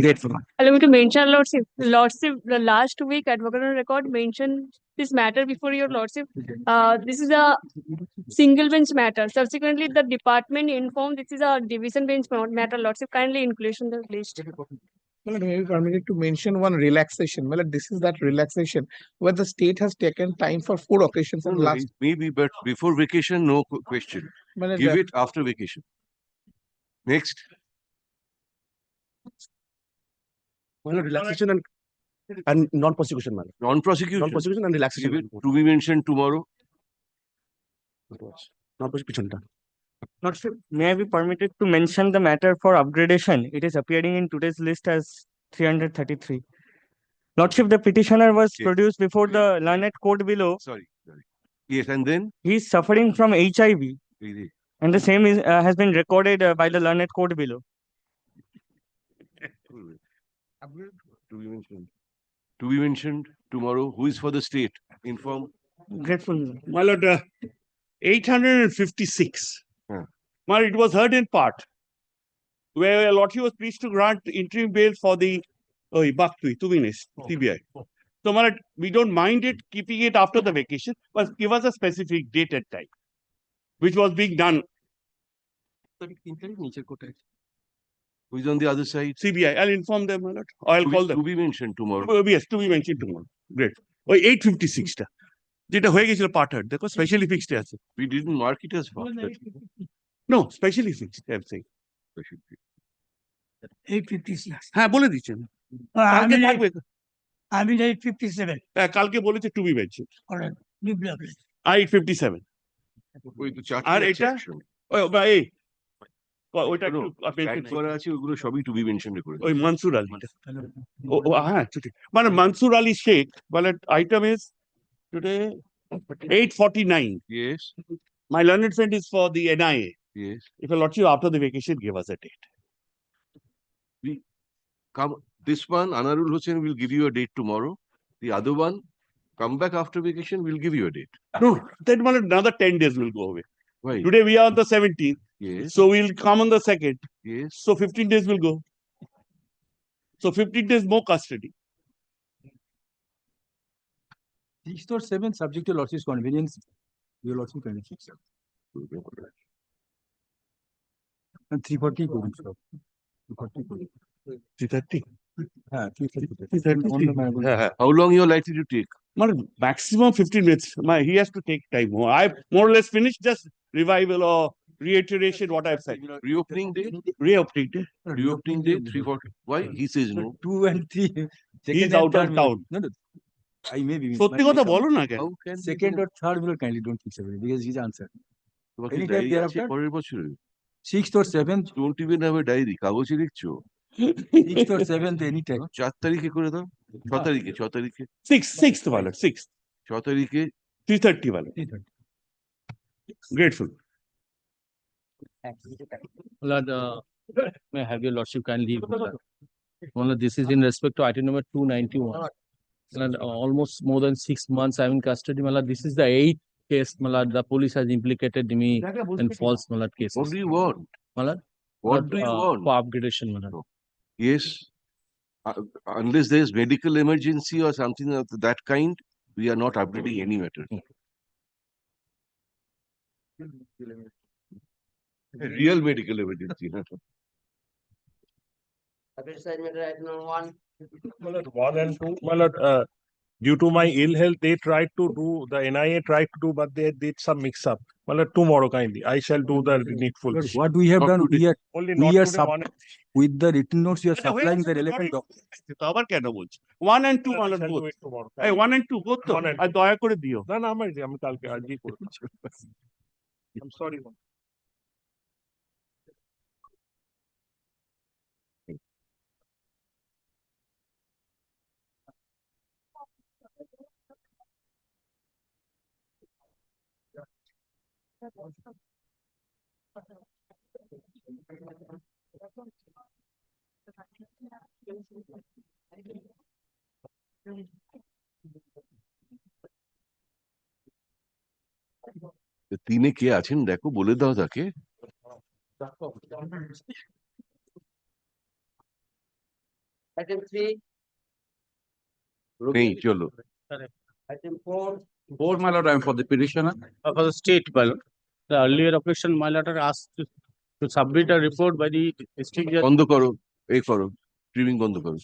Grateful. Allow me to mention, Lordship. Lordship, the last week Advocate on Record mentioned this matter before your Lordship. This is a single bench matter. Subsequently, the department informed this is a division bench matter. Lordship, kindly include in the list. Well, may be permitted to mention one relaxation. Well, this is that relaxation where the state has taken time for 4 occasions No, and no, last. maybe, but before vacation, no question. Well, Give it after vacation. Next. Well, relaxation and non-prosecution, man. Non-prosecution. Non-prosecution and relaxation. Give it to be mentioned tomorrow. Non-prosecution. Lordship, may I be permitted to mention the matter for upgradation? It is appearing in today's list as 333. Lordship, the petitioner was Yes. produced before the learned court below. Sorry. Yes, and then? He is suffering from HIV, Easy. and the same is has been recorded by the learned court below. To be mentioned. To be mentioned tomorrow. Who is for the state? Inform. Grateful. My lord, 856. Hmm. My lord, it was heard in part, where Lordship was pleased to grant interim bail for the CBI. So, my lord, we don't mind it, keeping it after the vacation, but give us a specific date and time, which was being done. Who is on the other side? CBI. I'll inform them, my lord. I'll call them. To be mentioned tomorrow. Yes, to be mentioned tomorrow. Great. 856 টা যেটা হয়ে গেছিল part heard দেখো specially fixed আছে We didn't mark it as fast. No specially fixed I am saying 856 হ্যাঁ বলে দিচ্ছেন কালকে থাকবে আমি 857 হ্যাঁ কালকে বলেছে to be mention alright leave lovely 857 ওই তো চারটে আর এটা ওই এই ওইটা No, একটু আপনি tag করা আছে ওগুলো সবই টু বি মেনশন করে ওই মনসুর আলী হ্যাঁ ছুটি মানে মনসুর আলী শেখ মানে item is today 849 Yes, my learned friend is for the NIA. yes. If a Lordship after the vacation give us a date. Come, this one, Anarul Hussain will give you a date tomorrow. The other one, come back after vacation, we'll give you a date. No, then another 10 days will go away. Why? Today we are on the 17th. Yes, So we'll come on the 2nd. yes. So 15 days will go. So 15 days more custody. 6th or 7th, subject to Lordship's convenience, your Lordship can fix it. And 340 করুন সব 330. হ্যাঁ 330. How long you're likely to take? Maximum 15 minutes. He has to take time more. I more or less finished just revival or reiteration what I've said. Reopening day? Reopening day. Reopening day, 340. Why? He says no. 2 and 3. He's out of town. No, I may be. সত্যি কথা বলো না কেন? How can Second or third will kindly don't fix everything because he's answered. তোমাকে anytime diary আছে thereafter? পরের বছরে? 6th or 7th, Don't even have a diary. কাগজে লিখছো? 6th or 7th, anytime. 4 তারিখে করে দাও। 6 তারিখে, 6 তারিখে। 6th wallet, 6th. 6 তারিখে 330 wallet. 330. Grateful. Lord, may I have your Lordship kindly. Well, this is in respect to item number 291. Lord, almost more than 6 months I'm in custody. Lord, this is the 8th case. Lord, the police has implicated me in false cases. what do you want? Lord, What do you want? for upgradation, Lord. Yes, unless there's medical emergency or something of that kind, we are not updating any matter. A real medical emergency. One and two, my lord, due to my ill health, they tried to do, the NIA tried to do, but they did some mix up. My lord, tomorrow kindly, I shall do the needful. But what we have Not done, today. Only we not are today, one. with the written notes, you are আচ্ছা, হয়ে supplying গেছে the তো, relevant ঘরে documents. তো আবার কেন বলছি 1 and 2 I মালার shall do both. it tomorrow. এই 1 and 2 both তো 1 and আর দয়া করে দিও না না আমি কালকে আজই করে দিচ্ছি। I'm sorry. তিনে কে আছেন দেখো বলে দাও তাকে Item 3, নেই চলো item 4, Four, my lord, I am for the petitioner, for the state, my lord. The earlier occasion, my lord, asked to submit a report by the district judge. বন্ধ করো এই করো স্ট্রিমিং বন্ধ করো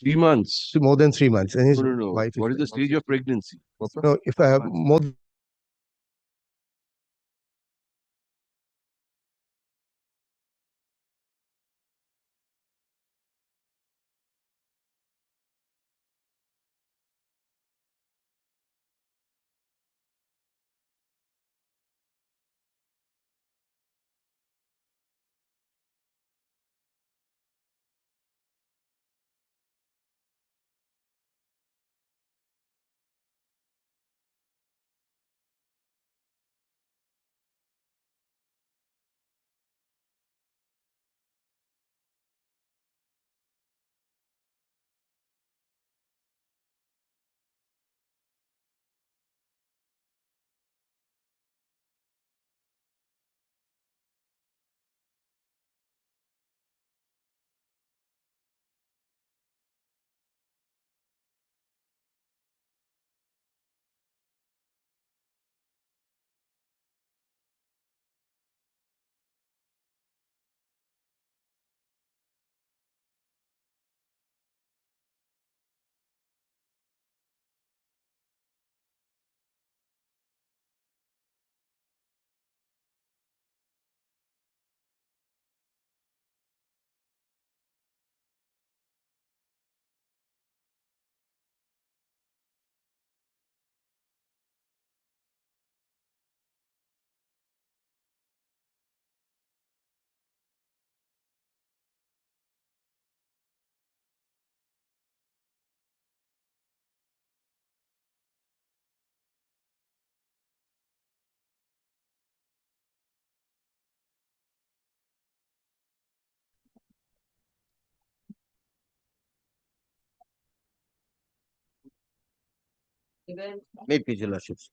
3 months. More than 3 months, and his No, no, no. wife What is the stage of pregnancy? No, if I have more May it please your lordships.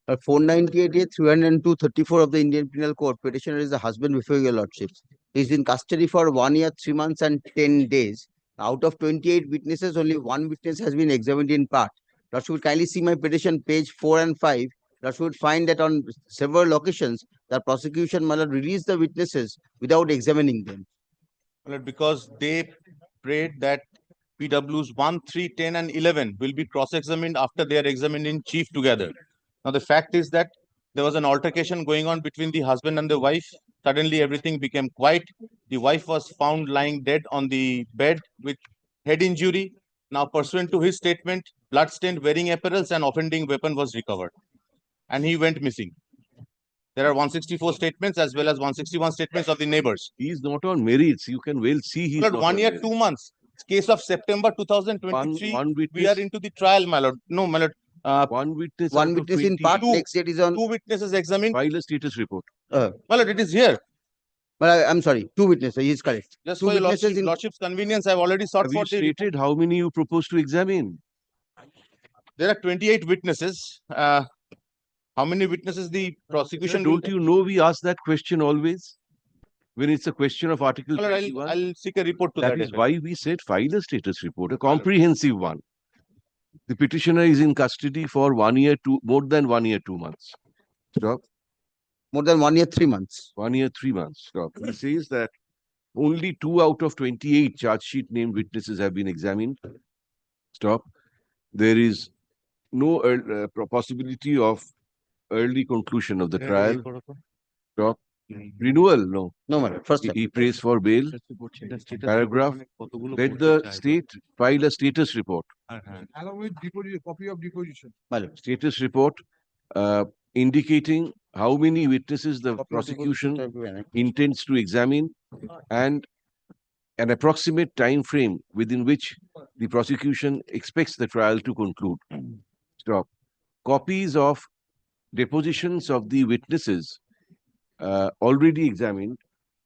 498A 302/34 of the Indian Penal Code, petitioner is the husband before your lordships. He is in custody for 1 year, 3 months and 10 days. Out of 28 witnesses, only one witness has been examined in part. Lordship would kindly see my petition, page 4 and 5. Lordship would find that on several occasions, the prosecution must release the witnesses without examining them. Because they prayed that PWs 1, 3, 10, and 11 will be cross-examined after they are examined in chief together. Now, the fact is that there was an altercation going on between the husband and the wife. Suddenly, everything became quiet. The wife was found lying dead on the bed with head injury. Now, pursuant to his statement, blood-stained wearing apparels and offending weapon was recovered, and he went missing. There are 164 statements as well as 161 statements of the neighbors. He is not on merits. You can well see he's But not 1 on year, merits. 2 months. Case of September 2023. One We witness, are into the trial, my lord. No, my lord. one witness, One out of witness in 20, part, Two- next date is on. 2 witnesses examined. file a status report. My lord, it is here. But I'm sorry, 2 witnesses, he is correct. Just Two for your witnesses lordship's convenience, I've already sought Have for you the report. stated how many you propose to examine? There are 28 witnesses. How many witnesses the prosecution will Don't you know we ask that question always? When it's a question of Article My lord, 21? I'll seek a report to That that is effect. why we said file a status report, a comprehensive one. The petitioner is in custody for 1 year, more than 1 year, 2 months. Stop. More than 1 year, 3 months. 1 year, 3 months. Stop. He says that only 2 out of 28 charge sheet named witnesses have been examined. Stop. There is no possibility of early conclusion of the trial. Stop. Renewal, no. No, madam. First time. He prays for bail. Paragraph. Let the state file a status report. Along with copy of deposition. Status report indicating how many witnesses the prosecution intends to examine and an approximate time frame within which the prosecution expects the trial to conclude. Stop. Copies of depositions of the witnesses already examined.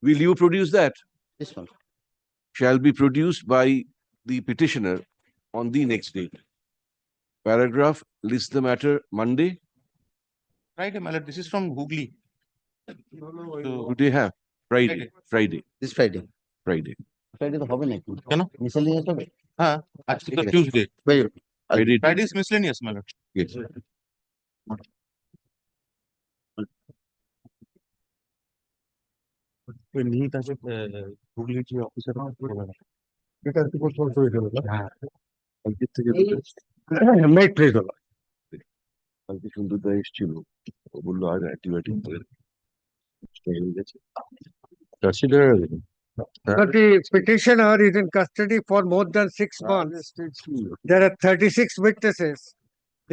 Will you produce that? This one. Shall be produced by the petitioner on the next date. Paragraph lists the matter Monday. Friday, my lord. This is from Hooghly. Do they have? Friday. Friday. This Friday. Friday. Friday তো হবে নাকি? কেন? Miscellaneous হবে? হ্যাঁ, আজকে তো Tuesday. Very good. Friday. Friday is miscellaneous, my lord. Yes. নিহিত আছে হুগলির যে অফিসার Make please. কালকে সুন্দরদা এসেছিল ও বললো আর অ্যান্টিবায়োটিক হয়ে গেছে But the petitioner is in custody for more than 6 months. There are 36 witnesses.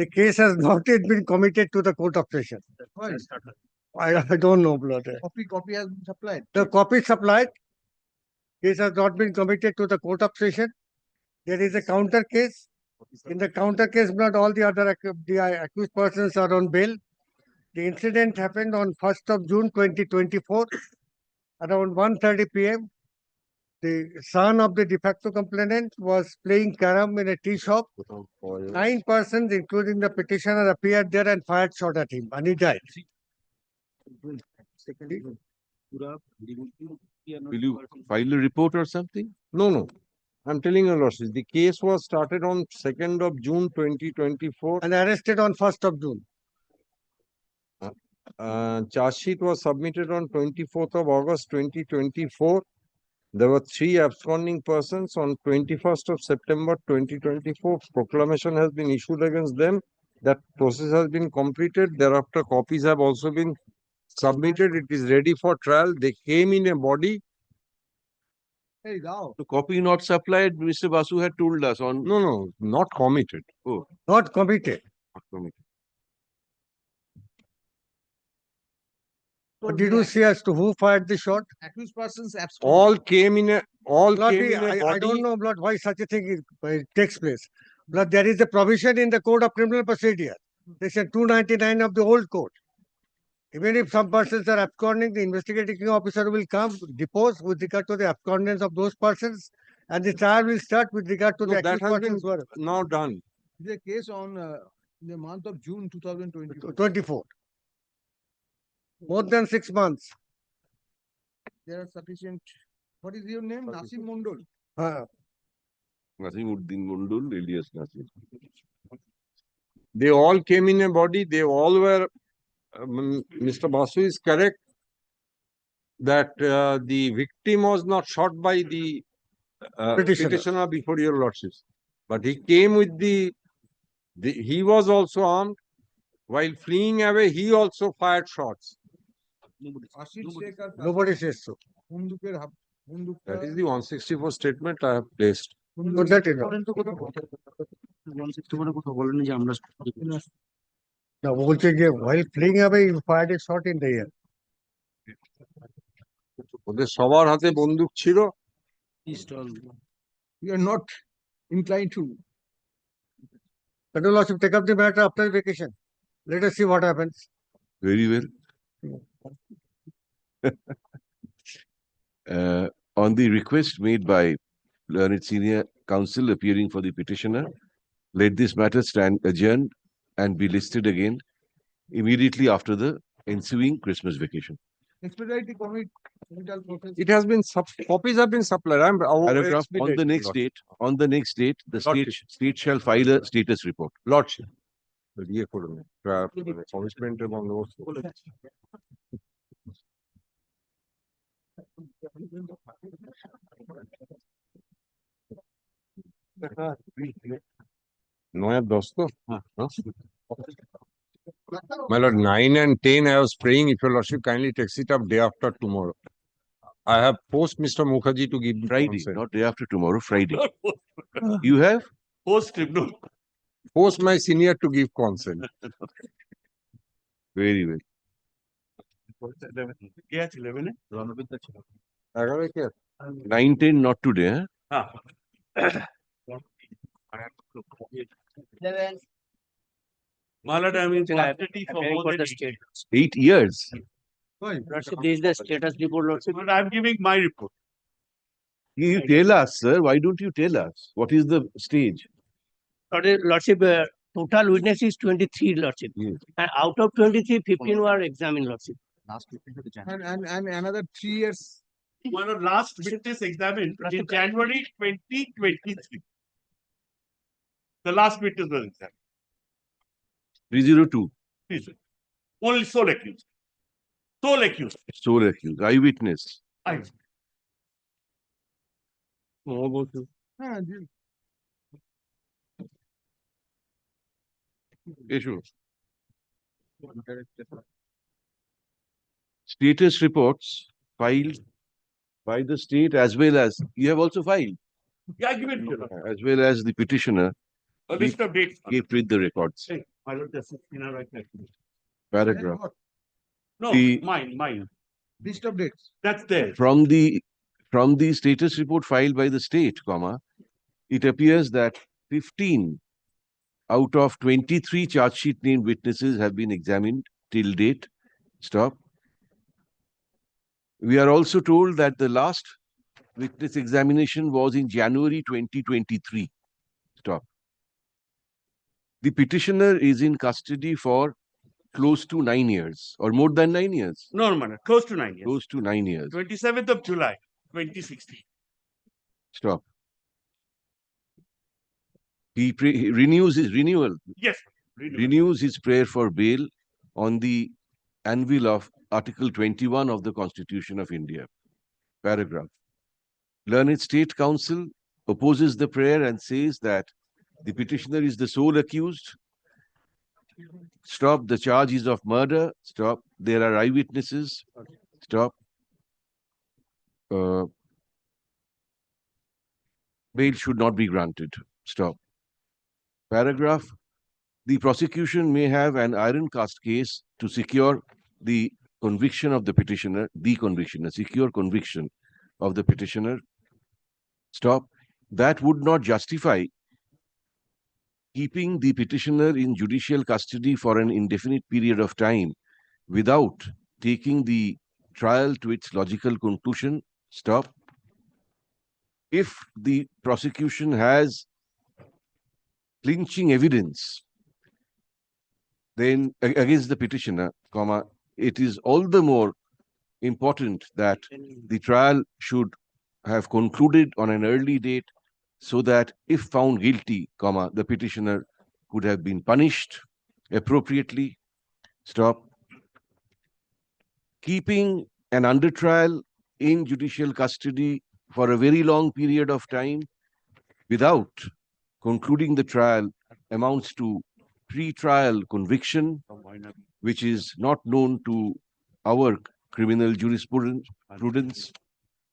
The case has not yet been committed to the court of session. I don't know, brother. Copy has been supplied. The copy supplied. Case has not been committed to the court of session. There is a counter case. In the counter case, not all the other accused persons are on bail. The incident happened on 1st of June 2024 around 1:30 p.m. The son of the de facto complainant was playing carom in a tea shop. 9 persons, including the petitioner, appeared there and fired shot at him, and he died. Will you file a report or something? No. I'm telling you, Lordship, the case was started on 2nd of June 2024. And arrested on 1st of June. Charge sheet was submitted on 24th of August 2024. There were 3 absconding persons on 21st of September 2024. Proclamation has been issued against them. That process has been completed. Thereafter, copies have also been submitted. It is ready for trial. They came in a body. Hey, now. The copy not supplied, Mr. Basu had told us on. No, not committed. Oh, Not committed. not committed. But did you see as to who fired the shot? Accused persons All came in a Blood, came in a I body. don't know, blood, why such a thing takes place. Blood, there is a provision in the Code of Criminal Procedure, Section 299 of the old code. Even if some persons are absconding, the investigating officer will come, depose with regard to the abscondence of those persons, and the trial will start with regard to No, the that accused has been persons who are now done. The case on the month of June 2024. 24. More than 6 months. There are sufficient. What is your name? Nasim Mondol. Nasimuddin Mundul, alias Nasim. They all came in a body. They all were, Mr. Basu is correct that the victim was not shot by the petitioner before your lordships. But he came with he was also armed. While fleeing away, he also fired shots. Nobody says so. That is the 164 statement I have placed. So that is all. Now, while fleeing away, he fired a shot in the air. ওদের সবার হাতে বন্দুক ছিল। We are not inclined to. But the lordship take up the matter after vacation. Let us see what happens. Very well. On the request made by learned senior counsel appearing for the petitioner, let this matter stand adjourned and be listed again immediately after the ensuing Christmas vacation. Expedite the committal process. It has been copies have been supplied. Paragraph on the next date, the state shall file a status report. Lordship. ইয়ে করুন কমিটমেন্টের বন্দোবস্ত নয় 10 তো My lord, 9 and 10 I was praying if your lordship kindly takes it up day after tomorrow. I have post Mr. Mukherjee to give Friday, consent. not day after tomorrow, Friday. You have? Post him, no. Post my senior to give consent. Very well. 11 K 9-10 not today, huh? Malad, I mean, custody for more than 8 years. 8 years. This is the status report, Lordship. But I'm giving my report. You tell us, sir. Why don't you tell us? What is the stage? Lordship, total witness is 23, Lordship. Yes. And out of 23, 15 were examined, Lordship. And another 3 years. One of last witness examined in January 2023. The last witness was examined. 302. Only sole accused. Sole accused. Sole accused. Eyewitness. Issue. Status reports filed by the state as well as, you have also filed, Yeah, give it. as well as the petitioner, A list of dates. keep with the records. Hey, my lord, this is in a right next to me. Paragraph. No, The- mine. List of dates. That's there. From the status report filed by the state, comma, it appears that 15 out of 23 charge sheet named witnesses have been examined till date. Stop. We are also told that the last witness examination was in January 2023. Stop. The petitioner is in custody for close to 9 years or more than 9 years. No, man, close to 9 years. Close to 9 years. 27th of July, 2016. Stop. He renews his renewal. Yes. Renews his prayer for bail on the anvil of Article 21 of the Constitution of India. Paragraph. Learned State Counsel opposes the prayer and says that the petitioner is the sole accused. Stop. The charge is of murder. Stop. There are eyewitnesses. Stop. Bail should not be granted. Stop. Paragraph. The prosecution may have an iron cast case to secure the conviction of the petitioner, secure conviction of the petitioner. Stop. That would not justify keeping the petitioner in judicial custody for an indefinite period of time without taking the trial to its logical conclusion. Stop. If the prosecution has clinching evidence then against the petitioner, comma, it is all the more important that the trial should have concluded on an early date so that if found guilty, comma, the petitioner could have been punished appropriately. Stop. Keeping an under trial in judicial custody for a very long period of time without concluding the trial amounts to pre-trial conviction, which is not known to our criminal jurisprudence.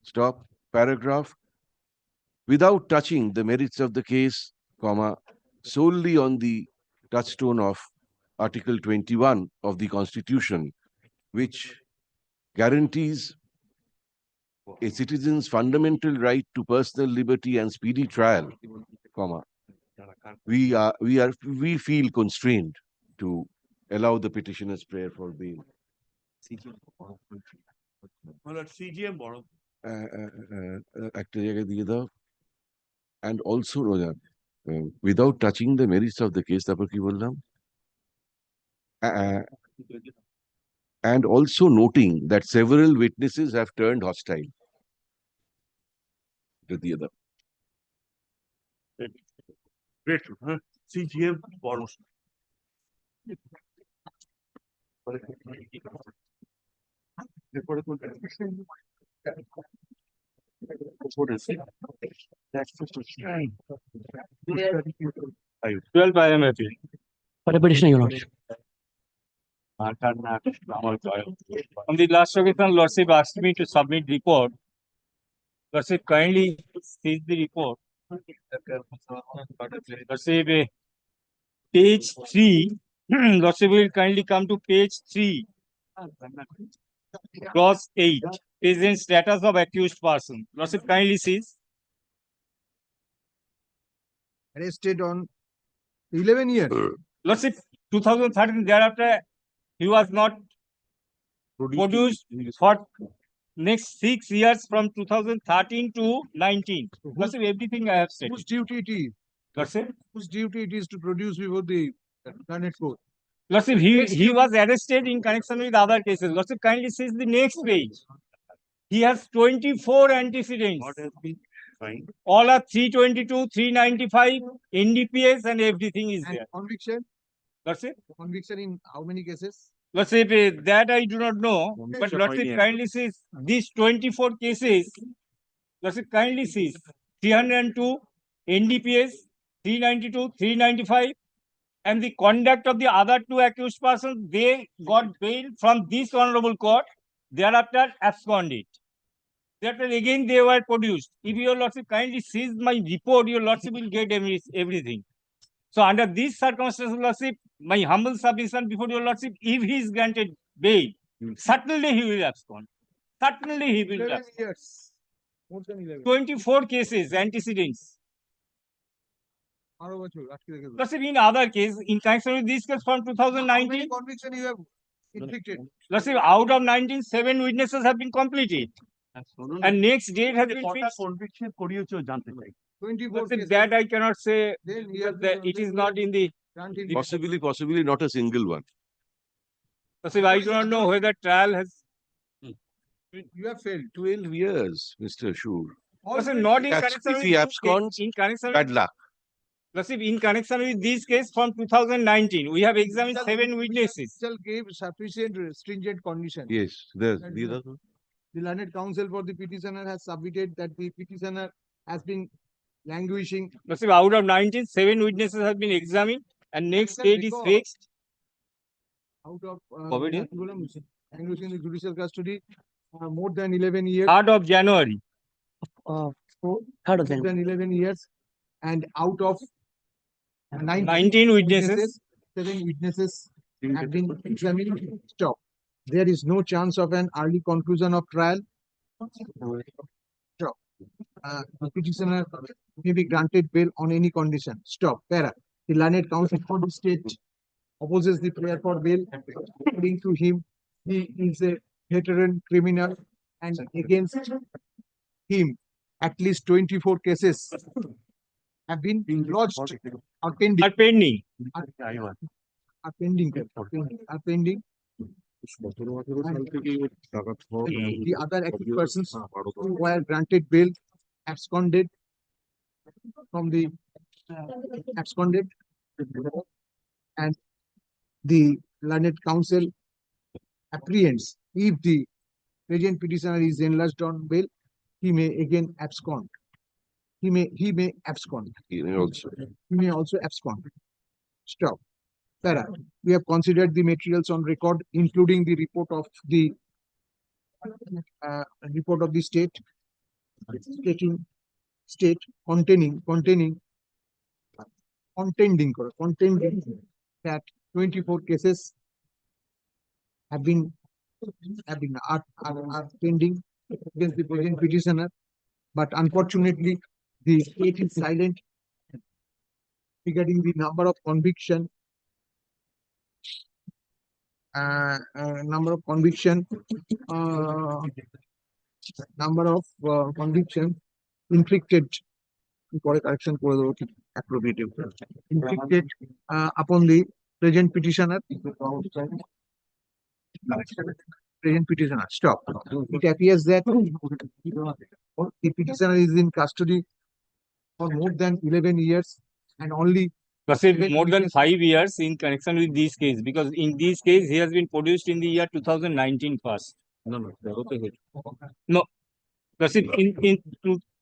Stop. Paragraph. Without touching the merits of the case, comma, solely on the touchstone of Article 21 of the Constitution, which guarantees a citizen's fundamental right to personal liberty and speedy trial, comma, we feel constrained to allow the petitioner's prayer for bail. CGM borrow. And also without touching the merits of the case, and also noting that several witnesses have turned hostile to the other. Great. CGM borrows. Twelve I am happy. For a petitioner, Your Lordship. On the last occasion, Lordship asked me to submit report. Lordship kindly sees the report. Lordship, page 3. Lordship will kindly come to page 3. Clause 8. Present status of accused person. Lordship kindly sees. Arrested on 11 years. Lordship, 2013, thereafter, he was not produced for next 6 years from 2013 to 19. Lordship, everything I have said. Whose duty it is? Lordship, Whose duty it is to produce before the learned court? Lordship, he was arrested in connection with other cases. Lordship, kindly sees the next page. He has 24 antecedents. What has been fine? All are 322, 395, NDPS and everything is And there. conviction? Lordship, Conviction in how many cases? Lordship, that I do not know, but Lordship kindly sees these 24 cases. Lordship kindly sees 302, NDPS 392, 395, and the conduct of the other two accused persons, they got bail from this honorable court, thereafter absconded. Thereafter again they were produced. If your lordship kindly sees my report, your lordship will get everything. So under these circumstances, lordship, my humble submission before your lordship, if he is granted bail, certainly he will abscond. Certainly he will 11 abscond. years. More than 11. 24 cases, antecedents. আরো বছর আটকে রেখেছে। Lordship, in other case, in connection with this case from How many 2019, conviction you have inflicted? Lordship, out of 19, 7 witnesses have been completed. And next date has been fixed. conviction করিয়েছো জানতে চাই। 24 Lordship, cases. that I cannot say, Then he because has that been it is not in the, granted. Possibly not a single one. Lordship, I do not know whether trial has, You have failed. 12 years, Mr. Shur. Lordship, not in That's- connection if with he this absconds, case, in connection Bad with, luck. Lordship, in connection with this case from 2019, we have examined 7 witnesses. Shall give sufficient stringent condition. Yes, the other. The learned counsel for the petitioner has submitted that the petitioner has been languishing. Lordship, out of 19, 7 witnesses have been examined and next date is Record. fixed. Out of COVID in? languishing in the judicial custody more than 11 years. 3rd of January. Third of More them. than 11 years. And out of 19 witnesses. 7 witnesses have been examined. Stop. There is no chance of an early conclusion of trial. Stop. The petitioner may be granted bail on any condition. Stop. Para. The learned counsel for the state opposes the prayer for bail. According to him, he is a veteran criminal and against him, at least 24 cases have been lodged or pending. Are pending. Are pending. Are pending. The other accused persons who were granted bail absconded from the absconded, and the learned counsel apprehends if the present petitioner is enlarged on bail, he may again abscond. He may abscond. He may also. Abscond. Stop. Para. We have considered the materials on record, including the report of the state, contending that 24 cases are pending against the present petitioner, but unfortunately the state is silent regarding the number of conviction inflicted inflicted upon the present petitioner. Stop. It appears that the petitioner is in custody for more than 11 years and only Lordship, more than 5 years in connection with this case, because in this case he has been produced in the year 2019 first. No. Lordship, in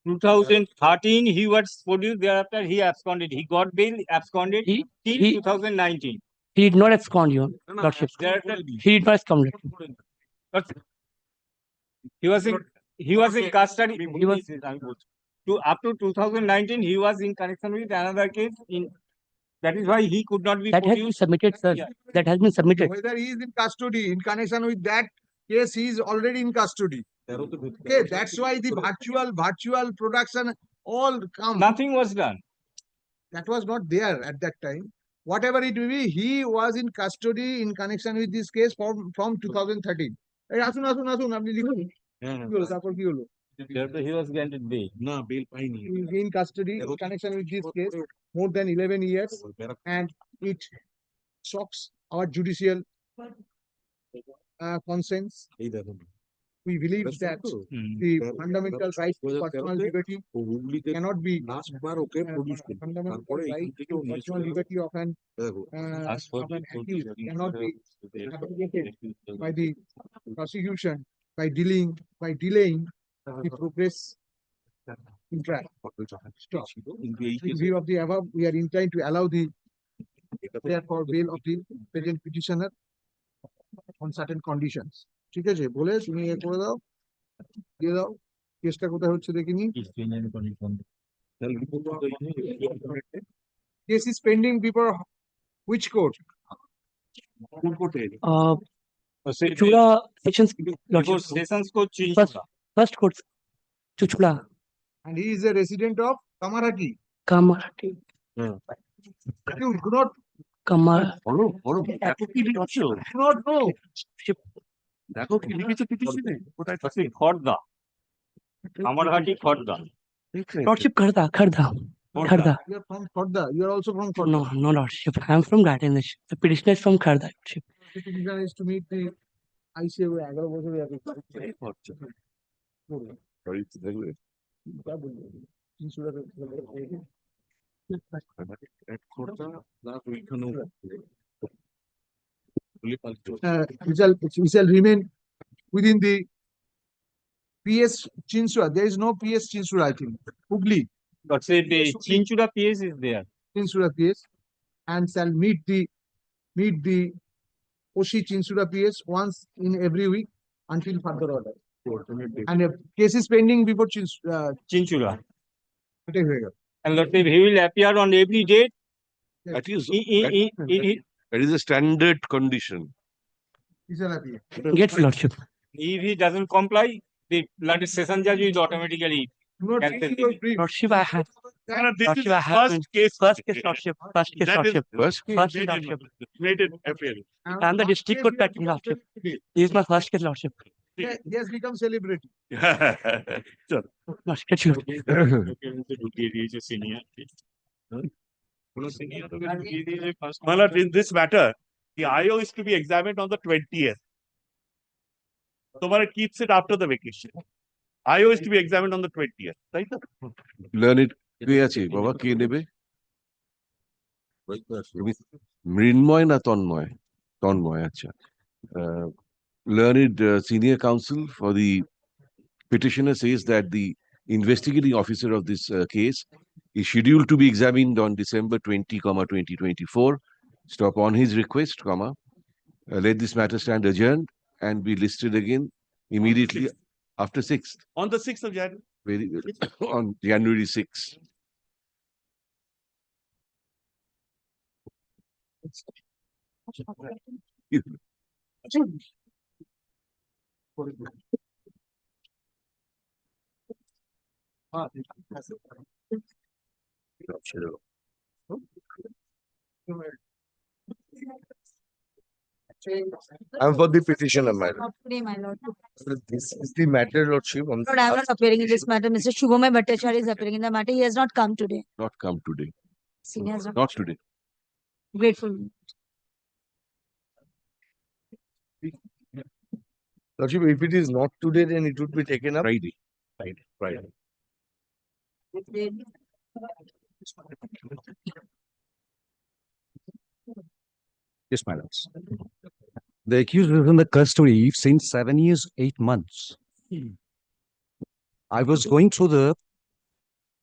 2013 he was produced, thereafter he absconded. He got bail, absconded till 2019. He did not abscond, your lordship. Thereafter, He did not abscond. he was in custody. Up to 2019 he was in connection with another case. That is why he could not be That has been produced. submitted, sir. Yeah. That has been submitted. whether he is in custody in connection with that case, he is already in custody. Okay, that's why the virtual production all come. Nothing was done. That was not there at that time. Whatever it may be, he was in custody in connection with this case from 2013. এই আসুন আপনি লিখুন কি হলো তারপর কি হলো? Thereafter he was granted bail. He is in custody in connection with this case more than 11 years, and it shocks our judicial conscience. We believe that the fundamental right to personal liberty cannot be fundamental right to personal liberty of an accused cannot be abrogated by the prosecution by delaying the progress interact. Stop. In view of the above, we are inclined to allow the prayer for bail of the present petitioner on certain conditions. ঠিক আছে বলে তুমি এ করে দাও দিয়ে দাও কেসটা কোথায় হচ্ছে দেখিনি Case is pending before which court? Chula sections, Before lordship. sessions court change. First court, Chuchula, And he is a resident of Kamarhati. Kamarati, You do not Kamar. know. দেখো কি লিখেছে পিটিশনে কোথায় থাকে Khardah Kamarhati Khardah Lordship, Kharda. You are from Khodda. You are also from Khodda. No, no, lordship. I am from Gatindish. The petitioner is from Kharda, lordship. The petitioner is to meet the ICA 11 বছর আগে we shall remain within the PS Chinsura. There is no PS Chinsura, I think. Hubli but say the Chinchura PS is there. Chinsura PS and shall meet the Oshi Chinsura PS once in every week until further order. And a case is pending before Chinchura. এটাই হয়ে গেল। And let he will appear on every date. That is, He- that is a standard condition. He shall appear. Get lordship. If he doesn't comply, the bloody session judge is automatically Do not cancel read your brief. Lordship, I have. this is Lordship, I have. first case First case, lordship. First case, That is- lordship. First, First case, lordship. made it appear. I am the district court patron, lordship. This is my first case, lordship. He has become celebrity. Sure. Lordship, get you. ঢুকিয়ে দিয়েছে senior. কোনো senior তোকে ঢুকিয়ে দিয়েছে first My lord, in this matter, the IO is to be examined on the 20th. Tomorrow keeps it after the vacation. IO is to be examined on the 20th, right? learn it. কে আছে বাবা কে নেবে মৃন্ময় না তন্ময় তন্ময় আচ্ছা learned senior counsel for the petitioner says that the investigating officer of this case is scheduled to be examined on December 20, 2024. Stop on his request, let this matter stand adjourned and be listed again immediately after 6th. On the 6th of January. Very good. On January 6th. I'm for the petitioner, my lord. Not today, my lord. This is the matter, lordship. On Lord, I am not appearing in this matter. Mr. Shubhamay Bhattacharya is appearing in the matter. He has not come today. Not come today. Senior has Not today. Grateful. Lordship, if it is not today, then it would be taken up. Friday. Friday. Yes, my lords. The accused is in the custody since 7 years, 8 months. I was going through the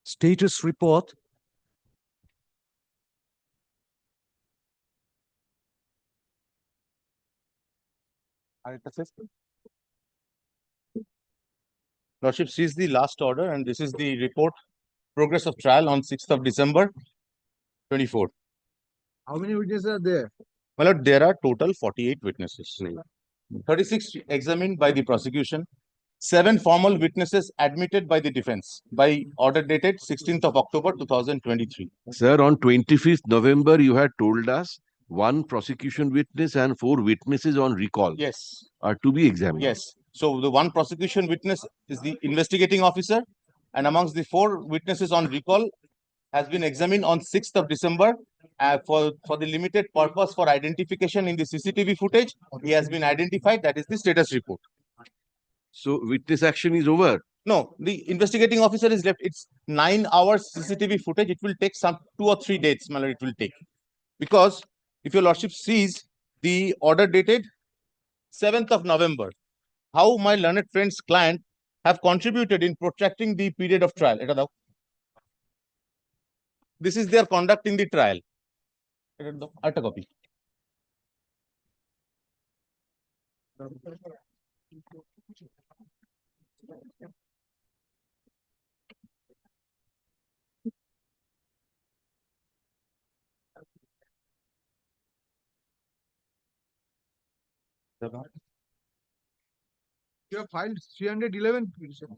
status report. Lordship sees the last order and this is the report progress of trial on 6th of December 24. How many witnesses are there? My lord, there are total 48 witnesses. 36 examined by the prosecution, 7 formal witnesses admitted by the defense by order dated 16th of October 2023. Sir, on 25th November, you had told us 1 prosecution witness and 4 witnesses on recall Yes, are to be examined. yes. So the 1 prosecution witness is the investigating officer, and amongst the 4 witnesses on recall has been examined on 6th of December for the limited purpose for identification in the CCTV footage. He has been identified. That is the status report. So witness action is over. No, the investigating officer is left. It's 9 hours CCTV footage. It will take some 2 or 3 days, my lord, it will take. Because if your lordship sees the order dated 7th of November, how my learned friend's client have contributed in protracting the period of trial. Eta dao. This is their conduct in the trial. Eta dao, arta copy. You have filed 311 petition.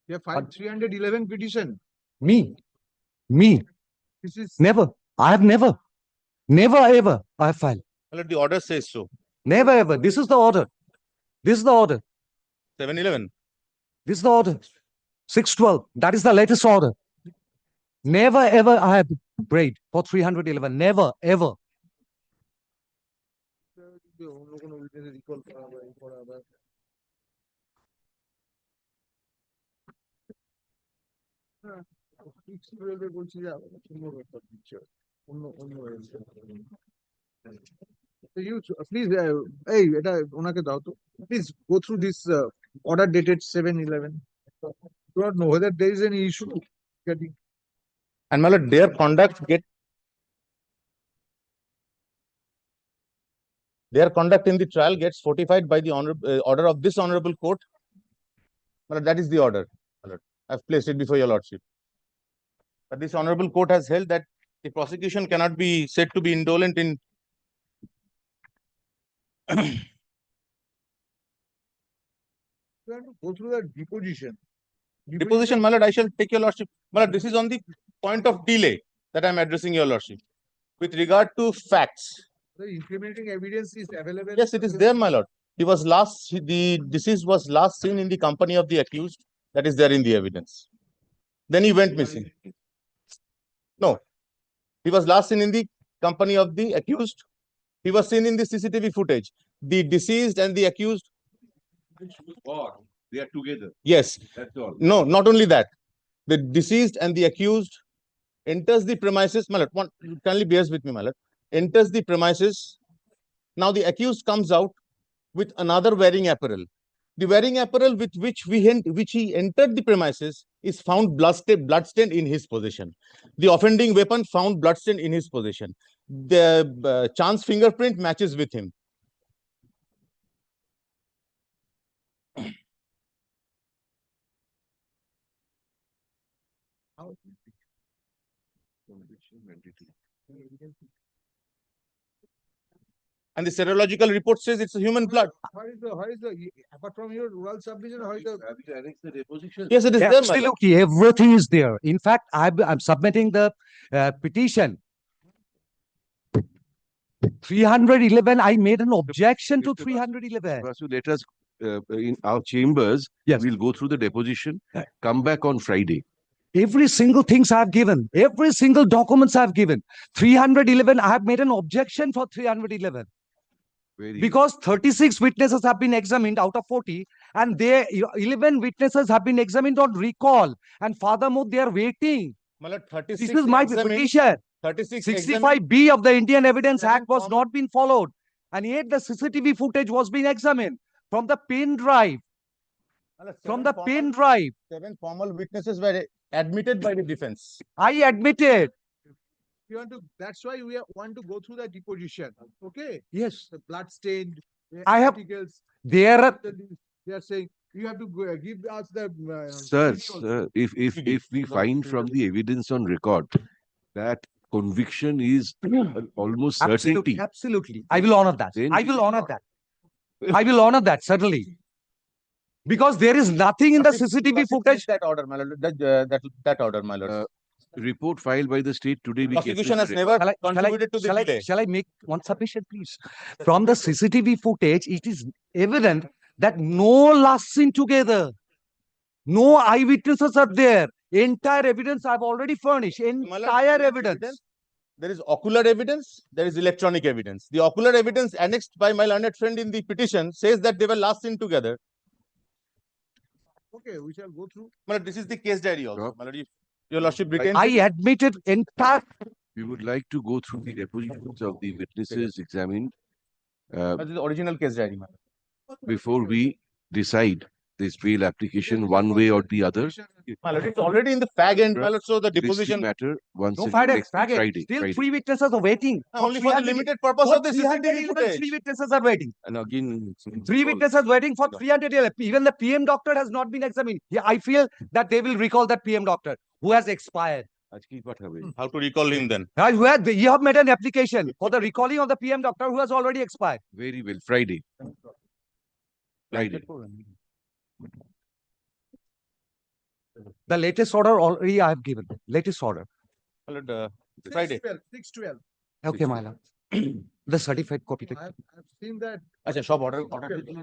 You have filed 311 petition. Me, This is never. I have never ever I have filed. My lord, the order says so. Never ever. This is the order. This is the order. 711. This is the order. 612. That is the latest order. Never ever I have prayed for 311. Never ever. অন্য কোনো witness recall করা বা এই করা বা হ্যাঁ, 612 এ বলছি যে আবার অন্য ব্যাপার দিচ্ছে। অন্য হয়েছে। So you please এই এটা ওনাকে দাও তো। Please go through this order dated 7/11. Do not know whether there is any issue getting. And my lord, their conduct in the trial gets fortified by the order of this honorable court. My lord, that is the order. My lord, I've placed it before your lordship. But this honorable court has held that the prosecution cannot be said to be indolent in You have to go through that deposition. deposition. My lord, I shall take your lordship. My lord, this is on the point of delay that I'm addressing your lordship. With regard to facts, The incriminating evidence is available. yes, it is there, my lord. The deceased was last seen in the company of the accused. That is there in the evidence. Then he went missing. No, he was last seen in the company of the accused. He was seen in the CCTV footage. The deceased and the accused. Or they are together. Yes. That's all. No, not only that. The deceased and the accused enters the premises. My lord, kindly bears with me, my lord. Enters the premises. Now the accused comes out with another wearing apparel. The wearing apparel with which he entered the premises is found bloodstain in his possession. The offending weapon found bloodstain in his possession. The chance fingerprint matches with him. And the serological report says it's a human blood. What is the apart from your rural subdivision, how is the Have you annexed the deposition? Yes, it is there, my lord. Absolutely, everything is there. In fact, I'm submitting the petition. 311. I made an objection to Mr. 311. Vasu, let us in our chambers. Yes. We'll go through the deposition. Come back on Friday. Every single things I've given, every single documents I've given. 311. I have made an objection for 311. Very Because 36 witnesses have been examined out of 40, and 11 witnesses have been examined on recall, and furthermore they are waiting. My lord, 36 This is my examined, petition. 36 examined. 65B of the Indian Evidence Seven Act was formal- not been followed, and yet the CCTV footage was being examined from the pen drive. My lord, From seven the formal- pen drive. 7 formal witnesses were admitted by the defense. I admitted. you want to? That's why we want to go through the deposition. Okay, Yes, the blood stained. I have- articles. there are. They are saying you have to give us the. Sir, CD also. sir, if we find from the evidence on record that conviction is almost certainty, Absolutely. I will honor that. Then I will honor that. I will honor that, certainly. Because there is nothing in the CCTV footage. That order, my lord. That order, my lord. report filed by the state today, we kept it Prosecution has record. never Shall I- contributed to the delay. Shall I make one submission, please? From the CCTV footage, it is evident that no last seen together. No eyewitnesses are there. Entire evidence I've already furnished. My lord, Entire there is evidence. There is ocular evidence, there is electronic evidence. The ocular evidence annexed by my learned friend in the petition says that they were last seen together. Okay, we shall go through. My lord, this is the case diary also. Sure. My lord, if your lordship retains I it. admitted entire. We would like to go through the depositions of the witnesses examined That is the original case diary, my lord. before we decide this bail application one way or the other. My lord, it's already in the fag end, my lord, so the This deposition. matter once No again Friday, next Friday. Friday. Still Friday. 3 witnesses are waiting. Only for the 300 limited purpose for of the 300 CCTV even footage. 3 witnesses are waiting. And again, 3 witnesses waiting for 300 LF. Even the PM doctor has not been examined. Yeah, I feel that they will recall that PM doctor who has expired. How to recall him then? You have made an application for the recalling of the PM doctor who has already expired. Very well, Friday. Friday. The latest order already I have given. Latest order. My lord, Friday. 6/12. Okay, my lord. The certified copy. I've seen that. Acha, shop order.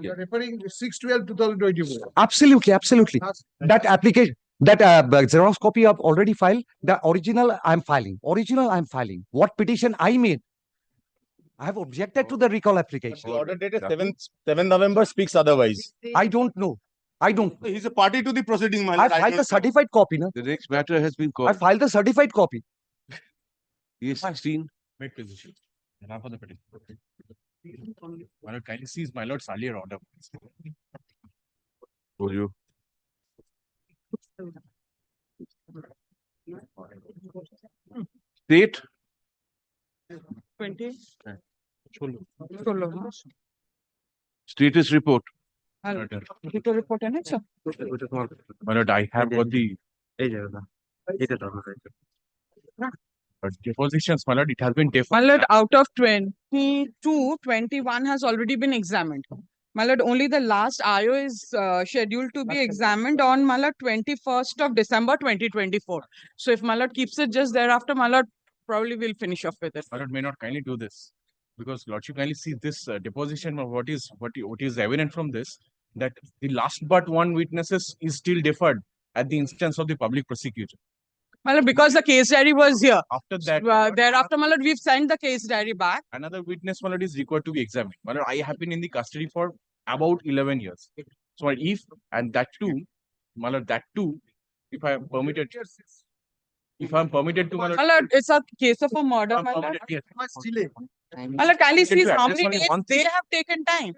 You are referring to 6/12/2024. Absolutely, absolutely. That application, that Xerox copy I've already filed. The original I'm filing. Original I'm filing. What petition I made? I have objected to the recall application. The order dated 7th November speaks otherwise. I don't know. I don't. He's a party to the proceeding, my I lord. filed the certified copy, no? The next matter has been I called. filed the certified copy. Yes, 16. Make position. Now for the petition. My lord, kindly seize my lord's earlier order. For you. State. 20. Status report. report है ना sir? My lord, I have got the depositions, my lord. It has been My deferred. lord, out of 22, 21 has already been examined. My lord, only the last IO is scheduled to be examined on, my lord, 21st of December 2024. So if my lord keeps it just thereafter, my lord, probably will finish off with it. My lord may not kindly do this because lordship kindly see this deposition of what is evident from this, that the last but one witnesses is still deferred at the instance of the public prosecutor. My lord, because the case diary was here. After that, Thereafter, my lord, we've sent the case diary back. another witness, my lord, is required to be examined. My lord, I have been in the custody for about 11 years. So if, and that too, my lord, that too, if I am permitted, if I am permitted to, my lord, My lord, it's a case of a murder, my lord. yes. My lord, kindly see how Just many only days one they thing. have taken time.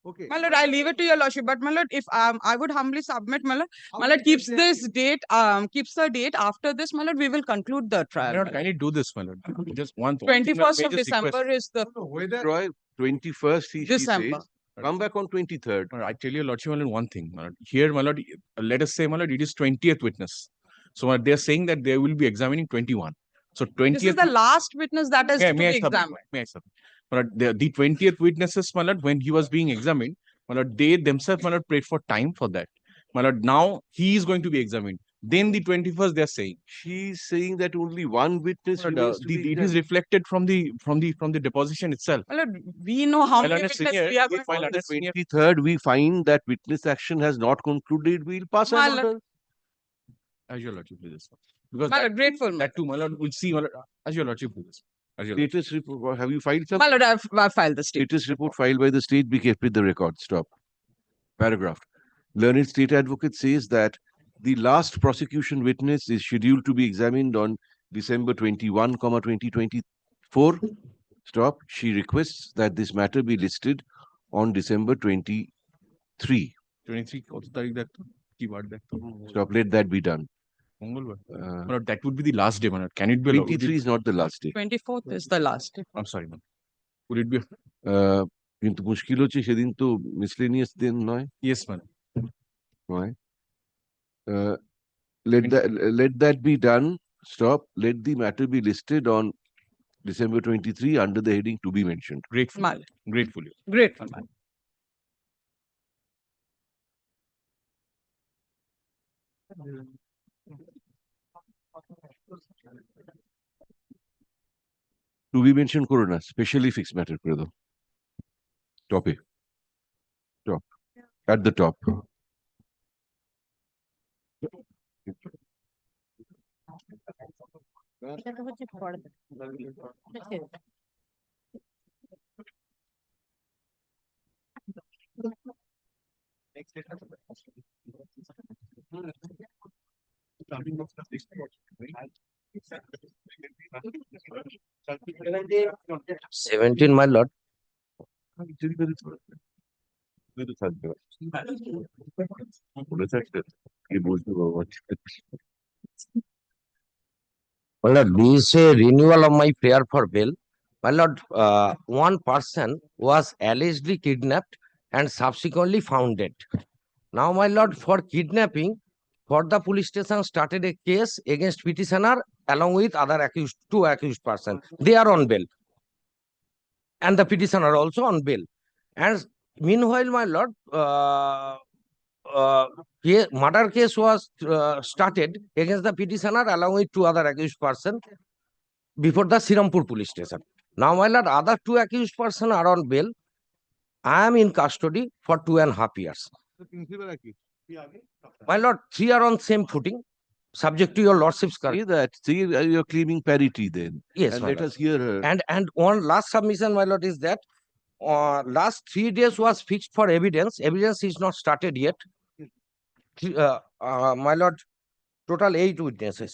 Okay. My lord, I leave it to your lordship, but my lord, if I would humbly submit, my lord keeps this date, keeps the date after this, my lord, we will conclude the My trial. lord, kindly do this, my lord. Just one thing. 21st of December is the Roy, 21st, she December. says. Come back on 23rd. My lord, I tell you, lordship, my lord, one thing. My lord. Here, my lord, let us say, my lord, it is 20th witness. So my lord, they are saying that they will be examining 21. So 20th. This is the last witness that is to be May I submit? examined. May I submit? My lord, the 20th witnesses, my lord, when he was being examined, my lord, they themselves, my lord, prayed for time for that. My lord, now he is going to be examined. Then the 21st, they are saying. She's saying that only one witness My lord, remains to be it is examined. reflected from the deposition itself. My lord, we know how While many under witnesses senior, we are if going while to under 23rd we find that witness action has not concluded, we'll pass My an lord. order. As your lordship, please. Because My lord, grateful. that too, my lord, we'll see. My lord, as your lordship, please. As your lordship. Status report. Have you filed some? My lord, I've filed the statement. Status report filed by the state be kept with the record. Stop. Paragraph. Learned state advocate says that the last prosecution witness is scheduled to be examined on December 21, 2024. Stop. She requests that this matter be listed on December 23. 23 কত তারিখ দেখতো কি বার দেখতো Stop. Let that be done. মঙ্গলবার my lord, that would be the last day, my lord. Can it be allowed? 23 is not the last day. 24th is the last day. I'm sorry, man. Would it be? কিন্তু মুশকিল হচ্ছে সেদিন তো miscellaneous দিন নয়। Yes, man. নয়। Let that be done. Stop. Let the matter be listed on December 23 under the heading to be mentioned. Grateful. My lord. Grateful. Grateful, my lord. To be mentioned করো না, specially fixed matter করে দাও। Top-এ। Top. At the top. Seventeen, my lord. কিন্তু থাকবে বলে থাকবে কি বুঝতে পারবো My lord, this is a renewal of my prayer for bail. My lord, one person was allegedly kidnapped and subsequently found dead. Now, my lord, for kidnapping, the police station started a case against petitioner along with other two accused persons. They are on bail. And the petitioner also on bail. And meanwhile, my lord, murder case was started against the petitioner along with two other accused persons before the Sirampur police station. Now, my lord, other two accused persons are on bail. I am in custody for 2.5 years. My lord, three are on same footing, subject to your lordship's say that see you're claiming parity then. Yes, And my let lord. us hear her. And one last submission, my lord, is that last 3 days was fixed for evidence. Evidence is not started yet. My lord, total 8 witnesses.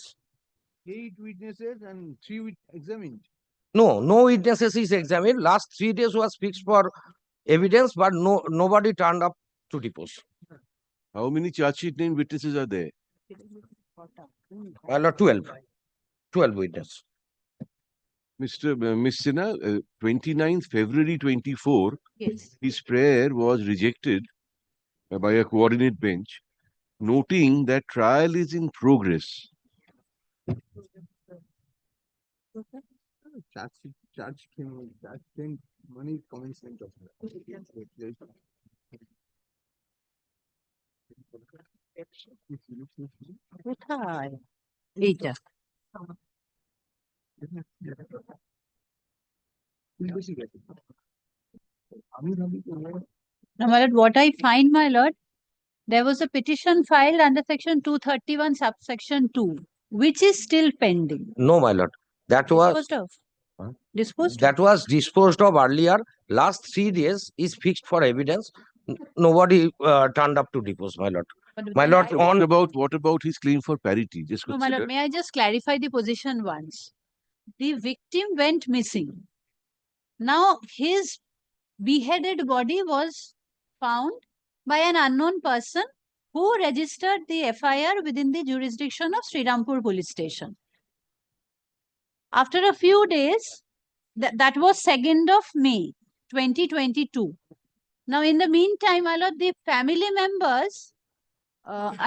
8 witnesses and 3 examined. No witnesses is examined. Last 3 days was fixed for evidence, but nobody turned up to depose. How many charge sheet named witnesses are there? My lord, 12 witnesses. Miss Sinha, 29th February 24, Yes. his prayer was rejected by a coordinate bench, noting that trial is in progress. Charge came money commencement of কোথায়? এইটা। Now, my lord, what I find, my lord, there was a petition filed under section 231 subsection 2, which is still pending. No, my lord. That was Disposed of. Huh? Disposed that was disposed of earlier. Last 3 days is fixed for evidence. Nobody turned up to depose, my lord. But My then lord, I- What about his claim for parity? Just No, my lord, consider. may I just clarify the position once? The victim went missing. Now, his beheaded body was found by an unknown person who registered the FIR within the jurisdiction of Srirampur police station. After a few days, that was 2nd of May, 2022. Now, in the meantime, my lord, the family members,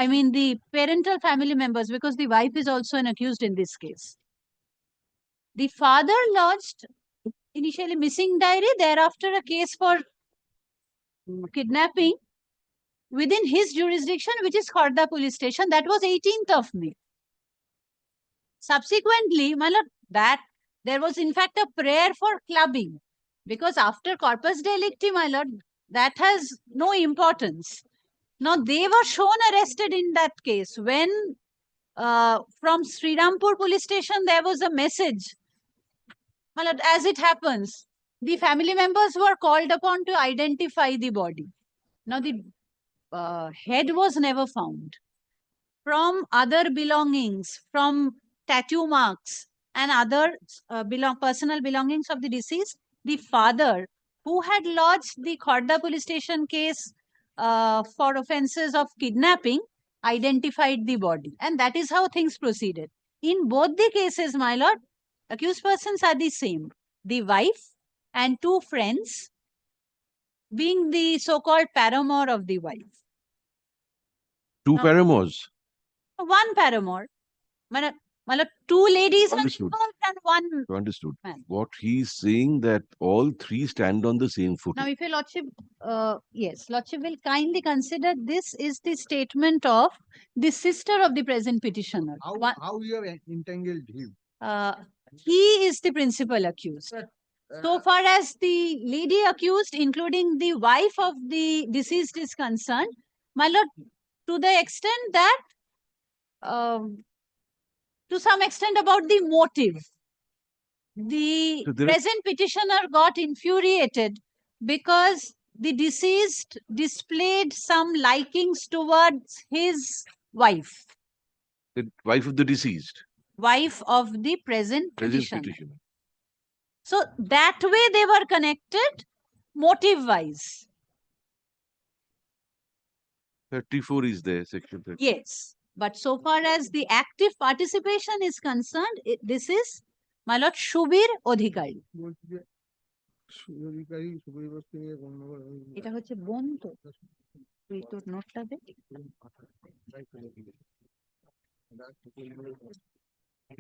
I mean the parental family members, because the wife is also an accused in this case. The father lodged initially missing diary, thereafter a case for kidnapping within his jurisdiction, which is Khorda police station. That was 18th of May. Subsequently, my lord, that there was in fact a prayer for clubbing, because after corpus delicti, my lord, that has no importance. Now, they were shown arrested in that case when from Srirampur police station, there was a message. My lord, as it happens, the family members were called upon to identify the body. Now, the head was never found. From other belongings, from tattoo marks and other personal belongings of the deceased, the father, who had lodged the Khorda police station case for offences of kidnapping, identified the body. And that is how things proceeded. In both the cases, my lord, accused persons are the same. The wife and 2 friends being the so-called paramour of the wife. 2 paramours. 1 paramour. My lord, 2 ladies are Understood. involved and 1 Understood. man. What he's saying that all 3 stand on the same footing. Now, if your lordship, yes, lordship will kindly consider this is the statement of the sister of the present petitioner. How you have entangled him? He is the principal accused. So far as the lady accused, including the wife of the deceased, is concerned, my lord, to the extent that, to some extent about the motive, the So there- present petitioner got infuriated because the deceased displayed some likings towards his wife, The wife of the deceased. wife of the present Present petitioner. petitioner. So that way they were connected motive-wise. 34 is there, section 30. Yes, but so far as the active participation is concerned, this is my lord Shubir Odhikari. এটা হচ্ছে বোন তো তুই তোর নোটটা দে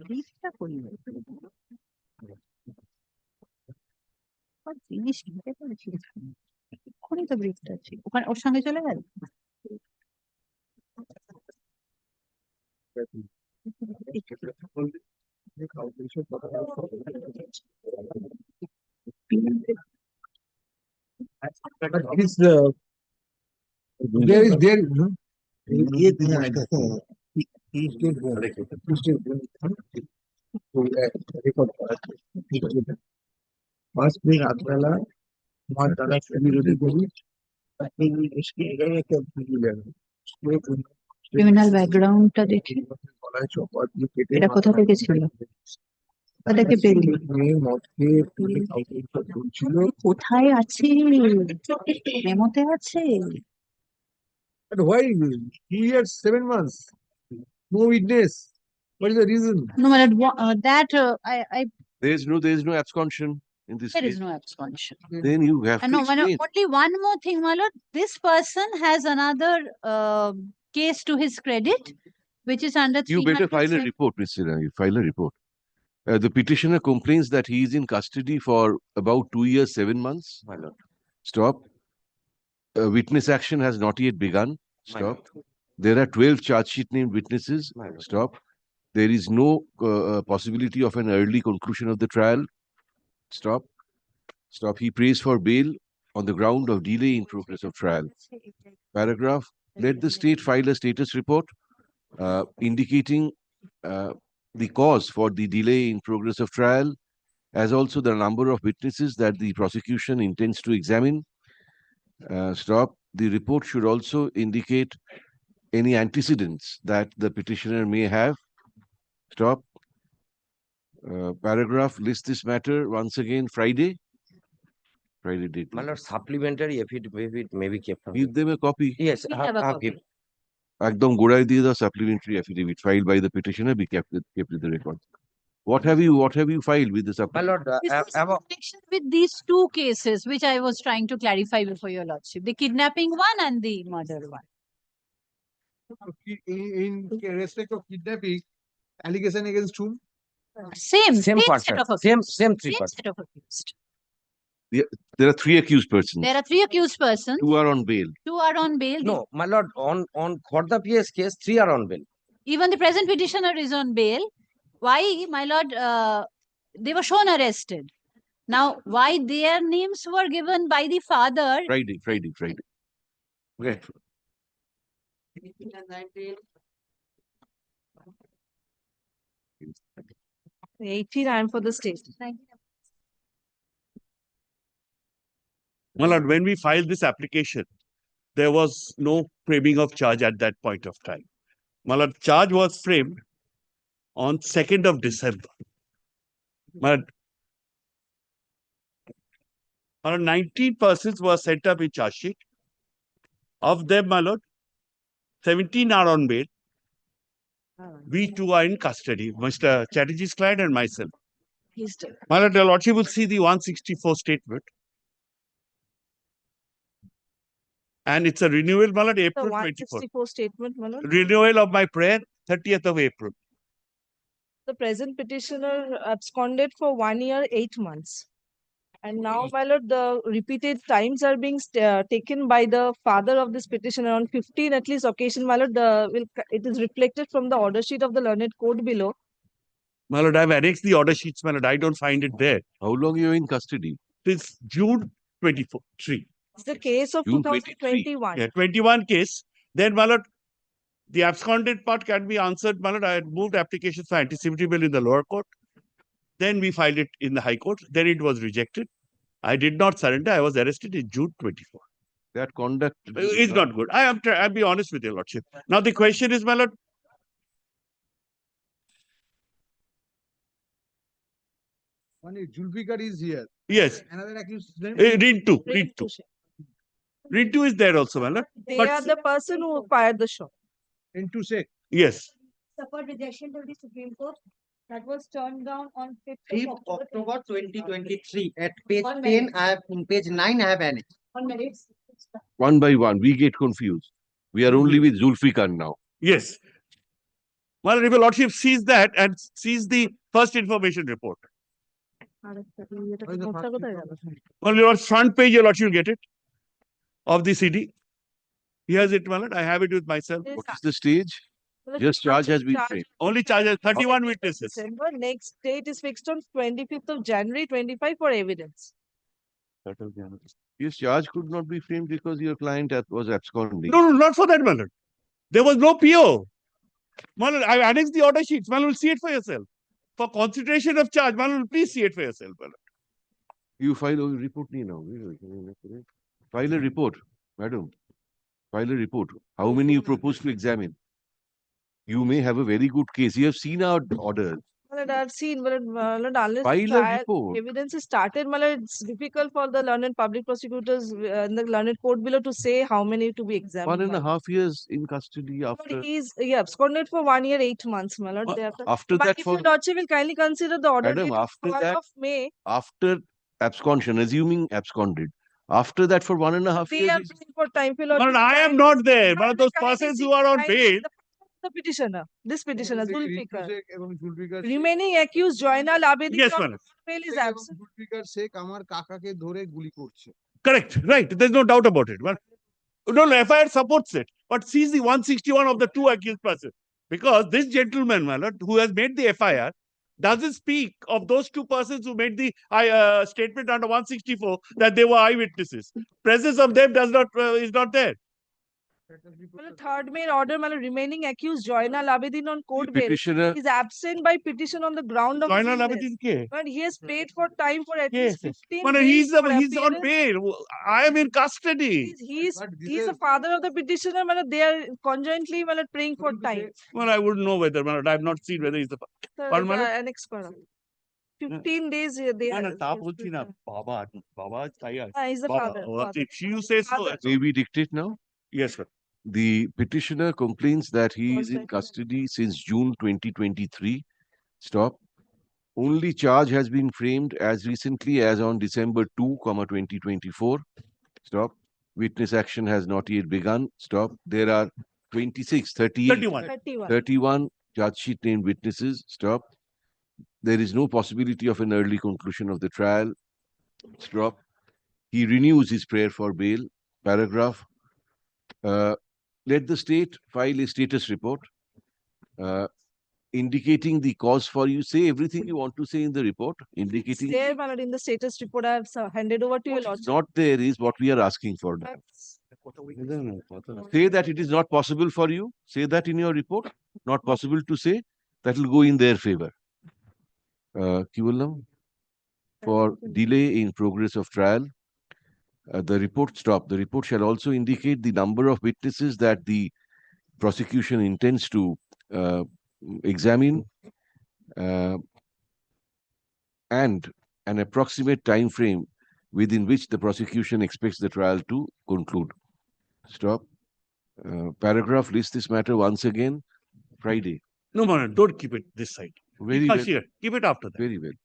ব্রিফটা করি জিনিস কিনতে পারছি এক্ষুনি তো ব্রিফটা আছে ওখানে ওর সঙ্গে চলে গেল There is there. First day রাতবেলা আমার দাদা বিরোধী করি ক্রিমিনাল ব্যাকগ্রাউন্ডটা দেখি এটা কোথা থেকে ছিল তাদেরকে পেলি কোথায় আছে মেমোতে আছে But why 2 years 7 months no witness? What is the reason? no matter that I There is no absconsion in this there case. is no absconsion Then you have to no explain. only one more thing my lord this person has another case to his credit which is under You better file a 300 report, Mr. You file a report. The petitioner complains that he is in custody for about 2 years, 7 months. My lord. Stop. Witness action has not yet begun. Stop. There are 12 charge sheet named witnesses. Stop. There is no possibility of an early conclusion of the trial. Stop. Stop. He prays for bail on the ground of delay in progress of trial. Paragraph. Let the state file a status report indicating the cause for the delay in progress of trial, as also the number of witnesses that the prosecution intends to examine. Stop. The report should also indicate any antecedents that the petitioner may have. Stop. Paragraph. List this matter once again Friday. Friday date. My lord, supplementary affidavit may be kept. Give them a copy. Yes, We I have a have copy. given. Ekdom gorai diye the supplementary affidavit filed by the petitioner be kept with the record. What have you filed with the My supplementary? lord, This is in connection with these two cases which I was trying to clarify before your lordship the kidnapping one and the murder one In respect of kidnapping, allegation against whom? same person, set of same three same person. set of accused There are 3 accused persons. there are 3 accused persons 2 are on bail. 2 are on bail No, my lord, on Khorda PS case, 3 are on bail. even the present petitioner is on bail why my lord they were shown arrested now why their names were given by the father Friday. Okay. 18, I am for the state. My lord, when we filed this application, there was no framing of charge at that point of time. My lord, charge was framed on 2nd of December. My lord, 19 persons were sent up in charge sheet. Of them, my lord, 17 are on bail. We 2 are in custody, Mr. Chatterjee's client and myself. He's dead. My lord, your lordship will see the 164 statement. And it's a renewal, my lord, The April 24th. 164 statement, my lord. Renewal of my prayer, 30th of April. The present petitioner absconded for 1 year, 8 months. And now, my lord, the repeated times are being taken by the father of this petitioner on 15 at least occasion, my lord. It is reflected from the order sheet of the learned court below. My lord, I've annexed the order sheets, my lord. I don't find it there. How long you are in custody? It's June 24th. It's the case of June 2021. Yeah, 21 case. Then, my lord, the absconded part can be answered, my lord. I had moved applications for anticipatory bail in the lower court. Then we filed it in the high court. Then it was rejected. I did not surrender. I was arrested in June 24. That conduct Is not good. I'll be honest with your lordship. Now the question is, my lord, One is Julfikar is here. yes, Another accused name? read two. Rintu is there also, my lord. They But are the person who fired the shot. Into sec. yes, Suffered rejection to the Supreme Court. That was turned down on 5th Fifth of October. October 2023. At page On 10, merits. I have, in page 9, I have annexed. On merits. One by one, we get confused. We are only with Zulfikar now. yes. My lord, if your lordship sees that and sees the first information report. On your front page, your lordship will get it of the CD. Here's it, my lord. I have it with myself. What is the stage? Just charge has been framed. Only charges 31 witnesses. December, next date is fixed on 25th of January 25 for evidence. Yes, charge could not be framed because your client was absconding. No, not for that, my lord. There was no PO. My lord, I annexed the order sheets. My lord, see it for yourself. For consideration of charge, my lord, please see it for yourself, my lord. You file a report now. File a report, madam. File a report. How many you propose to examine? You may have a very good case. You have seen our orders. I've seen, unless File a trial report. evidence is started, it's difficult for the learned public prosecutors in the learned court below to say how many to be examined. 1.5 years in custody But after. he's absconded for 1 year, 8 months, my lord. After But that if for your lordship will kindly consider the order Madam, date after 3rd that- of May, after absconsion, assuming absconded. After that for 1.5 they years. are playing for time. If your My lordship lord, I am kindly- not there. My lord, those kindly persons see- who are on kindly bail. The petitioner, this petitioner, Zulfikar. Zulfikar Remaining accused, Joynal Abedi Yes, from my lord. bail is absent. Zulfikar Sheikh আমার কাকাকে ধরে গুলি করছে। Correct, right. There's no doubt about it. Well, no, FIR supports it, but sees the 161 of the two accused persons. Because this gentleman, my lord, who has made the FIR, doesn't speak of those two persons who made the statement under 164 that they were eyewitnesses. Presence of them is not there. Third main order, remaining accused Joynal Abedin on court bail Petitioner, is absent by petition on the ground of Joynal illness. Abedin ke? But he has paid for time for at Yes, least yes. 15 Man, days he's for on appearance. bail. I am in custody. He's the father of the petitioner. They are conjointly praying for time. Well, I wouldn't know whether, my lord. I have not seen whether he's the. Pardon, my lord? Annex kora. 15 days they না, are. না, তা বলছি না। বাবা তাই আছে। He's the father. If you say so. may we dictate now? Yes, sir. The petitioner complains that he is in custody since June 2023. Stop. Only charge has been framed as recently as on December 2, 2024. Stop. Witness action has not yet begun. Stop. There are 26, 38, 31 charge sheet named witnesses. Stop. There is no possibility of an early conclusion of the trial. Stop. He renews his prayer for bail. Paragraph. Let the state file a status report indicating the cause for you. Say everything you want to say in the report, indicating There, in the status report, I have handed over to your what's lordship. not there is what we are asking for now. Say that it is not possible for you. Say that in your report. Not possible to say. That will go in their favor. কি বললাম? For delay in progress of trial, the report stop. The report shall also indicate the number of witnesses that the prosecution intends to examine and an approximate time frame within which the prosecution expects the trial to conclude. Stop. Paragraph lists this matter once again. Friday. No, man, don't keep it this side. Very well. Here. Keep it after that. Very well.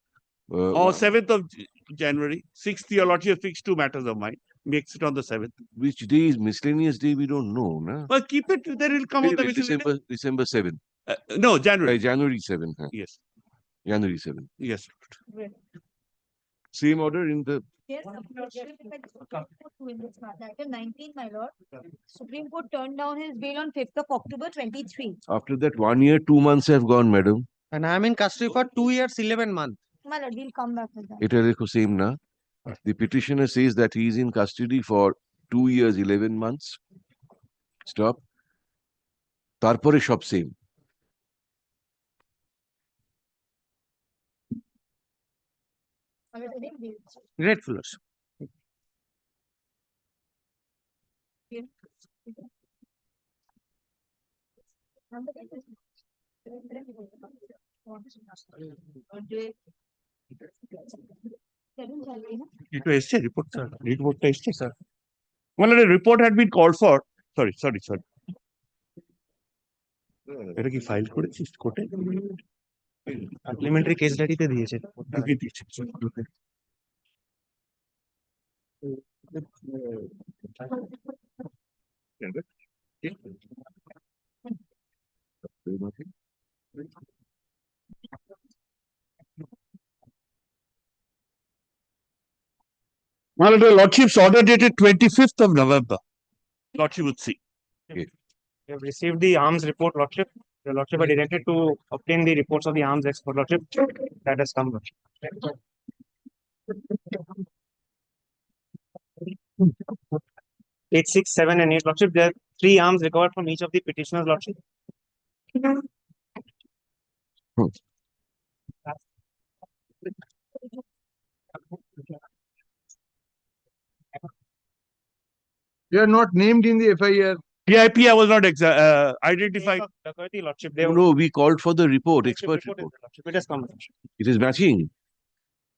Or 7th of January, 6th, your lordship fixed two matters of mine. Makes it on the 7th. Which day is miscellaneous day? We don't know. No? Well, keep it. Then it will come on the miscellaneous. December 7th. No, January. January 7th. Huh? Yes. January 7th. Yes. Same order in the. Yes, in this matter. Item 19, my lord. Supreme Court turned down his bail on 5th of October 23. After that, 1 year, 2 months have gone, madam. And I am in custody for 2 years, 11 months. My lord, we'll come back with that. It is same na. The petitioner says that he is in custody for 2 years, 11 months. Stop. Tarpore shop same. Grateful. It was a report, sir. Report, sir. Well, a report had been called for. Sorry. এটা কি file করেছিস কোর্টে? Supplementary case ডায়েরিতে দিয়েছে। My lordship's order dated 25th of November. Lordship would see. We have received the arms report, Lordship. The Lordship are directed to obtain the reports of the arms expert, Lordship. That has come, Lordship. 8, 6, 7, and 8, Lordship. There are 3 arms recovered from each of the petitioners, Lordship. They are not named in the FIR. PIP I was not identified. Dacoity, Lordship. No, we called for the report, expert report. Lordship. It has come, Lordship. It is matching.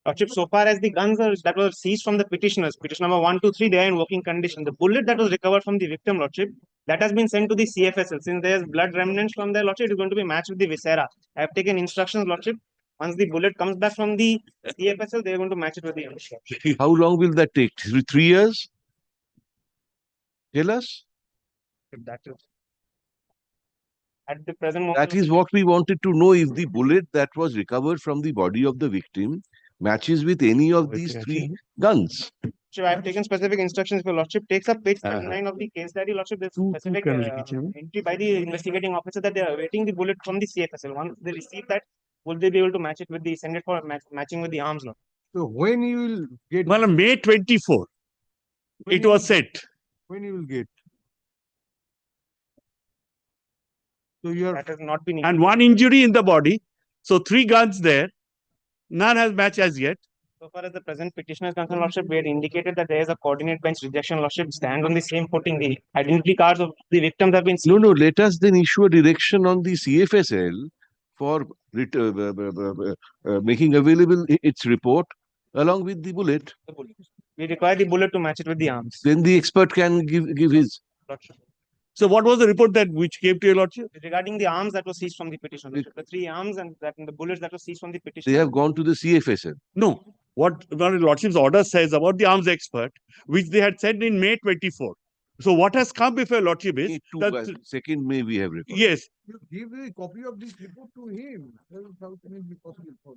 Lordship, so far as the guns that were seized from the petitioners, petition number 1, 2, 3, they are in working condition. The bullet that was recovered from the victim, Lordship, that has been sent to the CFSL. Since there is blood remnants from there, Lordship, it is going to be matched with the viscera. I have taken instructions, Lordship. Once the bullet comes back from the CFSL, they are going to match it with the MSH. How long will that take? 3 years? Tell us. That is at the present moment. That is what we wanted to know, if the bullet that was recovered from the body of the victim matches with any of these 3 guns. So I have taken specific instructions. If your Lordship takes up page 39 of the case diary, Lordship, there's specific entry by the investigating officer that they are awaiting the bullet from the CFSL. Once they receive that, will they be able to match it with the send it for matching with the arms, Lord? So when you will get? Well, May 24, it was sent. When you will get? So you are. That has not been. And 1 injury in the body. So 3 guns there. None has matched as yet. So far as the present petitioner is concerned, Lordship, we had indicated that there is a coordinate bench rejection, Lordship, stand on the same footing. The identity cards of the victims have been seen. No, let us then issue a direction on the CFSL for making available its report along with the bullet. We require the bullet to match it with the arms. Then the expert can give his. Lordship. So what was the report that which came to your Lordship? Regarding the arms that was seized from the petition, Lordship, the 3 arms and the bullets that were seized from the petition. They have gone to the CFSL. No. What Lordship's order says about the arms expert, which they had sent in May 24. So what has come before Lordship is that 2nd May we have report. Yes. You give a copy of this report to him. How can it be possible for?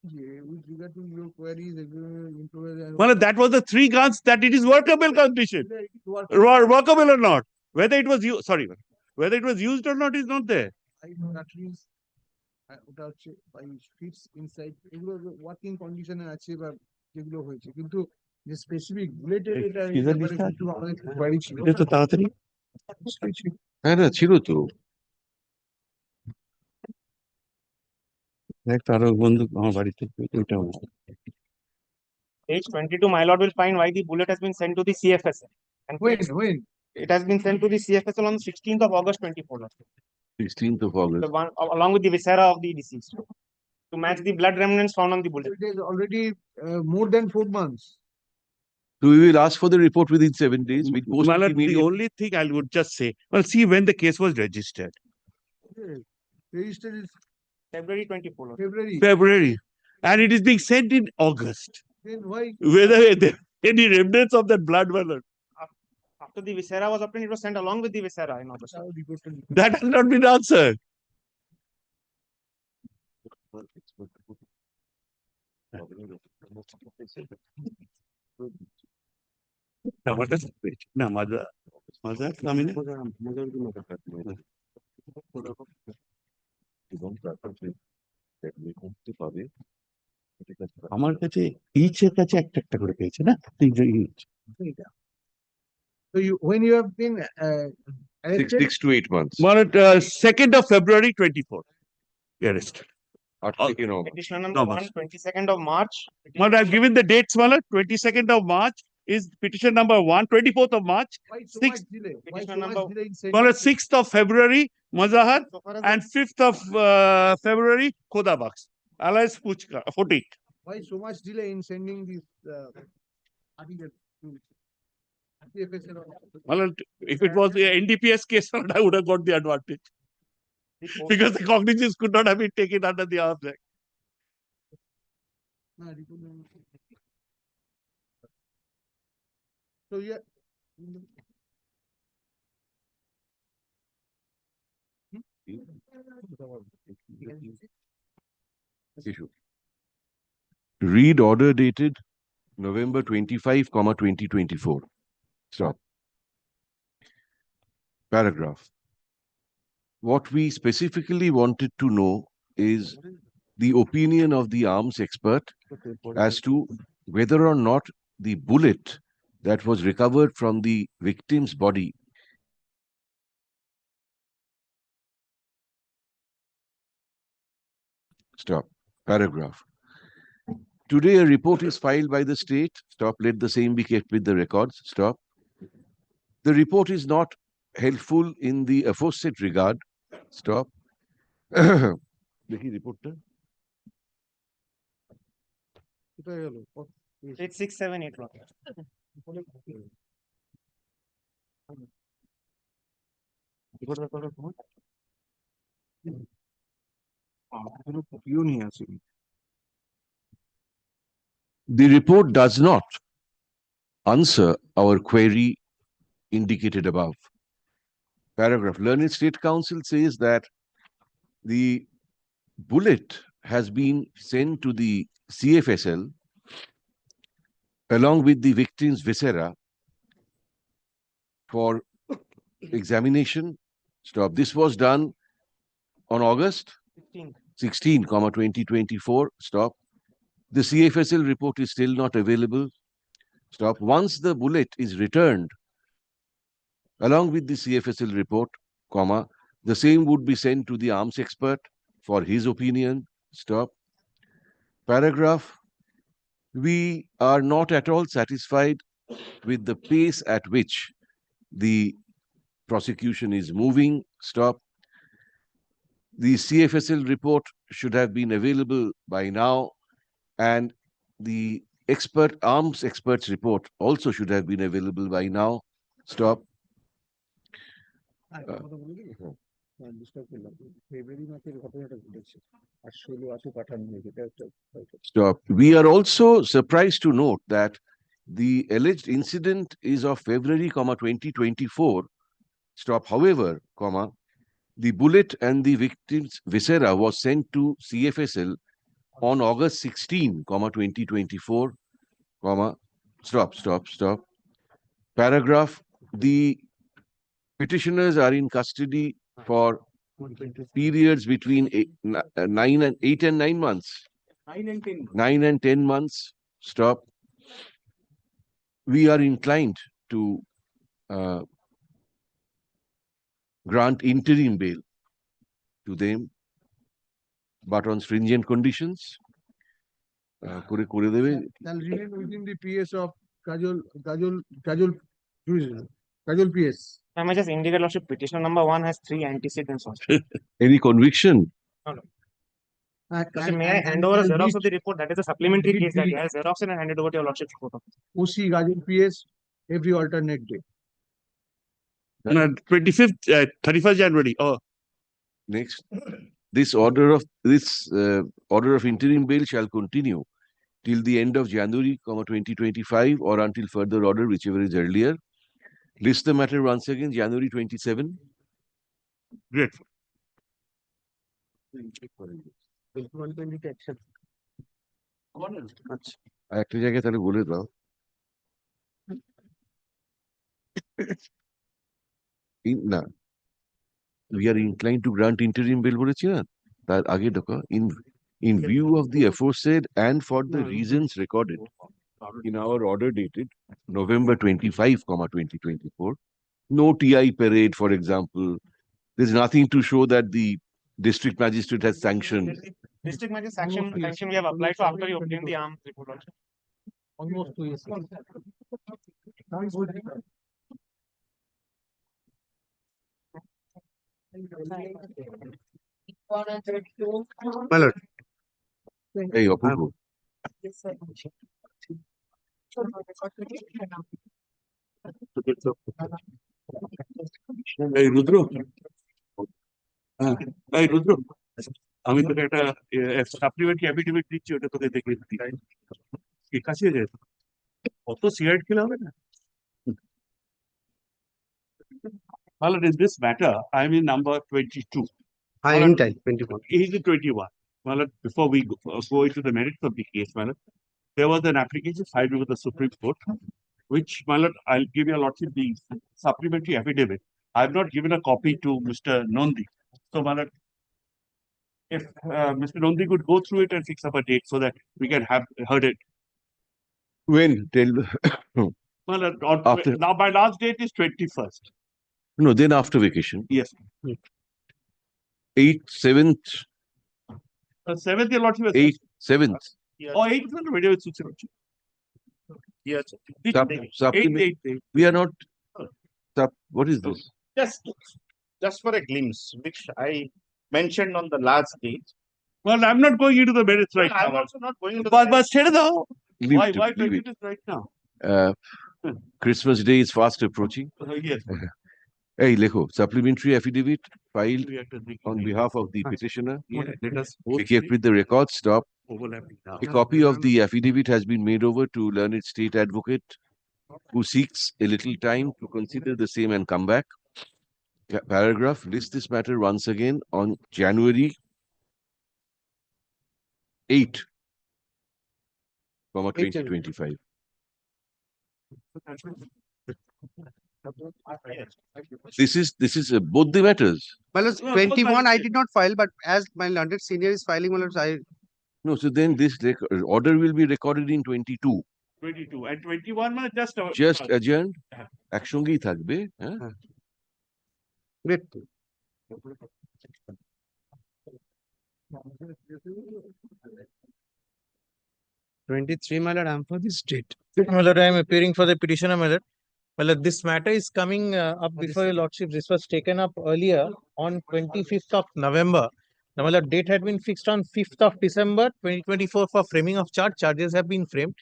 Yeah, with regard to your queries, Well, that was the 3 guns that it is workable condition. Workable or not. Whether it was used, whether it was used or not is not there. ওটা হচ্ছে fits inside এগুলো working কন্ডিশনে আছে বা যেগুলো হয়েছে কিন্তু যে স্পেসিফিক বুলেটের এটা একটু আমাদের কোয়ারি ছিল এটা তো তাড়াতাড়ি হ্যাঁ না ছিল তো দেখ তার বন্ধু আমার বাড়িতে ওইটা Page 22, my lord will find why the bullet has been sent to the CFSL. And when? It has been sent to the CFSL on 16th of August 24. 16th of August. The one along with the viscera of the deceased to match the blood remnants found on the bullet. It is already more than 4 months. So we will ask for the report within 7 days. We post Well, it immediately. the only thing I would just say, well, see when the case was registered. Registered is February 24. February. And it is being sent in August. Then why? Whether there any remnants of that blood were After the viscera was obtained, it was sent along with the viscera in August. that has not been answered. না মজা মজা আমি না আমার কাছে ইচের কাছে একটা করে পেয়েছে না তিনজন each So when you have been arrested? 6 to 8 months. 2nd of February 24 arrested. Petitioner number 1, 22nd of March. Well, I've given the dates, Malat. 22nd of March is petition number 1, 24th of March, Why so 6th much delay? Why petition so number much delay in sending? well, 6th of February, Mazahat, So far as and 5th of February, Kodabaks. Alias Puchka, 14th. Why so much delay in sending this article? My lord, if it was the NDPS case, my lord, I would have got the advantage. Because the cognizance could not have been taken under the arms act. So yeah. Issue. Read order dated November 25, 2024. Stop. Paragraph. What we specifically wanted to know is the opinion of the arms expert as to whether or not the bullet that was recovered from the victim's body Stop. Paragraph. Today, a report is filed by the state. Stop. Let the same be kept with the records. Stop. The report is not helpful in the aforesaid regard. Stop. দেখি রিপোর্টটা 8678. The report does not answer our query indicated above. Paragraph. Learned State Council says that the bullet has been sent to the CFSL along with the victim's viscera for examination. Stop. This was done on August 16, 2024. Stop. The CFSL report is still not available. Stop. Once the bullet is returned along with the CFSL report, comma, the same would be sent to the arms expert for his opinion. Stop. Paragraph. We are not at all satisfied with the pace at which the prosecution is moving. Stop. The CFSL report should have been available by now, and the arms experts report also should have been available by now. Stop. Stop. We are also surprised to note that the alleged incident is of February, 2024. Stop. However, the bullet and the victim's viscera was sent to CFSL on August 16, 2024. Stop. Paragraph. The petitioners are in custody for periods between 8 and 9 months. 9 and 10 months. Stop. We are inclined to grant interim bail to them, but on stringent conditions. They'll remain within the PS of Kajol PS. I may just indicate, Lordship, petitioner number 1 has 3 antecedents also. Any conviction? No. Lordship, may I hand over a xerox of the report? That is a supplementary case that he has xerox and hand it over to your Lordship's court. OC Kajol PS every alternate day. 25th, 31st January. Oh, Next, this order of interim bail shall continue till the end of January, 2025, or until further order, whichever is earlier. List the matter once again, January 27. grateful. একটা জায়গায় তাহলে বলে দাও। না, we are inclined to grant interim bail বলেছি না, তার আগে দেখো, in view of the aforesaid and for the reasons recorded in our order dated November 25, 2024, no TI parade, for example. There's nothing to show that the district magistrate has sanctioned. District magistrate sanction we have applied for after you obtained the arms report also. Almost 2 years. My lord. Hey, Apurva. এই রুদ্র হ্যাঁ, এই রুদ্র আমি তোকে একটা supplementary affidavit দিচ্ছি, ওটা তোকে দেখে দিই। ঠিক আছে, অত সিগারেট খেলে হবে না। Well, in this matter, I'm in number 22. In time, 21. He's in 21. Well, before we go into the merits of the case, well, there was an application filed with the Supreme Court, which, well, I'll give you a lot of the supplementary affidavit. I've not given a copy to Mr. Nondi. So, well, if Mr. Nondi could go through it and fix up a date so that we can have heard it. When? Tell. Well, After. now my last date is 21st. No, then after vacation. Yes. 8th, 7th, 7th, your lordship. 8th, 7th. Oh, 8th, wait, yes. Supplement. We are not. What is this? Just for a glimpse, which I mentioned on the last date. Well, I'm not going into the merits right now. I'm also not going into But the Leave why it, why leave take it. it right now? Christmas Day is fast approaching. Yes. Hey, Lekho, supplementary affidavit filed We have to make on behalf of the petitioner. let us Be kept with the record. Stop. overlapping now. A copy of the affidavit has been made over to learned state advocate who seeks a little time to consider the same and come back. Paragraph lists this matter once again on January 8, 2025. This is both the matters. Well, it's 21, I did not file, but as my learned senior is filing, well, I No, so then this order will be recorded in 22. 22 and 21 man Just adjourned. একসঙ্গেই থাকবে, হ্যাঁ? great. 23, my lord, I am for the state. My lord, I am appearing for the petitioner, my lord. My lord, this matter is coming up before your lordship. This was taken up earlier on 25th of November. Now, my lord, date had been fixed on 5th of December 2024 for framing of charge. Charges have been framed.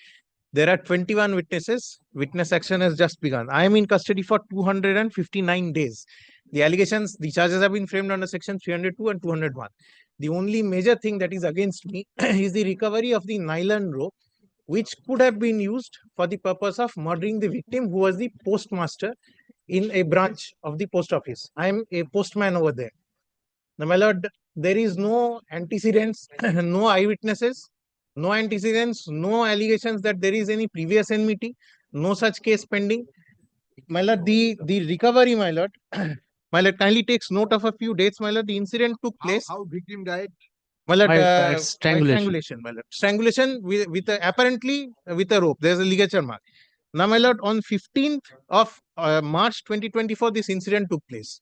There are 21 witnesses. Witness action has just begun. I am in custody for 259 days. The allegations, the charges have been framed under section 302 and 201. The only major thing that is against me is the recovery of the nylon rope, which could have been used for the purpose of murdering the victim, who was the postmaster in a branch of the post office. I am a postman over there. Now, my lord, there is no antecedents, no eyewitnesses, no antecedents, no allegations that there is any previous enmity, no such case pending. My lord, the recovery, my lord, my lord, kindly takes note of a few dates, my lord. The incident took place. How victim died? My lord, By by strangulation, my lord. Strangulation with apparently with a rope. There's a ligature mark. Now, my lord, on 15th of March 2024, this incident took place.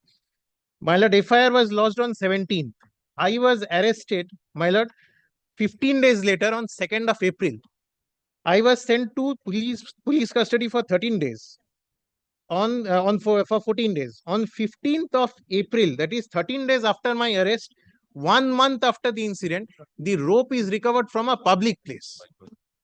My lord, FIR was lodged on 17th. I was arrested, my lord, 15 days later on 2nd of April. I was sent to police custody for 13 days. For 14 days. On 15th of April, that is 13 days after my arrest, 1 month after the incident, the rope is recovered from a public place.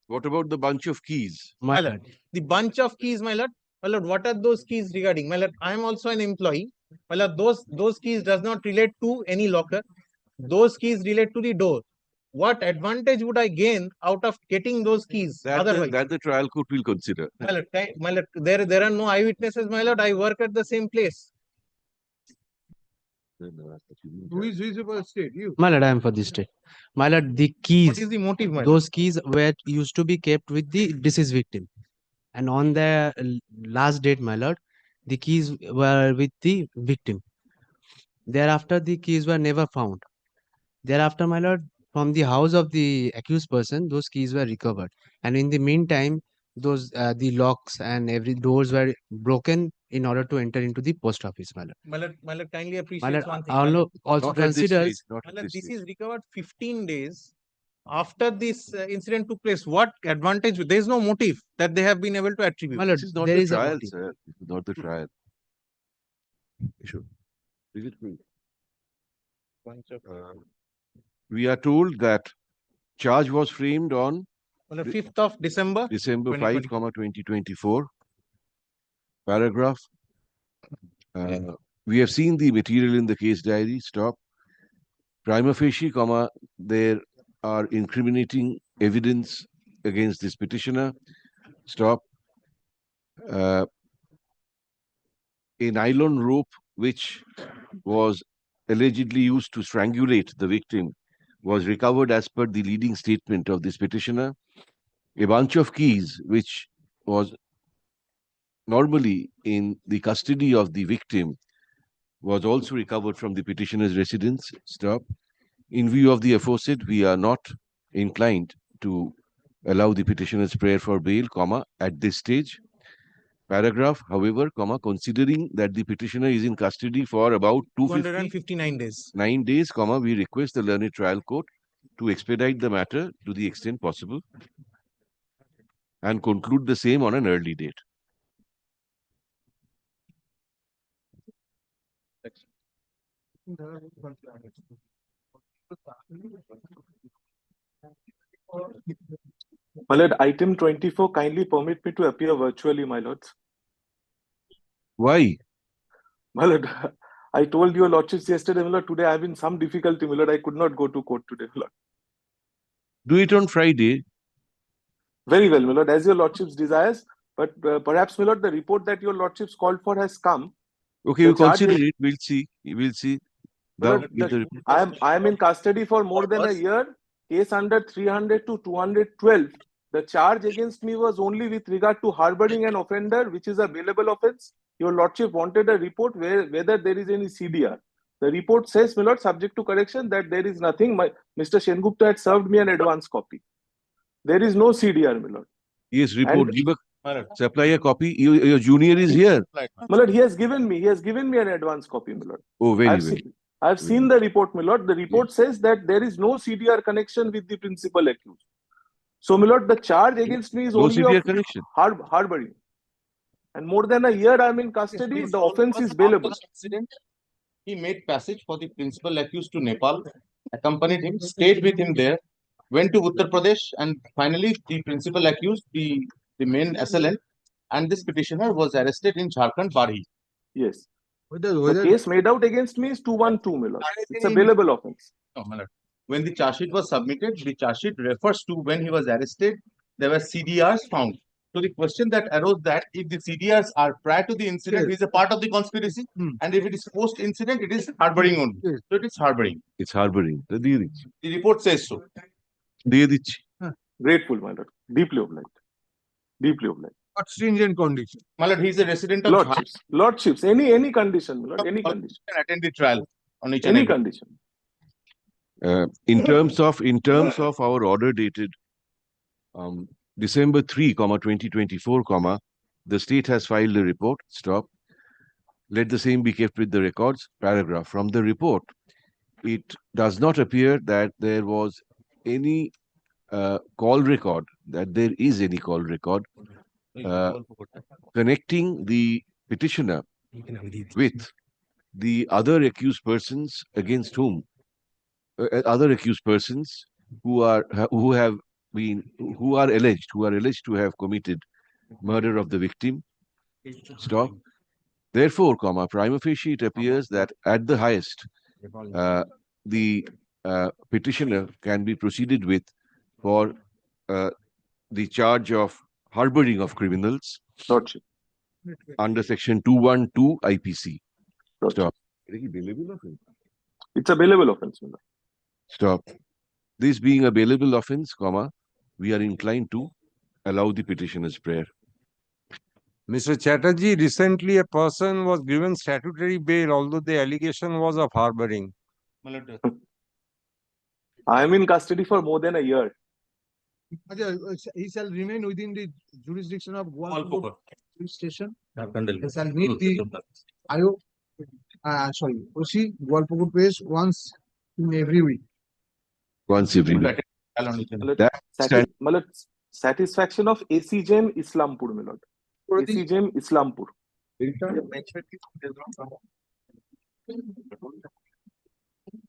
What about the bunch of keys? My lord, the bunch of keys, my lord. My lord, what are those keys regarding? My lord, I am also an employee. My lord, those keys does not relate to any locker. Those keys relate to the door. What advantage would I gain out of getting those keys? That the trial court will consider. My lord, there are no eyewitnesses, my lord. I work at the same place. Who is for the state? You. My lord, I am for the state. My lord, the keys. What is the motive, my lord? Those keys were used to be kept with the deceased victim. And on the last date, my lord, the keys were with the victim. Thereafter, the keys were never found. Thereafter, my lord, from the house of the accused person, those keys were recovered. And in the meantime, those the locks and every doors were broken in order to enter into the post office, my lord. My lord, kindly appreciate My lord, one thing. also Not at this considers. stage, not My at lord, this this stage. is recovered 15 days after this incident took place. What advantage? There is no motive that they have been able to attribute. My lord, This is not there the is a trial, motive. sir. This is not the trial. Sure. Leave it with me. We are told that charge was framed on On the 5th of December. December 5, 2024. Paragraph. We have seen the material in the case diary. Stop. Prima facie, there are incriminating evidence against this petitioner. Stop. A nylon rope which was allegedly used to strangulate the victim was recovered as per the leading statement of this petitioner. A bunch of keys which was normally in the custody of the victim was also recovered from the petitioner's residence. Stop. In view of the aforesaid, we are not inclined to allow the petitioner's prayer for bail, at this stage. Paragraph, however, considering that the petitioner is in custody for about 259 days. 9 days, we request the learned trial court to expedite the matter to the extent possible and conclude the same on an early date. My lord, item 24, kindly permit me to appear virtually, my lords. Why? My lord, I told your lordships yesterday, my lord, today I have in some difficulty, my lord. I could not go to court today, my lord. Do it on Friday. Very well, my lord, as your lordships desires. But perhaps, my lord, the report that your lordships called for has come. Okay, you consider it. We'll see. We'll see. I am in custody for more than a year. Case under 300 to 212. The charge against me was only with regard to harboring an offender, which is a bailable offence. Your lordship wanted a report whether there is any CDR. The report says, my lord, subject to correction, that there is nothing. Mr. Sengupta had served me an advance copy. There is no CDR, my lord. Yes, report. Supply a copy. Your junior is here. My lord, he has given me an advance copy, my lord. Oh, very well. I have seen the report, my lord. The report says that there is no CDR connection with the principal accused. So, my lord, the charge against me is only of harboring. And more than a year I am in custody. The offence is bailable. He made passage for the principal accused to Nepal, accompanied him, stayed with him there, went to Uttar Pradesh, and finally the principal accused, the main assailant, and this petitioner was arrested in Jharkhand, Barhi. Yes. The case made out against me is 212, my lord. It's a bailable offence. No, my lord. When the charge sheet was submitted, the charge sheet refers to when he was arrested, there were CDRs found. So the question that arose that if the CDRs are prior to the incident, he is a part of the conspiracy, and if it is post-incident, it is harboring only. So it is harboring. It's harboring. The report says so. Grateful, my lord. Deeply obliged. Deeply obliged. What stringent condition? My lord, he is a resident of Lordships. Lordships. Any condition, my lord. Any condition. Can attend the trial on each any condition. In terms of our order dated December 3, 2024, the state has filed a report. Stop. Let the same be kept with the records. Paragraph. From the report, it does not appear that there was any call record, that there is any call record connecting the petitioner with the other accused persons against whom other accused persons who are alleged to have committed murder of the victim. Stop. Therefore, prima facie, it appears that at the highest, the petitioner can be proceeded with for the charge of harboring of criminals under section 212 IPC. Stop. It's a bailable offence. Stop. This being a bailable offence, we are inclined to allow the petitioner's prayer. Mr. Chatterjee, recently a person was given statutory bail, although the allegation was of harboring. I am in custody for more than a year. He shall remain within the jurisdiction of Gwalpur police station. He shall meet the OC Gwalpur place once in every week. Once every week. Satisfaction of AC Jem Islampur, my lord. AC Jem Islampur.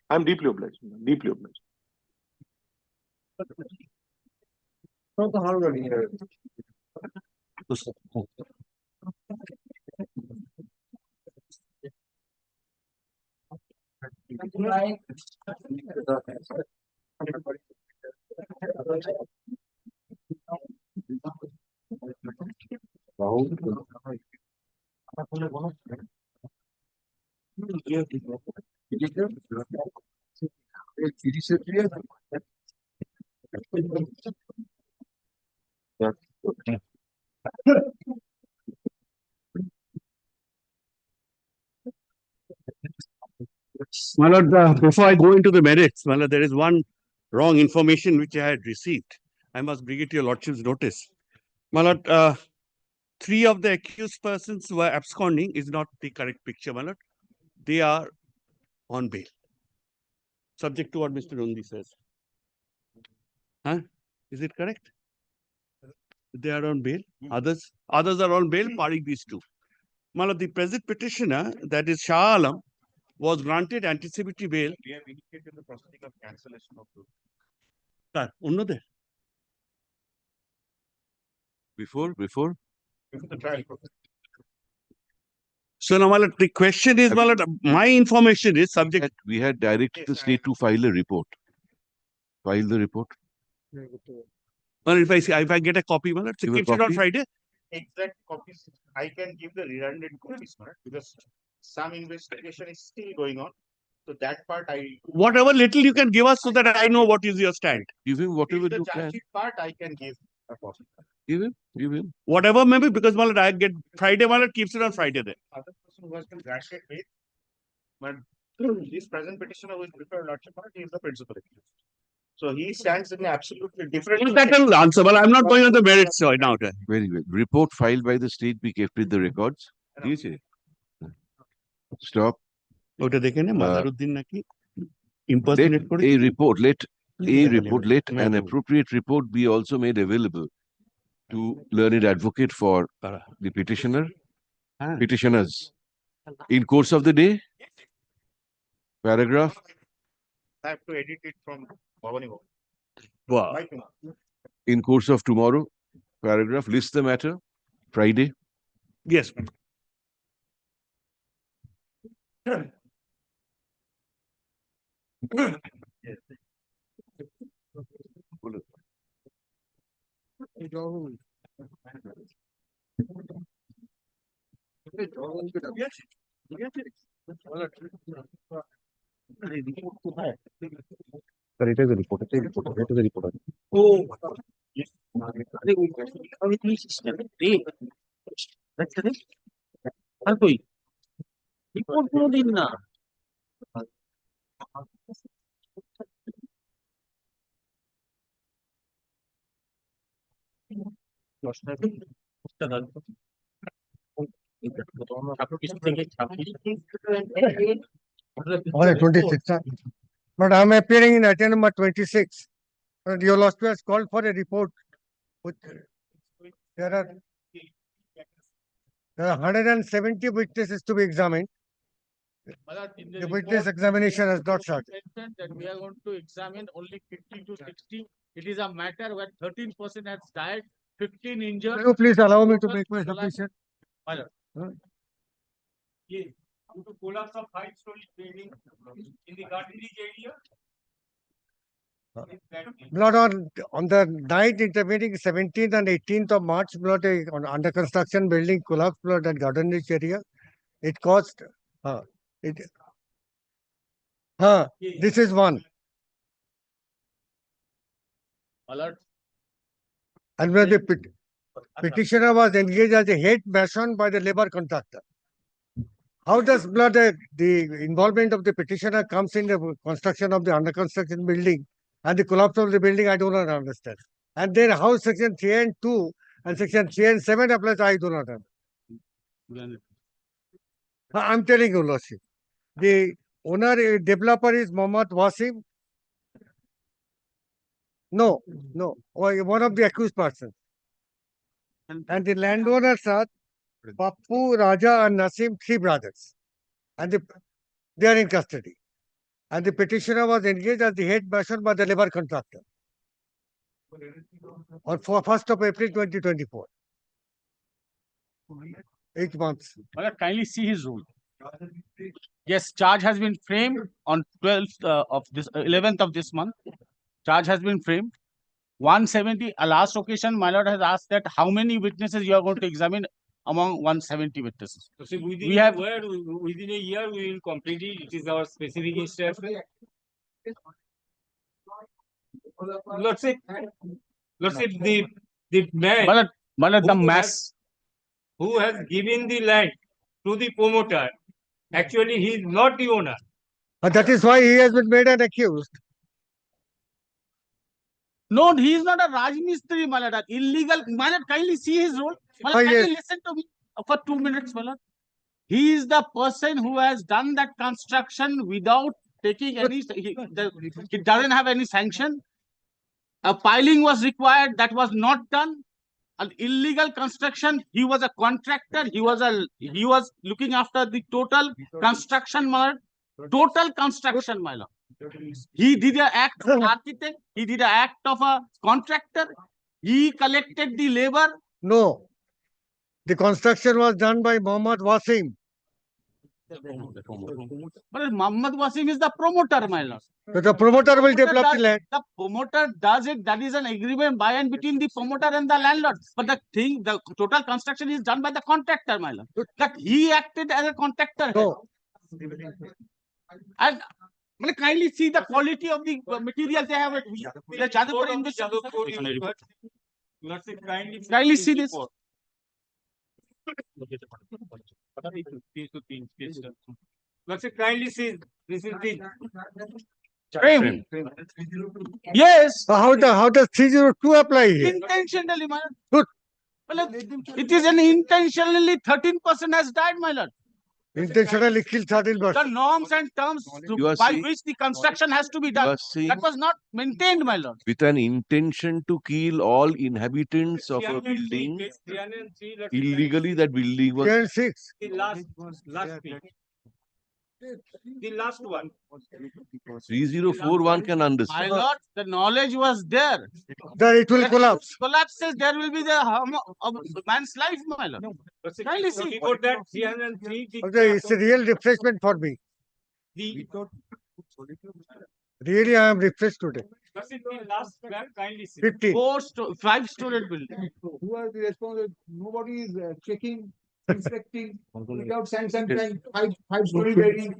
I am deeply obliged. Deeply obliged. My lord, before I go into the merits, my lord, there is one wrong information which I had received. I must bring it to your lordship's notice. My lord, three of the accused persons who are absconding is not the correct picture, my lord. They are on bail, subject to what Mr. Rundi says. Huh? Is it correct? They are on bail. Others are on bail, barring these two. My lord, the present petitioner, that is Shah Alam, was granted anticipatory bail. We have indicated the proceeding of cancellation of the Before? before the trial. So now, my lord, the question is, my lord, my information is subject. We had directed the state to file a report. File the report. Well, if I get a copy, my lord, so Give a keep it on copy. Friday. Exact copies, I can give the redundant copies, right? Because some investigation is still going on. So that part Whatever little you can give us so that I know what is your stand. Give him whatever the you charge can. sheet part, I can give a copy. Give him. Whatever maybe, because my lord, I get Friday, my lord, keeps it on Friday then. Other person who has been granted bail, but this present petitioner who is before lordship, he is the principal accused. So he stands in absolutely different. That will answer, but I'm not going on the merits now. Very well. Report filed by the state be kept with the records. Stop. ওটা দেখে নে মাদারউদ্দিন নাকি Let impersonate করে a report, let an appropriate report be also made available to learned advocate for the petitioners. In course of the day, paragraph, I have to edit it from Bhavani. Wow. in course of tomorrow, paragraph, list the matter, Friday. Yes. Sir, it is a report. It is a report. It is a report. Oh. আর কই report কোনো দিন না On 26th. But I'm appearing in item number 26. But your lordship has called for a report. There are 170 witnesses to be examined. The witness examination has not started. That we are going to examine only 50 to 60. It is a matter where 13% has died, 15 injured. Will you please allow me to make my submission? Due to collapse of high-story building in the Gardenage area. Blood on the night intervening 17th and 18th of March, blood on under construction building collapsed blood at Gardenage area. It caused this is one. Alert. And when the petitioner was engaged as a head mason by the labor contractor. How does blood the involvement of the petitioner comes in the construction of the under construction building and the collapse of the building? I do not understand. And then how section 3 and 2 and section 3 and 7 applies? I do not understand. I'm telling you, Lordship. The owner developer is Mohammad Wasim. No, one of the accused persons. And the landowners are Pappu, Raja and Nasim, three brothers. And they are in custody. And the petitioner was engaged as the head mason by the labor contractor. on for 1st of April 2024. 8 months. My lord, kindly see his rule. Yes, charge has been framed on 12th of this 11th of this month. Charge has been framed. 170, a last occasion, my lord has asked that how many witnesses you are going to examine among 170 witnesses. So within We have within a year we will complete it. It is our specific instruction. Let's say the man my lord, the who mass. who has given the land to the promoter, actually he is not the owner. And that is why he has been made an accused. No, he is not a Rajmistri, my lord. Illegal. My lord, kindly see his role. My lord, Oh, kindly yes. listen to me for 2 minutes, my lord. He is the person who has done that construction without taking any. He doesn't have any sanction. A piling was required. That was not done. An illegal construction. He was a contractor. He was looking after the total construction, my lord. Total construction, my lord. He did an act of an architect. He did an act of a contractor. He collected the labor. No. The construction was done by Mohammad Wasim. But Muhammad Wasim is the promoter, my lord. So the promoter will develop the land. The promoter does it. That is an agreement by and between the promoter and the landlord. But the total construction is done by the contractor, my lord. That he acted as a contractor. No. And kindly see the quality of the material they have. The Jadavpur kindly see this. Let's say kindly see this is the Frame. Yes. How does 302 apply here? Intentionally, my lord. Good. My lord, it is an intentionally 13% has died, my lord. Intentionally killed 13%. The norms and terms by which the construction has to be done. That was not maintained, my lord. With an intention to kill all inhabitants of a building, illegally that building was. 306. The last page. The last one. 3041 can My understand. lord, the knowledge was there. Then it will collapse. Collapses, there will be the harm of man's life, my lord. Kindly see. Before that, 303. Okay, it's a real refreshment for me. Really, I am refreshed today. Let's see the last graph, kindly see. 15. 5-story building. Who are the responsible? Nobody is checking, inspecting, without sanction time, five-story building.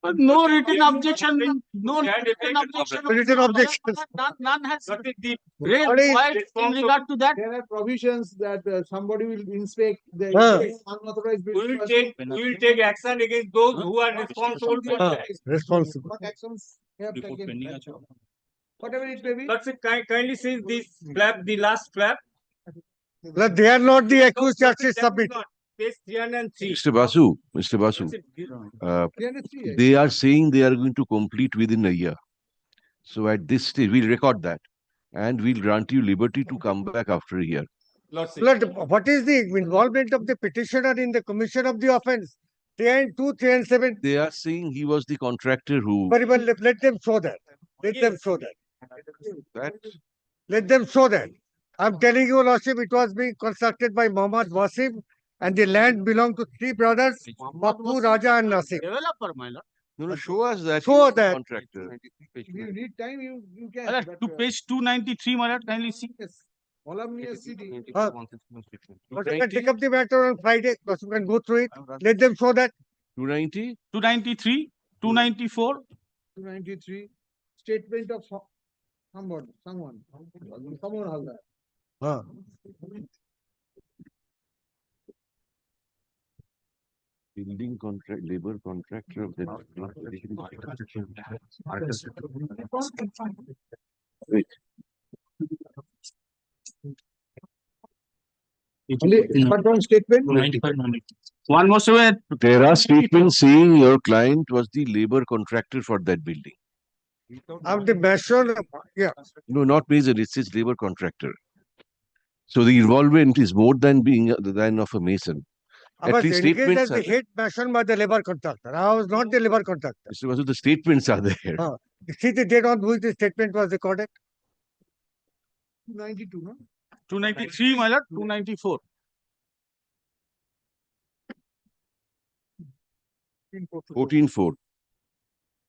But no written objection, no written objection. Written objections. None has The raised voice in regard to that. There are provisions that somebody will inspect the unauthorized we building. will take action against those who are responsible for that. Responsible. What actions they have taken? Whatever it may be. Let's say kindly see this flap, the last flap. But they are not the accused charges submitted. Page 303. Mr. Basu, they are saying they are going to complete within a year. So at this stage, we'll record that and we'll grant you liberty to come back after a year. Lord, what is the involvement of the petitioner in the commission of the offence? 302, 307. They are saying he was the contractor who. Very well, let them show that. Let them show that. Let them show that. I'm telling you, Lordship, it was being constructed by Mohammad Wasim and the land belonged to 3 brothers, Bapu, Raja and Nasir. Developer, my lord. No, show us that. Show he was the that. Contractor. If you need time, you can. My lord, but, to page 293, my lord, kindly see. Yes. Olamnia City. But you can take up the matter on Friday because you can go through it. Let them show that. 290? 293, 294. 293. Statement of someone. Someone Halder. Building contract, labor contractor of the. Wait. Confirm statement. One more way. There are statements saying your client was the labor contractor for that building. Of the mason, yeah. No, not mason, it says labor contractor. So the involvement is more than being than of a mason. I At was least indicated as statements the are head mason by the labor contractor. I was not the labor contractor. Mr. Basu, the statements are there. You see the date on which the statement was recorded? 92, no? 293, my lord, 294. 14-4.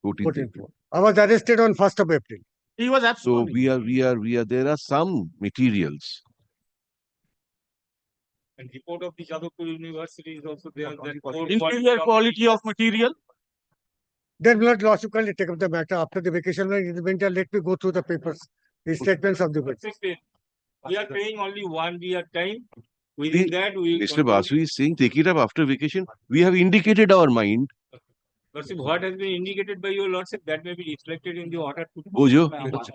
14th. I was arrested on 1st of April. He was So absconding. there are some materials. And report of the Jadavpur University is also there. That Inferior quality of material. Then blood loss, you can't take up the matter after the vacation. In the winter, let me go through the papers, the statements of the witness. We are paying only 1 year time. Within that, we. Mr. Basu is saying, take it up after vacation. We have indicated our mind. Lordship, what has been indicated by your lordship, that may be reflected in the order. Bojo. Lordship,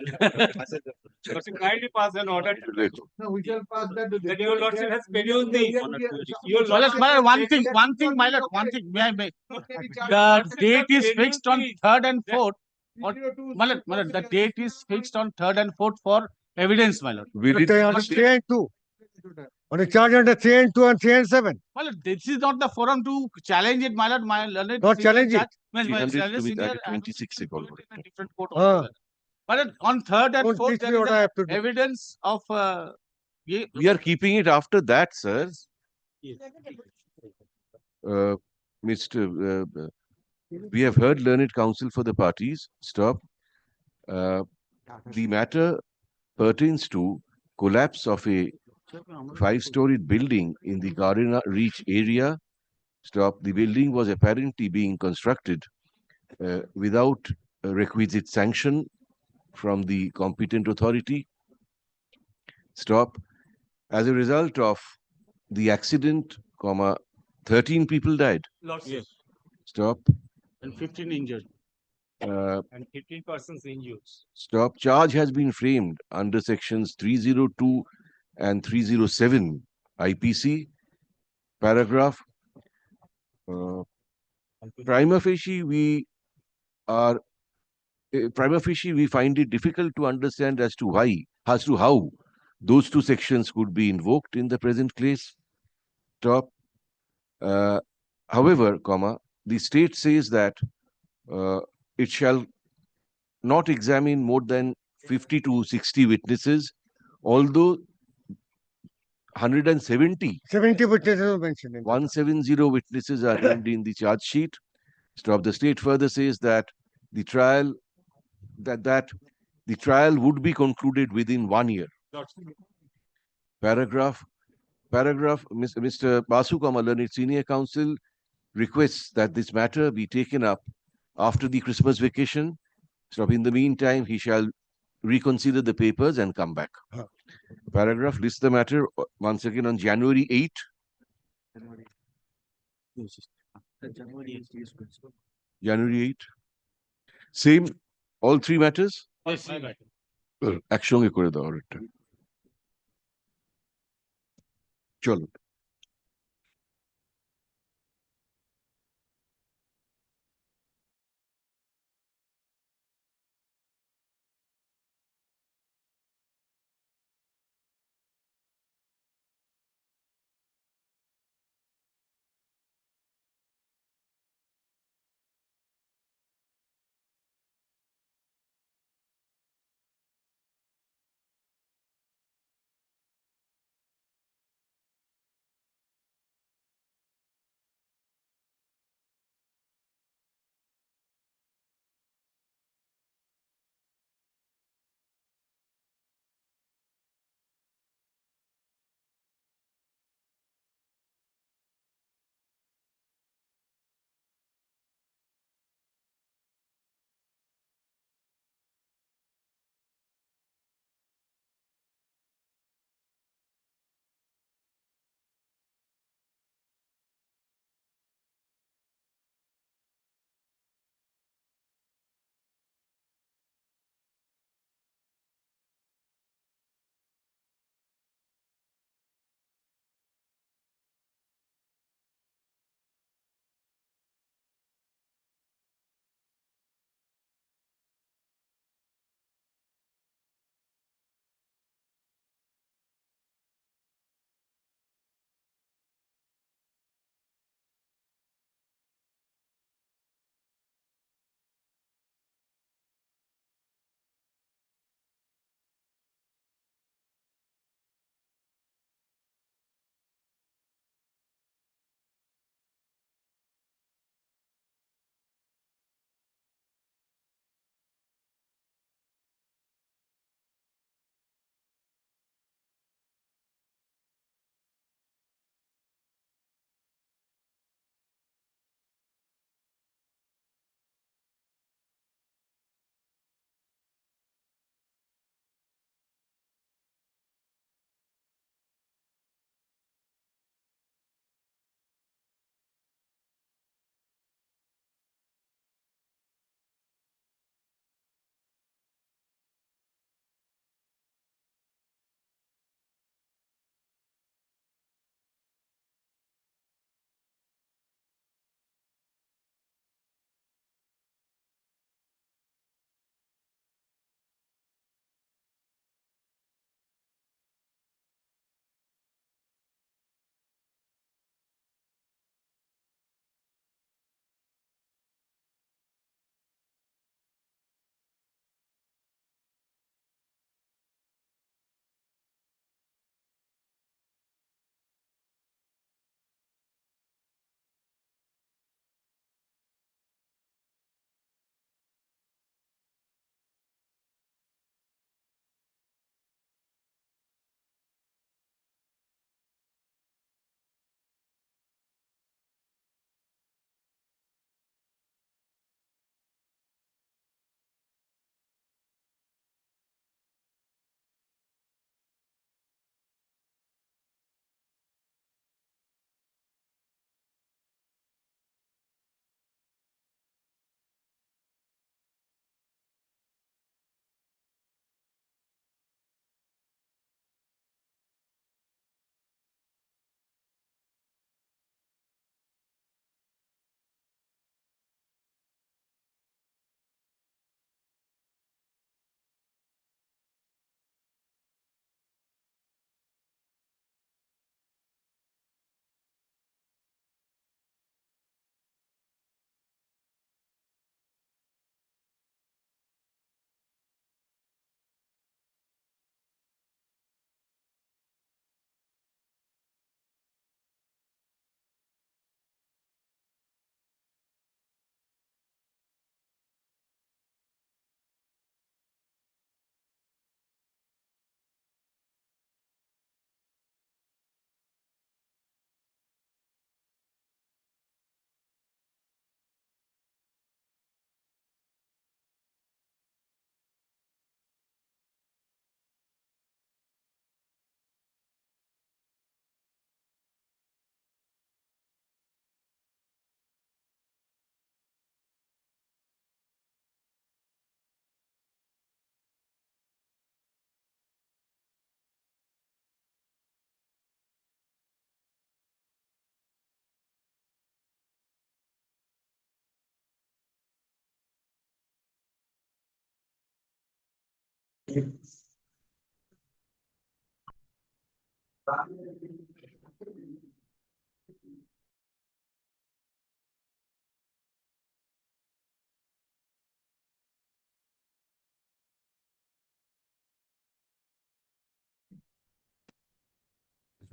kindly pass an order. No, we shall pass that. That your lordship has scheduled the. Your My lord, lordship. one thing, my lord, one thing, may I make? The date is fixed on 3rd and 4th. My lord, the date is fixed on 3rd and 4th for evidence, my lord. We did. On 3 and 2. On a charge under 3 and 2 and 3 and 7. My lord, this is not the forum to challenge it, my lord. My learned Not senior challenge it. judge- My 300 learned to be senior added 26 in ago. a different court Ah. also, my lord. On 3rd and Don't 4th, teach there me is what I have to do. evidence of We are keeping it after that, sir. We have heard learned counsel for the parties. Stop. The matter pertains to collapse of a 5-storied building in the Garden Reach area. Stop. The building was apparently being constructed without a requisite sanction from the competent authority. Stop. As a result of the accident, 13 people died. Lordship. Stop. and 15 injured. And 15 persons injured. Stop. Charge has been framed under sections 302 and 307 IPC. Paragraph. Prima facie, we find it difficult to understand as to how those two sections could be invoked in the present case. Stop. However, the state says that it shall not examine more than 50 to 60 witnesses, although 170 witnesses were mentioned. 170 witnesses are named in the charge sheet. Stop. The state further says that the trial would be concluded within 1 year. Paragraph, Mr. Basu, learned senior counsel requests that this matter be taken up after the Christmas vacation. Stop. In the meantime, he shall reconsider the papers and come back. Paragraph lists the matter once again on January 8. January 8. Same, all three matters? একসঙ্গে করে দাও আরেকটা। চলো।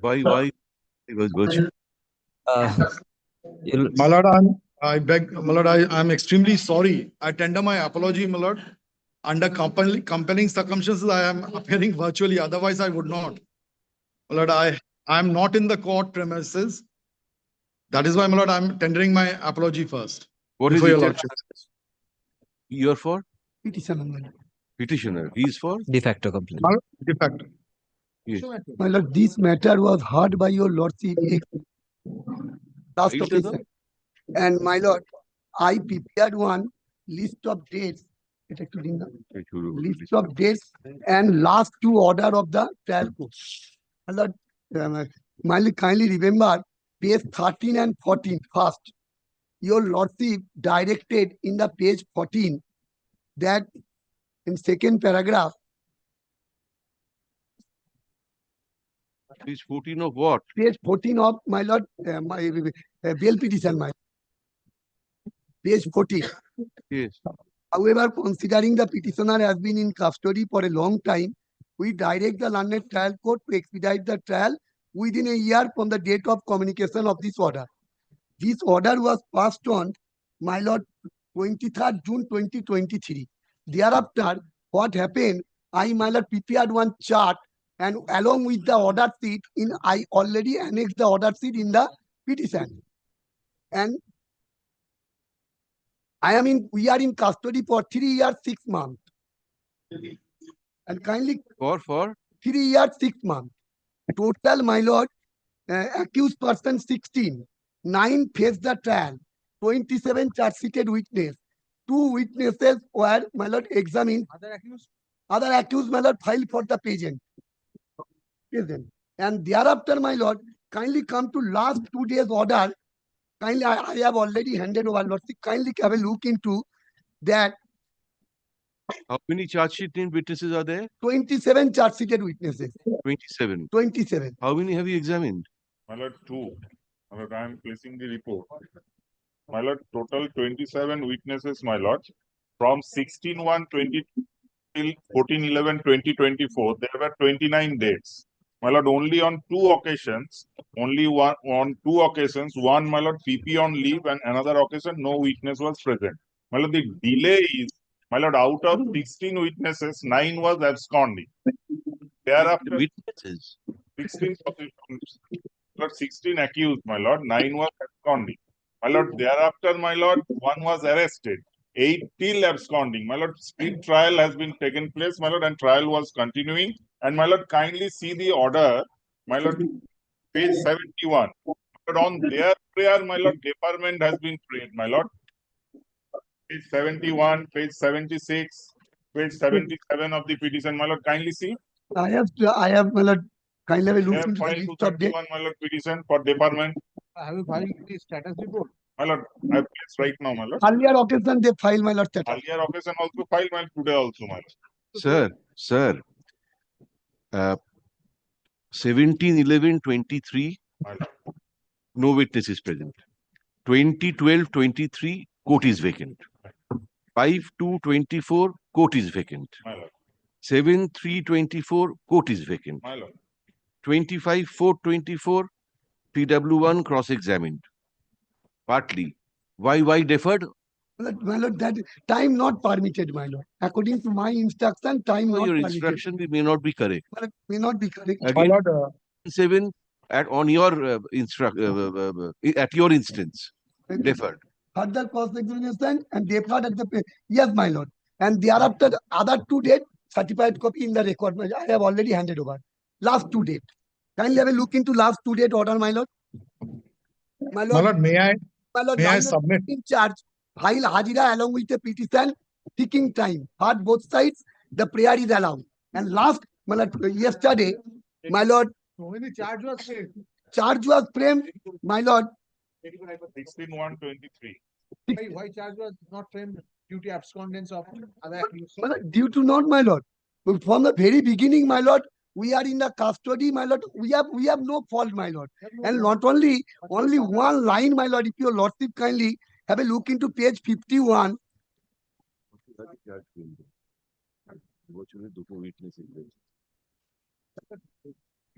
Why it was virtual? My lord, my lord, I'm extremely sorry. I tender my apology, my lord. Under compelling circumstances, I am appearing virtually. Otherwise, I would not. My lord, I am not in the court premises. That is why, my lord, I'm tendering my apology first. What is before your it? lordship. You're for? Petitioner. Petitioner. He's for? De facto complaint. My lord, de facto. Yes. My lord, this matter was heard by your lordship last Right, occasion. And my lord, I prepared one list of dates. List of dates and last two order of the trial court. My lord, kindly remember page 13 and 14 first. Your lordship directed in the page 14 that in second paragraph. Page 14 of what? Page 14 of my lord, my bail petition, my page 14. Yes. However, considering the petitioner has been in custody for a long time, we direct the learned trial court to expedite the trial within a year from the date of communication of this order. This order was passed on, my lord, 23rd June 2023. Thereafter, what happened? I, my lord, prepared one chart, and along with the order sheet, I already annexed the order sheet in the petition. And we are in custody for 3 years, 6 months. And kindly For 3 years, 6 months. Total, my lord, accused person 16. 9 faced the trial. 27 charge-sheeted witness. 2 witnesses were, my lord, examined. Other accused, my lord, filed for the pageant. And thereafter, my lord, kindly come to last 2 days order. Kindly, I have already handed over, lordship. Kindly have a look into that. How many charge sheet named witnesses are there? 27 charge-sheeted witnesses. 27. 27. How many have you examined? My lord, 2. My lord, I am placing the report. My lord, total 27 witnesses, my lord. From 16/1/20 till 14/11/2024, there were 29 dates. My lord, only on 2 occasions, one, my lord, PP on leave, and another occasion, no witness was present. My lord, the delay is, my lord, out of 16 witnesses, 9 was absconding. Thereafter, witnesses. 16 Lord, 16 accused, my lord, 9 was absconding. My lord, thereafter, my lord, 1 was arrested. 8 still absconding. My lord, split trial has been taken place, my lord, and trial was continuing. And my lord, kindly see the order, my lord, page 71. But on their prayer, my lord, department has been prayed, my lord. Page 71, page 76, page 77 of the petition, my lord, kindly see. I have, my lord, kindly have a They look have into the filed list of dates. 271, my lord, petition for department. Have you filed the status report? My lord, I have placed right now, my lord. Earlier occasion they filed, my lord, status. Earlier occasion also filed, my lord, today also, my lord. Sir, 17/11/23, no witness is present. 20/12/23, court is vacant. 5/2/24, court is vacant. My lord. 7/3/24, court is vacant. My lord. 25/4/24, PW1 cross-examined. Partly. Why deferred? My lord, that time not permitted, my lord. According to my instruction, time not Your permitted. instruction may not be correct. My lord, may not be correct. Again, 7 at your instance, deferred. Further cross-examination and deferred at the yes, my lord. And thereafter, other 2 dates, certified copy in the record. I have already handed over. Last 2 dates. Kindly have a look into last 2 date order, my lord. My lord, may I learned submit? in charge, file Hajira along with the petition, taking time. Heard both sides, the prayer is allowed. And last, my lord, yesterday, my lord, charge was framed, my lord. 16/1/23. Why charge was not framed due to abscondence of other accused? Due to not, my lord. But from the very beginning, my lord, we are in the custody, my lord. We have no fault, my lord. And not only one line, my lord. If your lordship kindly have a look into page 51.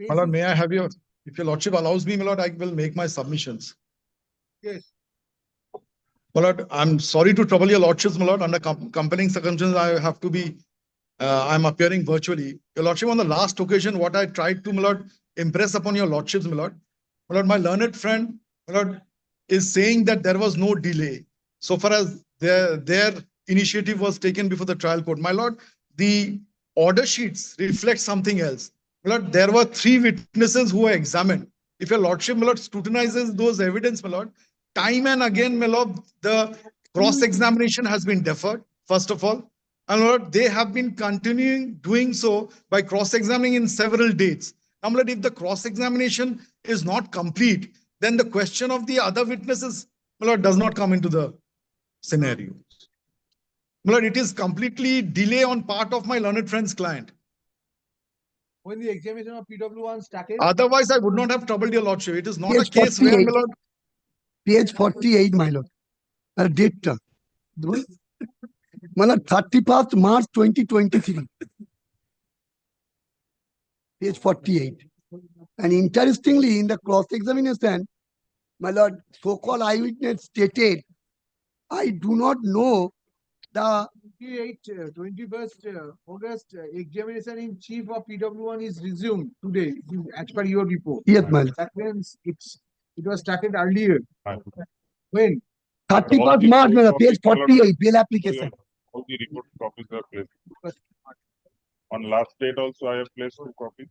My lord, may I have your, if your lordship allows me, my lord, I will make my submissions. Yes. My lord, I'm sorry to trouble your lordships, my lord. Under compelling circumstances, I have to be, I'm appearing virtually. Your lordship, on the last occasion, what I tried to, my lord, impress upon your lordships, my lord. My lord, my learned friend, my lord, is saying that there was no delay so far as their initiative was taken before the trial court. My lord, the order sheets reflect something else. My lord, there were 3 witnesses who were examined. If your lordship, my lord, scrutinizes those evidence, my lord, time and again, my lord, the cross-examination has been deferred, first of all. And Lord, they have been continuing doing so by cross-examining in several dates. Now, Lord, if the cross-examination is not complete, then the question of the other witnesses, my Lord, does not come into the scenario. My Lord, it is completely delay on part of my learned friend's client. When the examination of PW1 started. Otherwise, I would not have troubled your lordship. It is not a Page case where, 48. my Lord, Page 48, my lord. Date. My lord, 31st March 2023. Page 48. And interestingly, in the cross-examination, my lord, so-called eyewitness stated, I do not know the 21st August examination in chief of PW1 is resumed today, as per your report. Yes, my lord. That means it was started earlier. When? 31st March, my lord, page 48, bail application. All the report copies are placed. On last date also, I have placed 2 copies.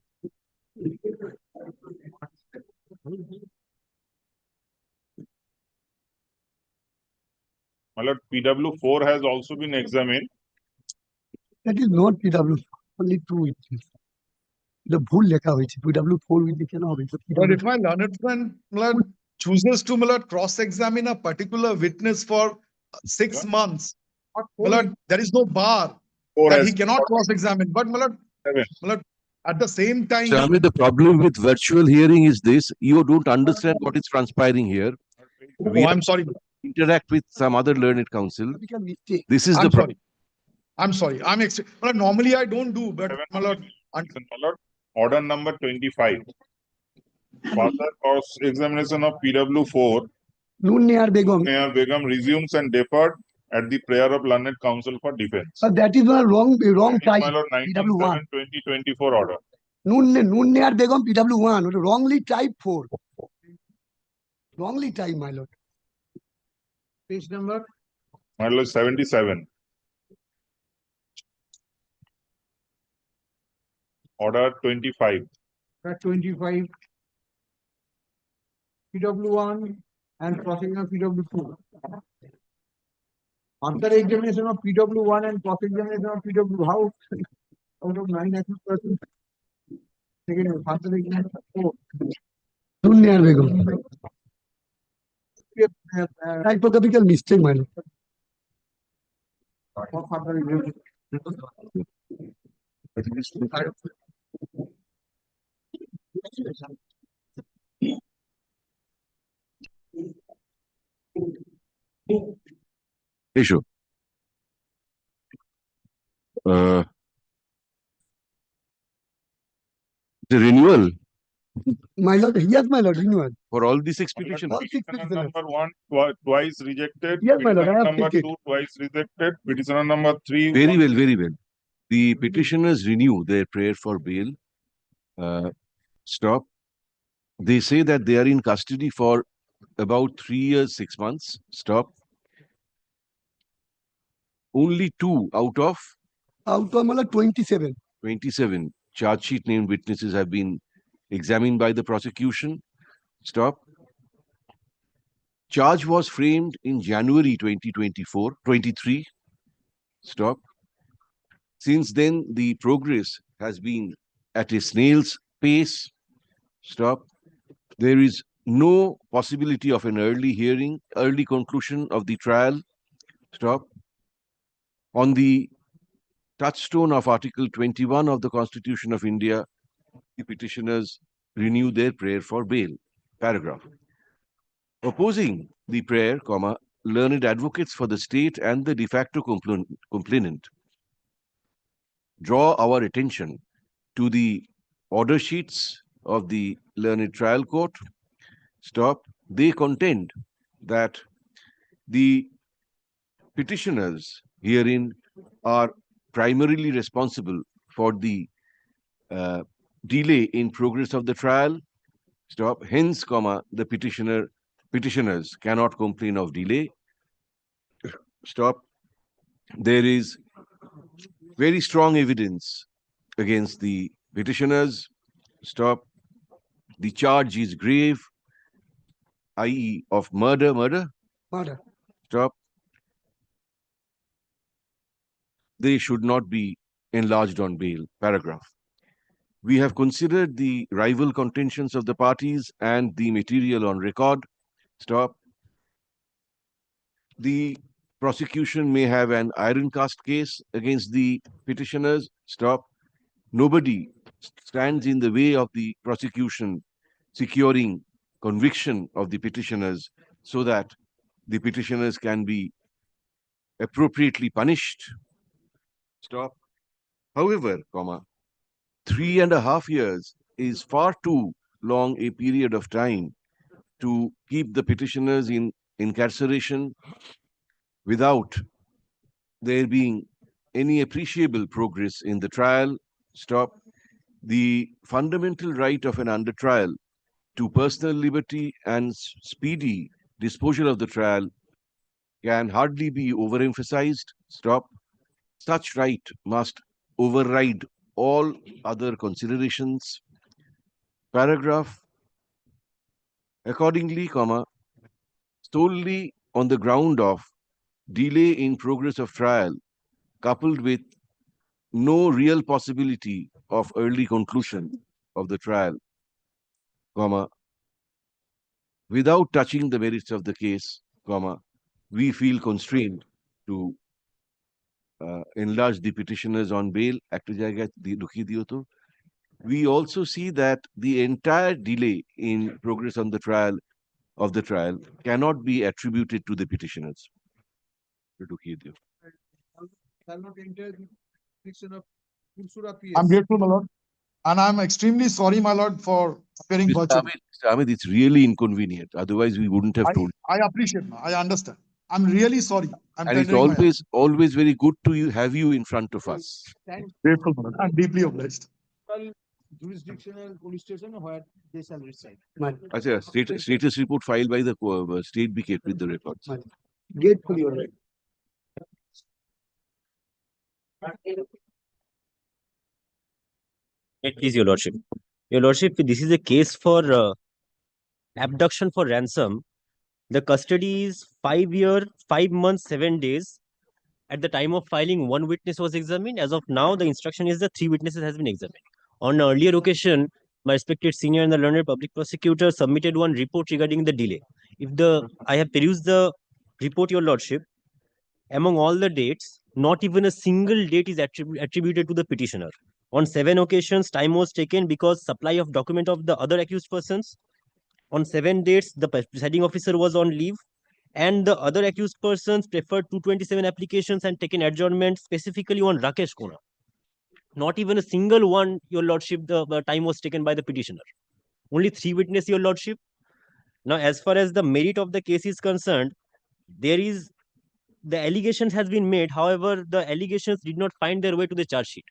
My lord, PW4 has also been examined. That is not PW, only 2 witnesses. The ভুল লেখা হয়েছে PW4 with কেন হবে? But if my learned friend, my Lord, chooses to, my Lord, cross-examine a particular witness for 6 months, my Lord, there is no bar that he cannot cross-examine. But my Lord, at the same time, Swami, the problem with virtual hearing is this: you don't understand what is transpiring here. We I'm sorry. Interact with some other learned counsel. This is the problem. I'm sorry. Normally I don't do, but my Lord, Order number 25. Further cross-examination of PW4. Nunniar Begum. Nunniar Begum resumes and deferred at the prayer of learned counsel for defense. That is a wrong type. My lord, 19/7/2024 order. Nunniar Begum PW1, wrongly type 4. Wrongly type, my lord. Page number? My lord, 77. Order 25. 25. PW1 and cross-examination of PW2. After examination of PW1 and cross-examination of PW, how out of 9 accused persons? Second, after examination of 4. Nunniar Begum. Typographical mistake, my lord. For further examination. Issue. The renewal My lord, yes, my lord, renewal. for all these expeditions. All 6 Petitioner petitioners. number 1 twice rejected. Yes, my lord, I Petitioner have number taken 2 twice rejected. Petitioner number 3. Very well, very well. The petitioners renew their prayer for bail. Stop. They say that they are in custody for about 3 years, 6 months. Stop. Only 2 out of my lord, 27. 27 charge sheet named witnesses have been examined by the prosecution. Stop. Charge was framed in January 2023. Stop. Since then, the progress has been at a snail's pace. Stop. There is no possibility of an early hearing, early conclusion of the trial. Stop. On the touchstone of Article 21 of the Constitution of India, the petitioners renew their prayer for bail. Paragraph. Opposing the prayer, learned advocates for the state and the de facto complainant draw our attention to the order sheets of the learned trial court. They contend that the petitioners herein are primarily responsible for the delay in progress of the trial. Hence, the petitioners cannot complain of delay. There is very strong evidence against the petitioners. The charge is grave, i.e. of murder. Murder. They should not be enlarged on bail. Paragraph. We have considered the rival contentions of the parties and the material on record. The prosecution may have an iron cast case against the petitioners. Nobody stands in the way of the prosecution securing conviction of the petitioners so that the petitioners can be appropriately punished. However, 3.5 years is far too long a period of time to keep the petitioners in incarceration without there being any appreciable progress in the trial. The fundamental right of an under trial to personal liberty and speedy disposal of the trial can hardly be overemphasized. Such right must override all other considerations. Paragraph. Accordingly, solely on the ground of delay in progress of trial, coupled with no real possibility of early conclusion of the trial, without touching the merits of the case, we feel constrained to enlarge the petitioners on bail. We also see that the entire delay in progress on the trial cannot be attributed to the petitioners. I'm grateful, my lord. And I'm extremely sorry, my lord, for appearing virtually. Mr. Ahmed, it's really inconvenient. Otherwise, we wouldn't have told. I appreciate, I understand. I'm really sorry. And it's always very good to have you in front of us. Grateful, my lord. I'm deeply obliged. Jurisdictional police station where they shall reside. Status report filed by the state be kept with the records. Grateful, you're right. Please, Your Lordship. Your Lordship, this is a case for abduction for ransom. The custody is 5 years, 5 months, 7 days. At the time of filing, 1 witness was examined. As of now, the instruction is that 3 witnesses has been examined. On an earlier occasion, my respected senior and the learned public prosecutor submitted 1 report regarding the delay. I have perused the report, Your Lordship. Among all the dates, not even a single date is attributed to the petitioner. On 7 occasions, time was taken because supply of document of the other accused persons. On 7 dates, the presiding officer was on leave, and the other accused persons preferred 227 applications and taken adjournment specifically on Rakesh Kona. Not even a single one, Your Lordship, the time was taken by the petitioner. Only 3 witnesses, Your Lordship. Now, as far as the merit of the case is concerned, the allegations has been made. However, the allegations did not find their way to the charge sheet.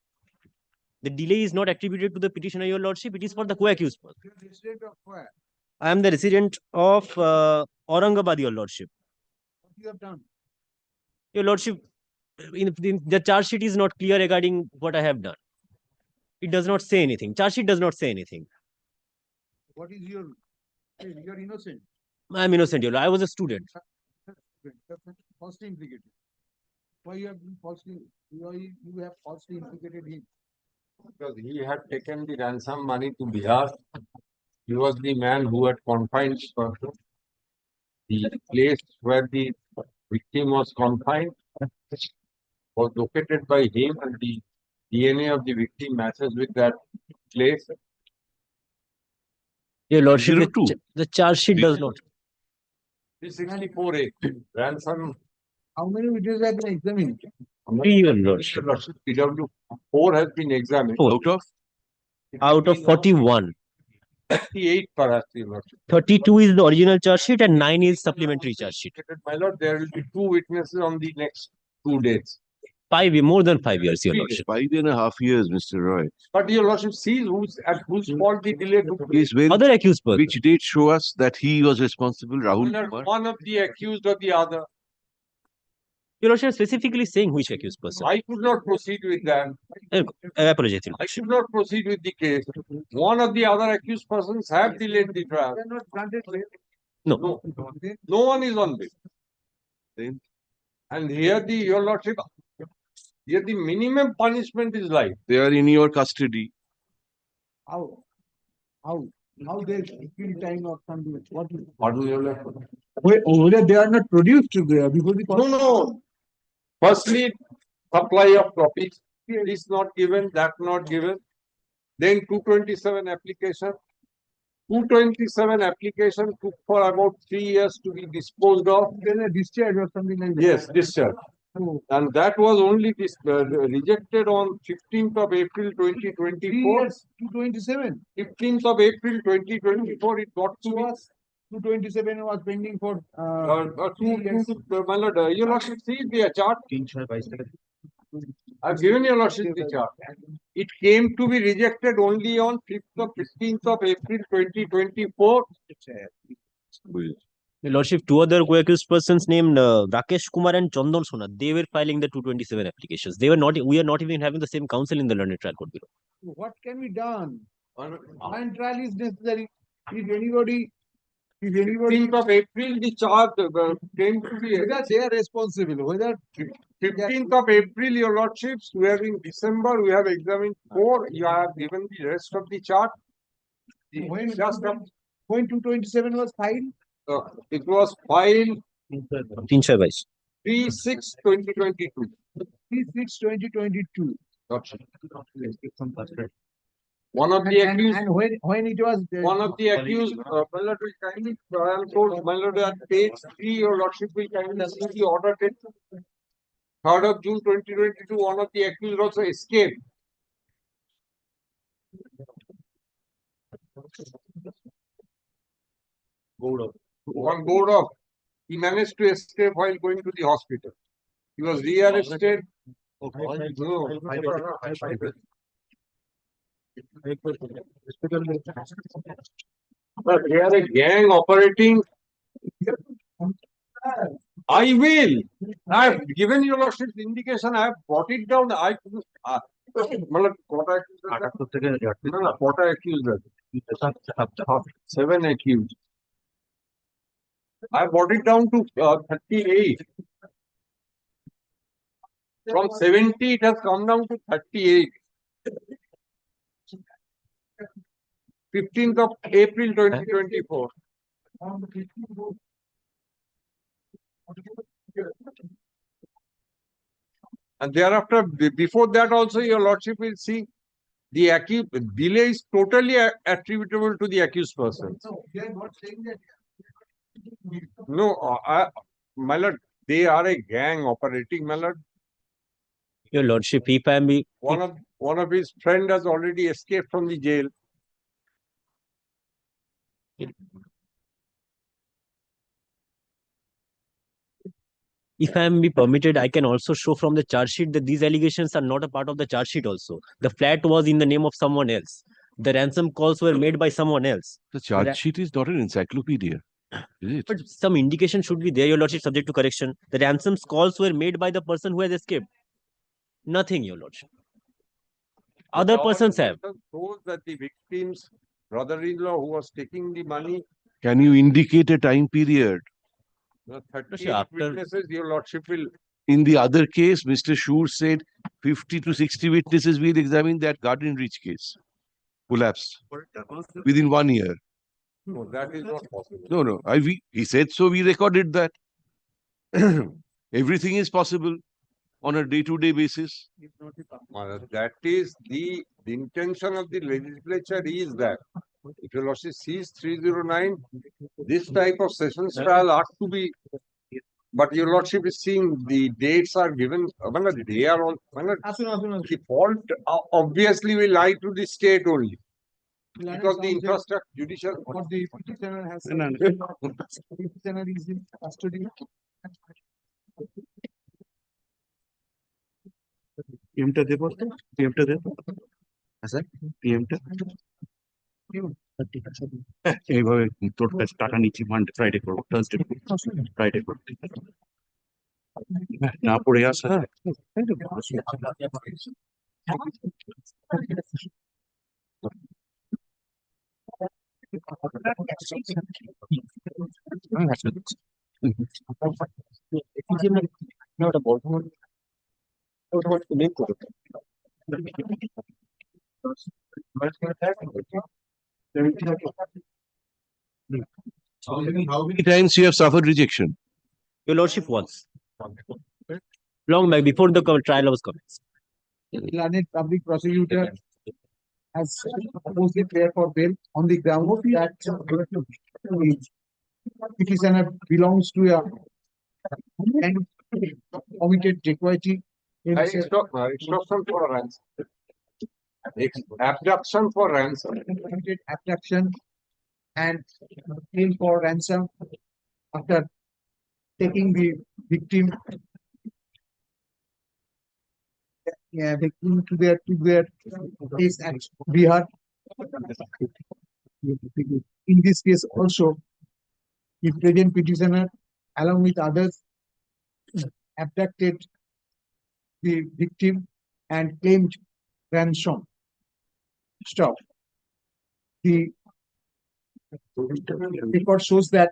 The delay is not attributed to the petitioner, Your Lordship. It is for the co-accused person. I am the resident of Aurangabad, Your Lordship. What you have done? Your Lordship, the charge sheet is not clear regarding what I have done. It does not say anything. Charge sheet does not say anything. What is your? You're innocent. I am innocent, Your Lord. I was a student. Falsely implicated. Why you have been falsely? Why you have falsely implicated him? Because he had taken the ransom money to Bihar. He was the man who had confined the place where the victim was confined. was located by him and the DNA of the victim matches with that place. Your lordship, the, 02. the charge sheet does not. 364A, ransom. How many witnesses have been examined? Your lordship. PW 4 has been examined. Four. Out of 41. 38 perhaps, Your Lordship. 32 is the original charge sheet and 9 is supplementary charge sheet. My lord, there will be 2 witnesses on the next 2 days. More than 5 years, your lordship. 5.5 years, Mr. Roy. But your lordship sees at whose fault the delay took place. Case when, Other accused person. which date show us that he was responsible, Rahul Whether Kumar? one of the accused or the other. Your lordship specifically saying which accused person. I could not proceed with that. Apologize, your I lordship. should not proceed with the case. One of the other accused persons have delayed the trial. No. No one is on bail. Then And here your lordship, here the minimum punishment is life. they are in your custody. How? How they kill time or something? What is? Pardon your lordship. Whether they are not produced before the court? No. Firstly, supply of copies. This not given, that not given. Then 227 application. 227 application took for about 3 years to be disposed of. Then a discharge or something like that. Yes, discharge. Oh. And that was only rejected on 15th of April 2024. 227. 15th of April 2024, it got to us. 227 was pending for. My lord, your lordship see the chart. I've given your lordship the chart. It came to be rejected only on 15th of April 2024. Your lordship, 2 other co-accused persons named Rakesh Kumar and Chandan Sona, they were filing the 227 applications. We are not even having the same counsel in the learned trial court bureau. What can be done? One trial is necessary. If anybody 15th of April, the charge came to be. whether they are responsible, whether 15th of April, your lordships, we have in December, we have examined 4. You have given the rest of the chart. when 227 was filed, It was filed 3/6. 3/6/2022. 3/6/2022. One of the accused. And when it was. One of the accused, my lord will kindly, I am told, my lord, at page 3, your lordship will kindly see the order date. 3rd of June 2022, one of the accused also escaped. One board of. He managed to escape while going to the hospital. He was rearrested. But they are a gang operating. I will. I have given your lordship indication. I have brought it down. What accused? 7 accused. I brought it down to 38. From 70, it has come down to 38. 15th of April 2024. And thereafter, before that also, your lordship will see the accused delay is totally attributable to the accused person. No, they are not saying that. No, my lord, they are a gang operating, my lord. Your lordship, if I am One of his friend has already escaped from the jail. If I am be permitted, I can also show from the charge sheet that these allegations are not a part of the charge sheet also. The flat was in the name of someone else. The ransom calls were made by someone else. The charge sheet is not an encyclopedia, is it? But some indication should be there, your lordship, subject to correction. The ransom calls were made by the person who has escaped. Nothing, your lordship. Other persons have. Shows that the victim's brother-in-law who was taking the money. Can you indicate a time period? 38 witnesses, your lordship will. In the other case, Mr. Shur said 50 to 60 witnesses will examine that Garden Reach case. Collapsed within 1 year. No, that is not possible. No. He said so. We recorded that. Everything is possible. on a day-to-day basis? That is the intention of the legislature is that if your lordship sees 309, this type of sessions trial ought to be. But your lordship is seeing the dates are given, they are all, the fault obviously will lie to the state only. Because the infrastructure, judicial. What the petitioner has. Petitioner is in custody. PM-টা দেবো তো? PM-টা দেবো? Sir PM-টা? এইভাবে তোর কাছে টাকা নিচ্ছি Monday Friday করবো Thursday Friday করবো না পড়ে আসা How many times you have suffered rejection? Your Lordship once. Long back before the trial was commenced. The learned public prosecutor has opposed the prayer for bail on the ground that the petitioner belongs to a and committed dacoity. Extortion for ransom. Abduction for ransom. Committed abduction and claim for ransom after taking the victim victim to their case at Bihar. In this case also, the present petitioner along with others abducted the victim and claimed ransom. Stop. The record shows that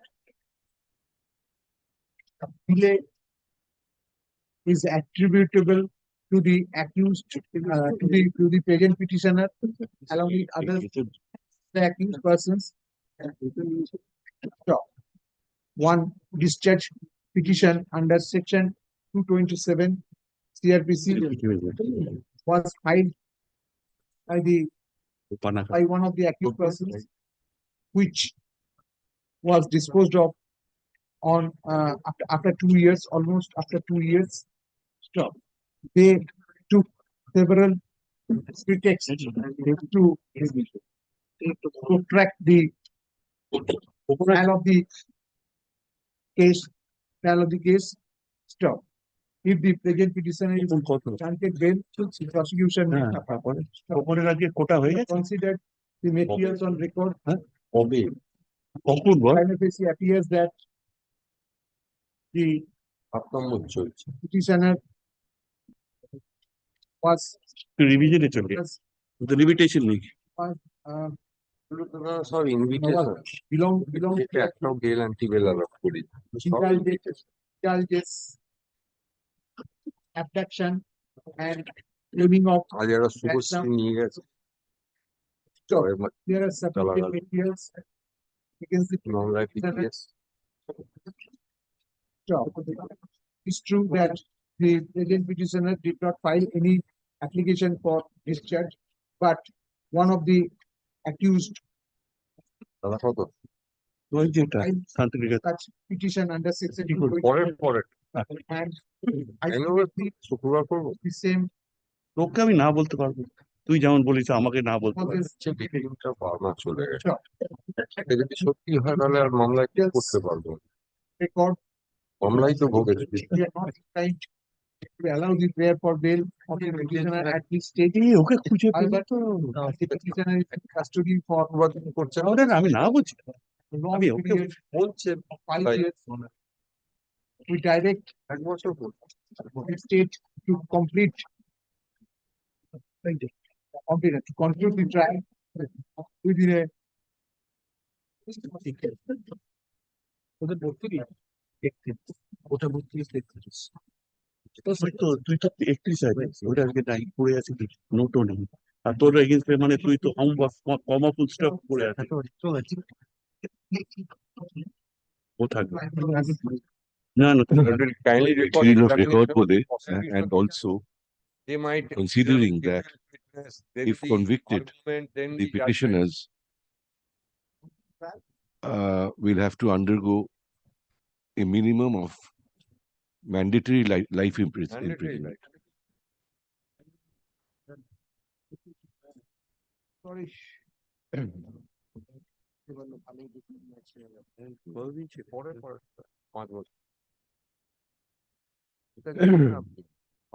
delay is attributable to the accused, to the present petitioner, along with others, the accused persons. Stop. One discharge petition under section 227 CRPC was filed by one of the accused persons, which was disposed of on after 2 years, almost after 2 years. Stop. They took several pretexts to protract the trial of the case. Stop. If the present petitioner is granted bail, prosecution considered the materials on record. Primarily appears that the petitioner was রিভিশনে চলে the limitation নেই সব invitation belong একটা bell anti bell আলাপ করি indulges abduction and claiming of আজ একটা ransom. Subhashree নিয়ে gেছে So, there are sufficient materials against the মামলায় PPS job. It's true that the present petitioner did not file any application for discharge, but one of the accused দাদা কত ওই যেটা Santiniketan such petition under section পরে and শুক্রবার করবো the same তোকে আমি না বলতে পারবো তুই যেমন বলিস আমাকে না বলতে পারবো বিপিনটা বারবার চলে গেছে এটা যদি সত্যি হয় তাহলে আর মামলায় কি করতে পারবো record. মামলাই তো ভোগেছে We are not trying to allow the prayer for bail of the petitioner at this stage. ওকে খুঁজে However, the petitioner is in custody for করছে আমি না বলছি long আমি ওকে period বলছে of 5 তাই। years. We direct এক বছর পর the state to complete to conclude the trial within a ওদের ভর্তি ওটা ভর্তি তুই তো 31 আছে ওটা আজকে নাই পড়ে আছে কি নোটও নেই আর তোর এগেইনস্টে মানে তুই তো কমা ফুল স্টপ পড়ে আছে ও থাকবে Kindly record material of examination record of bole, prosecution. and also They might considering give that witness, then if the convicted, argument, then the the judgment. petitioners will have to undergo a minimum of mandatory life Mandatory imprisonment. Sorry.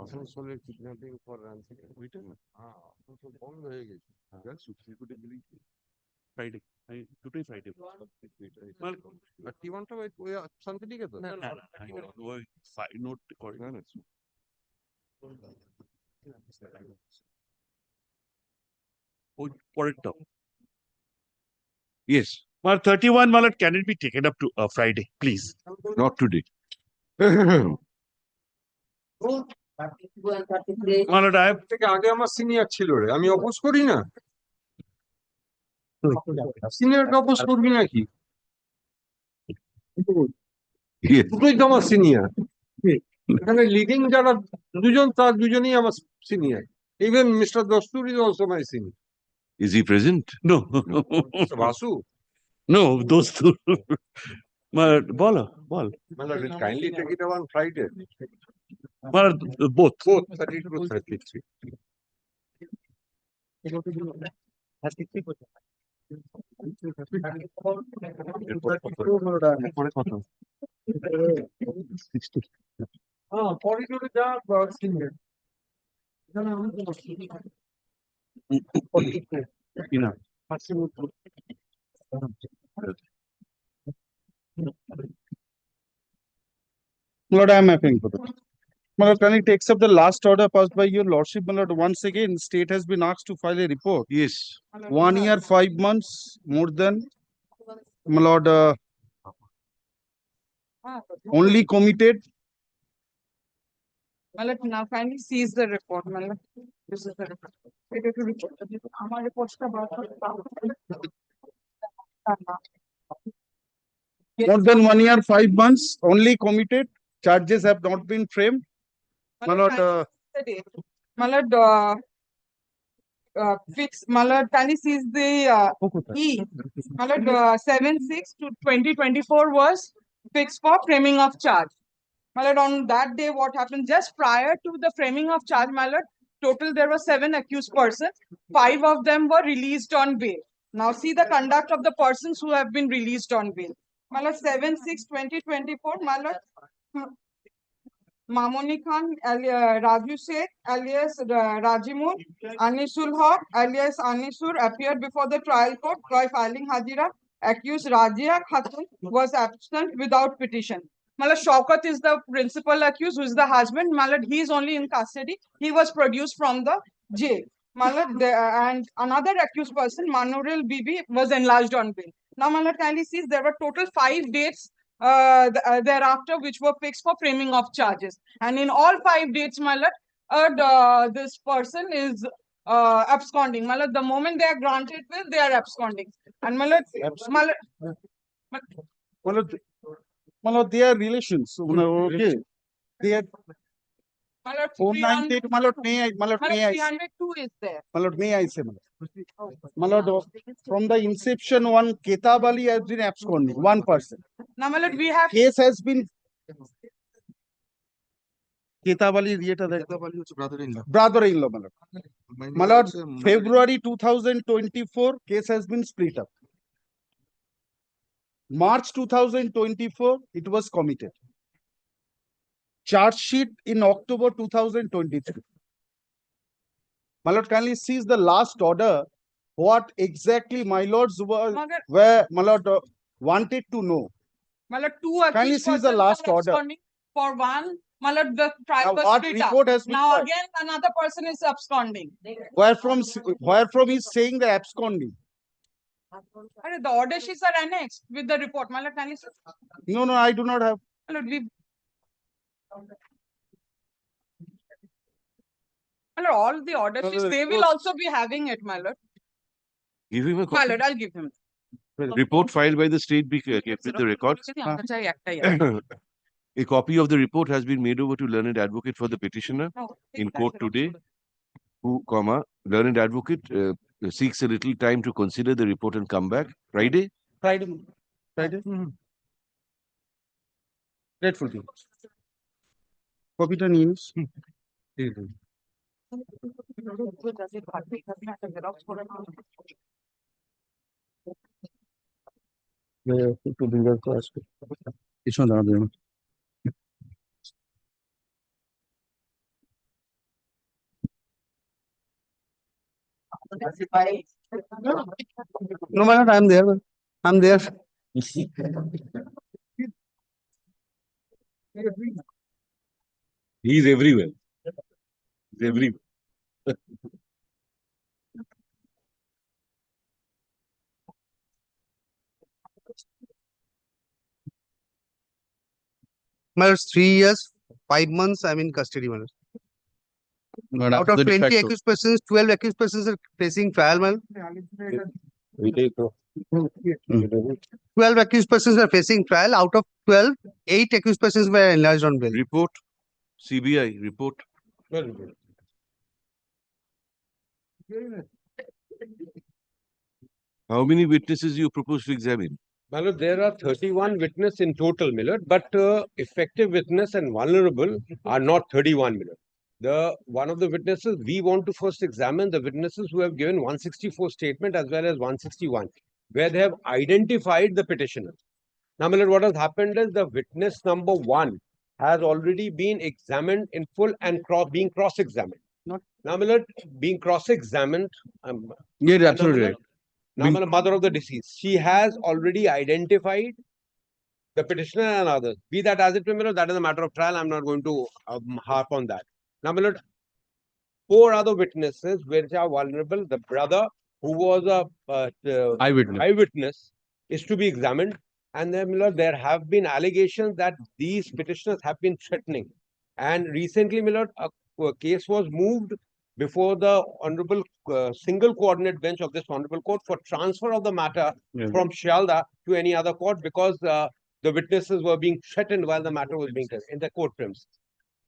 আসানসোলের kidnapping for রানসাম ওইটা না বন্ধ হয়ে গেছে supreme কোর্টে গেলেই Friday. Today Friday. আর টিওয়ানটা ওই শান্তিনিকেতন না না ওই নোট করে না না ওই পরেরটা Yes, Well, 31, my lord, can it be taken up to Friday, please? not today. My lord, I have থেকে আগে আমার সিনিয়র ছিল রে আমি অপোজ করি না সিনিয়রকে অপোজ করবি নাকি Yes. দুটোই তো আমার সিনিয়র এখানে লিডিং যারা দুজন তার দুজনই আমার senior even mister Dastur is also my senior Is he present? no. Basu No, those two. My lord, ball. Kindly take it on Friday My lord, both. 32 to 33 করিডোরে যা senior Enough. Lord, I am appealing for that. My lord, can it takes up the last order passed by your lordship, my lord? Once again, state has been asked to file a report. Yes. 1 year, 5 months, more than, my lord, only committed. My lord, now kindly seize the report, my lord. This is the report. এটা একটু report টা দিন। আমার reportটা বার করে দাও। More than 1 year, 5 months, only committed. Charges have not been framed. My lord, My lord, fix, my lord, kindly seize the E. My lord, 7/6/2024 was fixed for framing of charge. My lord, on that day, what happened just prior to the framing of charge, my lord, total there were 7 accused persons. 5 of them were released on bail. Now see the conduct of the persons who have been released on bail. My lord, 7/6/2024, my lord, Mamoni Khan, Raju Sheikh, alias Rajimur, Anisul Haq, alias Anisur, appeared before the trial court by filing Hajira. Accused Rajia Khatun was absent without petition. Malad Shaukat is the principal accused, who is the husband. Malad, he is only in custody. He was produced from the jail. Malad, and another accused person, Manuril Bibi, was enlarged on bail. Now, Malad, kindly sees there were total 5 dates thereafter which were fixed for framing of charges. And in all 5 dates, Malad, this person is absconding. Malad, the moment they are granted bail, they are absconding. And Malad, they are relations. Okay. They are. Malad, 498, my lord, may I, Malad, 302 is there. my lord, may I say, my lord? My lord, from the inception, one Ketab Ali has been absconding, one person. Now, Malad, we have Case has been. Ketab Ali, brother-in-law, my lord. My lord, February 2024, case has been split up. March 2024, it was committed. Charge sheet in October 2023. My lord, kindly seize the last order. What exactly my lords were my lord wanted to know. My lord, 2 Kindly accused seize the persons last are order. absconding. For one, my lord, the trial Now, was what split report up. has been Now filed? again, another person is absconding. Where from he's saying the absconding. The order sheets are annexed with the report. My lord, kindly see. No, I do not have. My lord, my lord, all the order sheets, they will also be having it, my lord. Give him a My copy. lord, I'll give him. Report filed by the state be kept with the records. A copy of the report has been made over to learned advocate for the petitioner in court today, who, learned advocate seeks a little time to consider the report and come back. Friday? Friday. Friday. Grateful to you. Copy the news. No, my lord, I am there. I'm there. He is everywhere. He's everywhere. My lord, 3 years, 5 months, I'm in custody, my lord. Lord, Out after of the 20 defecto. accused persons, 12 accused persons are facing trial, my lord. 12 accused persons are facing trial. Out of 12, 8 accused persons were enlarged on bail. Report. CBI report. How many witnesses you propose to examine? My lord, there are 31 witnesses in total, my lord, but effective witness and vulnerable are not 31, my lord. One of the witnesses, we want to first examine the witnesses who have given 164 statement as well as 161, where they have identified the petitioner. Now, my lord, what has happened is the witness number 1 has already been examined in full and being cross-examined. Now, my lord, being cross-examined, Yeah, absolutely right. now, my mother of the deceased, she has already identified the petitioner and others. Be that as it may, my lord, that is a matter of trial. I'm not going to harp on that. Now, my lord, 4 other witnesses which are vulnerable. The brother who was a eyewitness is to be examined. And then, my lord, there have been allegations that these petitioners have been threatening. And recently, my lord, a case was moved before the honorable single coordinate bench of this honorable court for transfer of the matter from Shialda to any other court because the witnesses were being threatened while the matter was being taken in the court premises.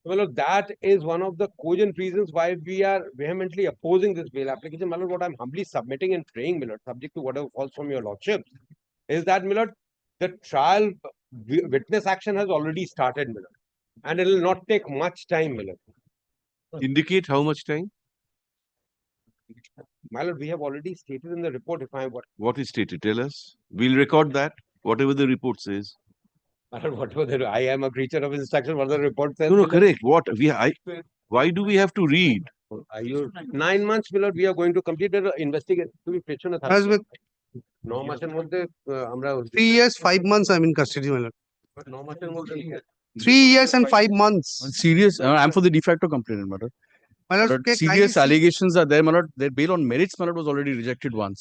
Well, that is one of the cogent reasons why we are vehemently opposing this bail application. My lord, what I'm humbly submitting and praying, my lord, subject to whatever falls from your lordship, is that, my lord, the trial witness action has already started, my lord, and it will not take much time, my lord. Indicate how much time? My lord, we have already stated in the report. What is stated? Tell us. We'll record that. Whatever the report says. My lord, whatever I am a creature of instruction. What the report says. No, correct. What why do we have to read? 9 months, my lord, we are going to complete the investigation. To be patient. As with 9 মাসের মধ্যে আমরা 3 years, 5 months, I'm in custody, my lord. 9 মাসের মধ্যে 3 years and 5 months. Serious. I'm for the de facto complainant, my lord. My lord, But okay, serious kindly see- allegations are there, my lord. Their bail on merits, my lord, was already rejected once.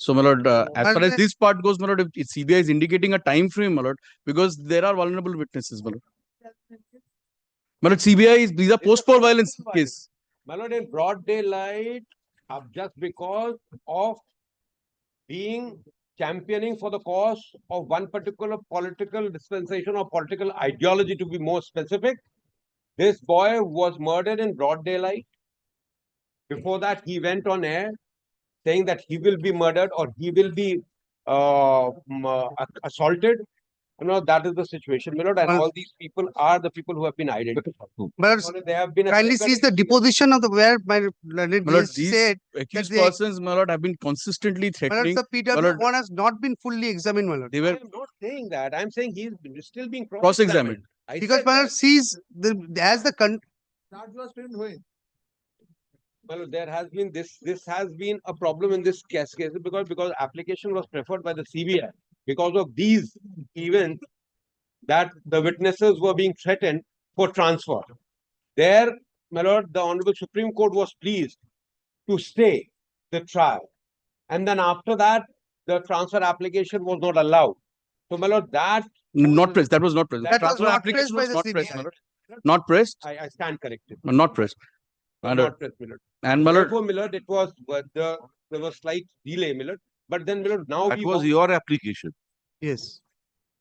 So, my lord, as But far as the- this part goes, my lord, if CBI is indicating a time frame, my lord, because there are vulnerable witnesses, my lord. My lord, CBI is these are post-war violence case. My lord, in broad daylight, just because of being championing for the cause of one particular political dispensation or political ideology, to be more specific, this boy was murdered in broad daylight. Before that, he went on air saying that he will be murdered or he will be assaulted. You know, that is the situation, my lord, and all these people are the people who have been identified. But They have been kindly sees the deposition of the where my learned My lord, judge these said that accused they, persons, my lord, have been consistently my lord, threatening. the PW1 has not been fully examined, my lord. They were I'm not saying that. I'm saying he's still being cross-examined. Because my lord sees as the Well, there has been this has been a problem in this case because application was preferred by the CBI because of these events that the witnesses were being threatened for transfer. There, my lord, the Honorable Supreme Court was pleased to stay the trial. And then after that, the transfer application was not allowed. So, my lord, that Not pressed. That was not pressed. That was Transfer not application pressed by was the not pressed, CBI. my lord. Not pressed. I stand corrected. Not pressed. My lord. Not pressed, my lord. And my lord, Therefore, my lord, it was there was slight delay, my lord. But then, my lord, now That we was want- your application. yes.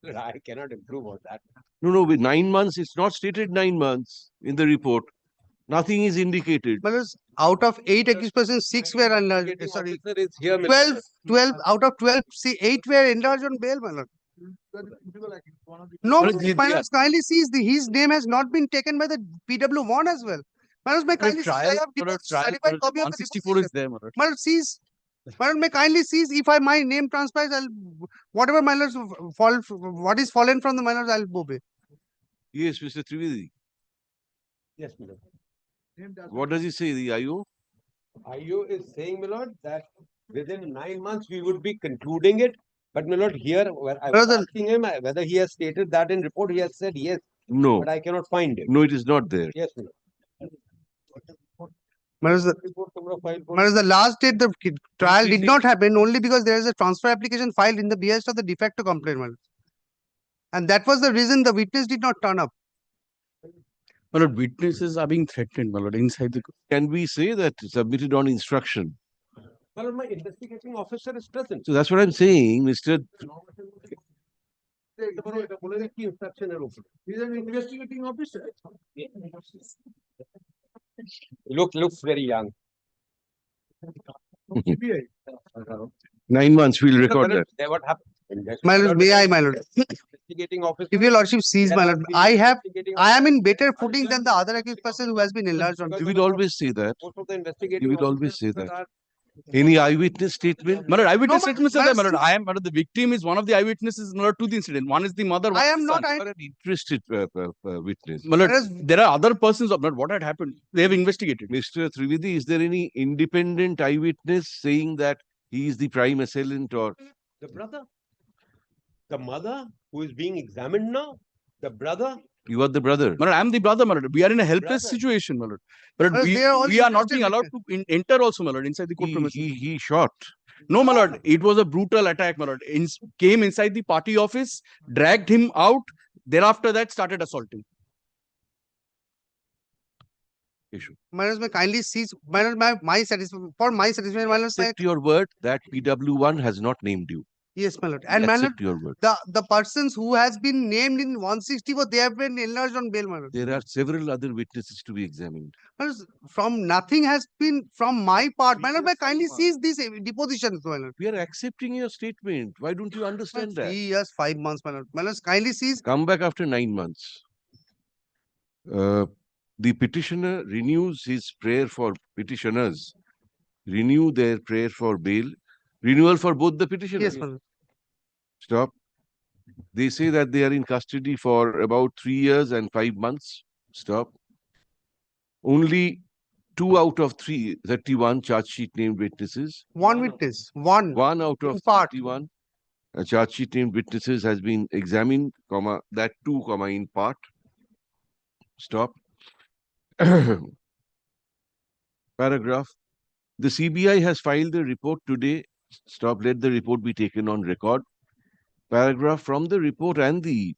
I cannot improve on that. No, with 9 months, it's not stated 9 months in the report. Nothing is indicated. But out of 8 accused persons, 6 were enlarged. Sorry, 12 out of 12, see 8 were enlarged on bail, my lord. No, Well, they- my they lord, kindly sees his name has not been taken by the PW1 as well. My lord, may kindly see, I have certified copy of the 164 is there, my lord. my lord, sees. My lord, may kindly sees if my name transpires, I'll whatever my lords what is fallen from the my lords, I'll obey. Yes, Mr. Trivedi. Yes, my lord. What does he say, the IO? IO is saying, my lord, that within 9 months we would be concluding it. But my lord, here where I was asking him whether he has stated that in report, he has said yes. No. But I cannot find it. No, it is not there. Yes, my lord. Whereas the last date the trial did not happen only because there is a transfer application filed in the behest of the de facto complaint, my lord. And that was the reason the witness did not turn up. My lord, witnesses are being threatened, my lord, inside the. Can we say that submitted on instruction? My lord, my investigating officer is present. So that's what I'm saying, Mr. He's an investigating officer. Looks very young. 9 months, we'll record that. What happened? My lord, may I, my lord? Investigating officer. If your lordship sees, my lord, I am in better footing than the other accused person who has been enlarged on. You will always say that. Most of the investigating You will always officers say that. are- Any eyewitness statement? My lord, eyewitness No, my- statements are my there, my lord, lord. I am, my lord, the victim is one of the eyewitnesses, my lord, to the incident. One is the mother. I am not. You are an interested witness. My lord, Whereas- there are other persons of not what had happened. They have investigated. Mr. Trivedi, is there any independent eyewitness saying that he is the prime assailant or? The brother, the mother who is being examined now, the brother. You are the brother. My lord, I am the brother, my lord. We are in a helpless Brother. situation, my lord. My lord, Well, they are all we are not interested being allowed to enter also, my lord, inside the court premises. He shot. No, my lord, it was a brutal attack, my lord. Came inside the party office, dragged him out. Thereafter that started assaulting. Issue. My lord, may kindly sees, my lord, my satisfaction, for my satisfaction, my lord, say, Accept your word that PW1 has not named you. yes, my lord. And my lord, Accept your word. the persons who has been named in 164, they have been enlarged on bail, my lord. There are several other witnesses to be examined. My lord, from nothing has been from my part, my lord, may kindly sees these depositions, my lord. We are accepting your statement. Why don't you understand that? 3 years, 5 months, my lord. My lord, kindly sees. Come back after 9 months. The petitioner renews his prayer for petitioners. Renew their prayer for bail. Renewal for both the petitioners. Yes, my lord. Stop. They say that they are in custody for about 3 years and 5 months. Stop. Only 2 out of 31 charge sheet named witnesses. One witness, one. 1 out of part. 31 charge sheet named witnesses has been examined, comma, that 2, comma, in part. Stop. Paragraph. The CBI has filed a report today. Stop. Let the report be taken on record. Paragraph. From the report and the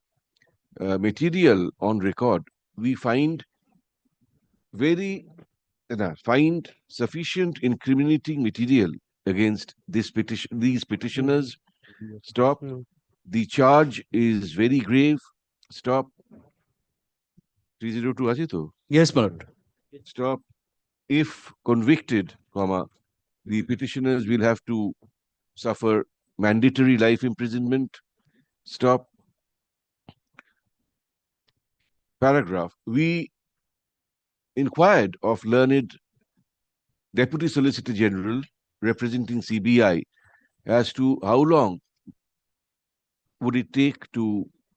material on record, we find sufficient incriminating material against these petitioners. Stop. The charge is very grave. Stop. 302 আছে তো? Yes, my lord. Stop. If convicted, comma, the petitioners will have to suffer mandatory life imprisonment. Stop. Paragraph. We inquired of learned Deputy Solicitor General representing CBI as to how long would it take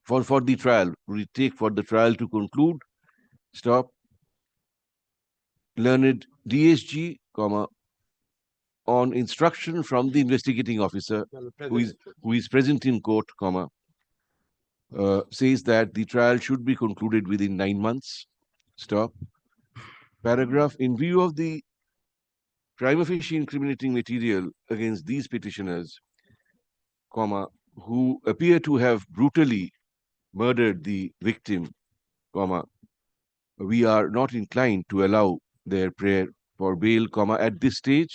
for the trial, would it take for the trial to conclude? Stop. Learned DSG, comma, on instruction from the investigating officer who is present in court, comma, says that the trial should be concluded within 9 months. Stop. Paragraph. In view of the prima facie incriminating material against these petitioners, comma, who appear to have brutally murdered the victim, comma, we are not inclined to allow their prayer for bail, comma, at this stage.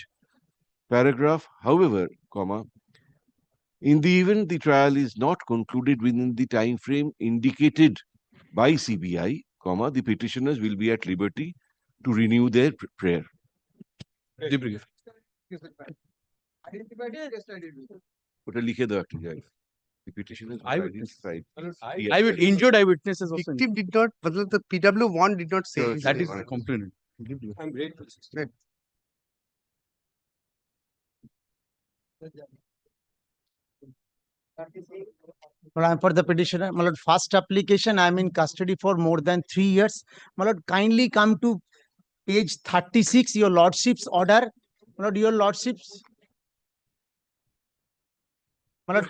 Paragraph. However, comma, In the event the trial is not concluded within the time frame indicated by CBI, comma, the petitioners will be at liberty to renew their prayer. ওটা লিখে দাও একটা জায়গায়। The petitioners were identified. Injured eyewitnesses also. Victim did not, but the PW1 did not say. That is the complaint. I'm grateful. Well, I'm for the petitioner. My lord, first application, I'm in custody for more than 3 years. My lord, kindly come to page 36, your lordship's order. My lord, your lordship's. My lord,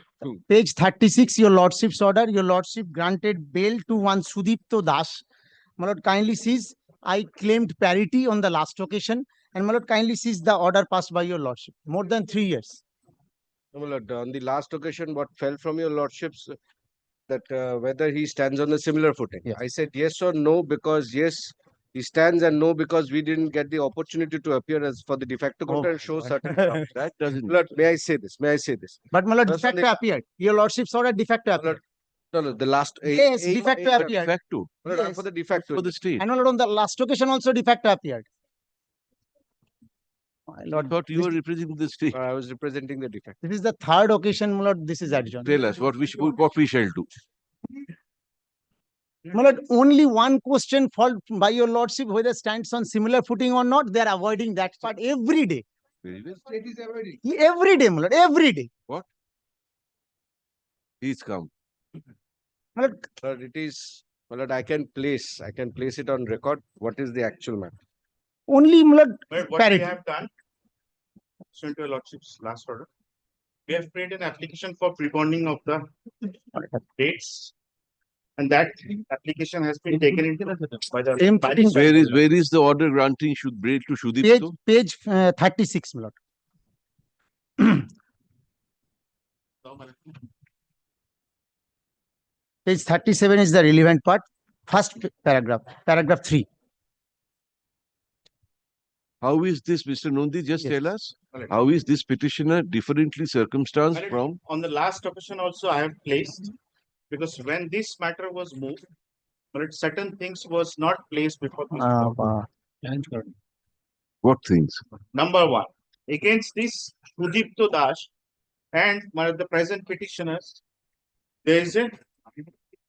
page 36, your lordship's order. Your lordship granted bail to one Sudipto Das. My lord, kindly sees, I claimed parity on the last occasion. And my lord, kindly sees the order passed by your lordship. More than 3 years. No, my lord, on the last occasion, what fell from your lordships, that whether he stands on a similar footing. I said yes or no because yes, he stands, and no because we didn't get the opportunity to appear as for the de facto court and show certain stuff. That doesn't. Lord, may I say this? May I say this? But my lord, de First on facto appeared. Your lordship's order de facto appeared. No, no, the last. Yes, de facto appeared. De facto. No, no, Yes. for the de facto. For the state. And my lord, on the last occasion also de facto appeared. My lord, I thought you were representing the state. I was representing the de facto. this is the third occasion, my lord, this is adjourned. Tell us what we shall do. My lord, only one question fall by your lordship, whether stands on similar footing or not. They are avoiding that part every day. Very well. State is avoiding. Every day, my lord, every day. What? Please come. My lord, Lord, it is. My lord, I can place it on record. What is the actual matter? only, my lord, But what we parity. have done, pursuant to your lordship's last order, we have made an application for preponding of the dates. And that application has been taken into by the. Where is the order granting bail to Shudipto? Page 36, my lord. Page 37 is the relevant part. First paragraph, paragraph 3. How is this, Mr. Nondi? Just tell us. How is this petitioner differently circumstanced from? On the last occasion also I have placed, because when this matter was moved, but certain things was not placed before this. court. What things? Number one, against this Udipto Das and one of the present petitioners, there is a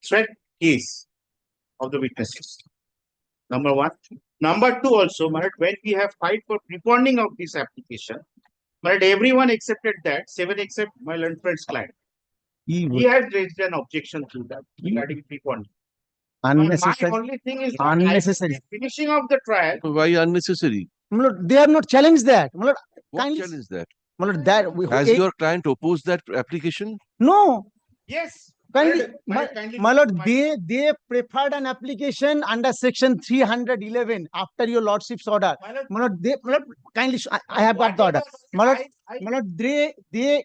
threat case of the witnesses. Number one. Number two also, Marat, when we have filed for preponding of this application, Marat, everyone accepted that, 7 except my learned friend's client. He has raised an objection to that regarding preponding. Unnecessary. My only thing is Unnecessary. finishing of the trial. Why unnecessary? My lord, they are not challenged that. My lord, What kindly- challenge that? my lord, that we. Has your client opposed that application? No. Yes. Kindly, Marat, my lord, they preferred an application under section 311 after your lordship's order. My lord, kindly, I have got the order. My lord, they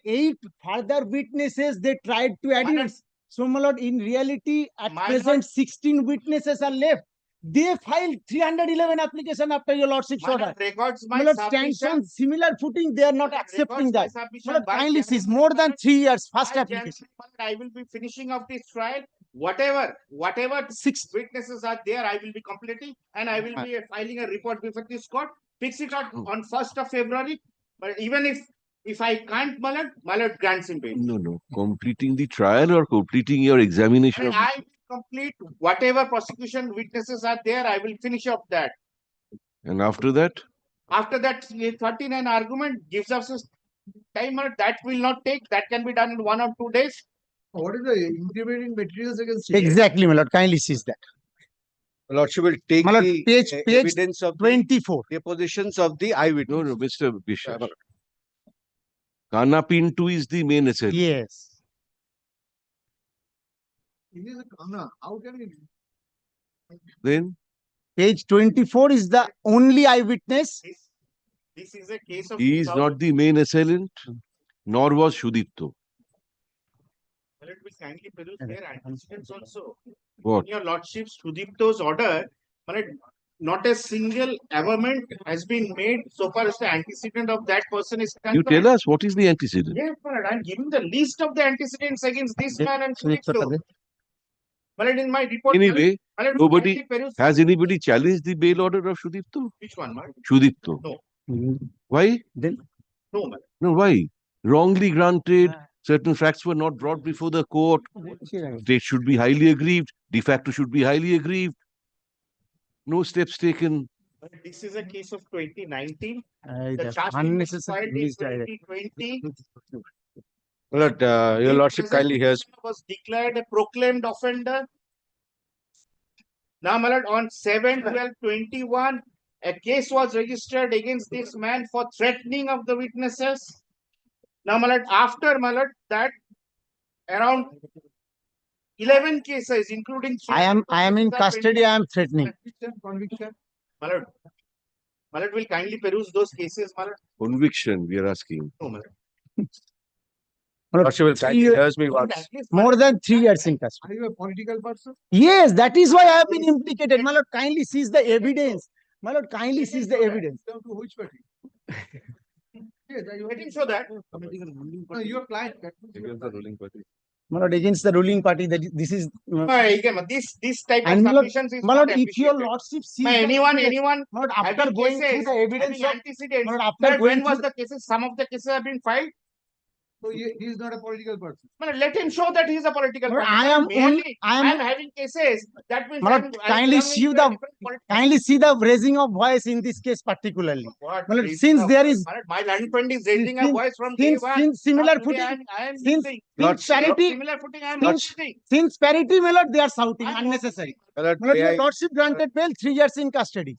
8 further witnesses they tried to adduce. So, my lord, in reality, at present, 16 witnesses are left. They filed 311 application after your lordship's order. Records My my lord, stands submission. on similar footing. They are not accepting that. My My lord, by kindly January, sees more than 3 years. First by application. January, I will be finishing of this trial. Whatever 6 witnesses are there, I will be completing, and I will be filing a report before this court. Fix it on 1st of February. But even if I can't, my lord grants him bail. No. Completing the trial or completing your examination And of I will complete whatever prosecution witnesses are there. I will finish up that. and after that? After that, 39 argument gives us a timer that will not take. That can be done in 1 or 2 days. What is the incriminating materials against? Exactly, my lord. Kindly sees that. Lordship will take My lord, the page evidence of 24. the positions of the eyewitness. No, Mr. Bishop. Kana Pintu is the main asset. Yes. He is a Kana. How can he? Then Page 24 is the only eyewitness. This is a case of. he is not the main assailant, nor was Shudipto. Let me kindly produce their antecedents also. What? In your lordship's Sudipto's order, not a single amendment has been made so far as the antecedent of that person is You concerned. tell us what is the antecedent? Yes, my lord, I'm giving the list of the antecedents against this man and Sudipto. My lord, in my report. Anyway, my lord, nobody kindly peruse- has anybody challenged the bail order of Shudipto? Which one, my lord? Shudipto. No. Why? Then? No, my lord. No, why? Wrongly granted, certain facts were not brought before the court. State should be highly aggrieved. De facto should be highly aggrieved. No steps taken. This is a case of 2019. The The charge sheet was filed in 2020. Lord, your lordship kindly hears. Was declared a proclaimed offender. Now, my lord, on 7/12/21, a case was registered against this man for threatening of the witnesses. Now, my lord, after my lord, that around 11 cases, including I am in custody, I am threatening. Conviction. My lord will kindly peruse those cases, my lord. Conviction, we are asking. No, my lord. Lordship will kindly hears me once. More than 3 years in custody. Are you a political person? Yes, that is why I have been implicated. My lord, kindly seize the evidence. My lord, kindly seize the evidence. Belong to which party? Yes, are you Let him show that. No, your client. My lord, against the ruling party, that this is. Again, this type of And my lord, submissions is my not lord, if your appreciated. lordship sees My the anyone, evidence, anyone, my lord, after having going through cases, the evidence having of, antecedents, my lord, my after lord, going when was through, the cases? Some of the cases have been filed. So he is not a political person. My lord, let him show that he is a political my lord, person. I am Merely, only, I am having cases. That means my I lord, am kindly belonging see to a the, different political. kindly see the raising of voice in this case particularly. What My lord, raising since of there voice? is, My lord, my learned friend is raising a voice from day one. since similar Not today, footing, I am since using. parity, Similar footing, I am since, using. since parity, my lord, they are shouting unnecessary. My lord, My lord, may your I- lordship granted bail, 3 years in custody.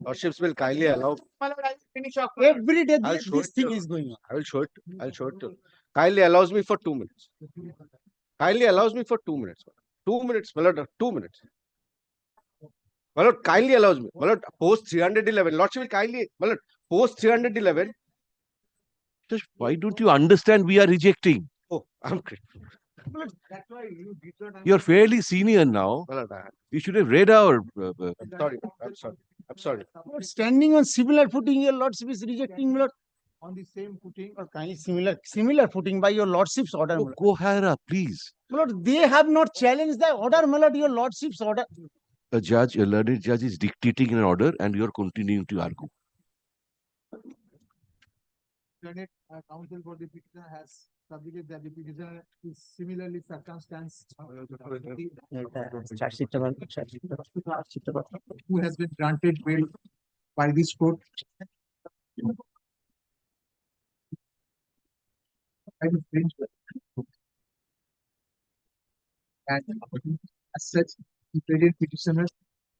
Lorships will kindly allow. My lord, I will finish off. Every day I'll this, show this it thing to- is going on. I will show it. I'll show it to. Kindly allows me for 2 minutes. Kindly allows me for 2 minutes. 2 minutes, my lord, 2 minutes. My lord, kindly allows me. My lord, post 311. Lordship will kindly, my lord, post 311. Just why don't you understand we are rejecting? Oh, I'm grateful. That's why you did not. You're fairly senior now. My lord, You should have read our. I'm sorry. I'm sorry. I'm sorry. My lord, standing on similar footing, your lordship is rejecting, my lord. On the same footing. Or kindly similar footing by your lordship's order. my lord. Go higher up, please. My lord, they have not challenged the order, my lord, your lordship's order. A judge, a learned judge, is dictating an order, and you're continuing to argue. Senate counsel for the petitioner has submitted that the petitioner is similarly circumstanced. Who has been granted bail by this court. By the bench. And as such, the present petitioner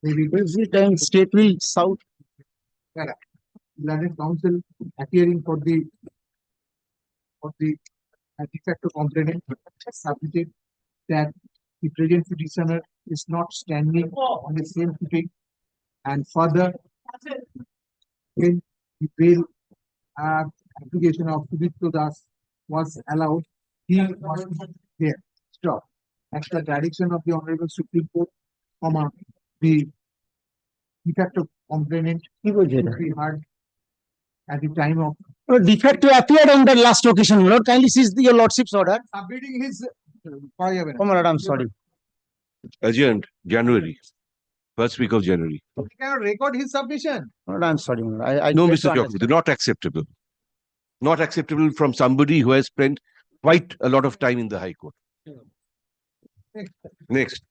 may be. Every time state will south. Learned counsel appearing for the de facto complainant has submitted that the present petitioner is not standing on the same footing, and further when the bail application of Sudipto Das was allowed, he must be there. Stop. At the direction of the Honorable Supreme Court, the de facto complainant should be heard at the time of. De facto appeared on the last occasion, my lord. Kindly seize your lordship's order. Submitting his. Oh, my lord, I'm sorry. Adjourned January, first week of January. He cannot record his submission. My lord, I'm sorry, my lord. I No, fail Mr. to Chakraborty, understand. not acceptable. Not acceptable from somebody who has spent quite a lot of time in the High Court. Next.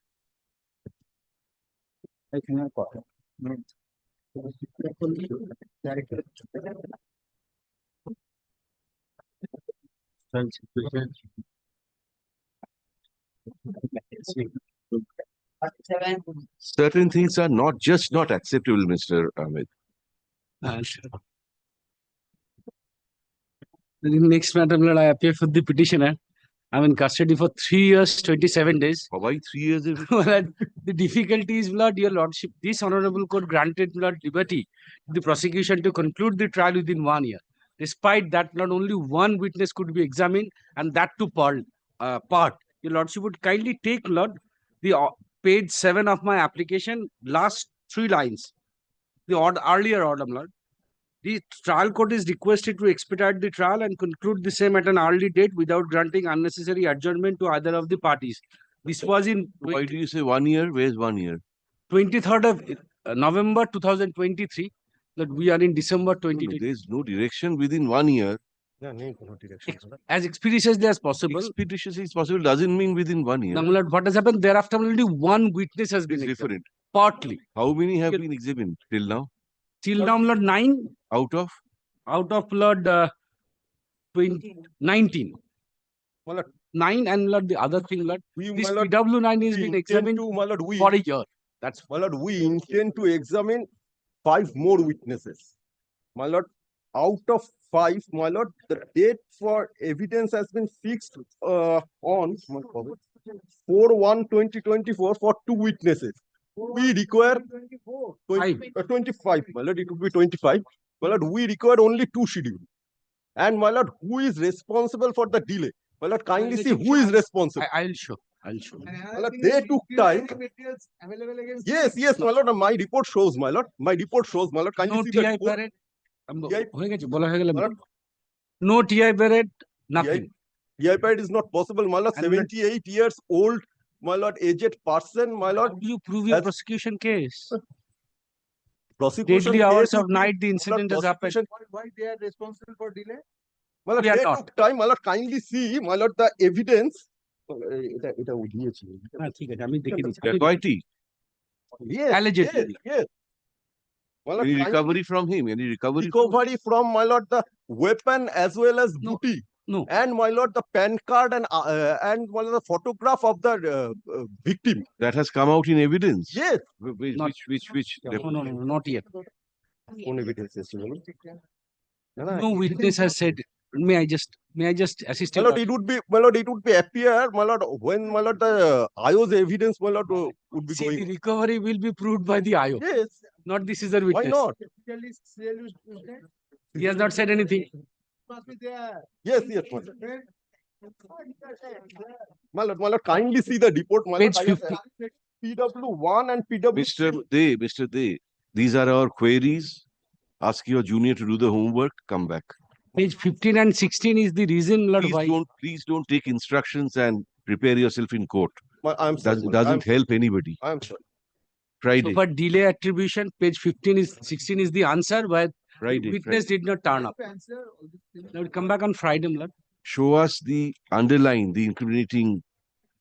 I cannot call it. Certain things are not just not acceptable, Mr. Ahmed. In next matter, my lord, I appear for the petitioner. I'm in custody for 3 years, 27 days. Why 3 years? My lord, the difficulty is, my lord, your lordship, this honorable court granted, my lord, liberty to the prosecution to conclude the trial within 1 year. Despite that, not only one witness could be examined, and that too part. Your lordship would kindly take, lord, the page 7 of my application, last 3 lines. The earlier order, my lord. The trial court is requested to expedite the trial and conclude the same at an early date without granting unnecessary adjournment to either of the parties. This was in Why do you say 1 year? Where's 1 year? 23rd of November 2023. That we are in December 2020. There's no direction within 1 year. As expeditiously as possible. Expeditiously as possible doesn't mean within 1 year. Now, my lord, what has happened thereafter? Only one witness has been examined. Different. Partly. How many have been examined till now? Till now, my lord, 9. Out of? Out of, my lord, 19. My lord, 9 and my lord, the other thing, my lord, this my lord, PW9 has been examined my lord, for a year. That's my lord, we intend to examine 5 more witnesses. My lord, out of 5, my lord, the date for evidence has been fixed on 4/1/2024 for 2 witnesses. We require 25, my lord, it would be 25. My lord, we require only 2 schedules. And my lord, who is responsible for the delay? My lord, kindly see who is responsible. I'll show. I'll show. My lord, they took time. Yes, yes, my lord, my report shows, my lord. My report shows, my lord. Kindly No see the TI report. parade. No TI parade, nothing. TI parade is not possible, my lord. 78 years old, my lord, aged person, my lord. How do you prove your prosecution case? Prosecution Deadly hours case of night, the incident has happened. Why they are responsible for delay? My lord, We are they not. took time, my lord. Kindly see, my lord, the evidence. ঠিক আছে, আমি দেখে নিচ্ছি। Dacoity. Yes, Allegedly. yes, yes. My lord, Any kindly- recovery from him? Any recovery? recovery from, my lord, the weapon as well as booty. No. And my lord, the PAN card and my lord, the photograph of the victim. That has come out in evidence. Yes. Which? No, not yet. Own evidence is, No witness has said. May I just assist my you? lord, it would be appear, my lord, when my lord the IO's evidence, my lord, would be See, going. the recovery will be proved by the IO. Yes. Not the Caesar witness. Why not? He has not said anything. Must be there. Yes, yes, my lord. My lord, kindly see the report, my Page lord. I have 50. PW1 and PW. Mr. Dey, these are our queries. Ask your junior to do the homework. Come back. Page 15 and 16 is the reason, Lord, why. Please don't take instructions and prepare yourself in court. I'm sorry, my lord. Doesn't help anybody. I'm sorry. Friday. So for delay attribution, page 16 is the answer where Friday. witness did not turn up. Now come back on Friday, Lord. Show us the incriminating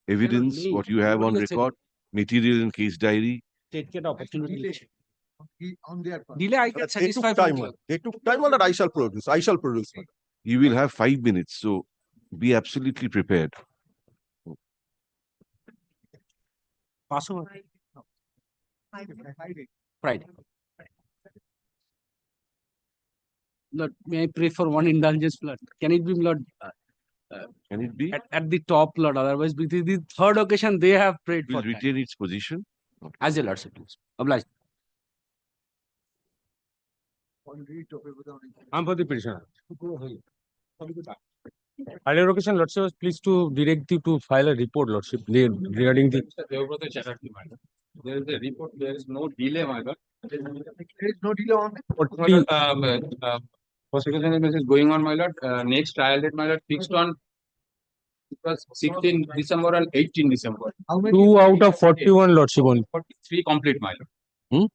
evidence, what you have on Nobody has said record, material and case diary. Take an opportunity. On their part. Delay, I can They satisfy took from time, my lord. They took time, my lord. I shall produce. I shall produce. My lord. You will have 5 minutes, so be absolutely prepared. Passover. Friday. Lord, may I pray for one indulgence, Lord? Can it be, Lord? Can it be? At the top, Lord. Otherwise, this is the third occasion they have prayed Will for. retain its position. As a Lordship, please. Obliged. I'm for the petitioner. Earlier occasion, Lordship was pleased to direct you to file a report, Lordship, regarding the. There is a report, there is no delay, my lord. There is no delay on Prosecution is going on, my lord. Next trial date, my lord, fixed on it was 16 December and 18 December. 2 out of 41, Lordship only. 43 complete, my lord.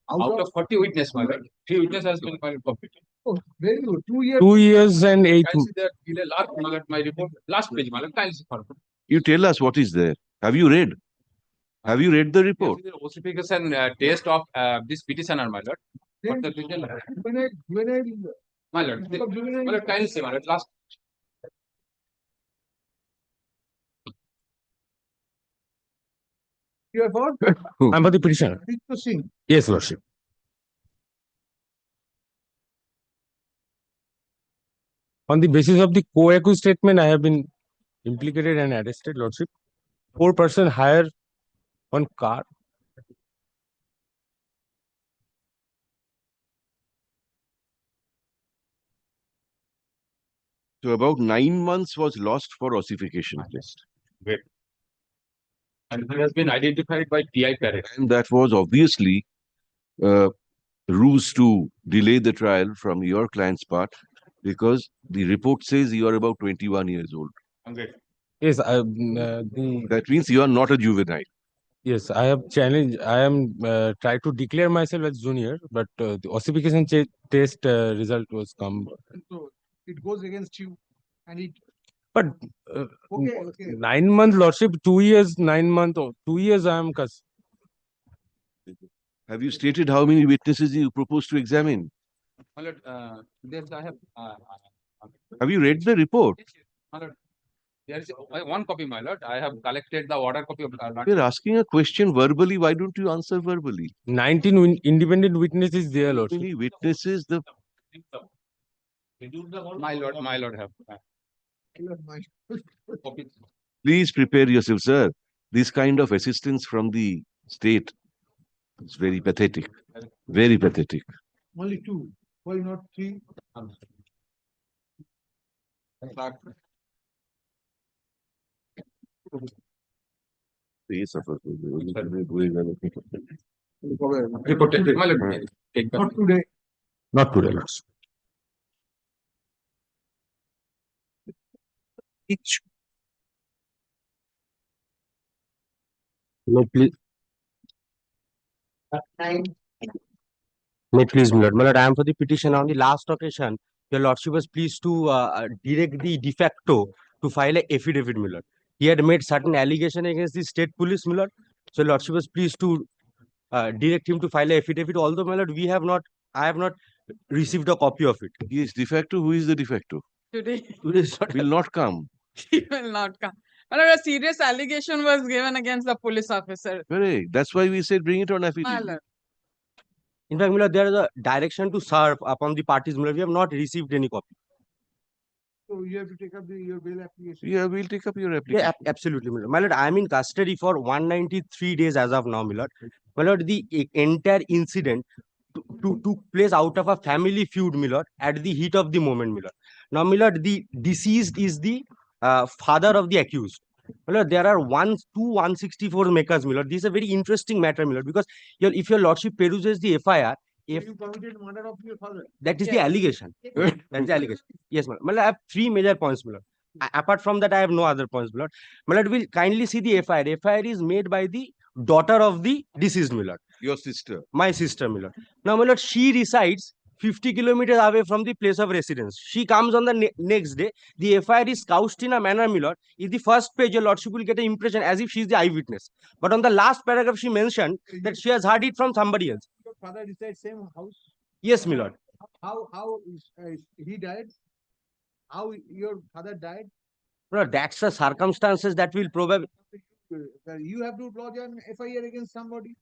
Out of 40 witness, my lord. 3 witness has been completed. Oh, very good. 2 years. 2 years and 8 Can see the delay last, my lord, my report, last page, my lord. Can see for You tell us what is there. Have you read? Have you read the report? the ossification test of this petitioner, my lord. What the legal, my lord, my lord, can see, my lord, last. You are for? I'm for the petitioner. Please proceed. Yes, Lordship. On the basis of the co-accused statement, I have been implicated and arrested, Lordship. 4-person hire on car. So about 9 months was lost for ossification test. Wait. And he has been identified by TI parent. And that was obviously ruse to delay the trial from your client's part, because the report says you are about 21 years old. Okay. Yes, That means you are not a juvenile. yes, I have challenged. I am try to declare myself as junior, but the ossification test result was come. So it goes against you and it. But Okay. 9 month lordship, 2 years, 9 month, or 2 years. I am cus. Have you stated how many witnesses you propose to examine? My lord, yes, I have. Have you read the report? My lord, there is one copy, my lord. I have collected the order copy of. You're asking a question verbally. Why don't you answer verbally? 19 independent witnesses there, How lordship. many witnesses? My lord have. Please prepare yourself, sir. This kind of assistance from the state is very pathetic. Very pathetic. Only two. Why not three? Yes, of course. Reported. My lord, take Not today. Not today, lordship. No, please. May please, my lord. My lord, I am for the petition on the last occasion. Your lordship was pleased to direct the de facto to file a affidavit, my lord. He had made certain allegation against the state police, my lord. So lordship was pleased to direct him to file a affidavit. Although, my lord, I have not received a copy of it. He is de facto. Who is the de facto? Today. Will not come. He will not come. My lord, a serious allegation was given against the police officer. Correct. That's why we said bring it on My affidavit. lord. In fact, my lord, there is a direction to serve upon the parties, my lord. We have not received any copy. So you have to take up your bail application. Yeah, we'll take up your application. Yeah, absolutely, my lord. My lord, I am in custody for 193 days as of now, my lord. My lord, the entire incident took place out of a family feud, my lord, at the heat of the moment, my lord. Now, my lord, the deceased is the father of the accused. My lord, there are 164 makers, my lord. This is a very interesting matter, my lord, because if your lordship peruses the FIR, if You committed murder of your father. that is the Yes. allegation. That is the allegation. Yes, my lord. My lord, I have three major points, my lord. Apart from that, I have no other points, my lord. My lord, will kindly see the FIR. FIR is made by the daughter of the deceased, my lord. Your sister. My sister, my lord. Now, my lord, she resides 50 kilometers away from the place of residence. She comes on the next day. The FIR is couched in a manner, my lord. In the first page, your lordship will get an impression as if she is the eyewitness. But on the last paragraph, she mentioned that she has heard it from somebody else. Your father resides same house. Yes, my lord. How he died? How your father died? No, that's the circumstances that will probably. You have to lodge an FIR against somebody.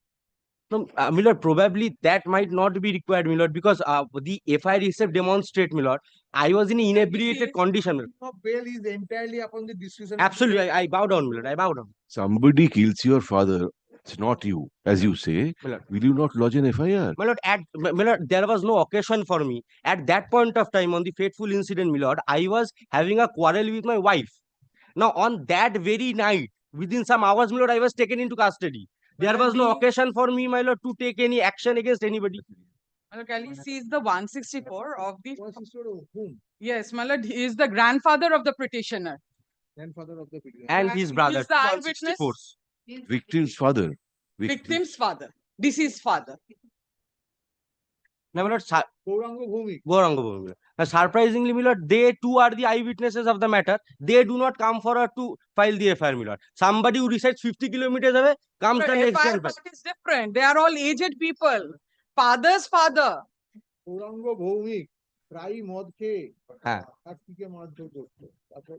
No, my lord, probably that might not be required, my lord, because the FIR itself demonstrate, my lord, I was in inebriated condition. My lord. Of bail is entirely upon the discretion. Absolutely, I bow down, my lord. I bow down. Somebody kills your father. It's not you, as you say. My lord. Will you not lodge an FIR? My lord, my lord, there was no occasion for me. At that point of time, on the fateful incident, my lord, I was having a quarrel with my wife. Now, on that very night, within some hours, my lord, I was taken into custody. There was no occasion for me, my lord, to take any action against anybody. My lord, Kelly sees the 164 of the. Whom? Yes, my lord, he is the grandfather of the petitioner. Grandfather of the petitioner. And his brother. He's the eyewitness. 164. Victim's father. Victim's father. Deceased father. Now, my lord, Gauranga Bhumi. Gauranga Bhumi. Now, surprisingly, my lord, they too are the eyewitnesses of the matter. They do not come forward to file the FIR, my lord. Somebody who resides 50 kilometers away comes But the next FIR day. part is different. They are all aged people. Father's father. Gauranga Bhowmik প্রায়ই মদ খেয়ে হ্যাঁ কার্তিকে মারধর করতো তারপর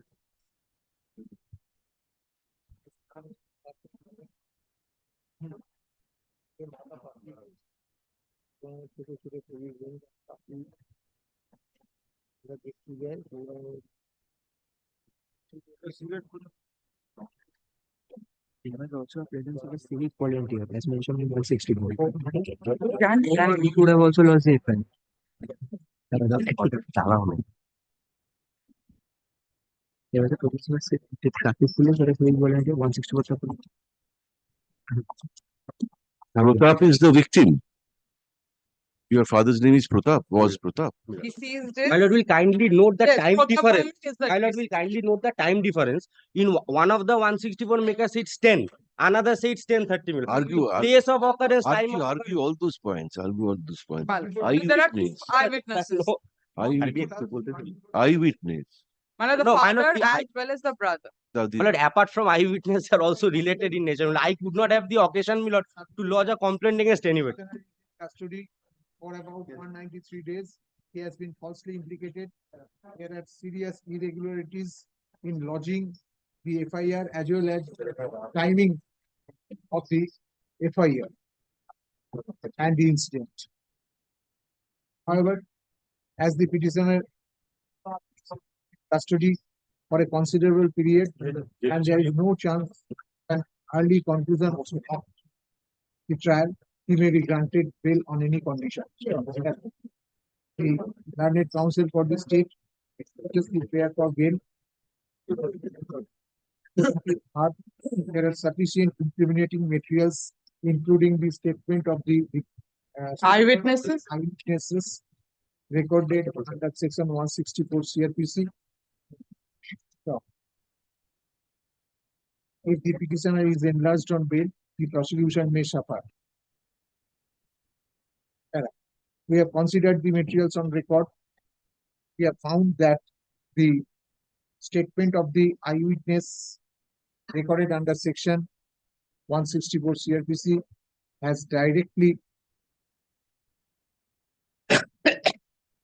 ছোট ছোট ছবি দেখতে যায় There was also a presence of a civic volunteer, as mentioned in 164. And he could have also lost the FIR. There was a presence of a traffic police or a civic volunteer, 164. Pratap is the victim. Your father's name is Pratap, was Pratap. Deceased My lord will kindly note the Yes, time for the difference. moment is the My lord will kindly note the time difference. In one of the 164 makers it's 10, another says 10:30 minutes. Place of occurrence, time of Argue all those points. Argue all those points. Well, there are two Eyewitness. eyewitnesses. Eyewitness. One of the No, my father lord, as well as the brother. my lord, apart from eyewitness are also related in nature. I could not have the occasion, my lord, to lodge a complaint against anybody. Custody for about 193 days. He has been falsely implicated. There are serious irregularities in lodging the FIR as well as timing of the FIR and the incident. However, as the petitioner custody for a considerable period and there is no chance an early conclusion of the trial, he may be granted bail on any condition. The learned counsel for the state just the prayer for bail. There are sufficient incriminating materials, including the statement of the eyewitnesses recorded under section 164 CRPC. So, if the petitioner is enlarged on bail, the prosecution may suffer. We have considered the materials on record. We have found that the statement of the eyewitness recorded under section 164 CRPC has directly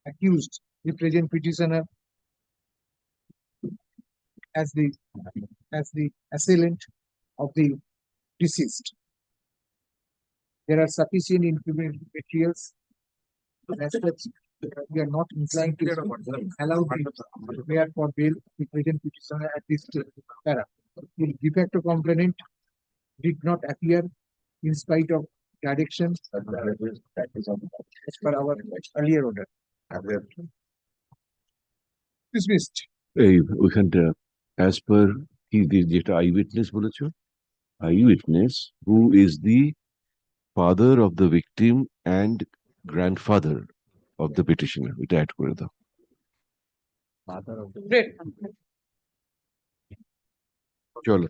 accused the present petitioner as the assailant of the deceased. There are sufficient incriminating materials. As such, we are not inclined to allow the prayer for bail the present petitioner at this para. The de facto complainant did not appear in spite of direction as per our earlier order. Dismissed. ওইখানটা as per যেটা eyewitness বলেছো, eyewitness who is the father of the victim and grandfather of the petitioner, এটা add করে দাও. Great. চলো.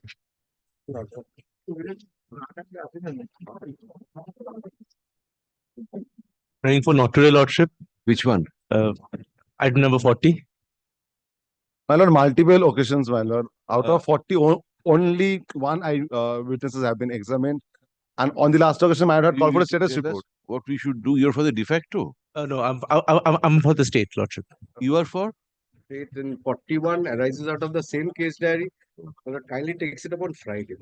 Praying for notarial lordship. Which one? Item number 40. My lord, multiple occasions, my lord. Out of 40, only one witnesses have been examined. And on the last occasion, my lord had called for a status report. What we should do, you're for the de facto. No, I'm for the state lordship. You are for? State in 41 arises out of the same case diary. My lord kindly takes it upon Friday.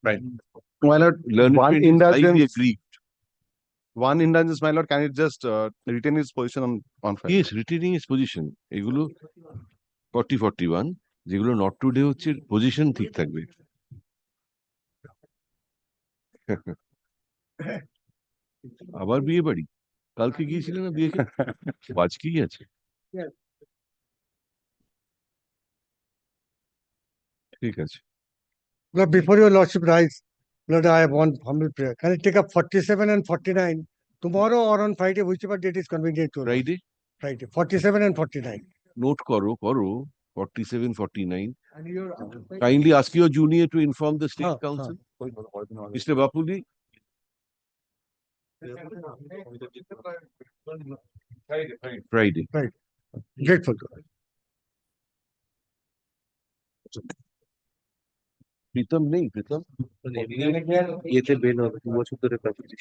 Right. My lord, Learned one friend is highly indulgence. aggrieved. One indulgence, my lord, can it just retain his position on Friday? Yes, retaining his position. এগুলো 41 যেগুলো not today হচ্ছে position ঠিক থাকবে. আবার বিয়ে বাড়ি কালকে গিয়েছিলেন না বিয়ে আজকেই আছে. ঠিক আছে. Lord, before your lordship rise, Lord, I have one humble prayer. Can I take up 47 and 49 tomorrow or on Friday, whichever date is convenient to you? Friday? Friday, 47 and 49. Note করো 47, 49. Kindly ask your junior to inform the state council. Mr. Bapuli. Friday. Right. Grateful. Pritam নেই প্রীতম ইয়েতে বের হবে 2 বছর ধরে প্রাপ্তি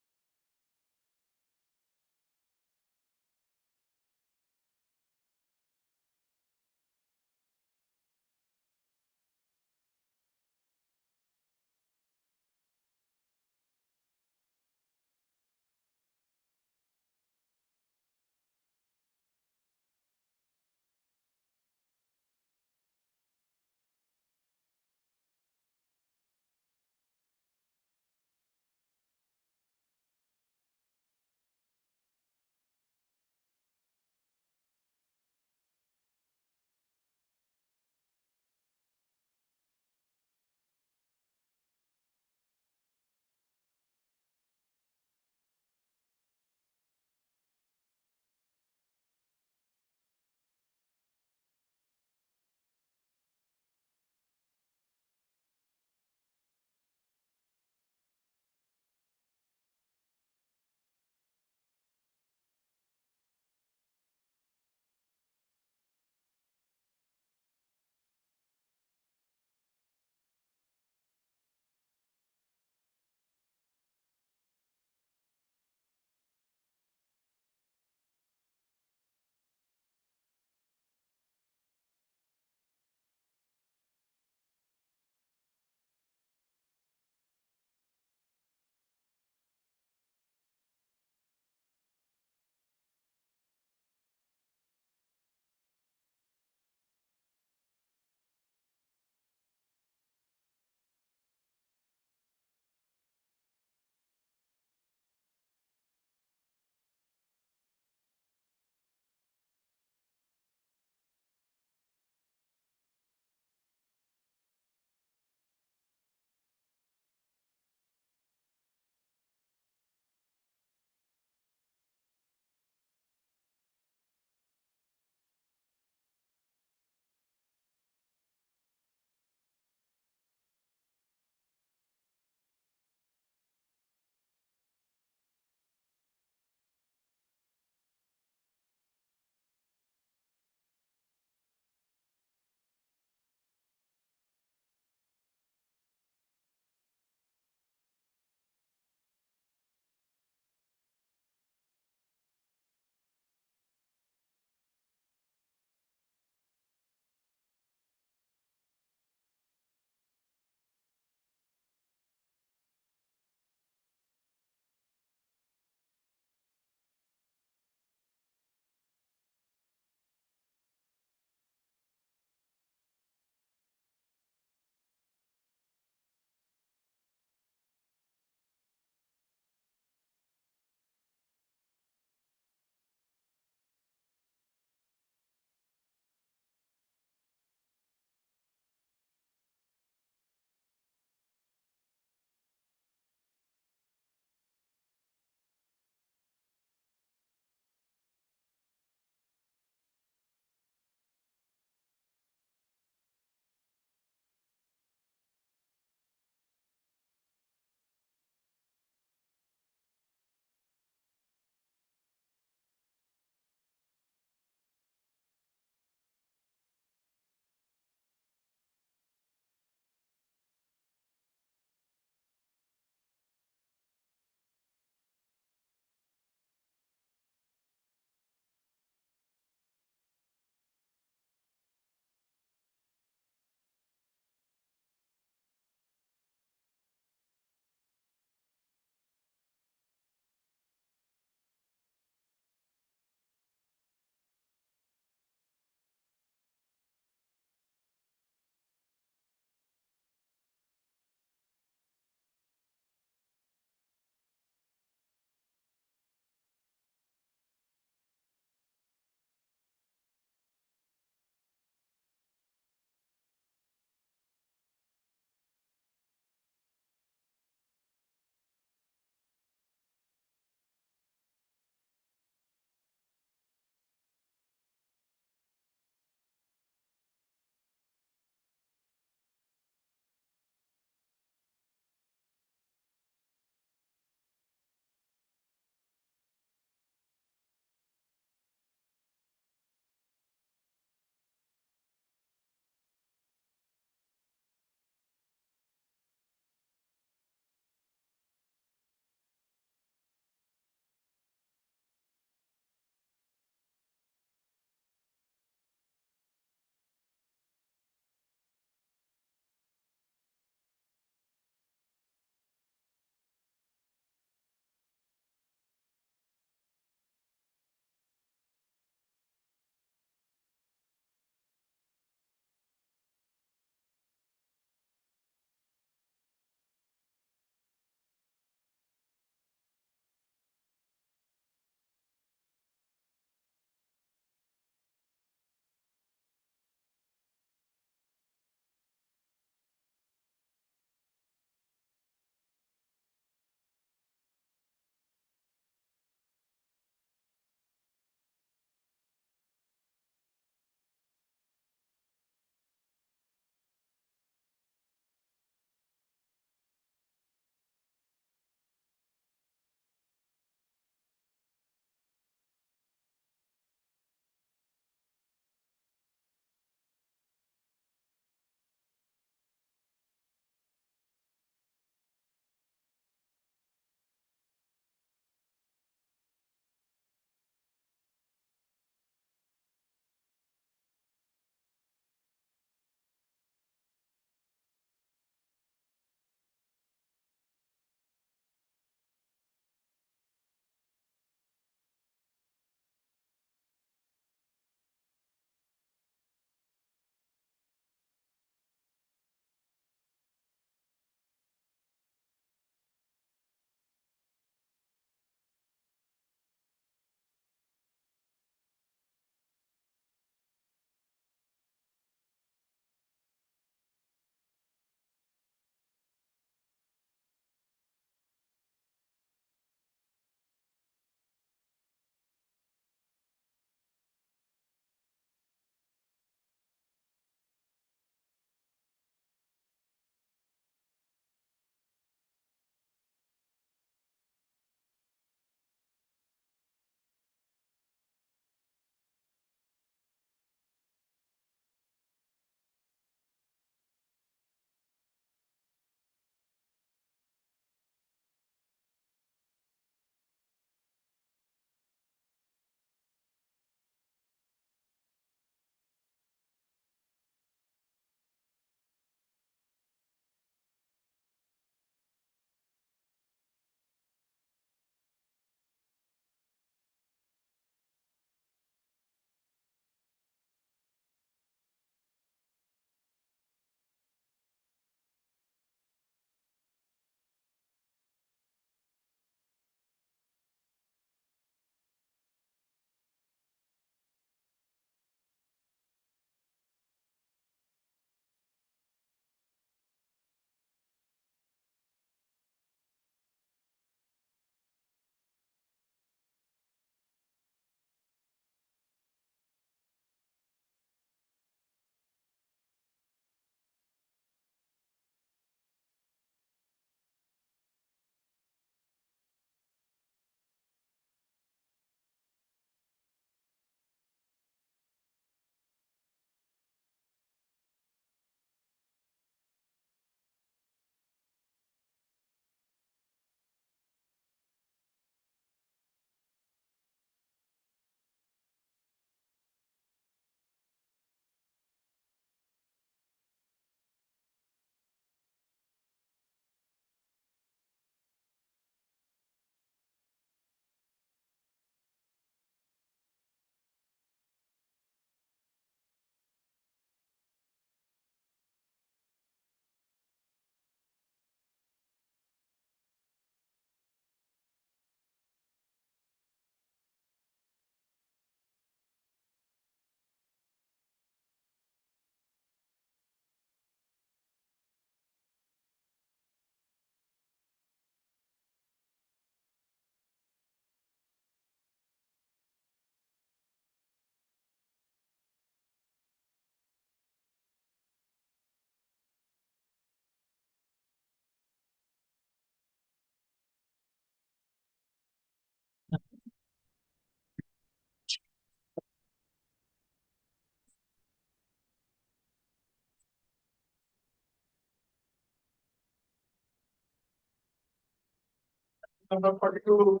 Number 42.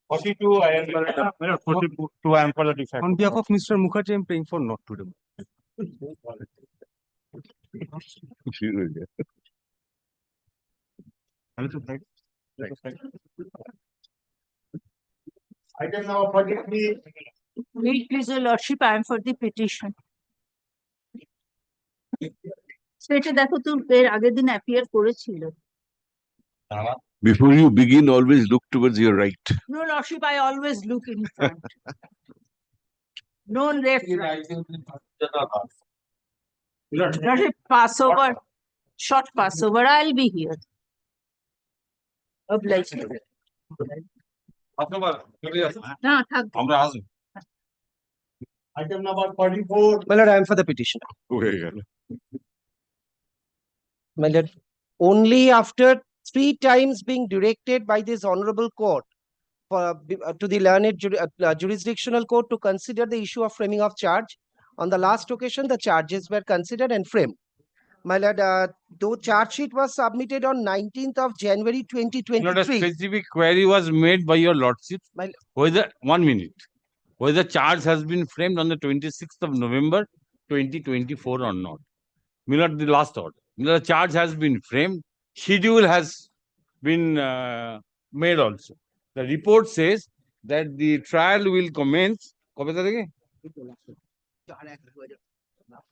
42, I am, 42, I am for the defect. On behalf of Mr. Mukherjee, I am praying for not to do. Item number 43. Wait, please, your lordship, I am for the petition. সেটা দেখো তো এর আগের দিন appear করেছিল। Before you begin, always look towards your right. No, lordship, I always look in front. No left, right. Lordship, Passover, short Passover, I'll be here. Obliged. না, থাকবে। Item number 44. My lord, I am for the petition. My lord, only after 3 times being directed by this honorable court for, to the learned jurisdictional court to consider the issue of framing of charge. On the last occasion, the charges were considered and framed. My lord, though charge sheet was submitted on 19th of January Not a 2023. specific query was made by your lordship. Whether, 1 minute, whether charge has been framed on the 26th of November 2024 or not. Milord, the last order. Milord, the charge has been framed. Schedule has been made also. The report says that the trial will commence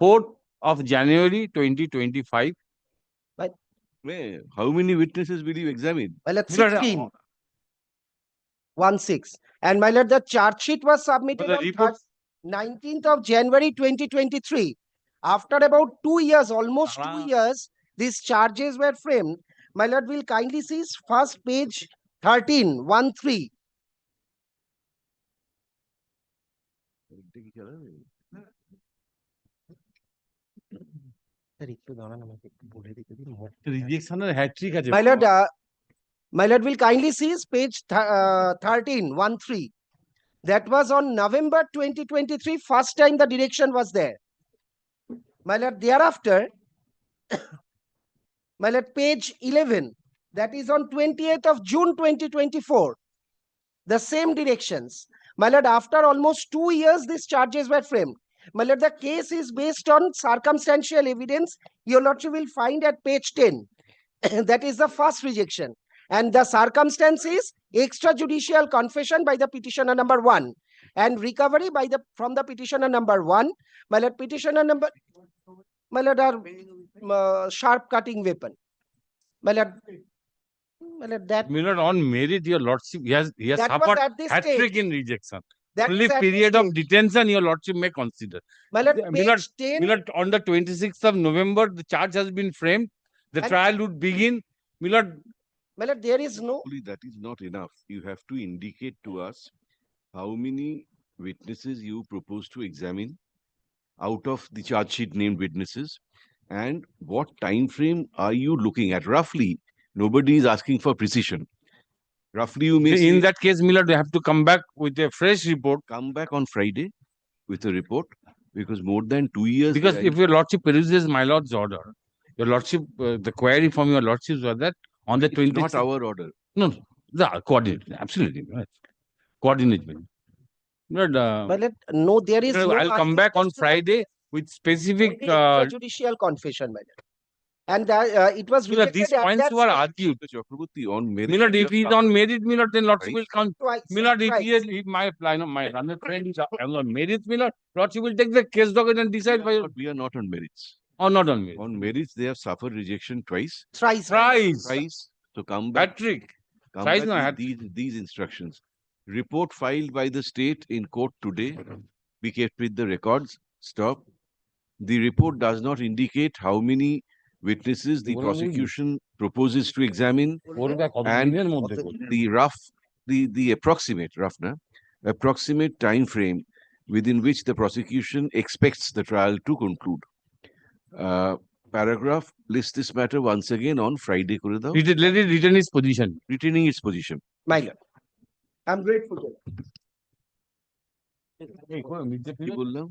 4th of January 2025. How many witnesses will you examine? My lord, 16. 1-6. And my lord, the charge sheet was submitted the on report- 19th of January 2023. After about 2 years, almost 2 years, these charges were framed. My lord, will kindly see first page 13, 1-3. Rejection hat trick. My lord will kindly see page 13, 1-3. That was on November 2023, first time the direction was there. My lord, thereafter, my lord, page 11, that is on 28th of June 2024. The same directions. My lord, after almost 2 years, these charges were framed. My lord, the case is based on circumstantial evidence. Your lordship will find at page 10. That is the first rejection. And the circumstance is extrajudicial confession by the petitioner number 1 and recovery by the from the petitioner number 1. My lord, petitioner number, my lord, are sharp cutting weapon. My lord, that Milord, on merit, your lordship, he has That was suffered at this hat trick stage. in rejection. That Only is at this period of stage. detention your lordship may consider. My lord, Milord, page 10. Milord, on the 26th of November, the charge has been framed. The And- trial would begin. Milord, My lord, there is no. Only that is not enough. You have to indicate to us how many witnesses you propose to examine out of the charge sheet named witnesses, and what time frame are you looking at roughly. Nobody is asking for precision. Roughly, you may in say, that case, Milord, you have to come back with a fresh report. come back on Friday with a report, because more than 2 years. Because the if your lordship peruses my lord's order, your lordship, the query from your lordships was that on the it's 26th. not our order. No, the coordinate, absolutely. Right. Coordinate. Milord, My lord, no, there is no. I'll come back on Friday with specific. Judicial confession, my lord. And it was Milord, rejected these at points that were stage. argued. Chakraborty, on merit. Milord, if he is on merit, Milord, then lordship Right. will come. Twice, Milord, if twice. he is, if my learned friend is on merit, Milord, lordship will take the case docket and decide by We are not on merits. or not on merit. On merits, they have suffered rejection twice. Thrice. Thrice. So come back. Patrick. Come Thrice back no with hat. these instructions. Report filed by the state in court today. Be kept with the records. Stop. The report does not indicate how many witnesses the prosecution proposes to examine, and the approximate time frame within which the prosecution expects the trial to conclude. Paragraph lists this matter once again on Friday. Let it retain its position. Retaining its position. My lord, I'm grateful to you. কি বললাম?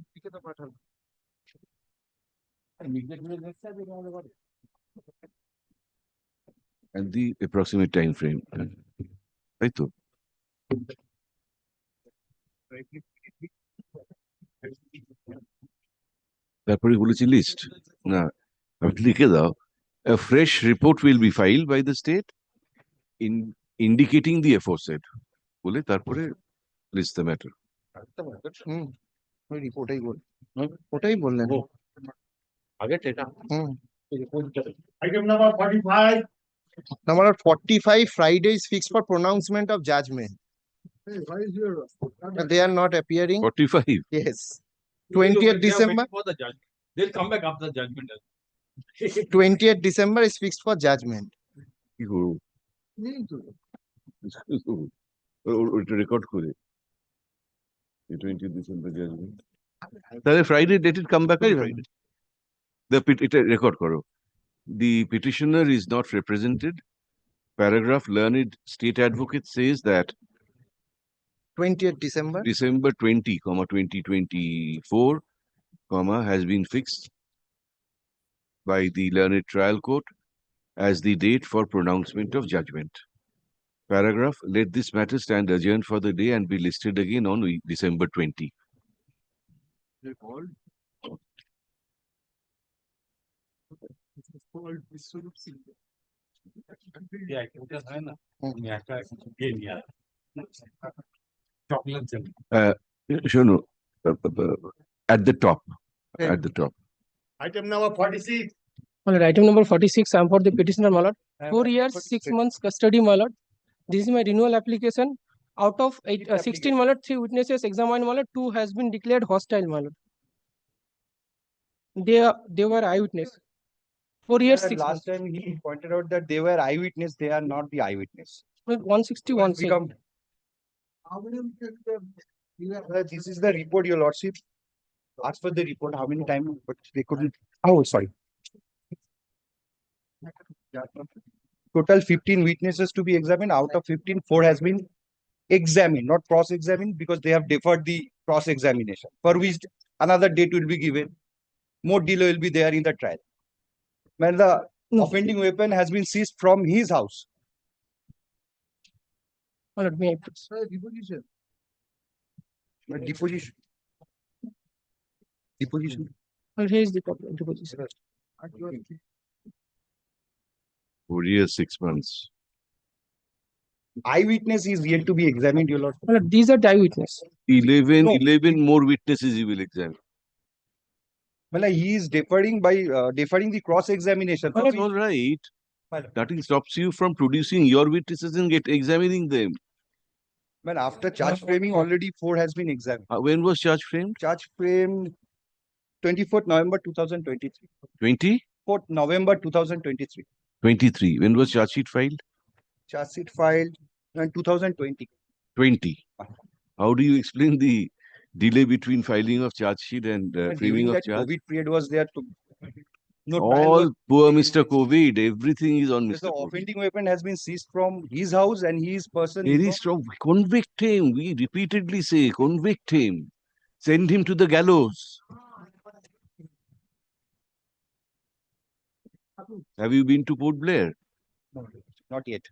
And the approximate time frame. তাই তো? তারপরে বলেছি list না, আপনি লিখে দাও a fresh report will be filed by the state in indicating the aforesaid বলে তারপরে list the matter. ওই রিপোর্টেই বল, ওটাই বললেন আগে এটা Item number 45. Number 45, Friday is fixed for pronouncement of judgment. They are not appearing. 45. Yes. 20th December. For the judge. They'll come back after the judgment. 20th December is fixed for judgment. কি করবো? ওটা record করে 20 December judgment. তাহলে Friday date it come back Friday. এটা record করো। The petitioner is not represented. Paragraph learned state advocate says that 20th December. December 20, 2024, has been fixed by the learned trial court as the date for pronouncement of judgment. Paragraph, let this matter stand adjourned for the day and be listed again on December 20. Shonu, at the top, at the top. Item number 46. My lord, item number 46, I am for the petitioner, my lord. 4 years, 6 months custody, my lord. This is my renewal application. Out of 16, my lord, 3 witnesses examined, my lord. 2 has been declared hostile, my lord. They were eyewitness. 4 years, 6 months. Last time he pointed out that they were eyewitness, they are not the eyewitness. 161 says. This is the report, your lordship. Ask for the report, how many times, but they couldn't. Oh, sorry. Total 15 witnesses to be examined. Out of 15, 4 has been examined, not cross-examined, because they have deferred the cross-examination, for which another date will be given. More delay will be there in the trial. When the offending weapon has been seized from his house. My lord, may I please? Deposition. Deposition. Deposition. My lord, here is the deposition. 4 years, 6 months. Eyewitness is yet to be examined, your lord. My lord, these are the eyewitness. 11 more witnesses he will examine. Well, he is deferring by deferring the cross-examination. That's all right. Nothing stops you from producing your witnesses and examining them. Well, after charge framing, already 4 has been examined. When was charge framed? Charge frame 24th November 2023. 24th November 2023. 23. When was charge sheet filed? Charge sheet filed in 2020. 20. How do you explain the delay between filing of charge sheet and framing of that charge? COVID period was there to. No trial All was- poor Mr. COVID. Everything is on Because Mr. the COVID. offending weapon has been seized from his house and his person. Very strong. Convict him. We repeatedly say, convict him. Send him to the gallows. Have you been to Port Blair? No, not yet.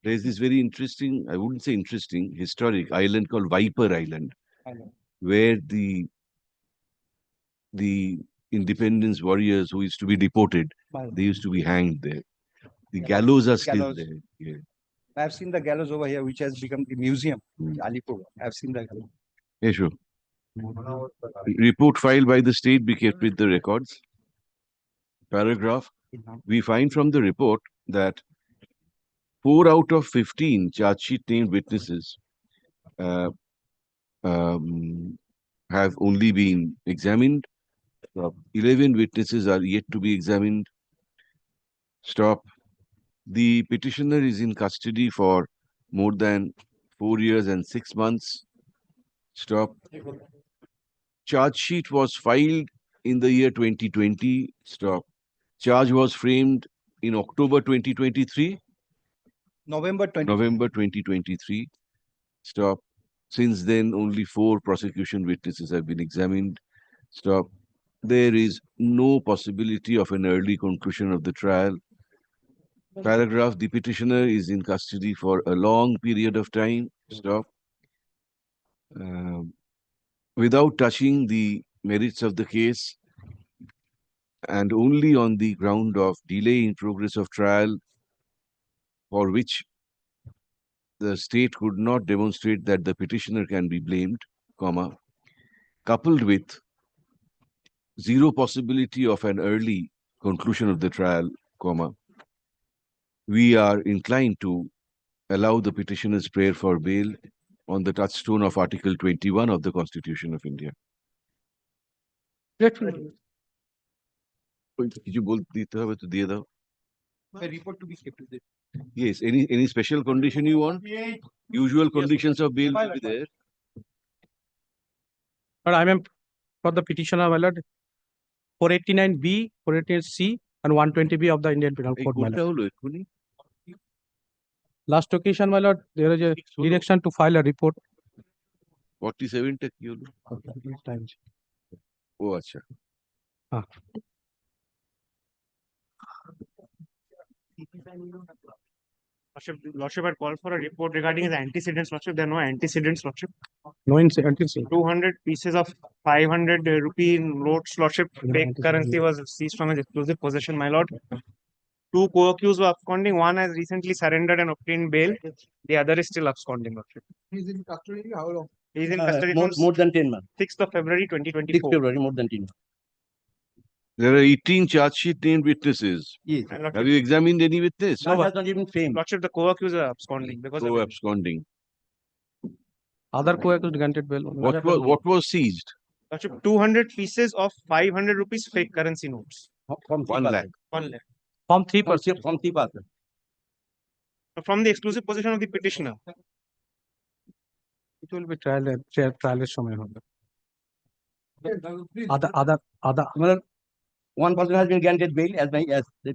There's this very interesting, I wouldn't say interesting, historic island called Viper Island, I know. where the independence warriors who used to be deported, they used to be hanged there. The gallows are still Gallows. there. Yeah. I've seen the gallows over here, which has become the museum. Alipur. I've seen the gallows. Yeah, sure. Report filed by the state be kept with the records. Paragraph. We find from the report that 4 out of 15 charge sheet named witnesses have only been examined. 11 witnesses are yet to be examined. Stop. The petitioner is in custody for more than 4 years and 6 months. Stop. Charge sheet was filed in the year 2020. Stop. Charge was framed in October 2023. November 2023. Stop. Since then, only 4 prosecution witnesses have been examined. Stop. There is no possibility of an early conclusion of the trial. Paragraph, the petitioner is in custody for a long period of time. Stop. Without touching the merits of the case and only on the ground of delay in progress of trial for which the state could not demonstrate that the petitioner can be blamed, comma, coupled with zero possibility of an early conclusion of the trial, comma, we are inclined to allow the petitioner's prayer for bail on the touchstone of Article 21 of the Constitution of India. কিছু দিতে হবে তো দিয়ে দাও। report to be kept. Yes, any special condition you want? Usual conditions of bail will be there. But I am for the petitioner, my lord, 489B, 489C, and 120B of the Indian Penal Code, my lord. Last occasion, my lord, there is a direction to file a report. 47 টা কি হলো? ও আচ্ছা। Lordship had called for a report regarding his antecedents, Lordship. There are no antecedents, Lordship. No antecedents. 200 pieces of 500 rupee notes, Lordship. Fake currency was seized from his exclusive possession, my lord. 2 co-accused were absconding. One has recently surrendered and obtained bail. The other is still absconding, Lordship. He's in custody, how long? He is in custody More than 10 months. 6th of February 2024. 6th February, more than 10 months. There are 18 charge sheet named witnesses. Yes. Have you examined any witness? No, has not even framed. Lordship, the co-accused are absconding because of absconding. Other co-accused granted bail. What was seized? Lordship, 200 pieces of 500 rupees fake currency notes. From 1 lakh. 1 lakh. From 3%. From 3%. From the exclusive possession of the petitioner. It will be trial সময় হবে. Other. One person has been granted bail as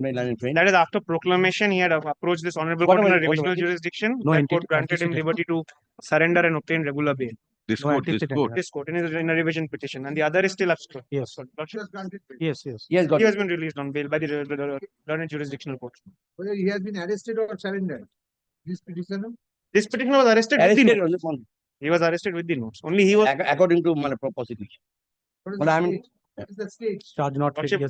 my line train. That is after proclamation, he had approached this honorable court in a revisional jurisdiction. No That court granted him liberty to surrender and obtain regular bail. This court. This court in a revision petition, and the other is still abscond. Yes. Yes. Yes, He has been released on bail by the learned jurisdictional court. Whether he has been arrested or surrendered? This petitioner? This petitioner was arrested with the notes. He was arrested with the notes. Only he was according to my prosecution. What is the stage? Charge not Lordship,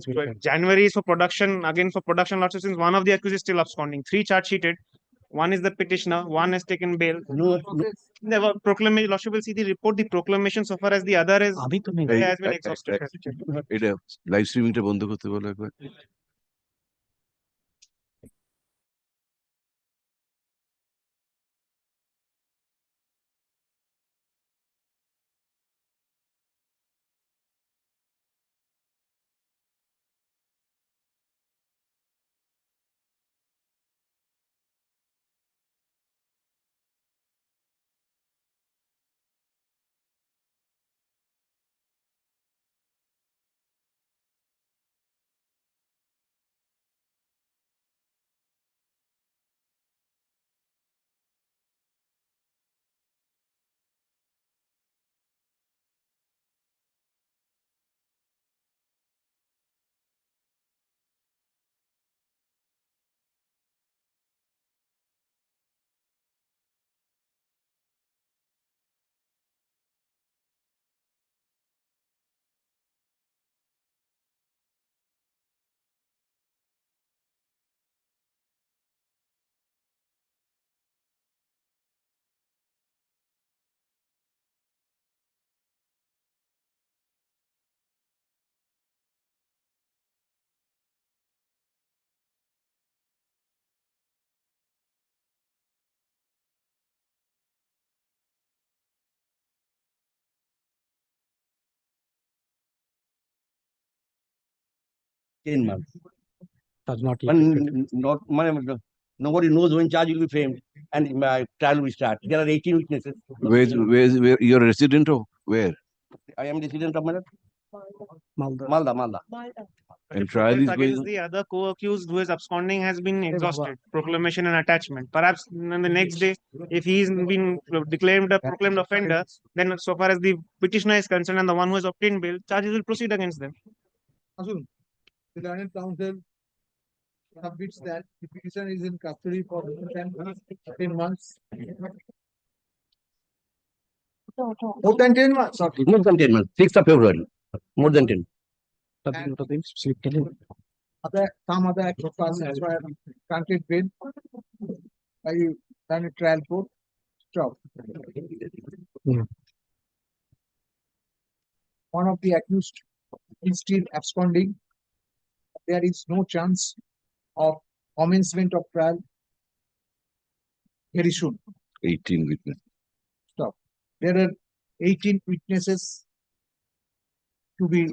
January is for production, again for production, Lordship, since one of the accused is still absconding. 3 charge sheeted. One is the petitioner, one has taken bail. Never proclamation, Lordship will see the report, the proclamation so far as the other is has been exhausted. এটা live স্ট্রিমিংটা বন্ধ করতে বলো একবার। months. Does not yet. Nobody knows when charge will be framed and trial will start. There are 18 witnesses. Where you're a resident of where? I am resident of Malda. And trial is going on. The other co-accused who is absconding has been exhausted. Proclamation and attachment. Perhaps on the next day, if he's been declared a proclaimed offender, then so far as the petitioner is concerned and the one who has obtained bail, charges will proceed against them. Asun, the learned counsel submits that the petitioner is in custody for more than 10 months. More than 10 months. Okay. More than 10 months, 6th of February, more than 10. Some other act of persons were granted bail by a trial court. Stop. One of the accused is still absconding. There is no chance of commencement of trial very soon. 18 witnesses. Stop. There are 18 witnesses to be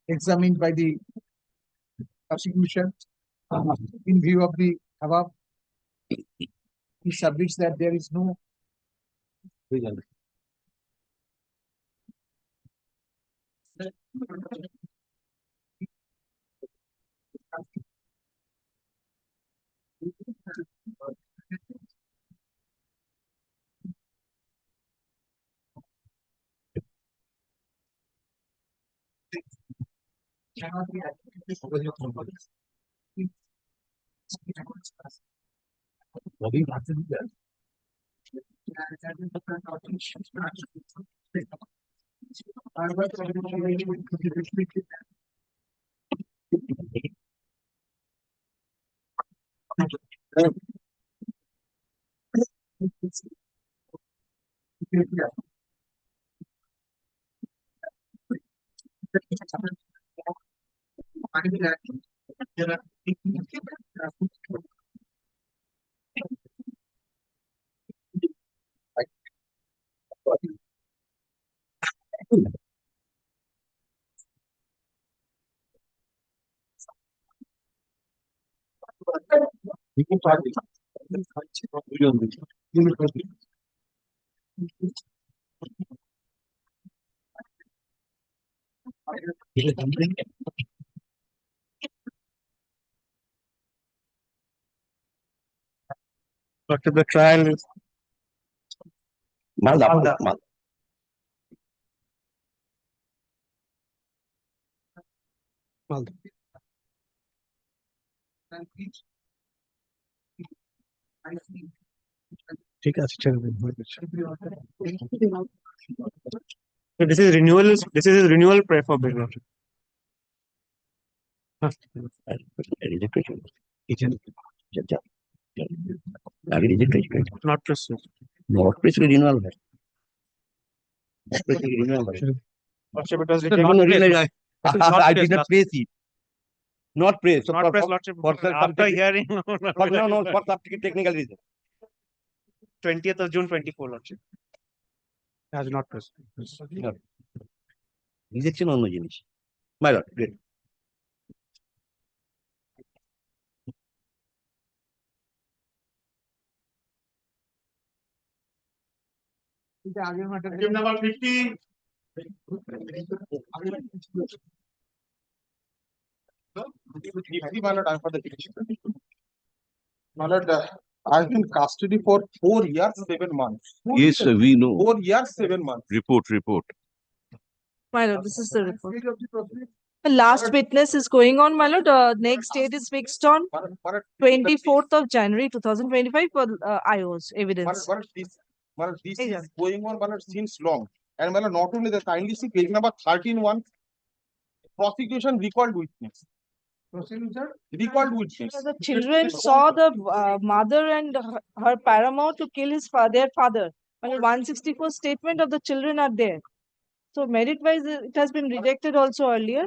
examined by the prosecution. In view of the above, he submits that there is no cannot be But the trial is Malda. ঠিক আছে ছেড়ে দিন So this is renewal prayer for bail. Not precise. Not precise renewal. Lordship, it was Sir, written not on press. renewal. I did not press it. Not press. Not press, Lordship. After hearing. No, for some technical reason. 20th of June 24, Lordship. Has not pressed. Rejection অন্য জিনিস. My lord, great. আগের মাঠে Number 15. I've been custody for 4 years, 7 months. Yes, sir, we know. 4 years, 7 months. Report. My lord, this is the report. The last witness is going on, my lord. Next date is fixed on 24th of January 2025 for IO's evidence. This is going on since long. And not only that, kindly see page number 13(1), prosecution recalled witness. Recalled witness. The children saw the mother and her paramour to kill their father. And 164 statement of the children are there. So merit-wise, it has been rejected also earlier.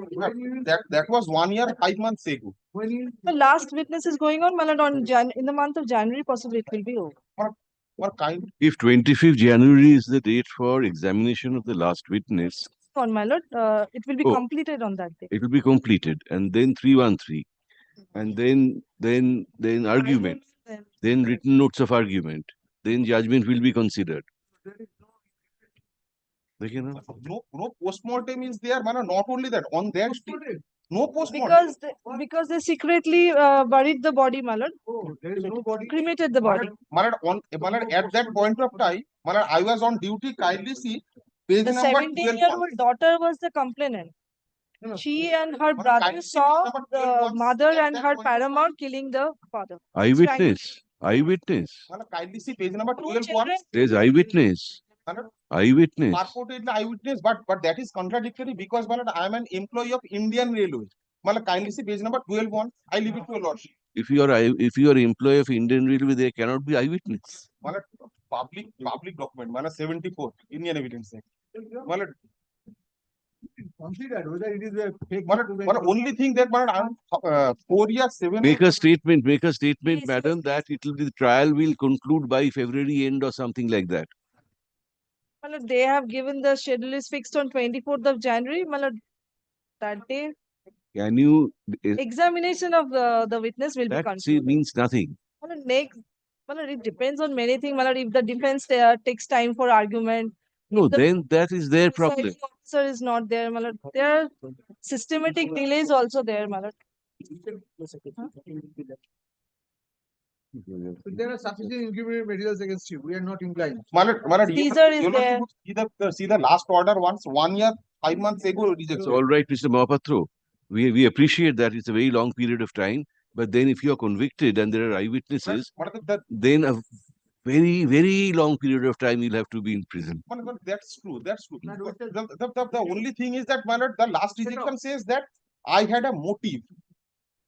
That was 1 year, 5 months ago. The last witness is going on, my lord, in the month of January, possibly it will be over. If 25th January is the date for examination of the last witness, On, my lord, it will be Oh. completed on that day. it will be completed, and then 313, and then argument, then written notes of argument, then judgment will be considered. No postmortem is there, not only that, on their no postmortem. Because they secretly buried the body, my lord. There is no body. Cremated the body. At that point of time, I was on duty, kindly see page The number 17-year-old daughter was the complainant. She and her brother saw the mother and her paramount killing the father. Eyewitness, eyewitness. Kindly see page number Two 12 children. once. There's eyewitness. Eyewitness. Purportedly eyewitness, but that is contradictory because I am an employee of Indian Railways. Kindly see page number 12 once. I leave it to your lordship. If you are employee of Indian Railway, there cannot be eyewitness. Public document. 74 Indian Evidence Act. Consider whether it is a fake. Only thing that 4 years 7. Make a statement, madam, that the trial will conclude by February end or something like that. They have given the schedule is fixed on 24th of January. That day, Can you? examination of the witness will be That concluded. means nothing. Next, it depends on many things. If the defense takes time for argument, No, the then that is their problem. presiding officer is not there. There are systematic delays also there. There are sufficient incriminating materials against you. We are not inclined. Caesar is there. See the last order once 1 year 5 months ago It's rejected. all right, Mr. Mahapatro. We appreciate that it's a very long period of time, but then if you are convicted and there are eyewitnesses, then a very, very long period of time you'll have to be in prison. That's true. The only thing is that the last rejection says that I had a motive.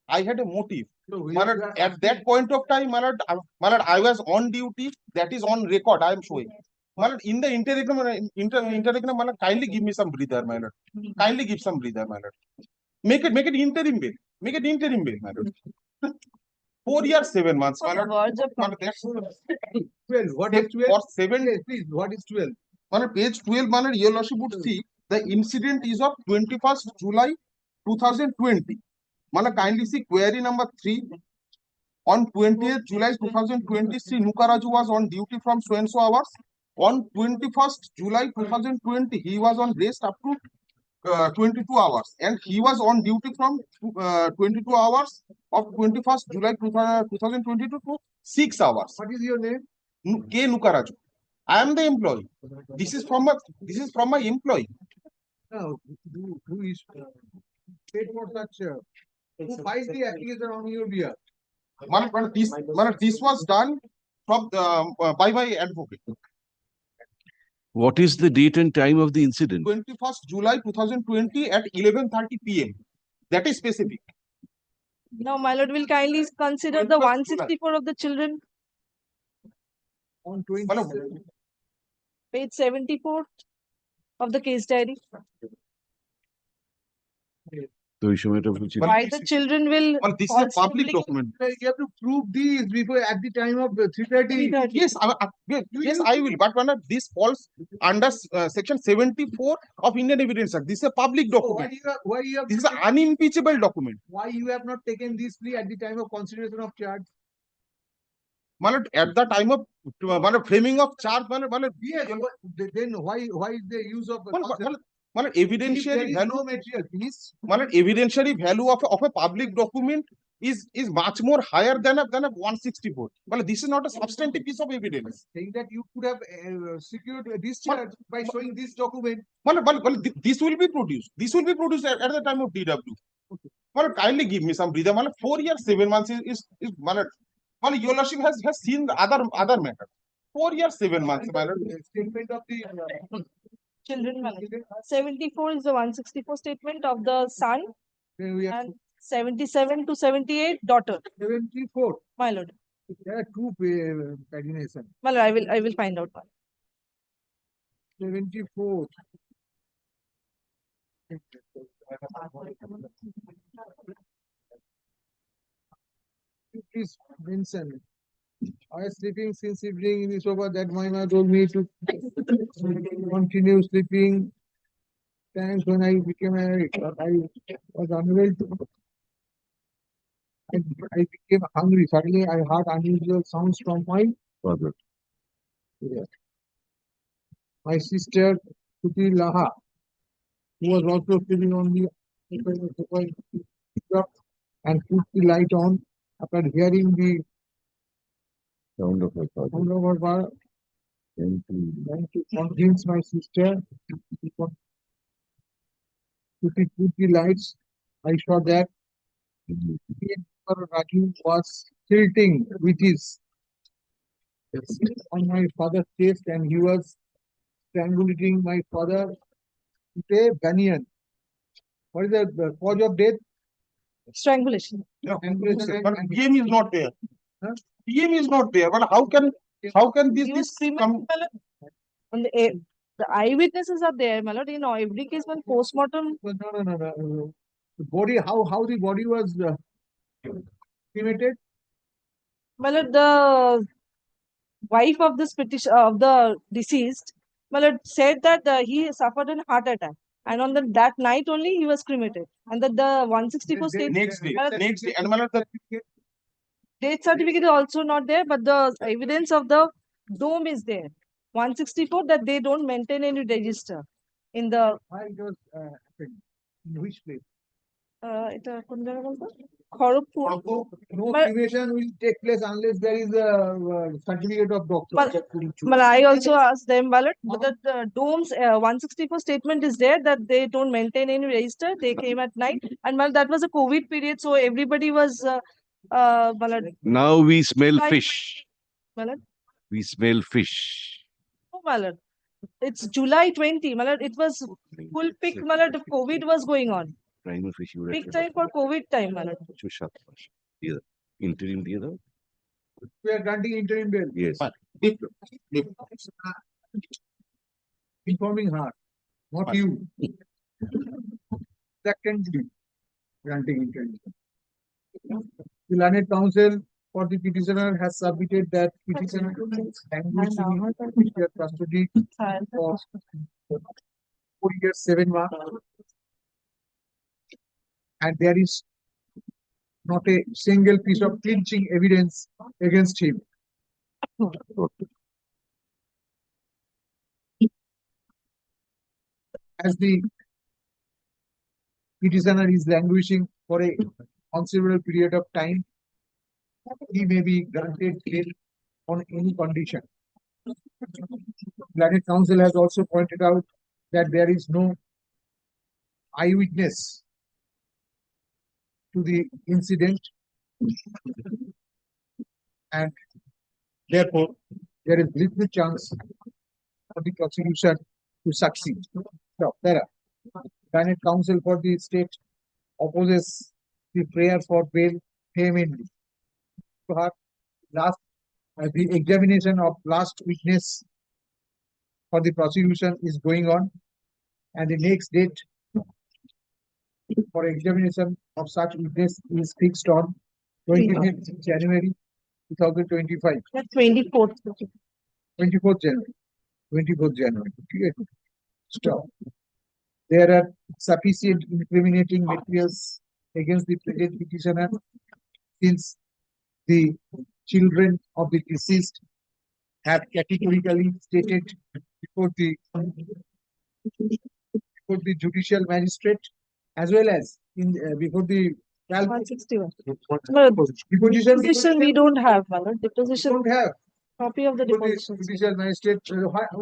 At that point of time, I was on duty. That is on record. I am showing. In the interregnum, kindly give me some breather, my lord. Kindly give some breather, my lord. Make it interim bail. Make it interim bail, my lord. 4 years 7 months, my lord. That's 12. What is 12? For 7 Yes, please. What is 12? Page 12, your lordship would see the incident is of 21st July 2020. Kindly see query number 3. On 20th July 2020, Sri Nukaraju was on duty from so and so hours. On 21st July 2020, he was on rest up to 22 hours, and he was on duty from 22 hours of 21st July 2022 to 6 hours. What is your name? K. Nukaraju. I am the employee. This is from my employee. No, who is paid for such? Who files the application on your behalf? This was done from by my advocate. What is the date and time of the incident? 21st July 2020 at 11:30 p.m. That is specific. Now, my lord will kindly consider the 164 of the children. On 20. Page 74 of the case diary. So Why the children will. This is a public document. You have to prove these before at the time of 3:30. Yes, yes, I will. But this falls under section 74 of Indian Evidence Act. This is a public document. This is an unimpeachable document. Why you have not taken this plea at the time of consideration of charge? At the time of framing of charge, yes, then why is the use of evidentiary value? No material, please. Evidentiary value of a public document is much more higher than a 164. This is not a substantive piece of evidence. Saying that you could have secured a discharge by showing this document. This will be produced. This will be produced at the time of DW. Okay. Kindly give me some breather. 4 years 7 months is your lordship has seen the other matter. 4 years 7 months. Statement of the children. 74 is the 164 statement of the son, and 77 to 78 daughter. 74. My lord. There are two pagination. My lord, I will find out one. 74. Please mention. I was sleeping since evening in the sofa that my mother told me to continue sleeping. Thanks when I became married, but I was unable to. I became hungry. Suddenly I heard unusual sounds from my father. Yeah. My sister, Suti Laha, who was also sitting on the sofa, and put the light on after hearing the Sound of her father. sound of her father. Trying to convince my sister If we put the lights, I saw that Raju was tilting with his on my father's chest and he was strangulating my father with a banyan. What is the cause of death? Strangulation. Strangulation But and- PM is not there. Huh? PM is not there. But how can He was cremated, my lord. On the eyewitnesses are there, my lord. In every case, when postmortem. No. The body, how the body was cremated? My lord, the wife of this petition of the deceased, my lord, said that he suffered a heart attack, and on that night only he was cremated, and that the 164 state next day, my lord, next day, and my lord, the death certificate is also not there, but the evidence of the dome is there. 164 that they don't maintain any register in the. Why it was happened? In which place? এটা কোন জায়গা বলতো? Kharagpur. No But- cremation will take place unless there is a certificate of doctor. But I also asked them, Ballot, but the dome's 164 statement is there that they don't maintain any register. They came at night, and well, that was a COVID period, so everybody was Ballot. Now we smell Like- fish. Ballot, We smell fish. no, Ballot. It's July 20, Ballot. It was full peak, Ballot. COVID was going on. Prima facie would have Peak to- time for COVID time, Ballot. Just shut the fuck. Either interim the other. We are granting interim bail. Yes. Informing her, not you. Secondly, granting interim. The learned counsel for the petitioner has submitted that petitioner language in their custody for 4 years, 7 months. And there is not a single piece of clinching evidence against him. As the petitioner is languishing for a considerable period of time, he may be granted bail on any condition. Learned counsel has also pointed out that there is no eyewitness to the incident, and therefore there is little chance for the prosecution to succeed. So, Learned counsel for the state opposes the prayer for bail vehemently. The examination of last witness for the prosecution is going on, and the next date for examination of such witness is fixed on 25th January 2025. That's 24th. 24th January. 24th January. Okay. Stop. There are sufficient incriminating materials against the present petitioner since the children of the deceased have categorically stated before the judicial magistrate as well as before the 161. deposition We don't have, Ballot. Deposition. don't have Copy of the before the deposition. judicial magistrate.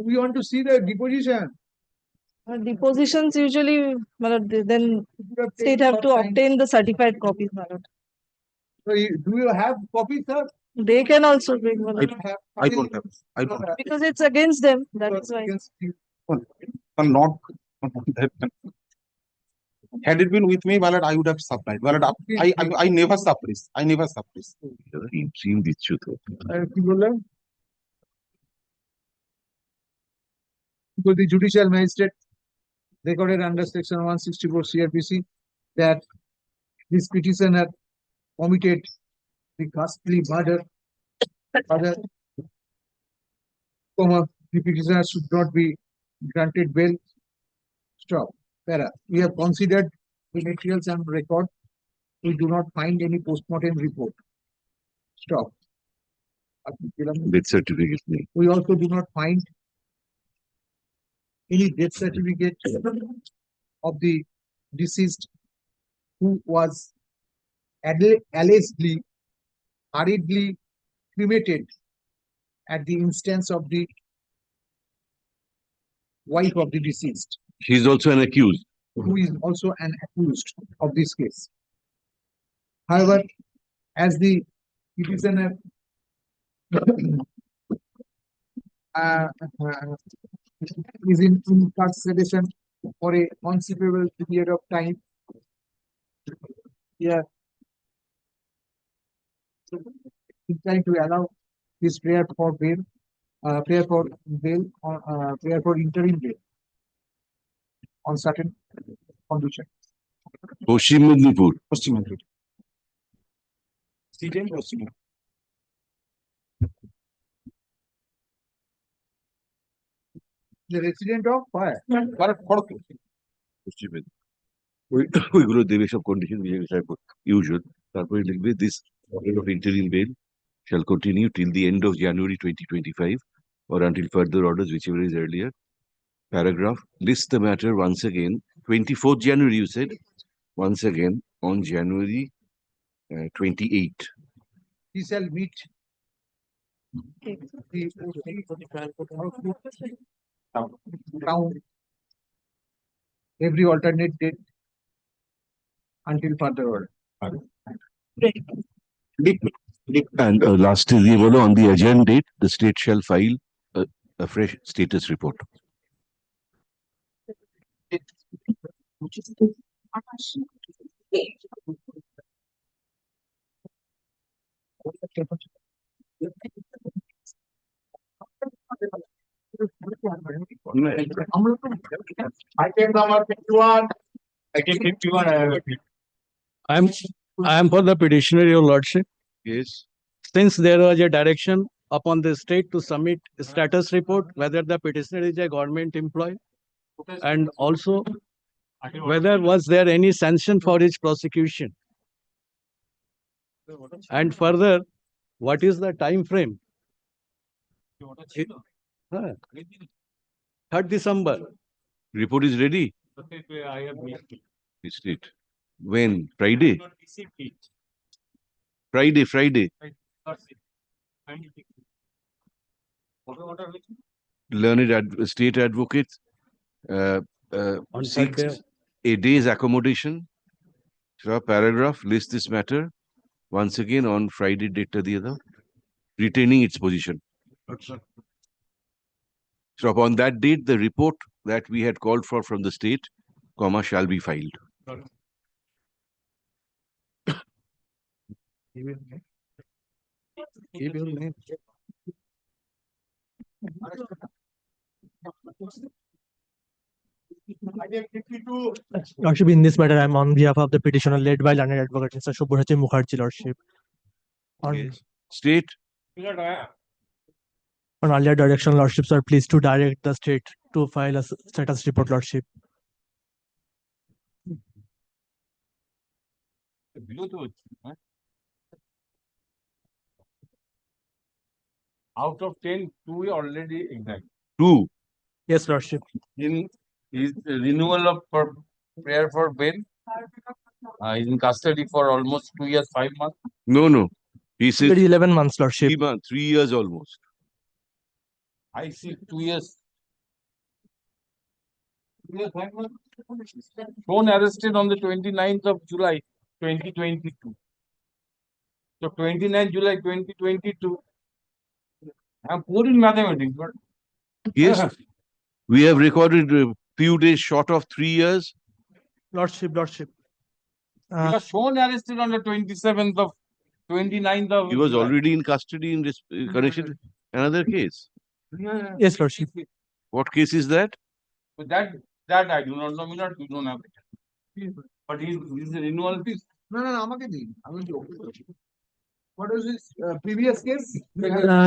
We want to see the deposition. Depositions usually, Ballot, then state have to obtain the certified copies, Ballot. So do you have copies, sir? They can also bring, Ballot. I don't have. I don't have. Because it's against them, that is why. Well, not. Had it been with me, Ballot, I would have supplied. Ballot, I never suppress. I never suppress. Interim দিচ্ছ তো। কি বললেন? Because the judicial magistrate recorded under section 164 CRPC that this petitioner committed the ghastly murder. The petitioner should not be granted bail. Stop. We have considered the materials and record. We do not find any postmortem report. Stop. Death certificate নেই। We also do not find any death certificate of the deceased who was allegedly hurriedly cremated at the instance of the wife of the deceased. He is also an accused. who is also an accused of this case. However, as the petitioner uh, uh, is in incarceration for a considerable period of time, yeah, he's trying to allow this prayer for bail, prayer for interim bail on certain conditions. Paschim Medinipur Paschim Medinipur. The resident of where? পশ্চিম মেদিনীপুর ওইগুলো দেবে সব condition usual. তারপরে লিখবে this order of interim bail shall continue till the end of January 2025 or until further orders, whichever is earlier. Paragraph, list the matter once again. 24th January, you said? Once again, on January 28. He shall meet town every alternate date until further order. And last is on the adjourned date, the state shall file a fresh status report. I am for the petitioner, your lordship. Yes. Since there was a direction upon the state to submit a status report, whether the petitioner is a government employee, and also whether was there any sanction for his prosecution. And further, what is the time frame? 3rd December. Report is ready. It's it. When? Friday? Friday. Learned state advocate seeks a day's accommodation. Paragraph, list this matter once again on Friday date the other, retaining its position. So upon that date, the report that we had called for from the state, shall be filed. Lordship, in this matter, I am on behalf of the petitioner led by learned advocate Mr. Subhraji Mukherjee, Lordship. State. On earlier direction, Lordships are pleased to direct the state to file a status report, Lordship. Out of 10, 2 already examined. 2. Yes, Lordship. In his renewal of prayer for bail, he's in custody for almost 2 years, 5 months. No. He says 11 months, Lordship. 3 months, 3 years almost. I see 2 years. Shown arrested on the 29th of July 2022. So 29th July 2022. I'm poor in mathematics, but yes, we have recorded a few days short of 3 years. Lordship. he was shown arrested on the 27th of 29th of He was July. already in custody in this connection with another case. Yes, Lordship. What case is that? But that I do not know. We don't have it. But he's a renewal piece. No, আমাকে দিন, আমি যোগ করছি। What was his previous case?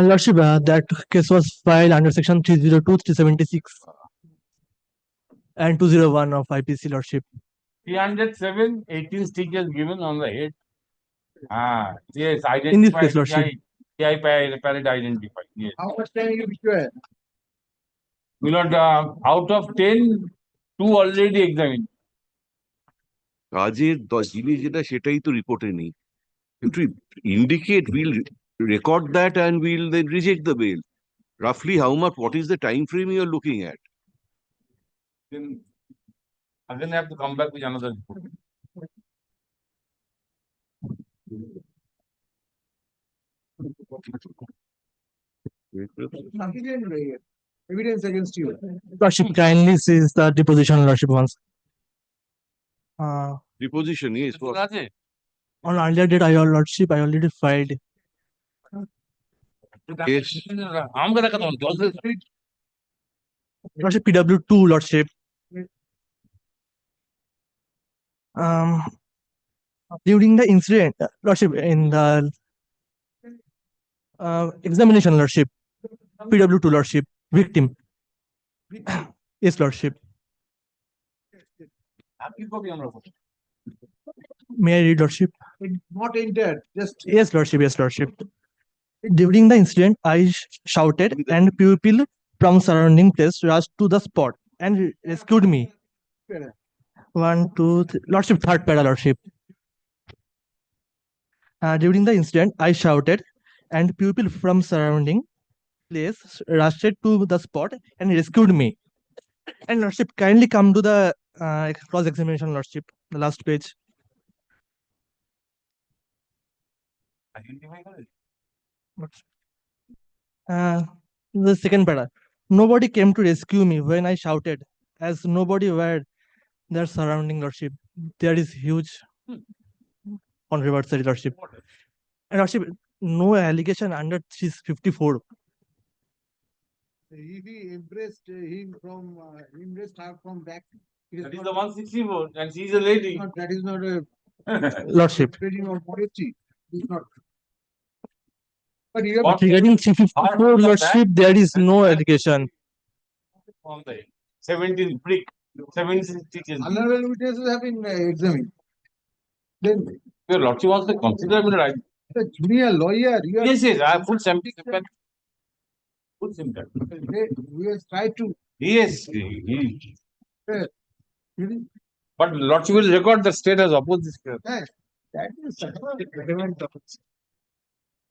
Lordship, that case was filed under section 302, 376 and 201 of IPC, Lordship. 307, 18 stitches given on the head. Yes, identified. In this case, Lordship. PI parrot identified. Yes. How much time you require? Milord, out of 10, 2 already examined. কাজের জিনিস যেটা সেটাই তো রিপোর্টে নেই। To indicate, we'll record that and we'll then reject the bail. Roughly how much, what is the time frame you're looking at? Then Again, I have to come back with another report. Evidence against you. Lordship, kindly sees the deposition, Lordship, once. Deposition, yes. On earlier date, Lordship, I already filed. Yes. Lordship, PW2, Lordship. During the incident, Lordship, in the examination, Lordship, PW2, Lordship, victim. Yes, Lordship. May I read, Lordship? Not entered, just. Yes, Lordship, yes, Lordship. During the incident, I shouted and pupil from surrounding place rushed to the spot and rescued me. 1, 2, 3. Lordship, third para, Lordship. During the incident, I shouted and pupil from surrounding place rushed to the spot and rescued me. And Lordship, kindly come to the cross-examination, Lordship, the last page. The second para. Nobody came to rescue me when I shouted, as nobody were there surrounding, Lordship. There is huge controversy, Lordship. And Lordship, no allegation under 354. If he embraced him from, embraced her from back. That is the 164, and she is a lady. That is not a. Lordship. Or modesty. It's not. But you have. Regarding 354, Lordship, there is no allegation. On the 17 brick, 17 stitches. Honorable witnesses have been examined. Then. Your Lordship wants to consider me, right? The junior lawyer. You are. Yes, yes, I have full sympathy. Full sympathy. We have tried to. Yes. But Lordship will record the state as opposed this case. That is relevant topics.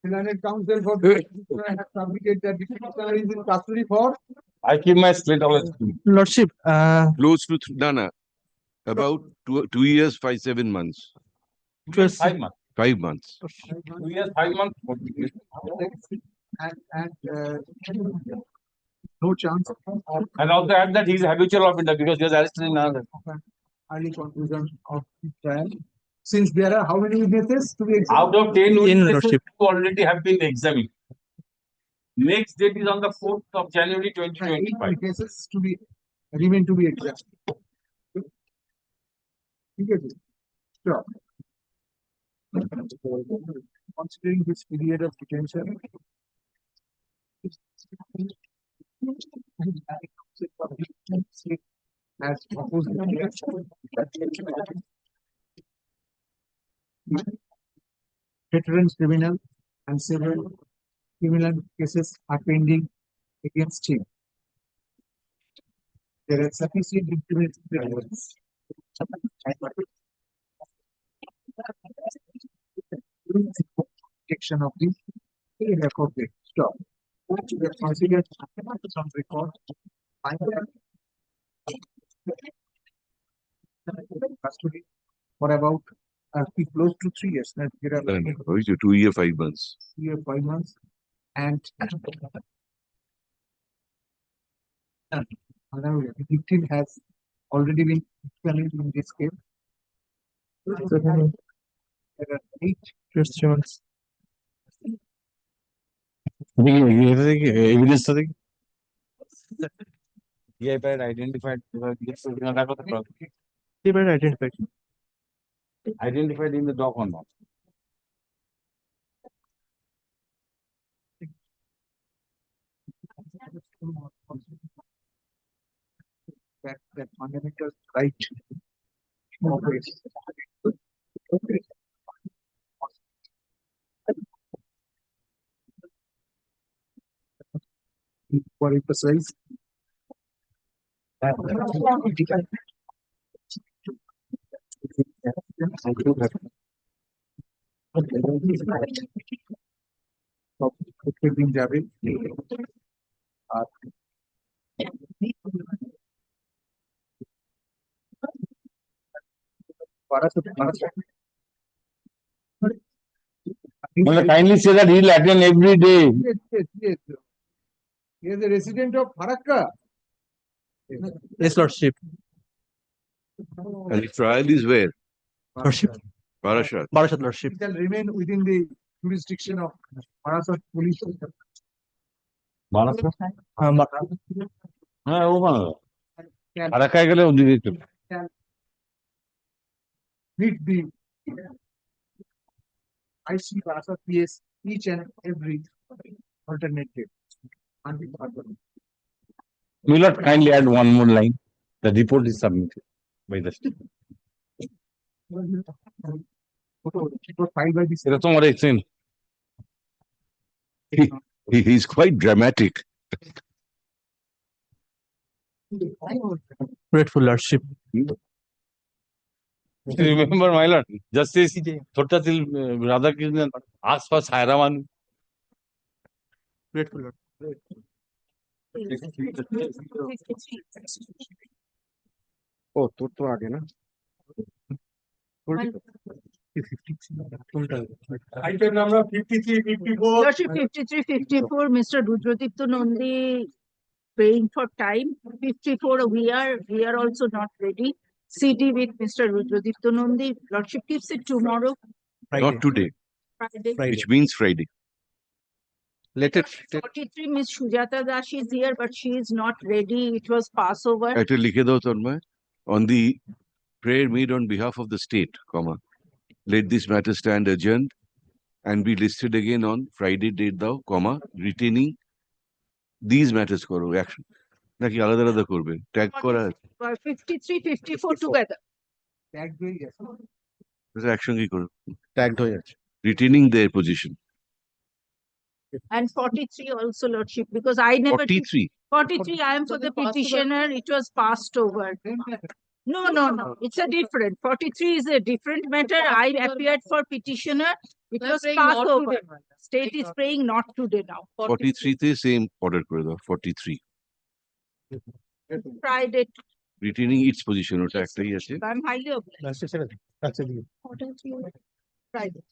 Learned counsel for have submitted that the petitioner is in custody for. I keep my straight away. Lordship, Close to about 2 years, 7 months. 5 months. 5 months. 2 years, 5 months. And no chance of. And also add that he is habitual offender because he was arrested in another. Early conclusion of the trial. Since there are how many witnesses to be examined? Out of 10 witnesses Lordship. who already have been examined. Next date is on the 4th of January 2025. Witnesses to be remain to be examined. Sure. Considering this period of detention. As opposed veterans criminal and several criminal cases are pending against him. There are sufficient instruments. Protection of the record date. Stop. We have considered some record. Custody for about close to 3 years. There are 2 years, 5 months. 2 years, 5 months, and the victim has already been examined in this case. There are 8 questions. Evidence Yeah, but identified. Identified in the doc or not? That fundamental right. Okay. For emphasize. Kindly say that he'll attend every day. Yes. He is a resident of Farakka. Yes, Lordship. And the trial is where? Lordship. Parashat. Barashat, Lordship. It shall remain within the jurisdiction of Parasat police. হ্যাঁ ও বাংলা ফারাক্কায় গেলে ওদিকে চলে Meet the IC Parasat PS each and every alternate day. Milord, kindly add one more line. The report is submitted by the state. এটা তোমার এক্সেন He's quite dramatic. Grateful, Lordship. Remember, my lord, Justice Thottatil Radhakrishnan asked for Sairaman. Grateful, Lord. Oh, तो आगे ना. Item number 53, 54. Lordship 53, 54, Mr. Rudradipto Nandi praying for time. 54, we are also not ready. CD with Mr. Rudradipto Nandi. Lordship keeps it tomorrow. Not today, Friday. which means Friday. Let it. 43, Miss Sujata Das is here, but she is not ready. It was Passover. একটা লিখে দাও Tanmoy, on the prayer made on behalf of the state, comma, let this matter stand adjourned and be listed again on Friday date দাও, comma, retaining these matters করো action. নাকি আলাদা আলাদা করবে? Tag করা 53, 54 together. Tag day, yes. একসঙ্গেই করো। Tagged হয়ে আছে. Retaining their position. And 43 also, Lordship, because I never. 43. 43, I am for the petitioner. It was passed over. No. It's a different. 43 is a different matter. I appeared for petitioner. It was passed over. State is praying not today now. 43 তে same order করে দাও, 43. Friday. Retaining its position, ওটা একটাই আছে। I'm highly obliged. Friday.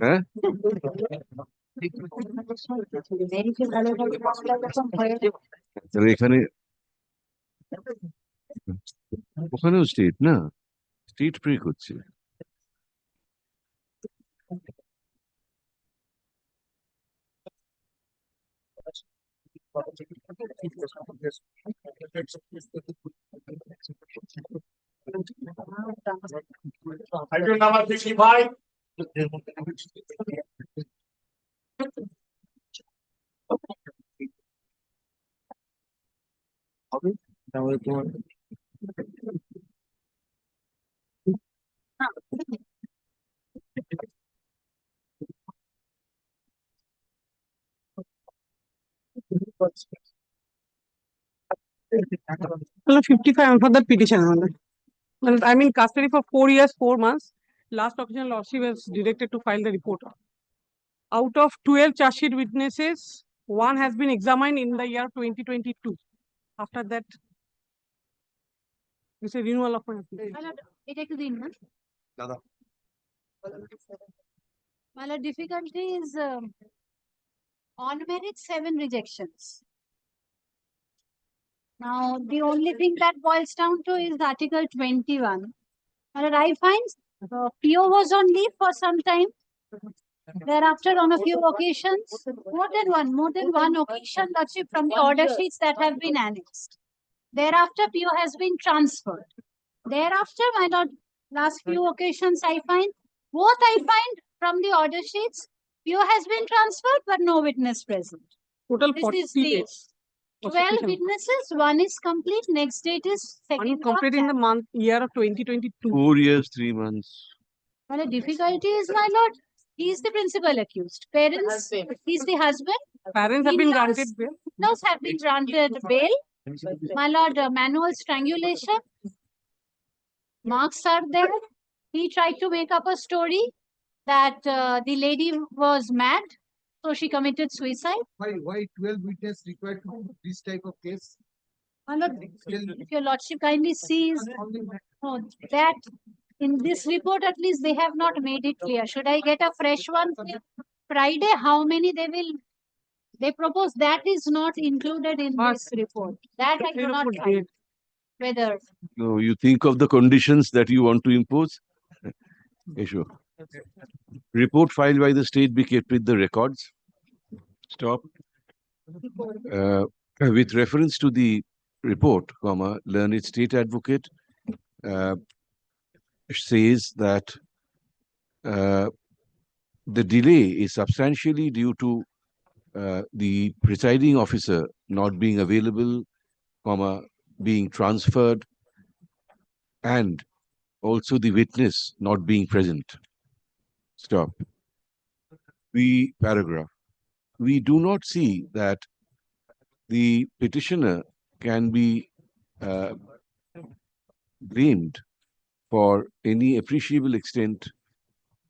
হ্যাঁ? তাহলে এখানে ওখানেও স্টেট না, স্টেট প্রে করছে। Item number 65. Well, 55, I'm for the petition. Well, I'm in custody for 4 years, 4 months. Last occasion, Lordship was directed to file the report. Out of 12 charge sheet witnesses, 1 has been examined in the year 2022. After that, it's a renewal of my application. Well, the difficulty is on merit 7 rejections. Now, the only thing that boils down to is Article 21. Well, I find PO was on leave for some time. Thereafter, on a few occasions, more than one occasion, Lordship, from the order sheets that have been annexed. Thereafter, PO has been transferred. Thereafter, my lord, last few occasions I find from the order sheets, PO has been transferred, but no witness present. Total This 40 is the days. 12 witnesses, 1 is complete, next date is One 2nd complete in the year of 2022. 4 years, 3 months. Well, the difficulty is, my lord, he is the principal accused. Parents, he is the husband. Parents have been In-laws- granted bail. in-laws have been granted bail. My lord, manual strangulation. Marks are there. He tried to make up a story that the lady was mad. So she committed suicide. Why 12 witness required to this type of case? My lord, if your lordship kindly sees that in this report, at least they have not made it clear. Should I get a fresh one? Friday, how many they propose, that is not included in this report. That I cannot find. Whether No, you think of the conditions that you want to impose. Issue. Report filed by the state be kept with the records. Stop. With reference to the report, learned state advocate says that the delay is substantially due to the presiding officer not being available, being transferred, and also the witness not being present. Stop. Paragraph. We do not see that the petitioner can be blamed for any appreciable extent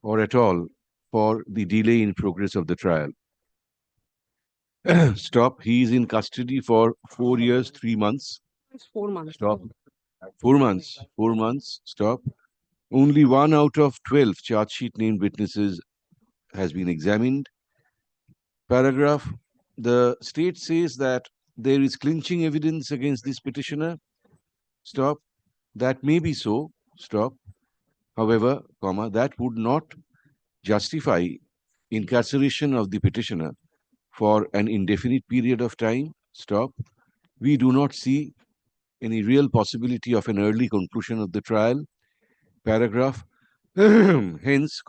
or at all for the delay in progress of the trial. Stop. He is in custody for 4 years, 3 months. It's 4 months. Stop. 4 months. 4 months. Stop. Only 1 out of 12 charge sheet named witnesses has been examined. Paragraph. The state says that there is clinching evidence against this petitioner. Stop. That may be so. Stop. However, that would not justify incarceration of the petitioner for an indefinite period of time. Stop. We do not see any real possibility of an early conclusion of the trial. Paragraph. Hence,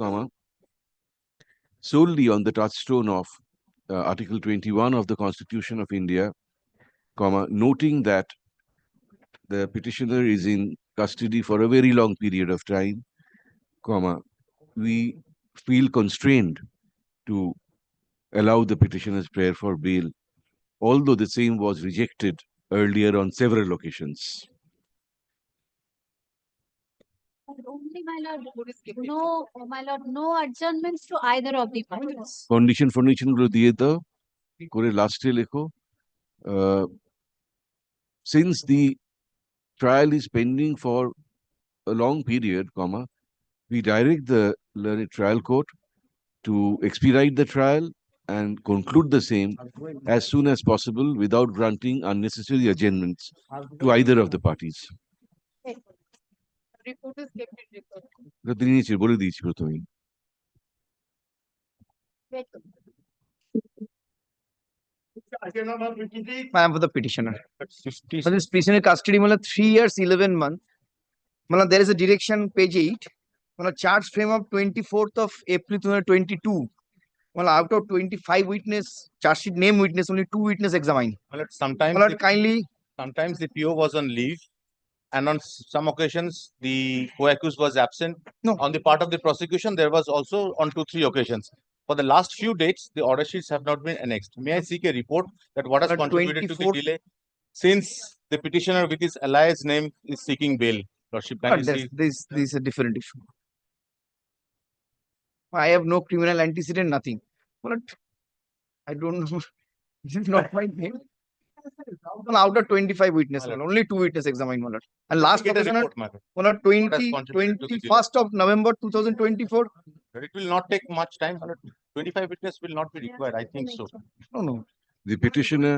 solely on the touchstone of Article 21 of the Constitution of India, noting that the petitioner is in custody for a very long period of time, we feel constrained to allow the petitioner's prayer for bail, although the same was rejected earlier on several occasions. only, my lord, no adjournments to either of the parties. Condition গুলো দিয়ে দাও করে লাস্টে লেখো since the trial is pending for a long period, we direct the learned trial court to expedite the trial and conclude the same as soon as possible without granting unnecessary adjournments to either of the parties. Report is kept in record. বলে দিয়েছি প্রথমেই। I am for the petitioner. So this petitioner custody 3 years, 11 months. There is a direction, page 8. Charge frame of 24th of April 2022. Out of 25 witness, charge sheet name witness, only 2 witness examined. Sometimes sometimes the PO was on leave, and on some occasions the co-accused was absent. No. On the part of the prosecution, there was also on 2-3 occasions. For the last few dates, the order sheets have not been annexed. May I seek a report that what has contributed to the delay, since the petitioner with his alias name is seeking bail? Lordship, can you see? This is a different issue. I have no criminal antecedent, nothing. I don't know. This is not my name. Out of 25 witnesses, only 2 witnesses examined. And last Get a occasion, report, madam. 21st of November 2024. It will not take much time. 25 witnesses will not be required. I think so. No. The petitioner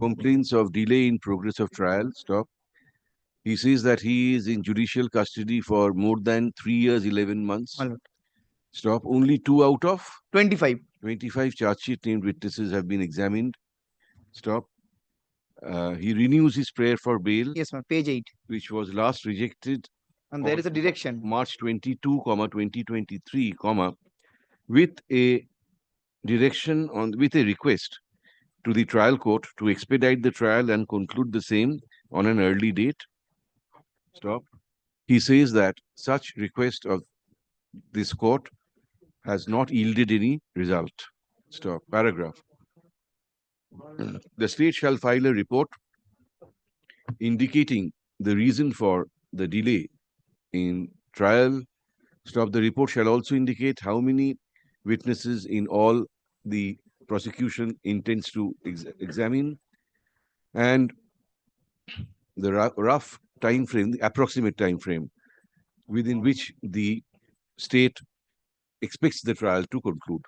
complains of delay in progress of trial. Stop. He says that he is in judicial custody for more than 3 years, 11 months. Stop. Only 2 out of 25 charge sheet named witnesses have been examined. Stop. He renews his prayer for bail. Yes, ma'am. Page 8. Which was last rejected. And there is a direction. March 22, 2023, with a direction with a request to the trial court to expedite the trial and conclude the same on an early date. Stop. He says that such request of this court has not yielded any result. Stop. Paragraph. The state shall file a report indicating the reason for the delay in trial. Stop. The report shall also indicate how many witnesses in all the prosecution intends to examine, and the rough time frame, the approximate time frame within which the state expects the trial to conclude.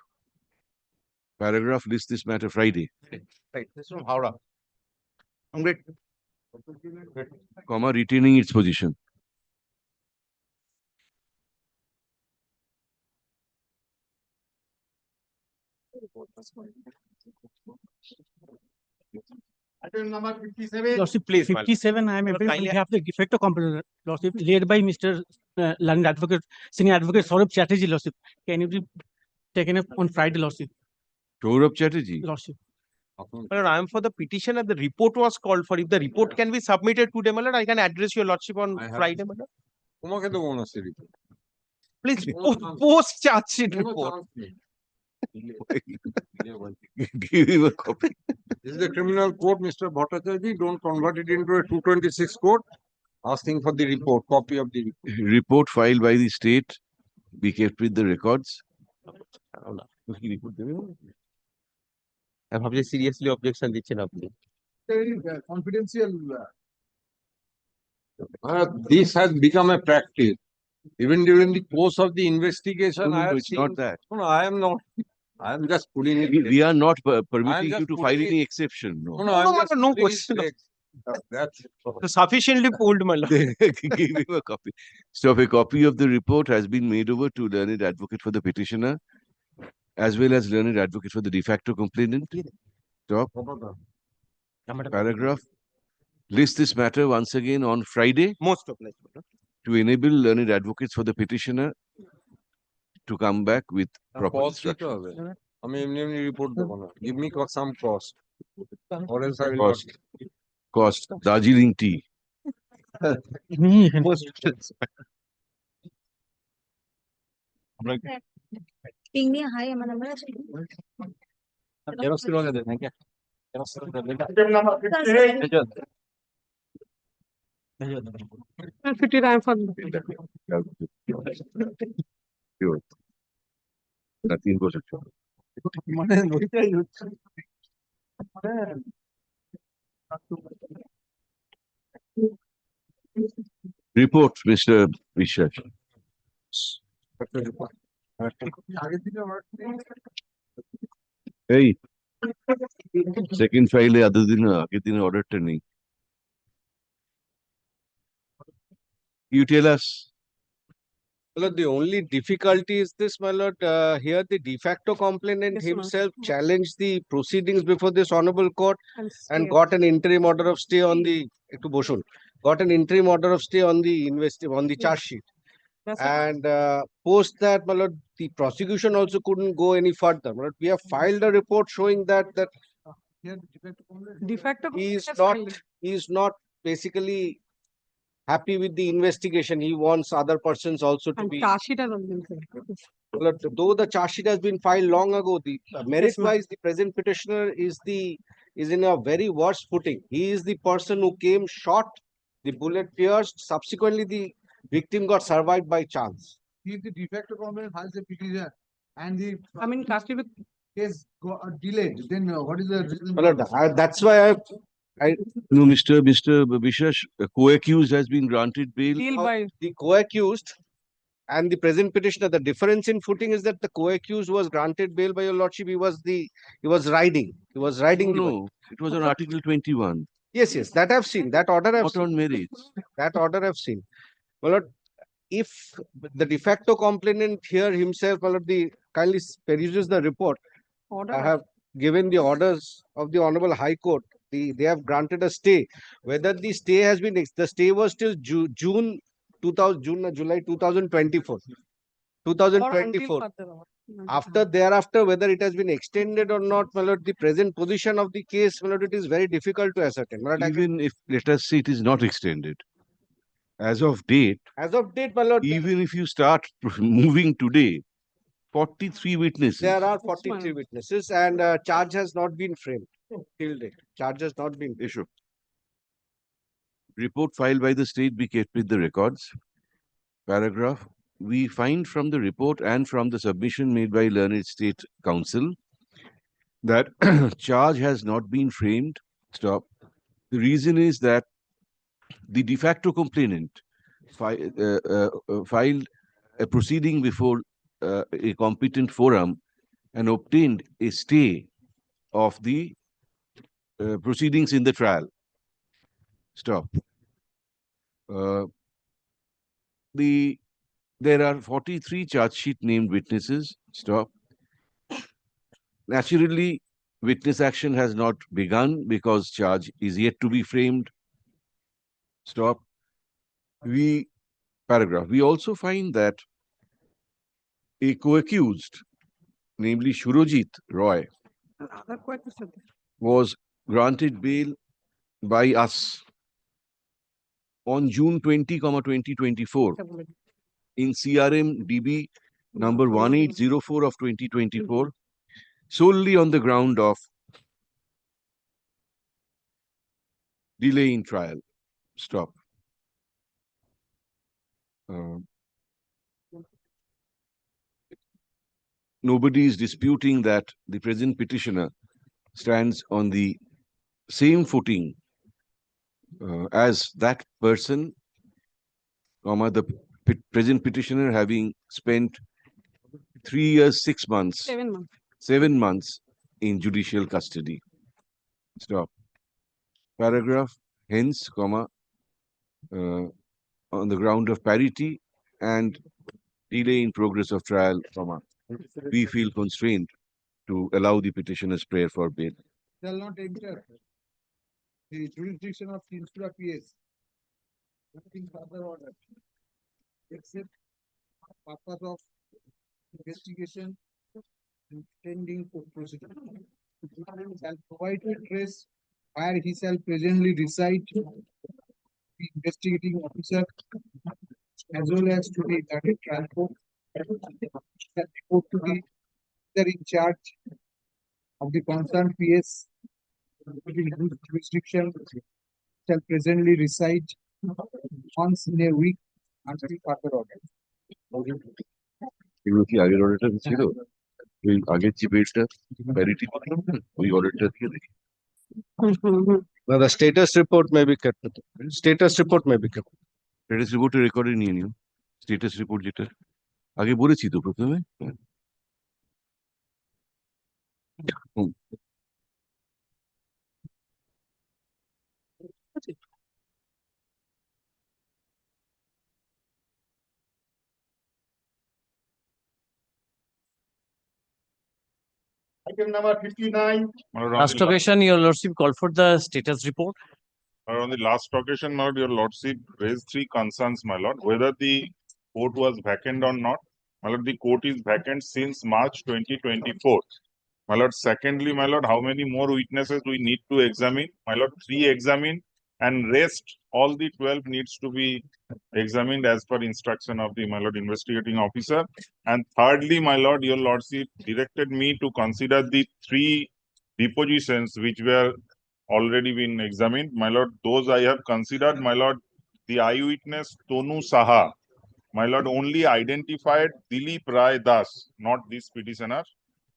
Paragraph lists this matter Friday, Right, this is from Howrah. Great. comma, retaining its position. Item number 57. Lordship, please. 57, I am able to have the de facto complaint, Lordship, led by Mr. Learned Advocate, Senior Advocate Saurabh Chatterjee, Lordship. Can it be taken up on Friday, Lordship? Saurabh Chatterjee. Lordship. Well, I am for the petition and the report was called for. If the report can be submitted today, my lord, I can address your lordship on Friday, my lord. তোমাকে দেবো না সেই report। Please post charge sheet report. Give him a copy. This is the criminal court, Mr. Bhattacharjee. Don't convert it into a 226 court. Asking for the report, copy of the report. Report filed by the state be kept with the records. I ভাবছি seriously objection দিচ্ছেন আপনি। Confidential. This has become a practice. Even during the course of the investigation, No, I have it's seen. not that. No, I am not. I am just pulling it. We are not I am permitting just you to putting file it- any exception. No. No, I am No, just no putting it question. back. That's So sufficiently pulled, my lord. Give him a copy. So a copy of the report has been made over to learned advocate for the petitioner, as well as learned advocate for the de facto complainant. Stop. Paragraph. List this matter once again on Friday Most obliged, my lord. to enable learned advocates for the petitioner to come back with proper Cost দিতে instructions. হবে। আমি এমনি এমনি report দেবো না। Give me some cost. Or else I will not. Cost. Cost. Darjeeling tea. Ping me a hi, আমার number আছে। Xerox করवा দেন নাকি? Xerox করে দেন। Item number 58. 50 I am for. Sure. Nothing goes at all. মানে ওইটাই হচ্ছে। Report, Mr. Vishwash. আগের দিনে আমার Hey, second file other than আগের দিনের অর্ডারটা নেই। You tell us. My lord, the only difficulty is this, my lord, here the de facto complainant Yes, ma'am. himself challenged the proceedings before this honorable court and stay. got an interim order of stay on the, একটু বসুন, got an interim order of stay on the on the charge sheet. That's what- And post that, my lord, the prosecution also couldn't go any further. My lord, we have filed a report showing that De facto. he is has not, filed. he is not basically happy with the investigation. He wants other persons also to And be. charge sheet has already been filed. Well, though the charge sheet has been filed long ago, the merit ma'am. wise, the present petitioner is in a very worse footing. He is the person who came shot, the bullet pierced. Subsequently, the victim got survived by chance. if the de facto complaint files a petition and the I mean, custody with. case delayed, then what is the reason? Well, that's why I No, Mr. Vishwash, a co-accused has been granted bail. Deal by. the co-accused and the present petitioner. The difference in footing is that the co-accused was granted bail by your lordship. He was riding. He was riding. the bike. No, it was on Article 21. Yes, yes, that I've seen. That order I've Not seen. on merits. That order I've seen. My lord, if the de facto complainant here himself, my lord, the kindly peruses the report. Order. I have given the orders of the Honorable High Court. They have granted a stay. Whether the stay has been, the stay was till June 2000, July 2024. 2024. After thereafter, whether it has been extended or not, my lord, the present position of the case, my lord, it is very difficult to ascertain. My lord, Even if, let us say, it is not extended. As of date, as of date, my lord, even if you start moving today, 43 witnesses. there are 43 witnesses and charge has not been framed till date. Charge has not been framed. Issue. Report filed by the state be kept with the records. Paragraph. We find from the report and from the submission made by learned state counsel that charge has not been framed. Stop. The reason is that the de facto complainant filed a proceeding before a competent forum and obtained a stay of the proceedings in the trial. Stop. There are 43 charge sheet named witnesses. Stop. Naturally, witness action has not begun because charge is yet to be framed. Stop. Paragraph. We also find that a co-accused, namely Shurojit Roy, was granted bail by us on June 20, 2024 in CRM DB number 1804 of 2024 solely on the ground of delay in trial. Stop. Nobody is disputing that the present petitioner stands on the same footing as that person, the present petitioner having spent 3 years, 6 months, 7 months in judicial custody. Stop. Paragraph. Hence, on the ground of parity and delay in progress of trial, we feel constrained to allow the petitioner's prayer for bail. Shall not enter the jurisdiction of Calcutta PS. Nothing further order. Except purpose of investigation and pending court procedure. Shall provide address where he shall presently reside, the investigating officer, as well as to the target trial court. Shall report to the officer in charge of the concerned PS within whose jurisdiction shall presently reside once in a week until further order. এগুলো কি আগের অর্ডারটা ছিল? ওই আগের যে পেজটা parity ওই অর্ডারটা দিয়ে দেখি। Now the status report may be kept. Status report may be kept. Status রিপোর্টের রেকর্ডে নিয়ে নিও। স্ট্যাটাস রিপোর্ট যেটা আগে বলেছি তো প্রথমে। Item number 59. Last occasion, your lordship called for the status report. On the last occasion, my lord, your lordship raised three concerns, my lord, whether the court was vacant or not. My lord, the court is vacant since March 2024. My lord, secondly, my lord, how many more witnesses we need to examine? My lord, 3 examine, and rest, all the 12 needs to be examined as per instruction of the, my lord, investigating officer. And thirdly, my lord, your lordship directed me to consider the 3 depositions which were already been examined. My lord, those I have considered. My lord, the eyewitness Tonu Saha, my lord, only identified Dilip Rai Das, not this petitioner.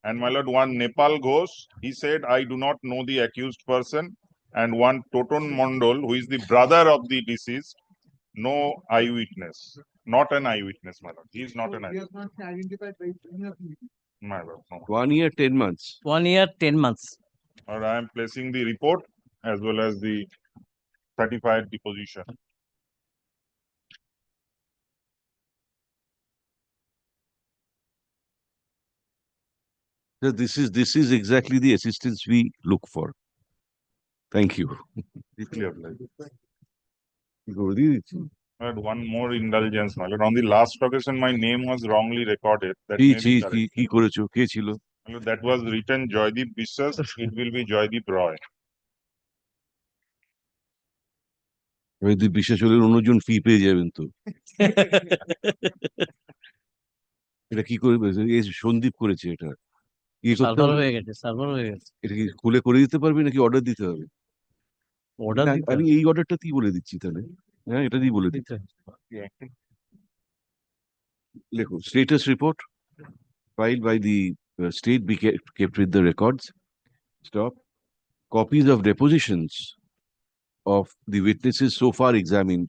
And my lord, one Nepal Ghosh, he said, I do not know the accused person. And one Toton Mondol, who is the brother of the deceased, no eyewitness, not an eyewitness, my lord. He is not an He has eyewitness. not identified by any of you. My lord, no. 1 year, 10 months. 1 year, 10 months. Or I am placing the report as well as the certified deposition. So this is exactly the assistance we look for. Thank you. Clear. I had one more indulgence, my lord. On the last occasion, my name was wrongly recorded. That may be correct. কি করেছো? কে ছিল? My lord, that was written Joydeep Biswas. It will be Joydeep Roy. যদি বিশ্বাস হলে অন্যজন ফি পেয়ে যাবেন তো। এটা কি করে এই সন্দীপ করেছে এটা? সার্ভার হয়ে গেছে, সার্ভার হয়ে গেছে। এটা কি খুলে করে দিতে পারবি নাকি অর্ডার দিতে হবে? অর্ডার দিতে আমি এই অর্ডারটা কি বলে দিচ্ছি তাহলে? হ্যাঁ, এটা দিয়ে বলে দিতে। লেখো, status report filed by the state be kept with the records. Stop. Copies of depositions of the witnesses so far examined,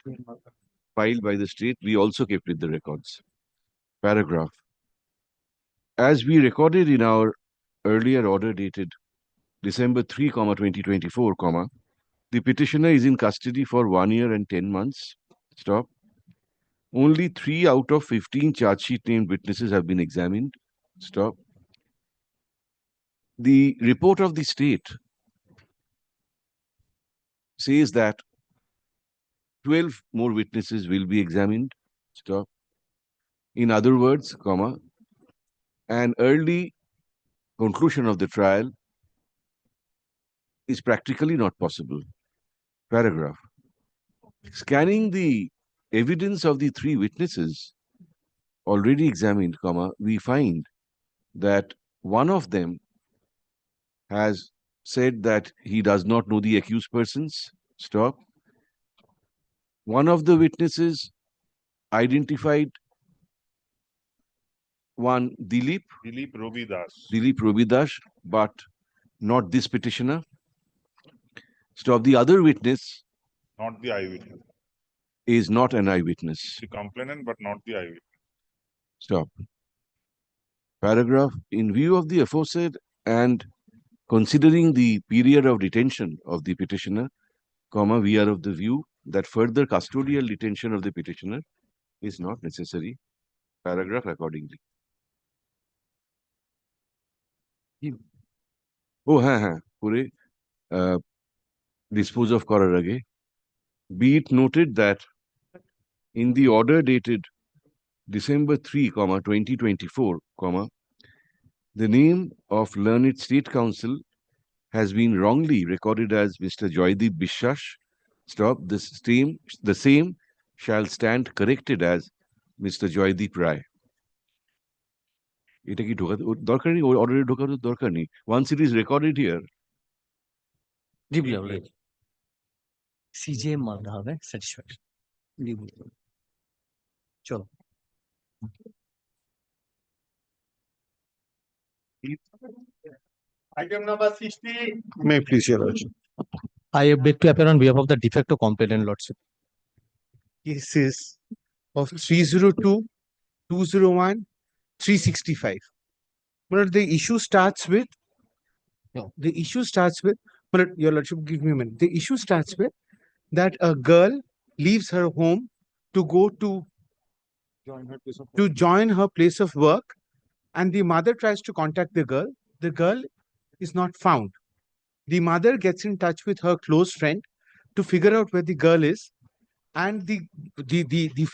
filed by the state, we also kept with the records. Paragraph. As we recorded in our earlier order dated December 3, 2024, the petitioner is in custody for 1 year and 10 months. Stop. Only 3 out of 15 charge sheet named witnesses have been examined. Stop. The report of the state says that 12 more witnesses will be examined. Stop. In other words, an early conclusion of the trial is practically not possible. Paragraph. Scanning the evidence of the 3 witnesses already examined, we find that one of them has said that he does not know the accused persons. Stop. One of the witnesses identified one Dilip Robidas, but not this petitioner. Stop. The other witness Not the eyewitness. is not an eyewitness. The complainant, but not the eyewitness. Stop. Paragraph. In view of the aforesaid and considering the period of detention of the petitioner, we are of the view that further custodial detention of the petitioner is not necessary. Paragraph accordingly. Pure dispose of করার আগে, be it noted that in the order dated December 3, 2024, the name of learned State Counsel has been wrongly recorded as Mr. Joydeep Bishwash. Stop. The same shall stand corrected as Mr. Joydeep Rai. এটা কি ঢোকাতে দরকার নেই, অর্ডারে ঢোকানোর দরকার নেই. Once it is recorded here. Deeply already. CJM মানতে হবে satisfaction. Deeply. চলো. Item number 60. May please, Your Lordship. I beg to appear on behalf of the de facto complainant, Lordship. Cases of 302, 201, 365. But the issue starts with, but Your Lordship, give me a minute. The issue starts with that a girl leaves her home to go to join her place of work, and the mother tries to contact the girl. The girl is not found. The mother gets in touch with her close friend to figure out where the girl is, and the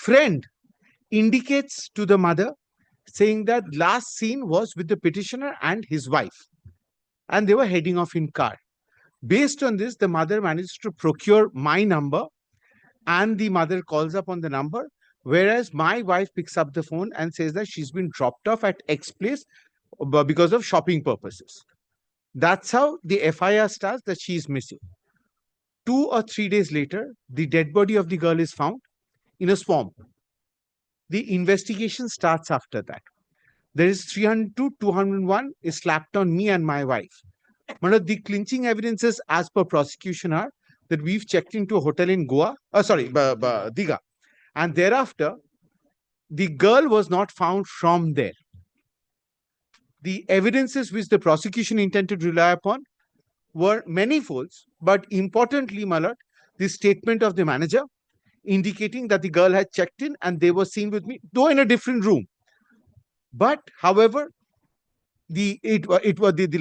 friend indicates to the mother saying that last seen was with the petitioner and his wife, and they were heading off in car. Based on this, the mother managed to procure my number, and the mother calls up on the number, whereas my wife picks up the phone and says that she's been dropped off at X place because of shopping purposes. That's how the FIR starts that she is missing. 2 or 3 days later, the dead body of the girl is found in a swamp. The investigation starts after that. There is 302, 201 is slapped on me and my wife. One of the clinching evidences as per prosecution are that we've checked into a hotel in Goa, Diga. And thereafter, the girl was not found from there. The evidences which the prosecution intended to rely upon were manifolds, but importantly, my lord, the statement of the manager indicating that the girl had checked in and they were seen with me, though in a different room. But, however, the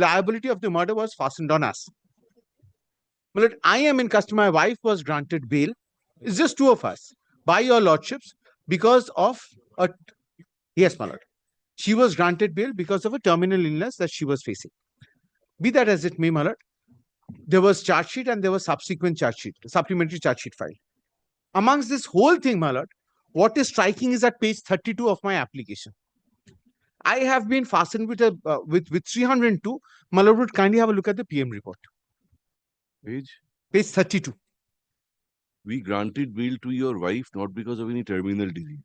liability of the murder was fastened on us. My lord, I am in custody. My wife was granted bail. It's just 2 of us by your lordships because of a yes, my lord. She was granted bail because of a terminal illness that she was facing. Be that as it may, my lord, there was charge sheet and there was subsequent charge sheet, supplementary charge sheet filed. Amongst this whole thing, my lord, what is striking is at page 32 of my application. I have been fastened with with 302. My lord, would kindly have a look at the PM report. Page 32. We granted bail to your wife not because of any terminal disease.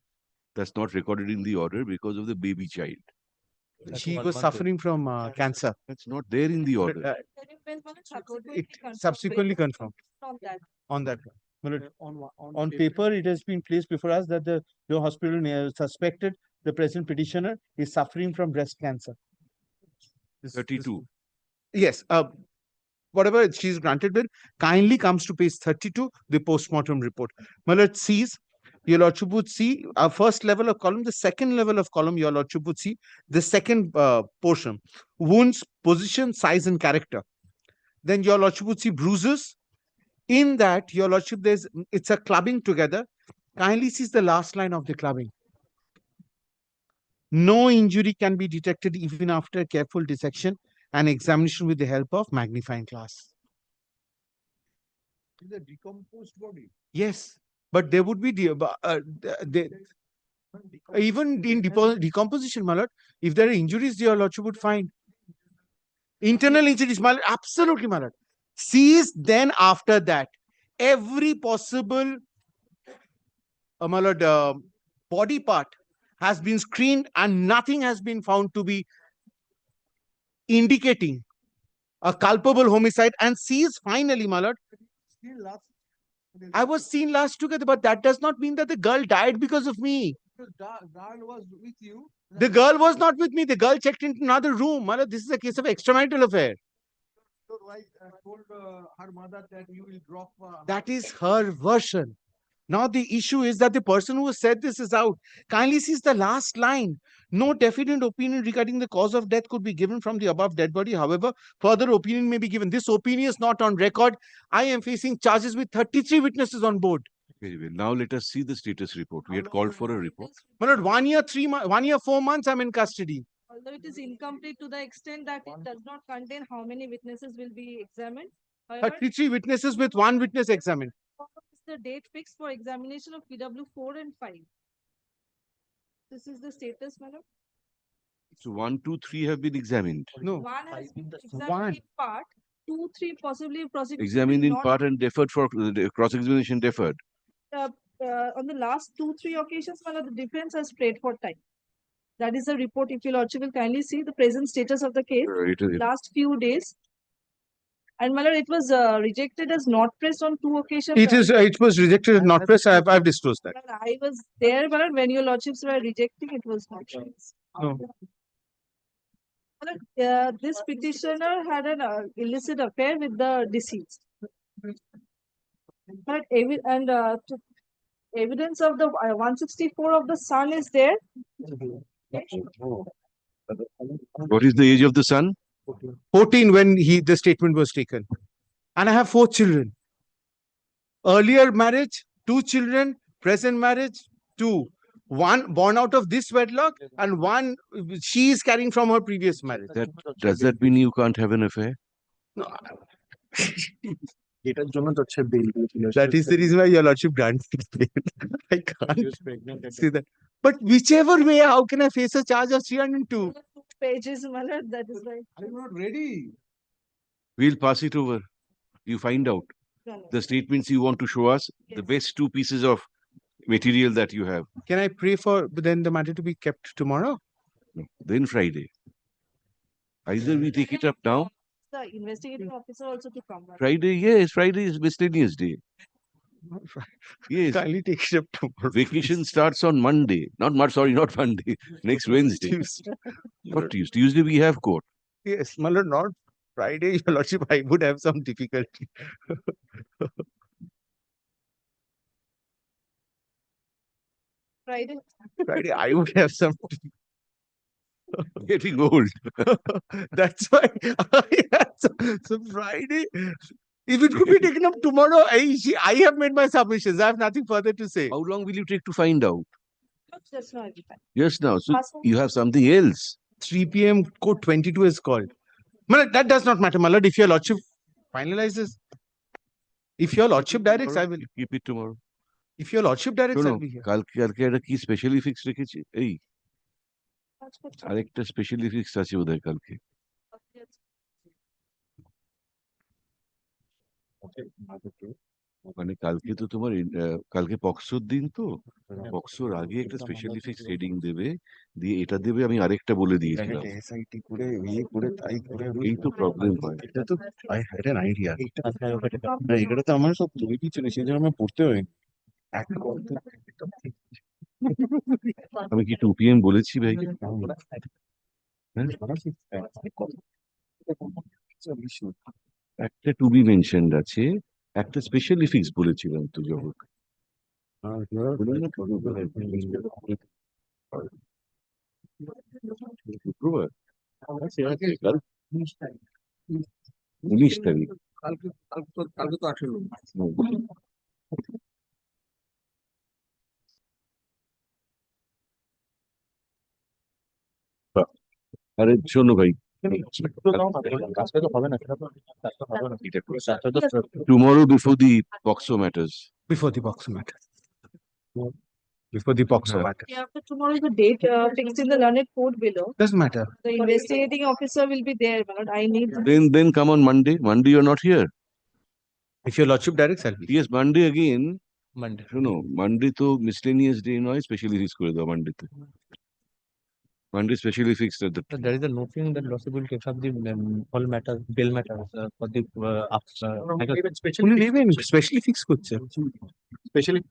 That's not recorded in the order because of the baby child. She was suffering from cancer. That's not there in the order. It subsequently confirmed on that. Well, on paper, it has been placed before us that the hospital suspected the present petitioner is suffering from breast cancer. 32. Yes, whatever she's granted with kindly comes to page 32, the postmortem report. Well, it sees, your lordship would see our first level of column, the second level of column, your lordship would see the second portion, wounds, position, size, and character. Then your lordship would see bruises. In that, your lordship, it's a clubbing together. Kindly sees the last line of the clubbing. No injury can be detected even after careful dissection and examination with the help of magnifying glass. Is a decomposed body. Yes, but there would be even in decomposition, my lord, if there are injuries, your lordship would find internal injuries, my lord, absolutely, my lord. Sees then after that every possible my lord, body part has been screened and nothing has been found to be indicating a culpable homicide, and sees finally, my lord, I was seen last together, but that does not mean that the girl died because of me. Girl was with you. The girl was not with me. The girl checked into another room. My lord, this is a case of extramarital affair. Your wife told her mother that you will drop. That is her version. Now the issue is that the person who said this is out. Kindly sees the last line. No definite opinion regarding the cause of death could be given from the above dead body. However, further opinion may be given. This opinion is not on record. I am facing charges with 33 witnesses on board. Very well. Now let us see the status report. We had called for a report. My lord, 1 year, 1 year, 4 months, I'm in custody. Although it is incomplete to the extent that it does not contain how many witnesses will be examined. However, 33 witnesses with 1 witness examined. is the date fixed for examination of PW 4 and 5. This is the status, madam. So 1, 2, 3 have been examined. No. 1 has been examined in part, 2, 3 possibly prosecuted. Examined in not- part and deferred for cross-examination deferred. On the last 2, 3 occasions, madam, the defense has prayed for time. That is the report. If your lordship will kindly see the present status of the case, last few days. And my lord, it was rejected as not pressed on 2 occasions. It was rejected as not pressed. I've disclosed that. I was there, but when your lordships were rejecting, it was not pressed. No. This petitioner had an illicit affair with the deceased. But evidence of the 164 of the son is there. What is the age of the son? 14 when the statement was taken. And I have 4 children. Earlier marriage, 2 children. Present marriage, 2. 1 born out of this wedlock and 1 she is carrying from her previous marriage. Does that mean you can't have an affair? No. That is the reason why your lordship granted bail. I can't say that. But whichever way, how can I face a charge of 302? Pages, my lord, that is right. I'm not ready. We'll pass it over. You find out the statements you want to show us, the best 2 pieces of material that you have. Can I pray for then the matter to be kept tomorrow? No, then Friday. Either we take it up now. The investigating officer also to come. Friday, yes, Friday is miscellaneous day. Yes. Kindly take it up tomorrow. Vacation starts on Monday. Not Monday. Next Wednesday. Tuesday. Not Tuesday. Tuesday we have court. Yes, my lord, not Friday, your lordship, I would have some difficulty. Friday. Friday, I would have some. Getting old. That's why. So Friday, if it could be taken up tomorrow, I have made my submissions. I have nothing further to say. How long will you take to find out? Just now, every time. Just now. So you have something else. 3 p.m. code 22 is called. Malad, that does not matter, Malad. If your lordship finalizes, if your lordship directs, I will keep it tomorrow. If your lordship directs, No, I'll be here. কালকে একটা কি specially fix রেখেছি এই আরেকটা specially fix আছে বোধহয় কালকে Okay. মানে কালকে তো তোমার কালকে পক্সোর দিন তো, পক্সোর আগে একটা স্পেশাল ইফেক্টস হেডিং দেবে, দিয়ে এটা দেবে, আমি আরেকটা বলে দিয়েছিলাম। এসআইটি করে ইয়ে করে তাই করে এই তো প্রবলেম হয়। এটা তো আই হ্যাড অ্যান আইডিয়া এটা তো আমার সব তৈরি ছিল সেই জন্য আমার পড়তে হয় আমি কি 2 PM বলেছি ভাই? একটা টু বি মেনশনড আছে, একটা স্পেশাল ইফেক্টস বলেছিলাম তো যখন। শুক্রবার 19 তারিখ। কালকে তো 18। আরে শোনো ভাই, tomorrow before the POXO matters. Before the box matter. Before the box matter. Yeah, after tomorrow is the date fixed in the learned code below. Doesn't matter. The investigating officer will be there, but I need. Then come on Monday. Monday you're not here. If your lordship directs, I'll be. Yes, Monday again. Monday. শোনো, Monday তো miscellaneous day নয়, specially fix করে দাও Monday তে। Monday specially fixed at the. There is a nothing that lordship will take up the all matter, bill matters for the Specially fix করছে specially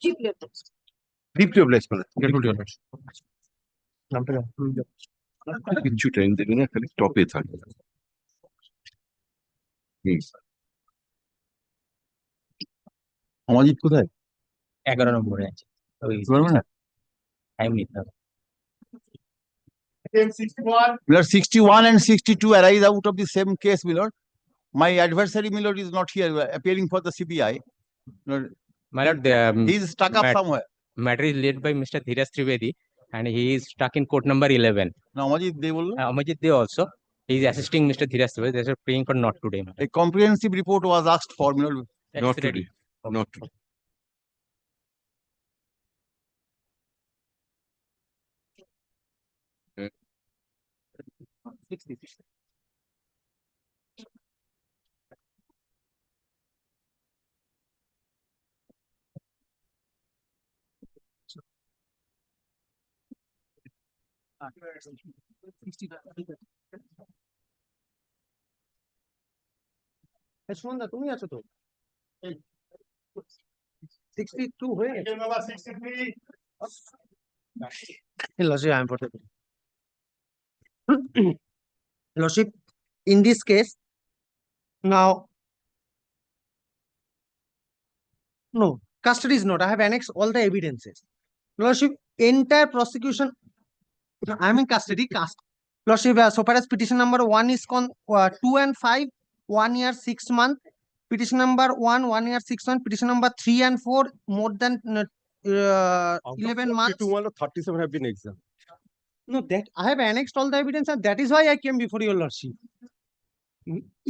কিছু time দেবে না, খালি টপে থাকে। অমজিৎ কোথায়? 11 নম্বরে আছে পারবে না? টাইম নিতে হবে। Milord, 61 and 62 arise out of the same case, Milord. My adversary, Milord, is not here appearing for the CBI. Milord, My lord, the he is stuck up somewhere. matter is led by Mr. Dheeraj Trivedi and he is stuck in court number 11. Now, Amajit, they will. Amajit Dey also. He is assisting Mr. Dheeraj Trivedi. They are praying for not today. A comprehensive report was asked for, Milord. Not today. Not today. Suman দা তুমি আছো তো? 62 হয়ে গেছে। Lordship, I am for the Lordship, in this case, now, no, custody is not. I have annexed all the evidences. Lordship, entire prosecution, I am in custody. Lordship, so far as petition number 1 is 2 and 5, 1 year 6 months. Petition number 1 year 6 months. Petition number 3 and 4, more than 11 months. 37 have been examined. No, that I have annexed all the evidence, and that is why I came before your lordship.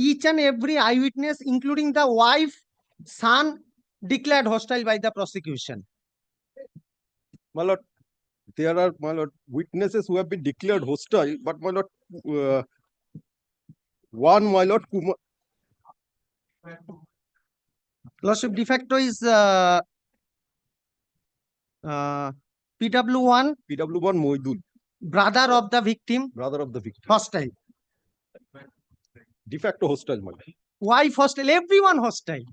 Each and every eyewitness, including the wife, son, declared hostile by the prosecution. My lord, there are, my lord, witnesses who have been declared hostile, but my lord, one, my lord, Kumar. Lordship, de facto is PW1. PW1 Moidul. Brother of the victim. Brother of the victim. Hostile. De facto hostile, my lord. Wife hostile. Everyone hostile.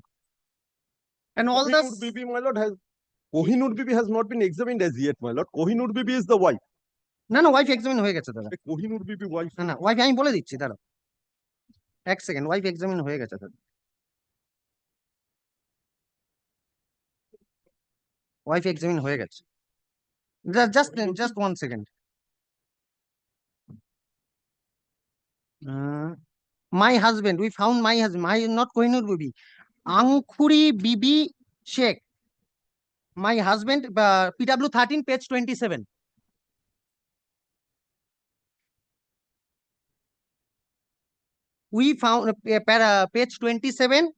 And all the. Kohinoor Bibi, my lord, Kohinoor Bibi has not been examined as yet, my lord. Kohinoor Bibi is the wife. No, wife examine হয়ে গেছে দাদা। Kohinoor Bibi wife. না, wife আমি বলে দিচ্ছি দাঁড়াও। এক second, wife examine হয়ে গেছে দাদা। Wife examine হয়ে গেছে। Just 1 second. My husband, we found my husband, not Kohinoor Bibi, Ankhuri Bibi Sheikh. My husband, PW 13, page 27. We found page 27,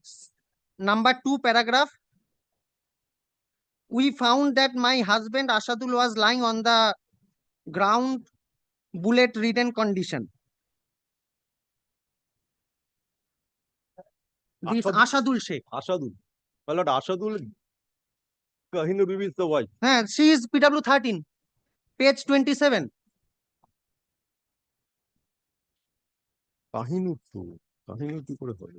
number 2 paragraph. We found that my husband Ashadul was lying on the ground, bullet ridden condition. This Ashadul Sheikh. Ashadul. My lord, Ashadul Kahinur Bibi is the wife. She is PW 13, page 27. Kahinur to Kahinur কি করে হয়?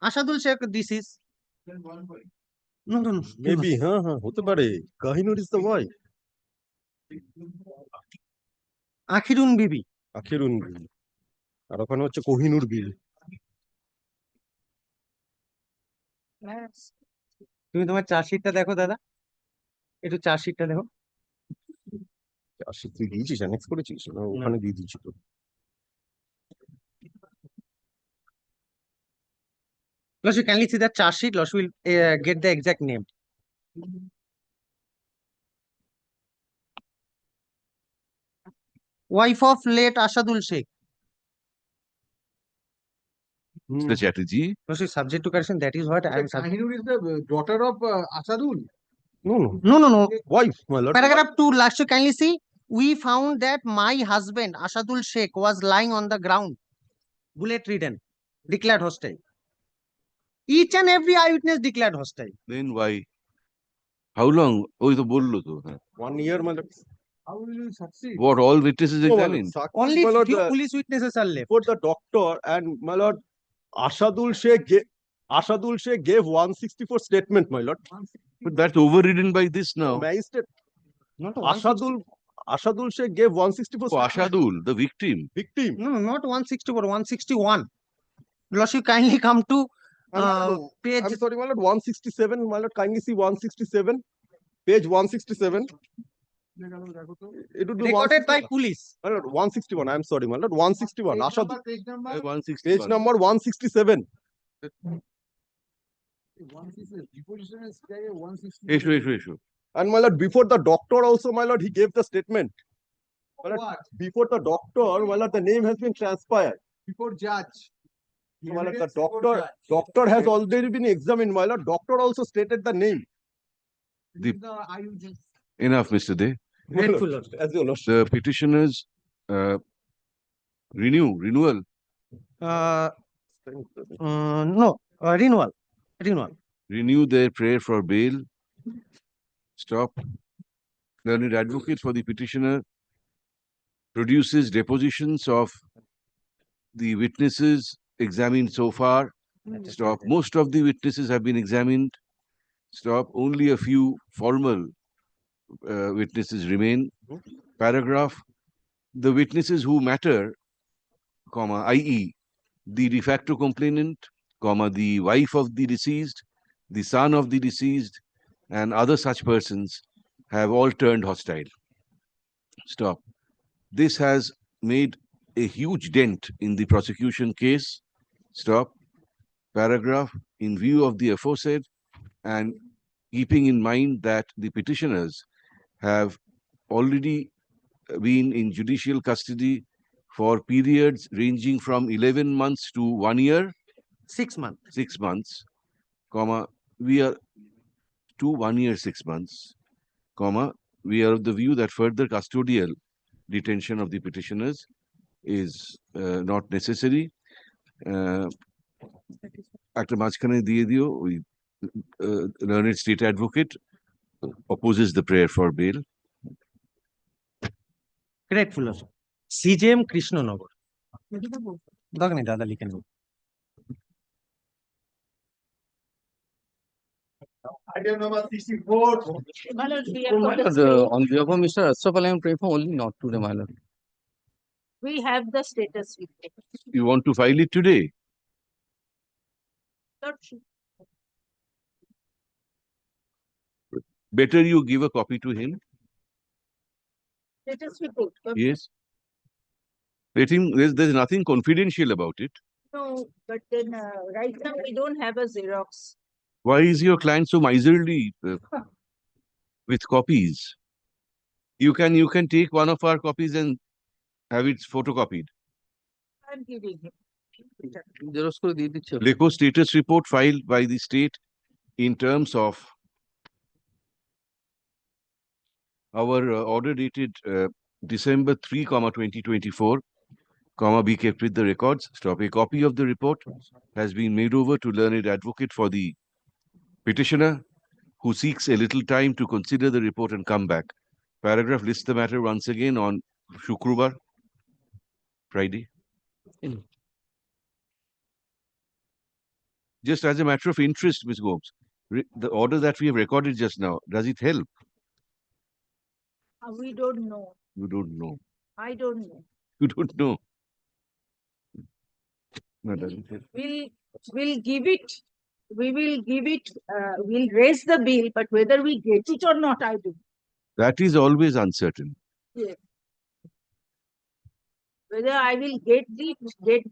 Ashadul Sheikh, this is. No, no, no. Maybe, হতে পারে। Kahinur is the wife. Akhirun Bibi. আখিরুন বিবি। আর ওখানে হচ্ছে কোহিনুর বিবি। তুমি তোমার চার্জশিটটা দেখো দাদা, একটু চার্জশিটটা দেখো। চার্জশিট তুই দিয়েছিস, অ্যানেক্স করেছিস? না ওখানে দিয়ে দিয়েছি তো। Losh, kindly see that charge sheet. Losh will get the exact name. Wife of late Ashadul Sheikh. Mr. Chatterjee. Losh, subject to correction. That is what I am. Kahinur is the daughter of Asadul. No. Wife, my lord. Paragraph 2, last, kindly see. We found that my husband Ashadul Sheikh was lying on the ground, bullet ridden, declared hostile. Each and every eyewitness declared hostile. Then why? How long? ওই তো বললো তো। 1 year, my lord. How will you succeed? What, all witnesses examined? Only My lord, few police witnesses are left. For the doctor and my lord, Ashadul Sheikh gave 164 statement, my lord. But that's overridden by this now. Magistrate Not Ashadul Sheikh gave 164 Oh, Ashadul, the victim. victim. No, not 164, 161. Losh, you kindly come to page. I'm sorry, my lord, 167, my lord, kindly see 167, page 167. It would be Recorded by 161. police. My lord, 161, I'm sorry, my lord, 161. Ashadul, Page number. 161. page number 167. Deposition is 160. এসো। And my lord, before the doctor also, my lord, he gave the statement. My lord, What? before the doctor, my lord, the name has been transpired. Before judge. So, my lord, the Evidence before judge. doctor has already been examined, my lord. Doctor also stated the name. This is the eyewitness. Enough, Mr. Day. Grateful, as your lordship. The petitioners renewal. No, renewal. Renew their prayer for bail. Stop. Learned advocate for the petitioner produces depositions of the witnesses examined so far. Stop. Most of the witnesses have been examined. Stop. Only a few formal witnesses remain. Paragraph. The witnesses who matter, comma, i.e., the de facto complainant, comma, the wife of the deceased, the son of the deceased, and other such persons have all turned hostile. Stop. This has made a huge dent in the prosecution case. Stop. Paragraph. In view of the aforesaid and keeping in mind that the petitioners have already been in judicial custody for periods ranging from 11 months to 1 year. 6 months. 6 months, comma, we are to 1 year, 6 months, comma, we are of the view that further custodial detention of the petitioners is not necessary. একটা মাঝখানে দিয়ে দিও, ওই learned state advocate opposes the prayer for bail. Grateful. CJM Krishnanagar. Dagni dada লিখে নেব। Item number 64. On behalf of Mr. Asraf, I am praying for only not today, my lord. We have the status report. You want to file it today? Better you give a copy to him. Status report. Yes. Let him, there's nothing confidential about it. No, but then right now we don't have a Xerox. Why is your client so miserly with copies? You can take one of our copies and have it photocopied. I'm giving him. LECO status report filed by the state in terms of our order dated December 3, 2024, comma, be kept with the records. Stop. A copy of the report has been made over to learned advocate for the petitioner, who seeks a little time to consider the report and come back. Paragraph lists the matter once again on Shukrubar, Friday. Just as a matter of interest, Ms. Gomes, the order that we have recorded just now, does it help? We don't know. You don't know. I don't know. You don't know. No, doesn't help. We'll give it. We will give it. We'll raise the bill, but whether we get it or not, I don't. That is always uncertain. Yes. Whether I will get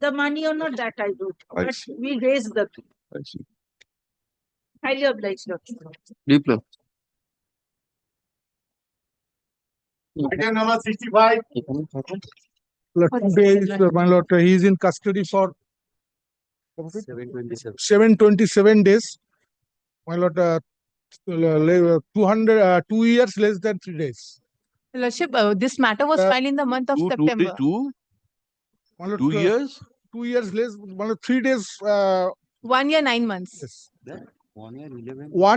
the money or not, that I don't. I But see. we raise the bill. I see. Highly obliged, Doctor. Diploma. Item number 65. Today, my lord, he is in custody for 727 days. My lord, 2 years less than 3 days. Lordship, this matter was filed in the month of September. My lord, 2 years? 2 years less, my lord, 3 days. 1 year, 9 months. Yes. 1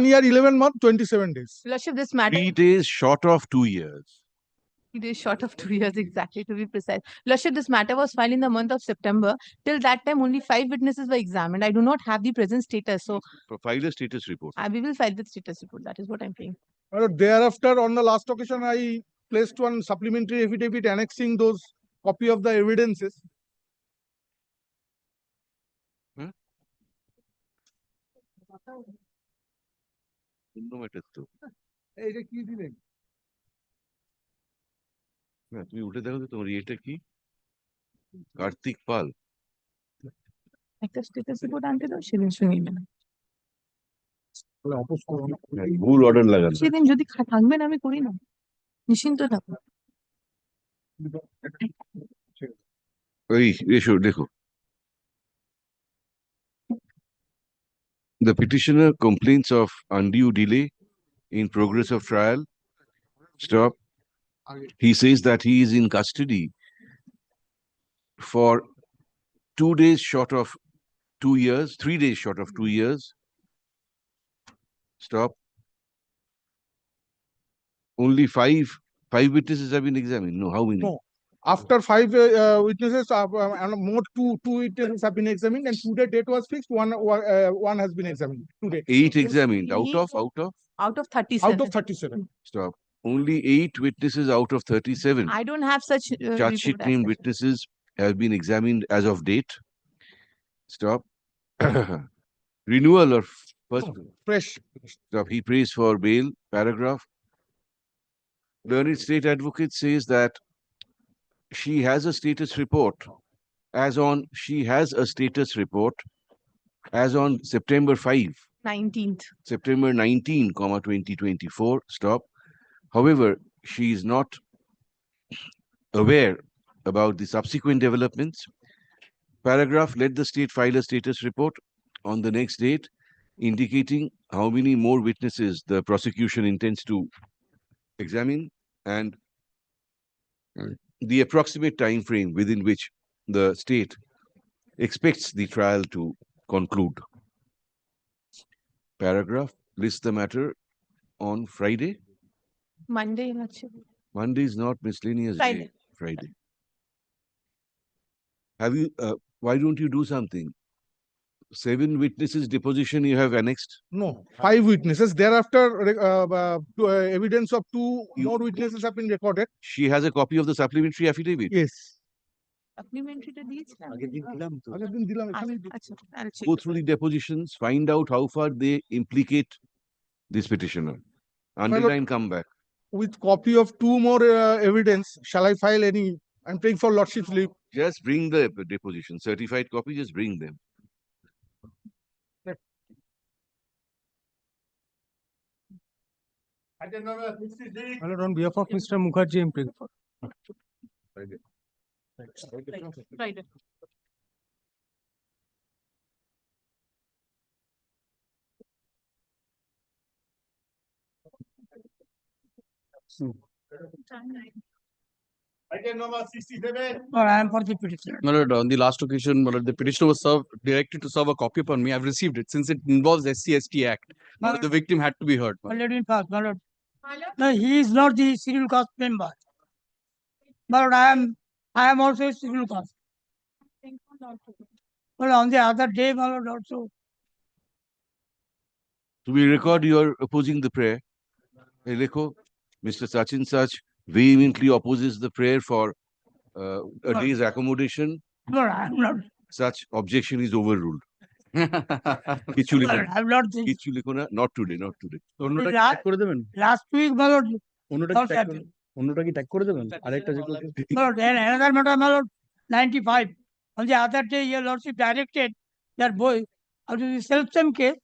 year, 11 months, 27 days. Lordship, this matter 3 days short of 2 years. it is short of 2 years exactly, to be precise. Lordship, this matter was filed in the month of September. Till that time, only 5 witnesses were examined. I do not have the present status, so File a status report. we will file the status report. That is what I'm saying. My lord, thereafter, on the last occasion, I placed one supplementary affidavit annexing those copy of the evidences. এইটা কি দিলেন? না, তুমি উঠে দেখো তো তোমার এটা কি? কার্তিক পাল। একটা স্টেটাস রিপোর্ট আনতে দাও, সেদিন শুনিয়ে নেবেন। ভুল অর্ডার লাগানো। সেদিন যদি থাকবেন আমি করি না, নিশ্চিন্ত থাকুন। ওই এসো দেখো। The petitioner complains of undue delay in progress of trial. Stop. He says that he is in custody for 2 days short of 2 years, 3 days short of 2 years. Stop. Only five witnesses have been examined. No, how many? No. After 5 witnesses, more two witnesses have been examined, and today date was fixed. One has been examined today. 8 examined out of Out of 37. Out of 37. Stop. Only 8 witnesses out of 37. I don't have such Charge sheet report as named such. witnesses have been examined as of date. Stop. Renewal of first. Fresh. Stop. He prays for bail. Paragraph. Learned state advocate says that she has a status report as on September 5. 19th. September 19, 2024. Stop. However, she is not aware about the subsequent developments. Paragraph, let the state file a status report on the next date, indicating how many more witnesses the prosecution intends to examine and the approximate time frame within which the state expects the trial to conclude. Paragraph lists the matter on Friday. Monday, Lordship. Monday is not miscellaneous Friday. day. Friday. Have you? Why don't you do something? 7 witnesses deposition you have annexed. No, 5 witnesses. Thereafter, evidence of 2 more witnesses have been recorded. She has a copy of the supplementary affidavit. Yes. Supplementary টা দিয়েছিলাম। আগের দিন দিলাম এখানে। আচ্ছা, I'll check Go it. through the depositions, find out how far they implicate this petitioner. Until Well, I come back. With copy of 2 more evidence, shall I file any? I'm praying for Lordship's leave. Just bring the deposition, certified copy, just bring them. On behalf of Mr. Mukherjee, I'm praying for. Friday. Item number 67. I am for the petition. My lord, on the last occasion, my lord, the petitioner was directed to serve a copy upon me. I've received it since it involves SC/ST Act. My lord, the victim had to be heard. My lord. Let me pass, my lord. No, he is not the schedule caste member. My lord, I am also a schedule caste. Well, on the other day, my lord, also. Do we record your opposing the prayer? Hey, Lekho, Mr. Sachin Sach vehemently opposes the prayer for a day's accommodation. No, I am not. Such objection is overruled. কিছু লিখো না। I am not. কিছু লিখো না, not today, not today. অন্যটা কি tag করে দেবেন? Last week, my lord. অন্যটা কি tag করে দেবেন? আরেকটা যে My lord, and another matter, my lord, 95. On the other day, your lordship directed that boy, out of the self-same case,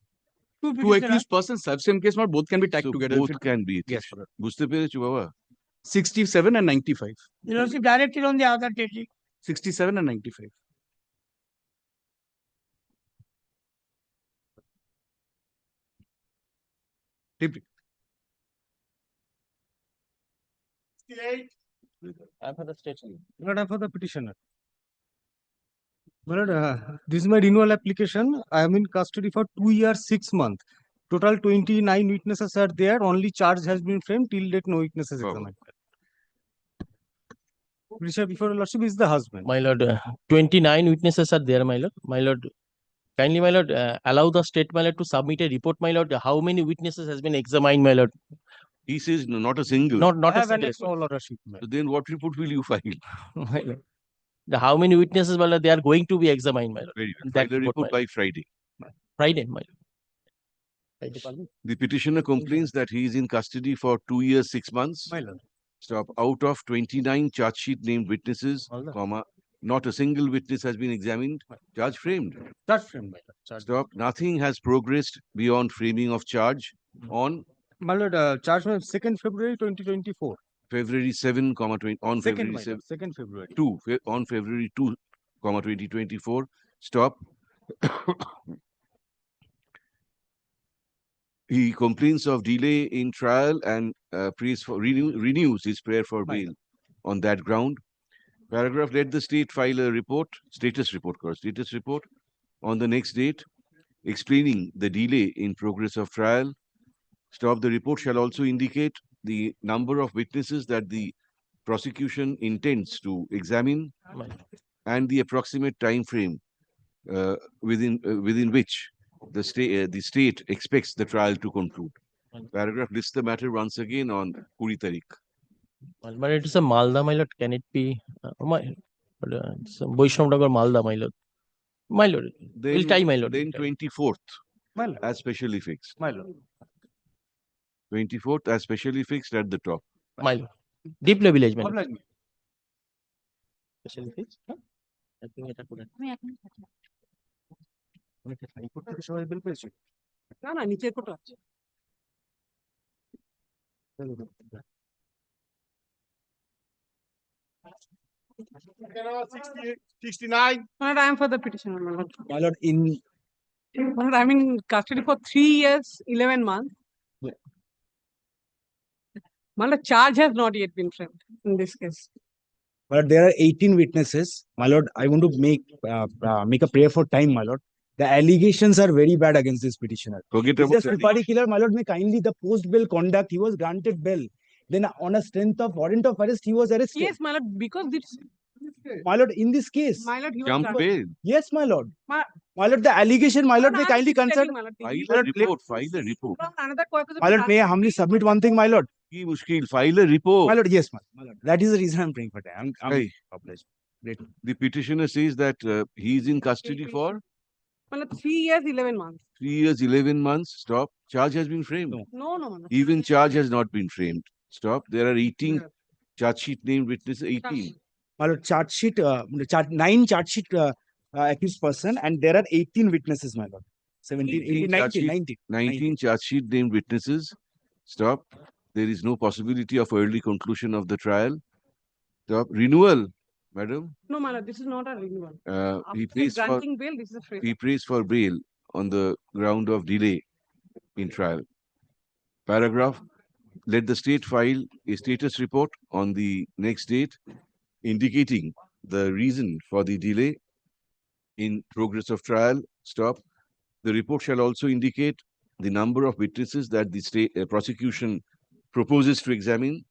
two petitioners. accused persons, same case, not both can be tagged So together. both can be. Yes, my lord. বুঝতে পেরেছো বাবা? 67 and 95. Your lordship directed on the other day. 67 and 95. Deeply. 68. I am for the state. Lord, I am for the petitioner. My lord, this is my renewal application. I am in custody for 2 years, 6 months. Total 29 witnesses are there. Only charge has been framed. Till date, no witnesses examined. Petitioner before your lordship is the husband. My lord, 29 witnesses are there, my lord. My lord, kindly, my lord, allow the state, my lord, to submit a report, my lord. How many witnesses has been examined, my lord? He says no, not a single. Not I a have single. annexed all lordship. So then what report will you file? My lord. How many witnesses, my lord, they are going to be examined, my lord? Very well. That File a report, report my by Friday. Friday, my lord. The petitioner complains that he is in custody for 2 years, 6 months. My lord. Stop. Out of 29 charge sheet named witnesses, comma, not a single witness has been examined. Charge framed. Charge framed, my lord. Charge. Stop. Nothing has progressed beyond framing of charge on My lord, charge on 2nd February 2024. February 7, comma 20, on Second, February my 7, lord, 2nd February. 2, on February 2, comma 2024. Stop. He complains of delay in trial and prays for renews his prayer for bail on that ground. Paragraph, let the state file a report, status report on the next date, explaining the delay in progress of trial. Stop. The report shall also indicate the number of witnesses that the prosecution intends to examine and the approximate time frame within which the state expects the trial to conclude. Paragraph lists the matter once again on 20 Tarikh. But it is a Malda, my lord. Can it be Vaishnavnagar Malda, my lord? My lord. We'll tie, my lord. Then 24th, My lord. as specially fixed. My lord. 24th as specially fixed at the top. My lord. Deep level village, my lord. Oblige me. Specially fixed? I think এটা করে। High court থেকে সবাই বিল পেয়েছে? না না নিচে কোটা আছে। Item 68, 69. My lord, I am for the petitioner, my lord. My lord, in My lord, I'm in custody for 3 years, 11 months. My lord, charge has not yet been framed in this case. but there are 18 witnesses. My lord, I want to make a prayer for time, my lord. The allegations are very bad against this petitioner. Forget He's about a Sipari killer, my lord. May kindly the post bail conduct. He was granted bail. Then, on a strength of warrant of arrest, he was arrested. Yes, my lord, because this. My lord, in this case. My lord, he was Jump bail. Yes, my lord. My lord, the allegation, my lord, may kindly consult. File a report. File a report. My lord, may I humbly submit one thing, my lord? Ki mushkil. File a report. My lord, yes, my lord. That is the reason I'm praying for time. I'm Hey. obliged. Great. The petitioner says that he is in custody for My lord, 3 years, 11 months. 3 years, 11 months. Stop. Charge has been framed. No, no, no. Even charge has not been framed. Stop. There are 18 charge sheet named witnesses. 18. My lord, charge sheet, 9 charge sheet accused person, and there are 18 witnesses, my lord. 17, 18, 19, 19. 19 charge sheet named witnesses. Stop. There is no possibility of early conclusion of the trial. Stop. Renewal, madam. No, my lord, this is not a renewal. He After prays for granting bail, this is a free. he prays for bail on the ground of delay in trial. Paragraph. Let the state file a status report on the next date, indicating the reason for the delay in progress of trial, stop. The report shall also indicate the number of witnesses that the state prosecution proposes to examine.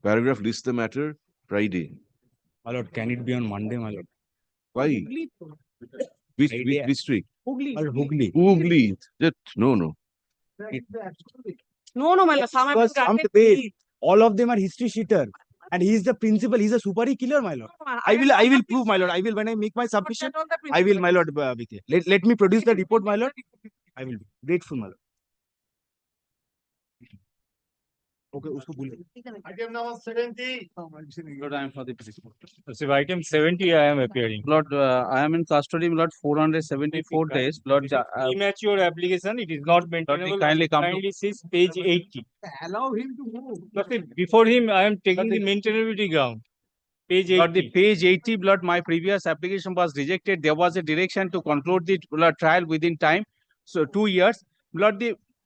Paragraph lists the matter Friday. My lord, can it be on Monday, my lord? Why? Which district? Hooghly. Hooghly. No. No, my lord. Some have Because been some granted debate, leave. all of them are history sheeter. And he is the principal, he is a super killer, my lord. I will prove, my lord. I will, when I make my submission, I will, my lord, let me produce the report, my lord. I will be grateful, my lord. Okay, usko bol. Item number 70. Lord, I am for the petition. So item 70, I am appearing. Lord, I am in custody, Lord, 474 days. Lord, immature application, it is not maintainable. Kindly see page 80. Allow him to move. Lord, before him, I am taking the maintainability ground. Page 80. Lord, the page 80, Lord, my previous application was rejected. There was a direction to conclude the trial within time. So 2 years. Lord,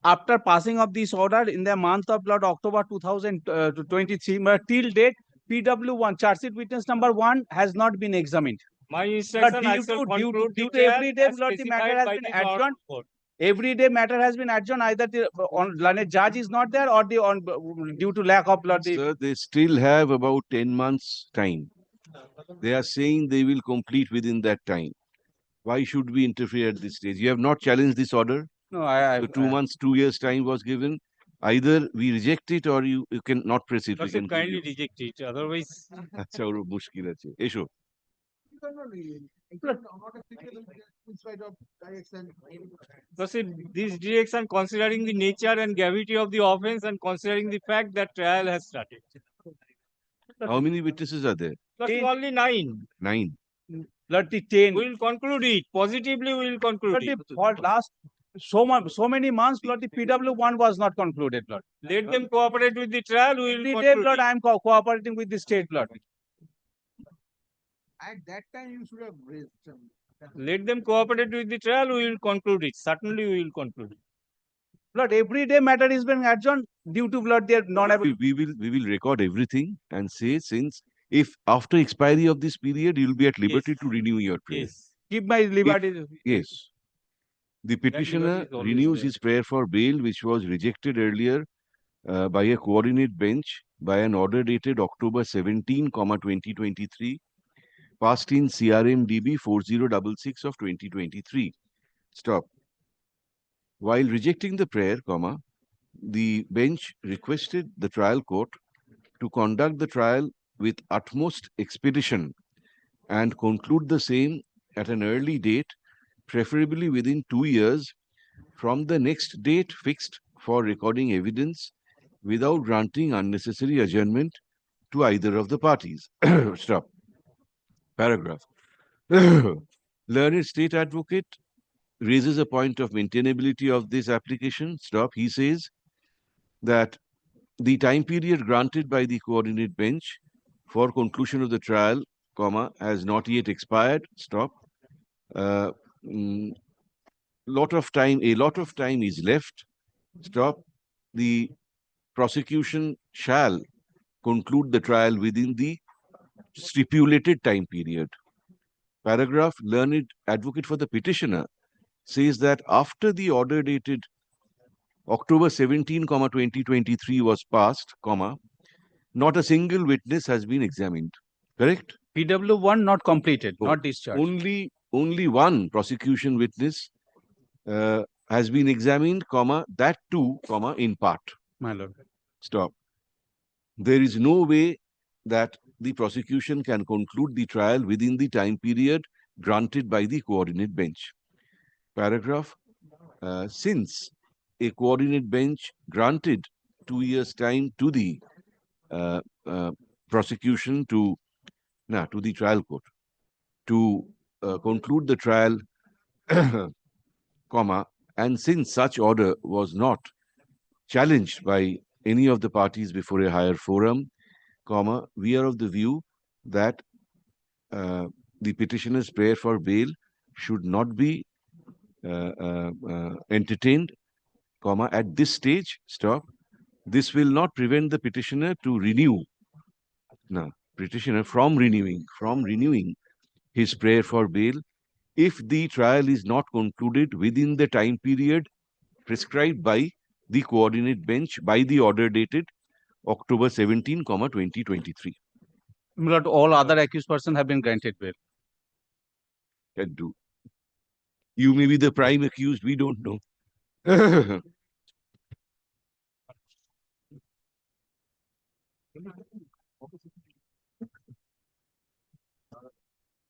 after passing of this order in the month of October 2023, but till date, PW1, charge sheet witness number 1 has not been examined. My instruction, Lord, I shall conclude due the to trial every day, as Lord, the matter specified has by been the power of adjourned. court. Every day matter has been adjourned, either the learned judge is not there or due to lack of Sir, they still have about 10 months time. They are saying they will complete within that time. Why should we interfere at this stage? You have not challenged this order. No, the 2 months, 2 years time was given. Either we reject it or you can not proceed. We can Kindly reject it, otherwise. আচ্ছা ওর মুশকিল আছে এসো This direction, considering the nature and gravity of the offense and considering the fact that trial has started. How many witnesses are there? Only 9. 9. Lord, the 10. We will conclude it. Positively, we will conclude it. For last so many months, Lord, the PW1 was not concluded, Lord. Let them cooperate with the trial. We will The conclude day, Lord, it. I am cooperating with the state, Lord. At that time, you should have raised some. Let them cooperate with the trial. We will conclude it. Certainly, we will conclude it. Lord, every day matter is being adjourned due to Lord, they are not able. We will record everything and say since if after expiry of this period you will be at liberty to renew your prayer. Yes. Keep my liberty. Yes. The petitioner liberty is always renews there. his prayer for bail, which was rejected earlier by a coordinate bench by an order dated October 17, 2023, passed in CRM DB 4066 of 2023. Stop. While rejecting the prayer, the bench requested the trial court to conduct the trial with utmost expedition and conclude the same at an early date, preferably within 2 years from the next date fixed for recording evidence without granting unnecessary adjournment to either of the parties. Stop. Paragraph. Learned state advocate raises a point of maintainability of this application. Stop. He says that the time period granted by the coordinate bench for conclusion of the trial, has not yet expired. Stop. A lot of time is left. Stop. The prosecution shall conclude the trial within the stipulated time period. Paragraph. Learned advocate for the petitioner says that after the order dated October 17, 2023 was passed, not a single witness has been examined. Correct? PW1 not completed, not discharged. Only one prosecution witness has been examined, that too, in part. My lord. Stop. There is no way that the prosecution can conclude the trial within the time period granted by the coordinate bench. Paragraph. Since a coordinate bench granted 2 years' time to the prosecution to the trial court to conclude the trial, and since such order was not challenged by any of the parties before a higher forum, we are of the view that the petitioner's prayer for bail should not be entertained, at this stage. Stop. This will not prevent the petitioner to renew, no, petitioner from renewing his prayer for bail if the trial is not concluded within the time period prescribed by the coordinate bench by the order dated October 17, 2023. My lord, all other accused persons have been granted bail. Can do. You may be the prime accused, we don't know.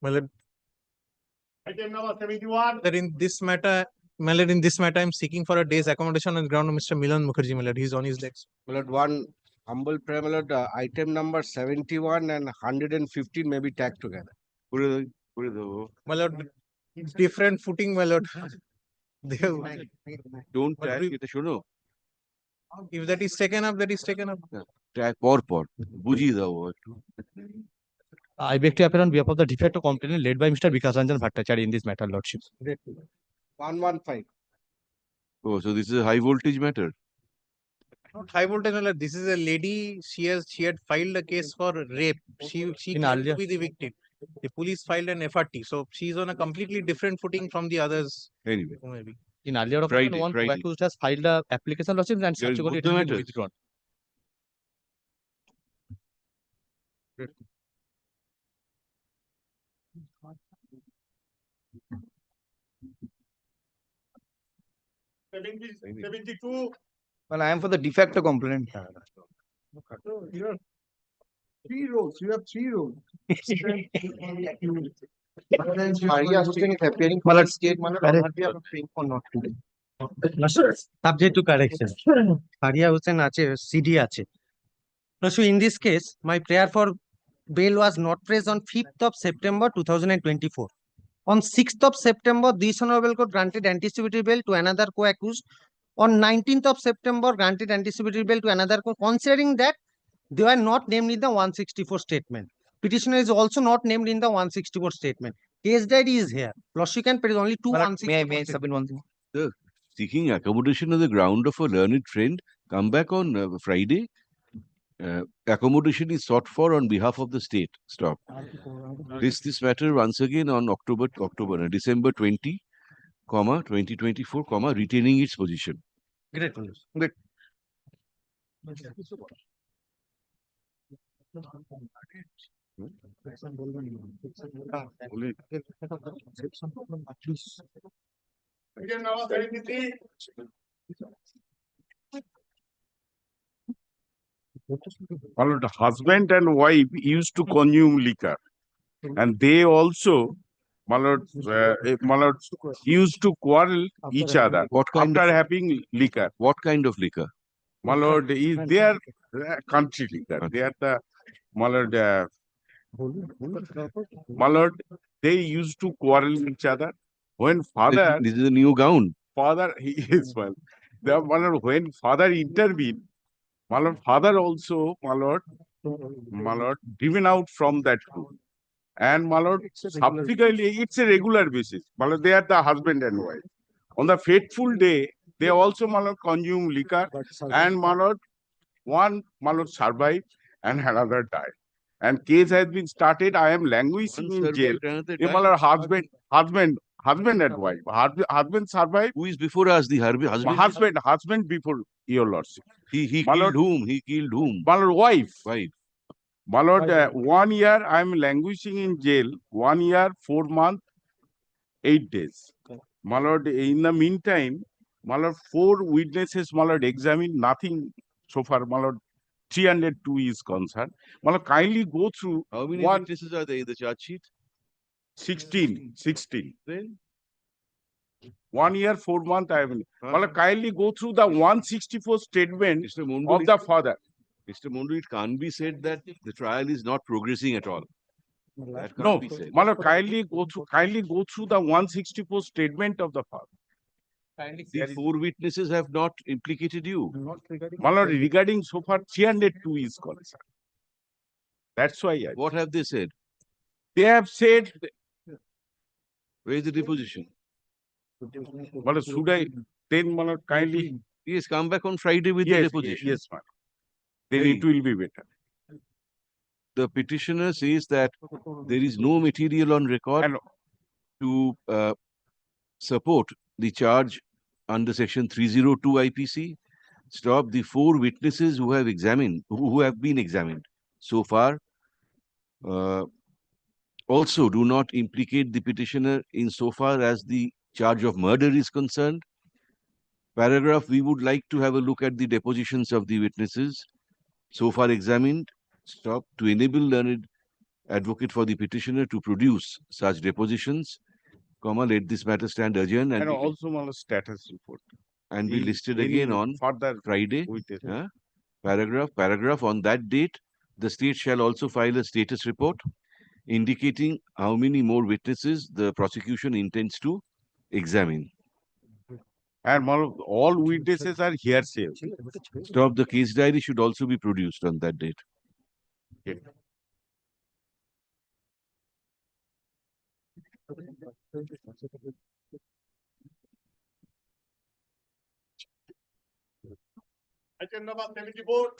My lord, Item number 71. that in this matter, I'm seeking for a day's accommodation on the ground of Mr. Milan Mukherjee, my lord. He's on his legs. My lord, one humble prayer, my lord, item number 71 and 115 may be tagged together. My lord, different footing, my lord. They have- Don't But tag we- it, শোনো। If that is taken up, that is taken up. Tag পর বুঝিয়ে দাও একটু। I beg to appear on behalf of the de facto complainant led by Mr. Vikas Ranjan Bhattacharya in this matter, Lordship. 115. Oh, so this is a high voltage matter. Not high voltage, my lord. This is a lady. She had filed a case for rape. She In claimed earlier- to be the victim. The police filed an FRT. So she's on a completely different footing from the others. Anyway, who may be. In earlier Friday, occasion, one Friday. accused has filed a application, Lordship, and There is subsequently it both the has been matters. withdrawn. Seventy-two. Well, I am for the de facto complainant. You have three rows. You have three rows. Maria Hussain is appearing for that state, my lord, or not, we are paying for not today. Subject to correction. Faria Hussain আছে, CD আছে. So in this case, my prayer for bail was not raised on 5th of September 2024. On 6th of September, this Honorable Court granted anticipatory bail to another co-accused. On 19th of September, granted anticipatory bail to another considering that they were not named in the 164 statement. Petitioner is also not named in the 164 statement. Case diary is here. Plus, you can put only two May I 164 submit one thing? The seeking accommodation on the ground of a learned friend, come back on Friday. Accommodation is sought for on behalf of the state. Stop. This matter once again on December 20, 2024, retaining its position. Great. Great. Item number 73. My lord, husband and wife used to consume liquor, and they also, my lord, used to quarrel each other What kind after of having liquor. what kind of liquor? My lord, is their country liquor. They are the, my lord, my lord, they used to quarrel each other. When father, This is a new gown. he is well. The, my lord, when father intervened, my lord, father also, my lord, driven out from that room. And my lord, subsequently, it's a regular basis. My lord, they are the husband and wife. On the fateful day, they also, my lord, consume liquor, and my lord, one, my lord, survived and another died. And case has been started. I am languishing in jail. My lord, husband and wife. Husband survived. Who is before us? The husband. Husband before your lordship. He My killed lord, whom? He killed whom? my lord, wife. Wife. My lord, 1 year I am languishing in jail. 1 year, 4 months, 8 days. My lord, in the meantime, my lord, 4 witnesses, my lord, examined nothing so far. My lord, 302 is concerned. My lord, kindly go through How many one witnesses are there in the charge sheet? 16. Then 1 year, 4 months I have. My lord, kindly go through the 164 statement Mr. Mundu, of the father. Mr. Mundu, it can't be said that the trial is not progressing at all. That can't No, be said. my lord, kindly go through the 164 statement of the father. The 4 witnesses have not implicated you. My lord, regarding so far 302 is concerned. That's why What have they said? they have said, Where is the deposition? my lord, should I then, my lord, kindly Yes, come back on Friday with the Yes, deposition. yes, ma'am. Then Hey. it will be better. The petitioner says that there is no material on record to support the charge under section 302 IPC. Stop. The 4 witnesses who have been examined so far also do not implicate the petitioner insofar as the charge of murder is concerned. Paragraph, we would like to have a look at the depositions of the witnesses so far examined. Stop. To enable learned advocate for the petitioner to produce such depositions, comma, let this matter stand adjourned And be- also my status report. and be If listed any again on further Friday. with it. Paragraph, on that date, the state shall also file a status report indicating how many more witnesses the prosecution intends to examine. And all witnesses are hearsay. Stop. The case diary should also be produced on that date. Okay. Item number 74.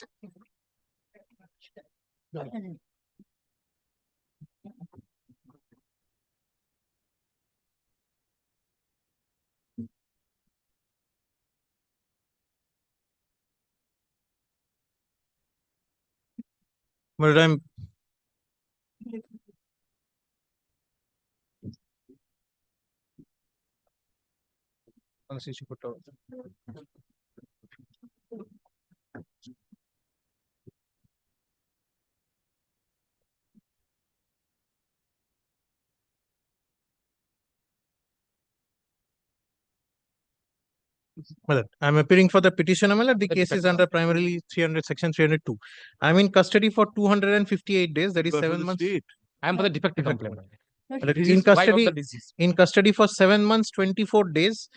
But I'm I'm appearing for the petitioner. The case is under primarily 300 section 302. I'm in custody for 258 days. That is You are for 7 the months. state. I am for the defective complaint. In custody for 7 months 24 days.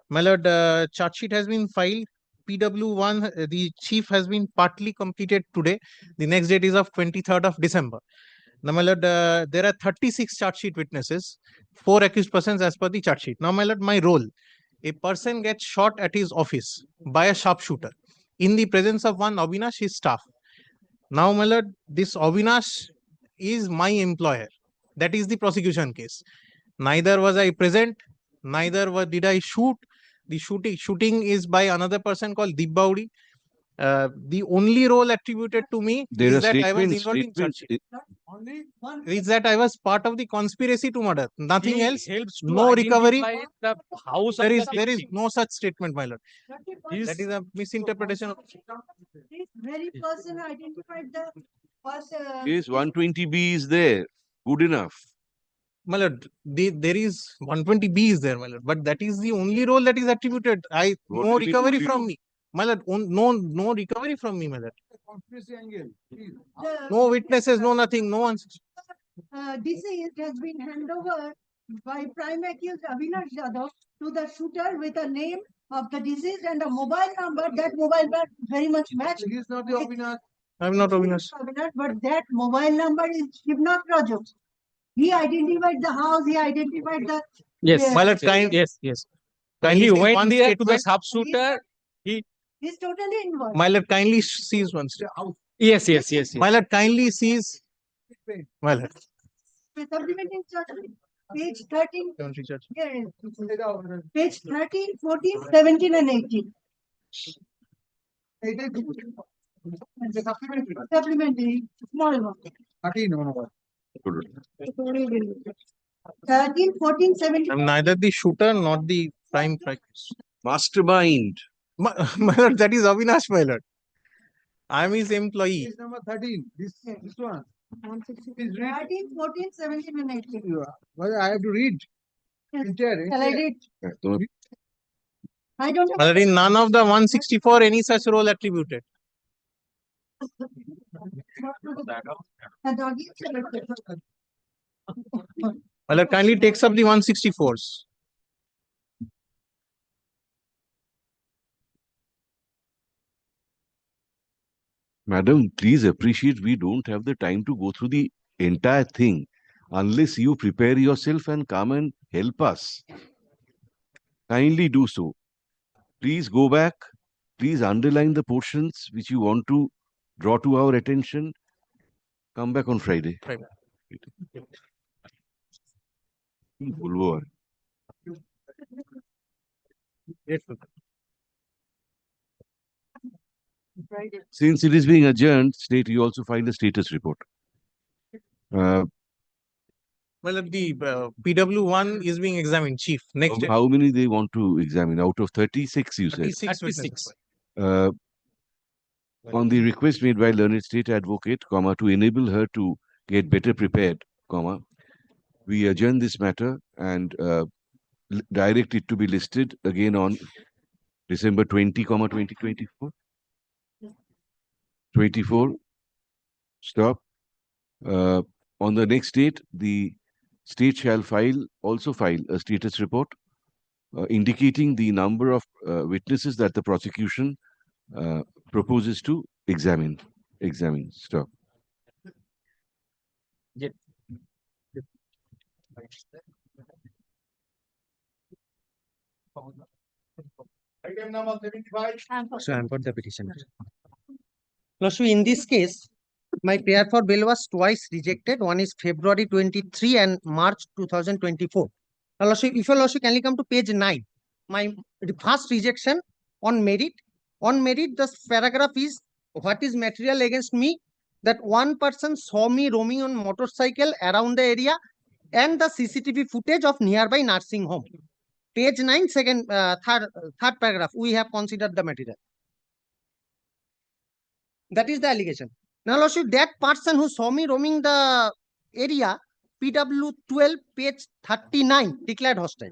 My lord, charge sheet has been filed. PW1, the chief has been partly completed today. The next date is of 23rd of December. Now, my lord, there are 36 charge sheet witnesses, 4 accused persons as per the charge sheet. Now, my lord, my role: a person gets shot at his office by a sharpshooter in the presence of one Avinash, his staff. Now, my lord, this Avinash is my employer. That is the prosecution case. Neither was I present, neither did I shoot. The shooting is by another person called Dibbaudi. The only role attributed to me There is are that I was statements. involved in charge sheet. Is that I was part of the conspiracy to murder. Nothing else. No recovery. The house There is no such statement, my lord. Is- That is a misinterpretation of. This very person identified the person. Yes, 120B is there. Good enough. My lord, there is 120B is there, my lord, but that is the only role that is attributed. What No do you mean recovery only from role? me. My lord, no recovery from me, my lord. The- No witnesses, no nothing, no one. Deceased has been handed over by prime accused Avinash Yadav to the shooter with a name of the deceased and a mobile number. That mobile number very much matched. He is not the Avinash. I'm not Avinash. But that mobile number is Shivnath Raju. He identified the house, he identified the. Yes, My lord, yes. When kindly he see went one there to the statement. sharpshooter, He's totally involved. My lord, kindly sees one statement. yes. My lord, kindly sees. My lord. Supplementing judgment, page 13. Here it is. Page 13, 14, 17 and 18. Supplementary, small one. 13, 14, 17. I'm neither the shooter nor the prime practice. Mastermind. My lord, that is Avinash, my lord. I'm his employee. Case number 13. This one. 13, 14, 17 and 18. Well, I have to read. Shall I read? I don't My lord, in none of the 164 any such role attributed. My lord, kindly takes up the 164s. Madam, please appreciate we don't have the time to go through the entire thing unless you prepare yourself and come and help us. Kindly do so. Please go back please underline the portions which you want to draw to our attention. Come back on Friday. কি বলবো আর? Since it is being adjourned, state you also file a status report. Well, the PW1 is being examined, chief. Next day. How many they want to examine? Out of 36, you said? 36. On the request made by learned state advocate, comma, to enable her to get better prepared, comma, we adjourn this matter and direct it to be listed again on December 20, 2024. 24. Stop. On the next date, the state shall also file a status report indicating the number of witnesses that the prosecution proposes to examine. Stop. Item number 75. So I'm for the petitioner. Lordship, in this case, my prayer for bail was twice rejected. One is February 23 and March 2024. Now, Lordship, if your Lordship kindly come to page 9, my first rejection on merit. On merit, the paragraph is, what is material against me? That one person saw me roaming on motorcycle around the area and the CCTV footage of nearby nursing home. Page 9, third paragraph, we have considered the material. That is the allegation. Now, Lordship, that person who saw me roaming the area, PW12, page 39, declared hostile.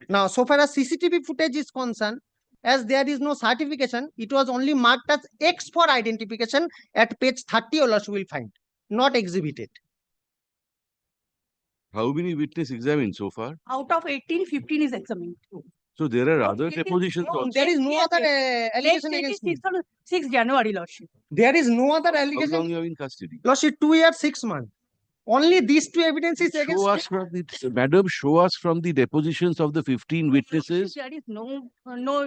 Now, so far as CCTV footage is concerned, as there is no certification, it was only marked as X for identification at page 30, your Lordship will find, not exhibited. How many witnesses examined so far? Out of 18, 15 is examined. So there are other depositions No, also. there is no other allegation Next date against is me. 6 January, Lordship. There is no other How allegation. long you have in custody? Lordship, 2 years, 6 months. Only these two evidences Show against us from Madam, show us from the depositions of the 15 witnesses There is no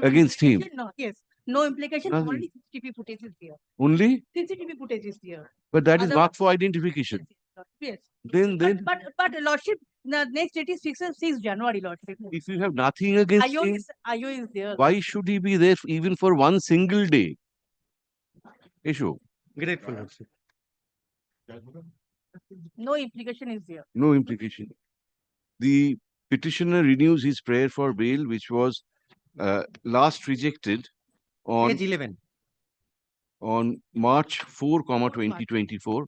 against him. implication, no, yes, no implication. Nothing. Only CCTV footage is there. Only? CCTV footage is there. But that is Other- marked for identification. Yes. Then But Lordship, the next date is 6 January, Lordship. if you have nothing against him, IO is there. why should he be there even for one single day? Issue. Grateful, Lordship. No implication is there. No implication. The petitioner renews his prayer for bail, which was last rejected on Page 11. on March 4, 2024.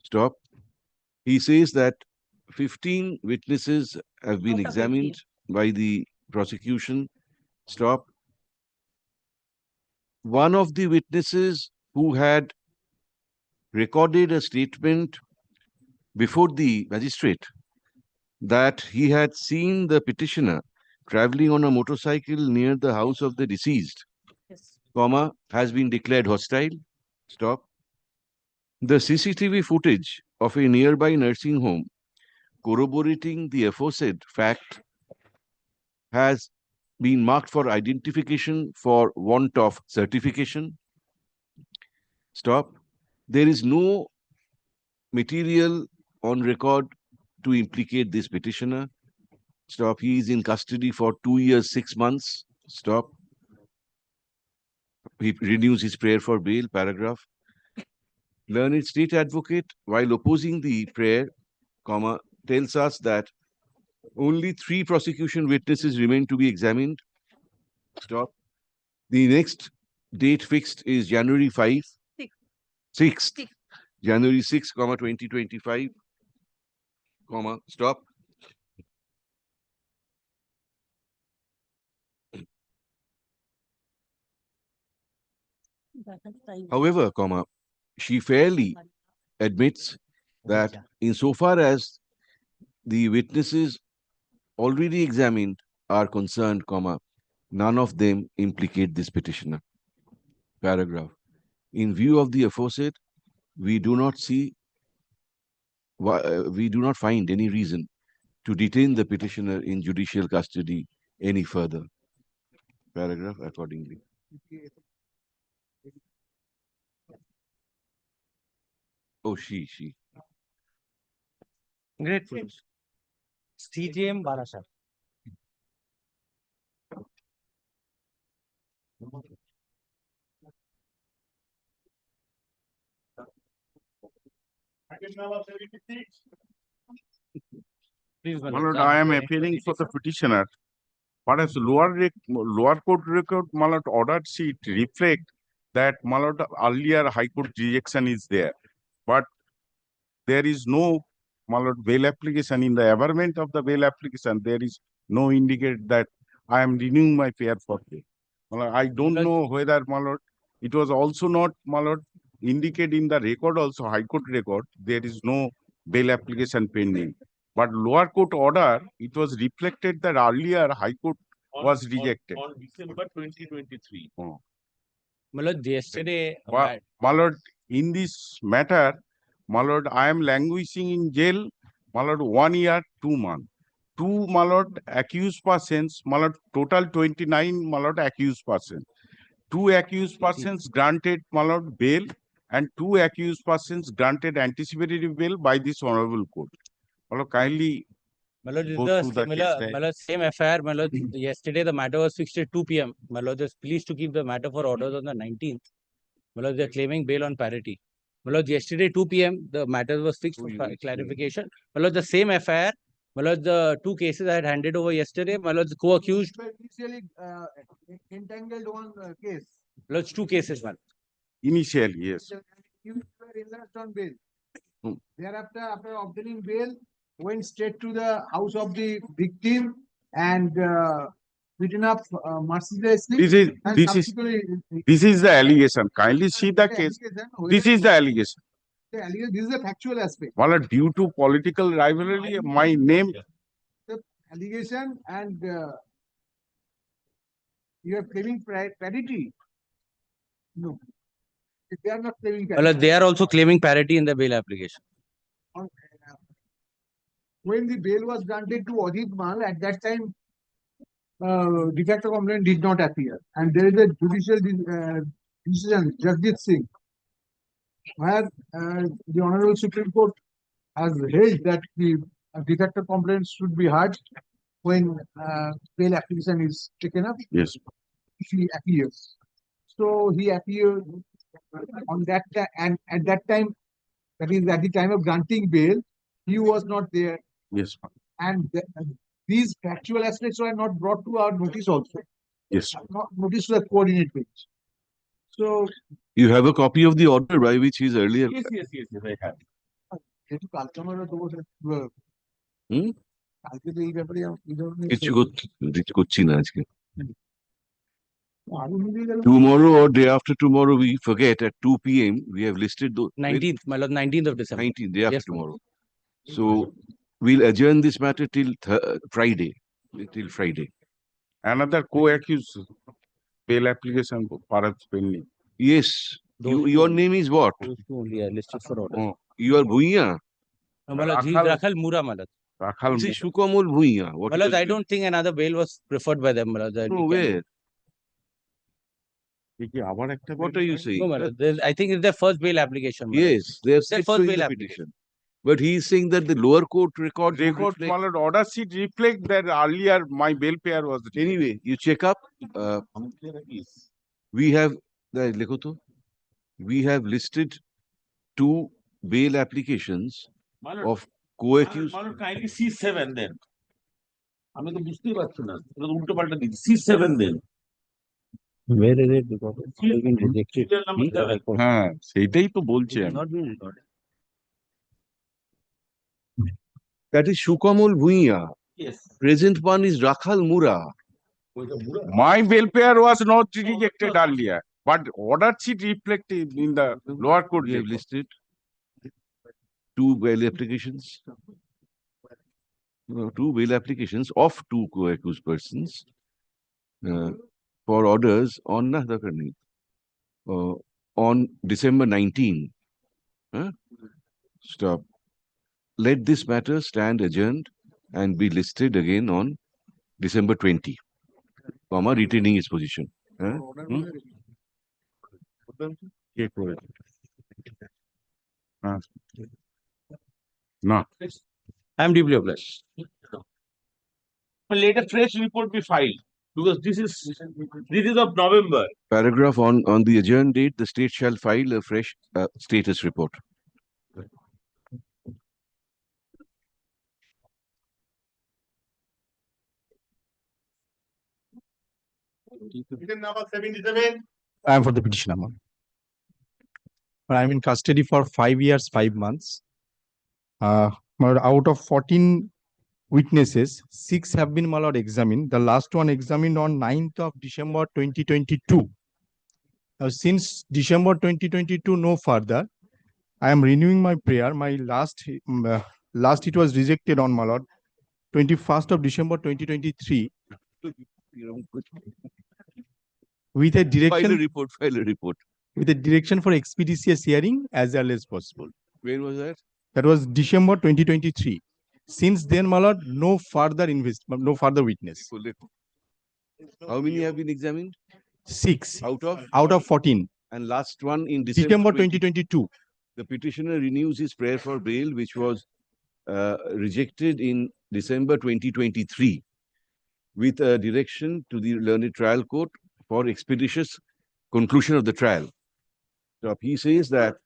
Stop. He says that 15 witnesses have been Out of examined by the prosecution. Stop. One of the witnesses who had recorded a statement before the magistrate that he had seen the petitioner traveling on a motorcycle near the house of the deceased, comma, has been declared hostile. Stop. The CCTV footage of a nearby nursing home corroborating the aforesaid fact has been marked for identification for want of certification. Stop. There is no material on record to implicate this petitioner. Stop. He is in custody for 2 years, 6 months. Stop. He renews his prayer for bail, paragraph. Learned state advocate, while opposing the prayer, comma, tells us that only 3 prosecution witnesses remain to be examined. Stop. The next date fixed is January 5. 6th. January 6, 2025, comma, stop. However, comma, she fairly admits that insofar as the witnesses already examined are concerned, comma, none of them implicate this petitioner. Paragraph. In view of the aforesaid, we do not find any reason to detain the petitioner in judicial custody any further. Paragraph accordingly. Oh, she. Grateful. CJM Barasar. Please, My lord, I am appealing for the petitioner. But as lower court record, my lord, order sheet reflect that my lord, earlier High Court rejection is there. But there is no, my lord, bail application. In the averment of the bail application, there is no indicate that I am renewing my fare for bail. My lord, I don't know whether, my lord, it was also not, my lord, indicate in the record also, High Court record, there is no bail application pending. But lower court order, it was reflected that earlier High Court was rejected. On December 2023. Oh. Malad, yesterday, My lord, in this matter, my lord, I am languishing in jail, my lord, 1 year, 2 months. Two, my lord, accused persons, my lord, total 29, my lord, accused persons. 2 accused persons granted, my lord, bail, and 2 accused persons granted anticipatory bail by this honorable court. My lord, kindly Malad, go the through the similar, case. Malad, same affair. Malad, yesterday the matter was fixed at 2 p.m. Malad is pleased to keep the matter for orders on the 19th. Malad, they're claiming bail on parity. Malad, yesterday 2 p.m. the matter was fixed for clarification. Malad, the same affair. Malad, the 2 cases I had handed over yesterday. Malad, the co-accused. Initially entangled one case. Malad, 2 cases, man. Initially, yes. You were released on bail. Hmm. Thereafter, after obtaining bail, went straight to the house of the victim and beaten up mercilessly. and subsequently- This is the allegation. Kindly see the case. This is the allegation. This is a factual aspect. Well, due to political rivalry, my name. The allegation and you are claiming parity. No, they are not claiming parity. Malad, they are also claiming parity in the bail application. When the bail was granted to Ajit Mal, at that time, de facto complaint did not appear. And there is a judicial decision, Jagdeep Singh, where the Honorable Supreme Court has held that the de facto complaint should be heard when bail application is taken up. Yes. If he appears. So he appeared on that and at that time, that is at the time of granting bail, he was not there. Yes. And these factual aspects were not brought to our notice also. Yes. Not notice to the coordinate page. So You have a copy of the order by which he's earlier. Yes, I have. যেহেতু কালকে আমার হুম? কালকে তো এই ব্যাপারে এই ধরনের কিছু করছি না আজকে। Tomorrow or day after tomorrow, we forget at 2 p.m. we have listed the 19th, my lord, 19th of December. 19th, day after Yes, ma'am. tomorrow. So we'll adjourn this matter till Friday. Till Friday. Another co-accused bail application perhaps pending. Yes. Your name is what? Those two only are listed for order. Oh, you are Bhuiya. Malad, he is Rakhal Mura, Malad. Rakhal This is Sukamul Bhuiya. What Malad, is I don't think another bail was preferred by them, Malad. No, where? What are you saying? No, Malad. I think it's their first bail application. Malad. Yes, they have Their said so first in bail the application. petition. But he is saying that the lower court record. My lord, order sheet reflect that earlier my bail payer was. Anyway, you check up. We have we have listed 2 bail applications of co-accused. Kindly C7 then. আমি তো বুঝতেই পারছি না উল্টো পাল্টা দিচ্ছি C7 then. Where is it? Because it has been rejected. হ্যাঁ সেইটাই তো বলছি আমি। Not been recorded. That is Sukamul Bhuiya. Yes. Present one is Rakhal Mura. My bail payer was not rejected earlier, but order sheet reflected in the lower court. We have listed 2 bail applications. 2 bail applications of 2 co-accused persons for orders on on December 19. Stop. Let this matter stand adjourned and be listed again on December 20, retaining its position. হ্যাঁ? হুম? কে করেছে? হ্যাঁ। না। I am deeply obliged. Let a fresh report be filed because this is of November. Paragraph on the adjourned date, the state shall file a fresh status report. Petition number 77. I am for the petition amount. I am in custody for 5 years, 5 months. Out of 14 witnesses, 6 have been examined. The last one examined on 9th of December 2022. Now, since December 2022, no further. I am renewing my prayer. My last it was rejected on 21st of December 2023 with a direction File a report. with a direction for expeditious hearing as early as possible. When was that? That was December 2023. Since then, no further witness. How many have been examined? 6 Out of? out of 14. And last one in December 2022. The petitioner renews his prayer for bail, which was rejected in December 2023, with a direction to the learned trial court for expeditious conclusion of the trial. So he says that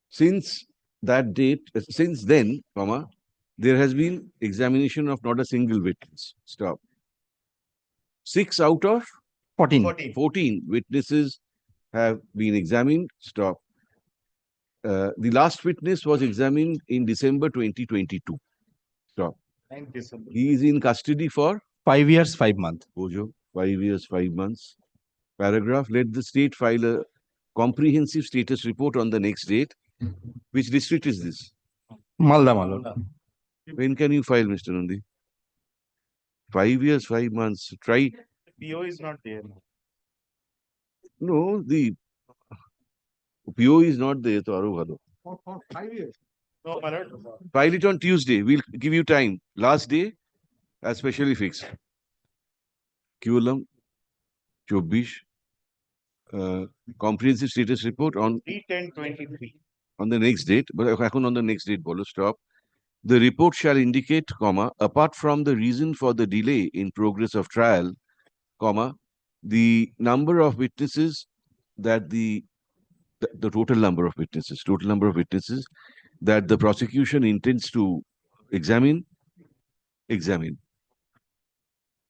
since that date, since then, there has been examination of not a single witness. Stop. 6 out of 14. 14 witnesses have been examined. Stop. The last witness was examined in December 2022. Stop. He is in custody for 5 years, 5 months. Bojo, 5 years, 5 months. Paragraph, let the state file a comprehensive status report on the next date. Which district is this? Malda. When can you file, Mr. Nandi? 5 years, 5 months. Try. PO is not there. No, the PO is not there. For 5 years. No, my lord. File it on Tuesday. We'll give you time. Last day, as specially fixed. Curriculum, 24, comprehensive status report on 3/10/23. on the next date. But on the next date, bolo, stop. The report shall indicate, apart from the reason for the delay in progress of trial, the number of witnesses that the total number of witnesses that the prosecution intends to examine.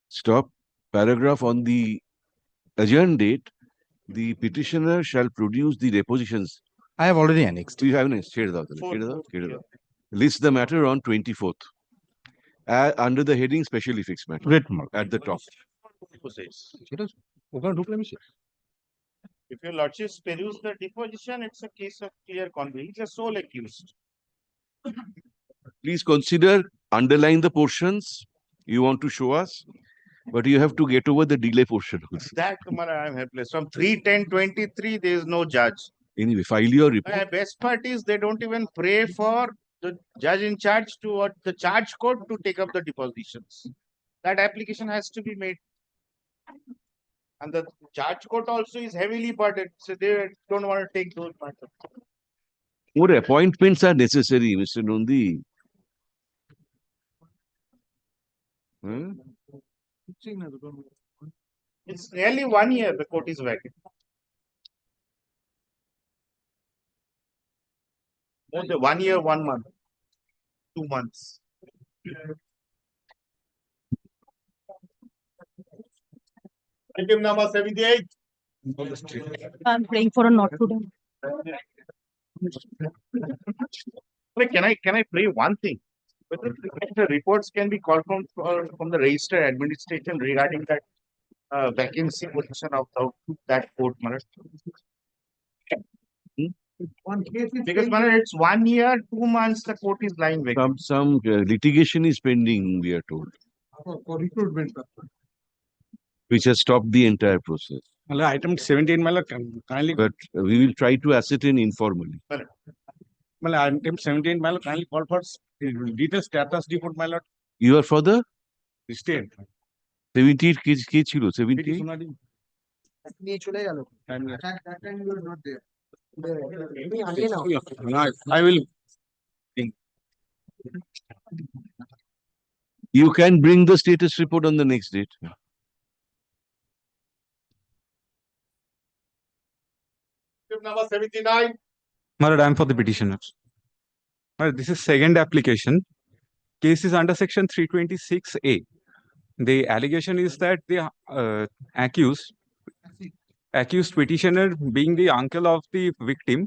Stop. Paragraph on the adjourned date, the petitioner shall produce the depositions. I have already annexed. You have annexed. List the matter on 24th. Under the heading specially fixed matter. Great. At the top. If your lordship peruse the deposition, it's a case of clear conviction. He's a sole accused. Please consider, underline the portions you want to show us, but you have to get over the delay portion also. That, I am helpless. From 3/10/23, there is no judge. Anyway, file your report. Best part is they don't even pray for the judge in charge to the charge court to take up the depositions. That application has to be made. And the charge court also is heavily burdened, so they don't want to take those matters. More appointments are necessary, Mr. Nandi. It's nearly 1 year the court is vacant. More than 1 year, 1 month, 2 months. Item number 78. I'm praying for a not today. Can I pray one thing? Whether the reports can be called from the registered administration regarding that vacancy position of that court, Maharaj. Because Maharaj, it's 1 year, 2 months the court is lying vacant. Some litigation is pending, we are told, For recruitment. which has stopped the entire process. Item 17, kindly. But we will try to ascertain informally. Item 17, kindly call for detailed status report, my lord. You are for the State. 78 কে ছিল 78 নিয়ে চলে গেল। That time you were not there. তুমি আনিয়ে নাও। I will. You can bring the status report on the next date. Number 79. My lord, I am for the petitioners. My lord, this is second application. Case is under section 326A. The allegation is that the accused petitioner, being the uncle of the victim,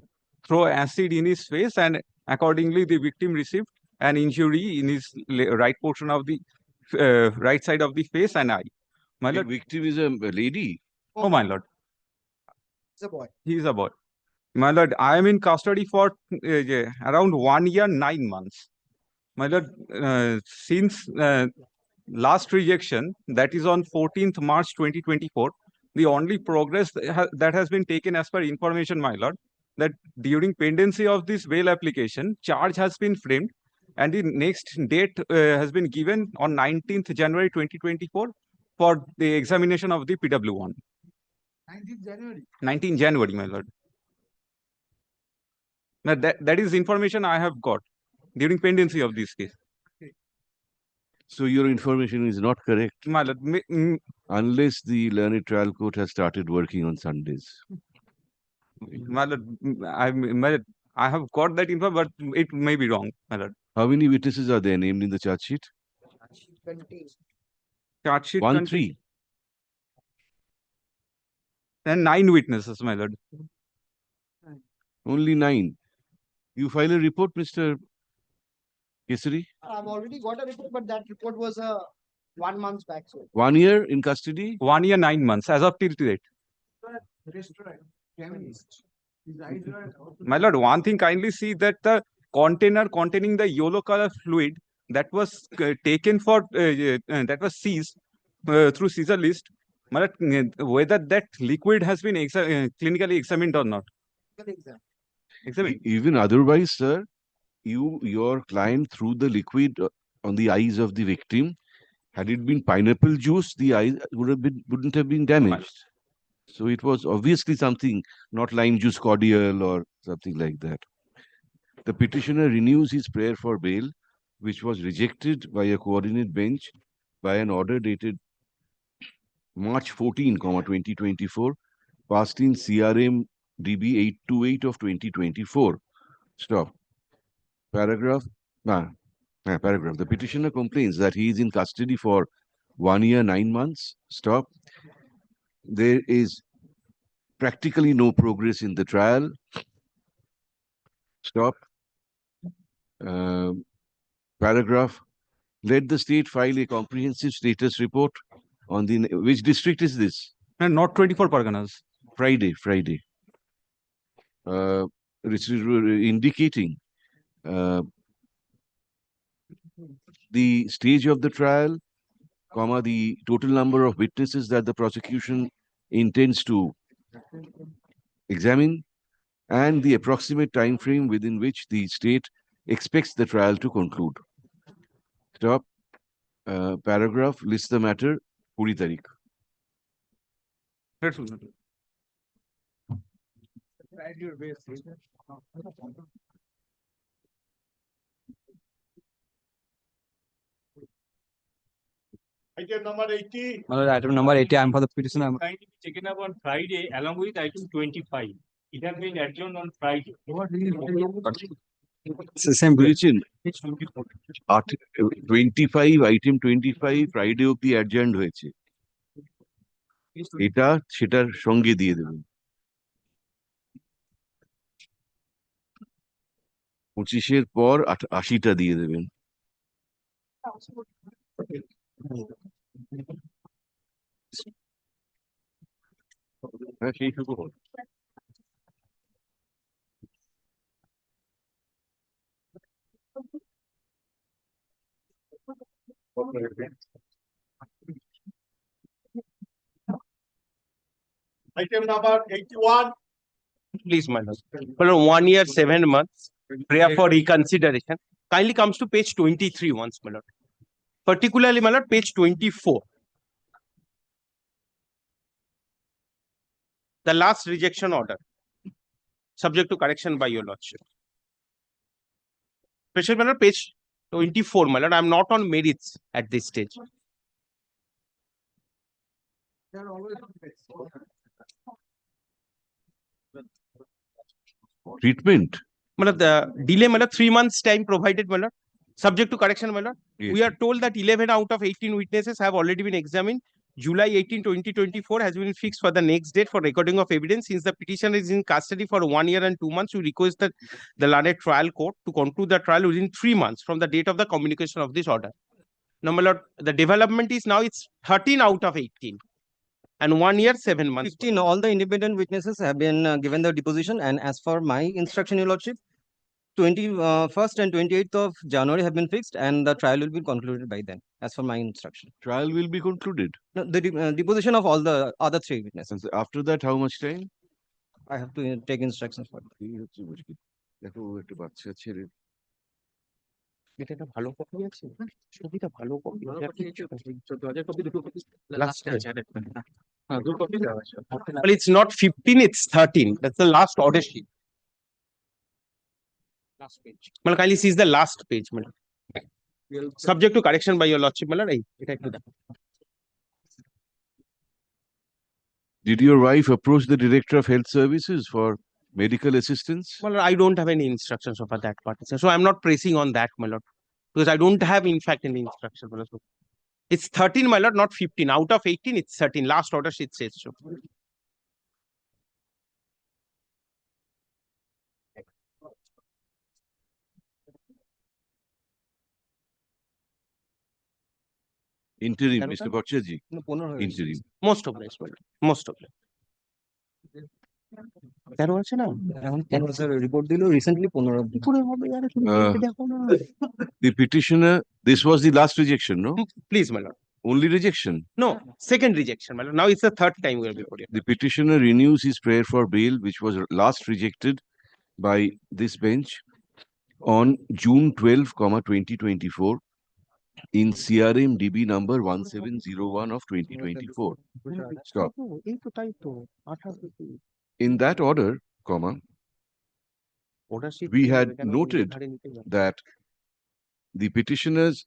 throw acid in his face, and accordingly the victim received an injury in his right portion of the right side of the face and eye. My The lord, victim is a lady. oh my lord, It's a boy. he is a boy. My lord, I am in custody for around 1 year, 9 months. My lord, since last rejection, that is on 14th March 2024, the only progress that has been taken as per information, my lord, that during pendency of this bail application, charge has been framed and the next date has been given on 19th January 2024 for the examination of the PW1. 19th January. 19th January, my lord. Now that is information I have got during pendency of this case. So your information is not correct. My lord, Unless the learned trial court has started working on Sundays. my lord, I have got that info, but it may be wrong, my lord. How many witnesses are there named in the charge sheet? Charge sheet 1, contains- 3. and 9 witnesses, my lord. Only 9. You file a report, Mr. Kesari? I've already got a report, but that report was 1 month back. So 1 year in custody? 1 year, 9 months, as of till date. Restaurant. Chemist. His eyes were also. My lord, one thing, kindly see that the container containing the yellow color fluid that was taken for, that was seized through seizure list, my lord, whether that liquid has been clinically examined or not. Examined. Even otherwise, sir, your client threw the liquid on the eyes of the victim. Had it been pineapple juice, the eyes wouldn't have been damaged. So it was obviously something, not lime juice cordial or something like that. The petitioner renews his prayer for bail, which was rejected by a coordinate bench by an order dated March 14, 2024, passed in CRM DB 828 of 2024. Stop. Paragraph. Paragraph. The petitioner complains that he is in custody for 1 year, 9 months. Stop. There is practically no progress in the trial. Stop. Paragraph. Let the state file a comprehensive status report on the, which district is this? And not 24 Parganas. Friday. Indicating the stage of the trial, comma, the total number of witnesses that the prosecution intends to examine, and the approximate time frame within which the state expects the trial to conclude. Stop. Paragraph lists the matter, 20 tarikh. Tried your best. Item number 80. My lord, item number 80, I am for the petitioner. Kindly be taken up on Friday along with item 25. It has been adjourned on Friday. Same বুঝেছেন 25 item 25 Friday অবধি অ্যাডজার্ন্ড হয়েছে, এটা সেটার সঙ্গে দিয়ে দেবেন। 25-এর পর 80টা দিয়ে দেবেন। হ্যাঁ, সেই শুরু হল। Item number 81. Please, my lord. For 1 year, 7 months, prayer for reconsideration. Kindly comes to page 23 once, my lord. Particularly, my lord, page 24. the last rejection order, subject to correction by your lordship. Special matter, page 24, my lord. I'm not on merits at this stage. Treatment. My lord, the delay, my lord, 3 months time provided, my lord, subject to correction, my lord. We are told that 11 out of 18 witnesses have already been examined. July 18, 2024 has been fixed for the next date for recording of evidence. Since the petitioner is in custody for 1 year and 2 months, we request that the learned trial court to conclude the trial within 3 months from the date of the communication of this order. Now, my lord, the development is now it's 13 out of 18 and 1 year, 7 months. 15, all the independent witnesses have been given the deposition, and as for my instruction, your lordship, 21st and 28th of January have been fixed, and the trial will be concluded by then, as for my instruction. Trial will be concluded. No, the deposition of all the other 3 witnesses. And after that, how much time? I have to take instructions for that. এটা একটা ভালো copy আছে, ছবিটা ভালো copy Well, it's not 15, it's 13. That's the last order sheet. Last page. Well, kindly sees the last page, madam. Subject to correction by your lordship, madam. এটা একটু দেখো। Did your wife approach the Director of Health Services for medical assistance? Well, I don't have any instructions over that part. So I'm not pressing on that, my lord. Because I don't have, in fact, any instruction. My lord. It's 13, my lord, not 15. Out of 18, it's 13. Last order sheet says so. Interim, Mr. Bhattacharjee. Interim. Most of this, my lord. Most of it. তেরো আছে না এখন 15 sir report দিলো recently 15 অবধি। The petitioner, this was the last rejection, no? Please, my lord. Only rejection? No, second rejection, my lord. Now it's the third time we are before you. The petitioner renews his prayer for bail, which was last rejected by this bench on June 12, 2024 in CRM DB number 1701 of 2024. Stop. In that order, we had noted that the petitioner's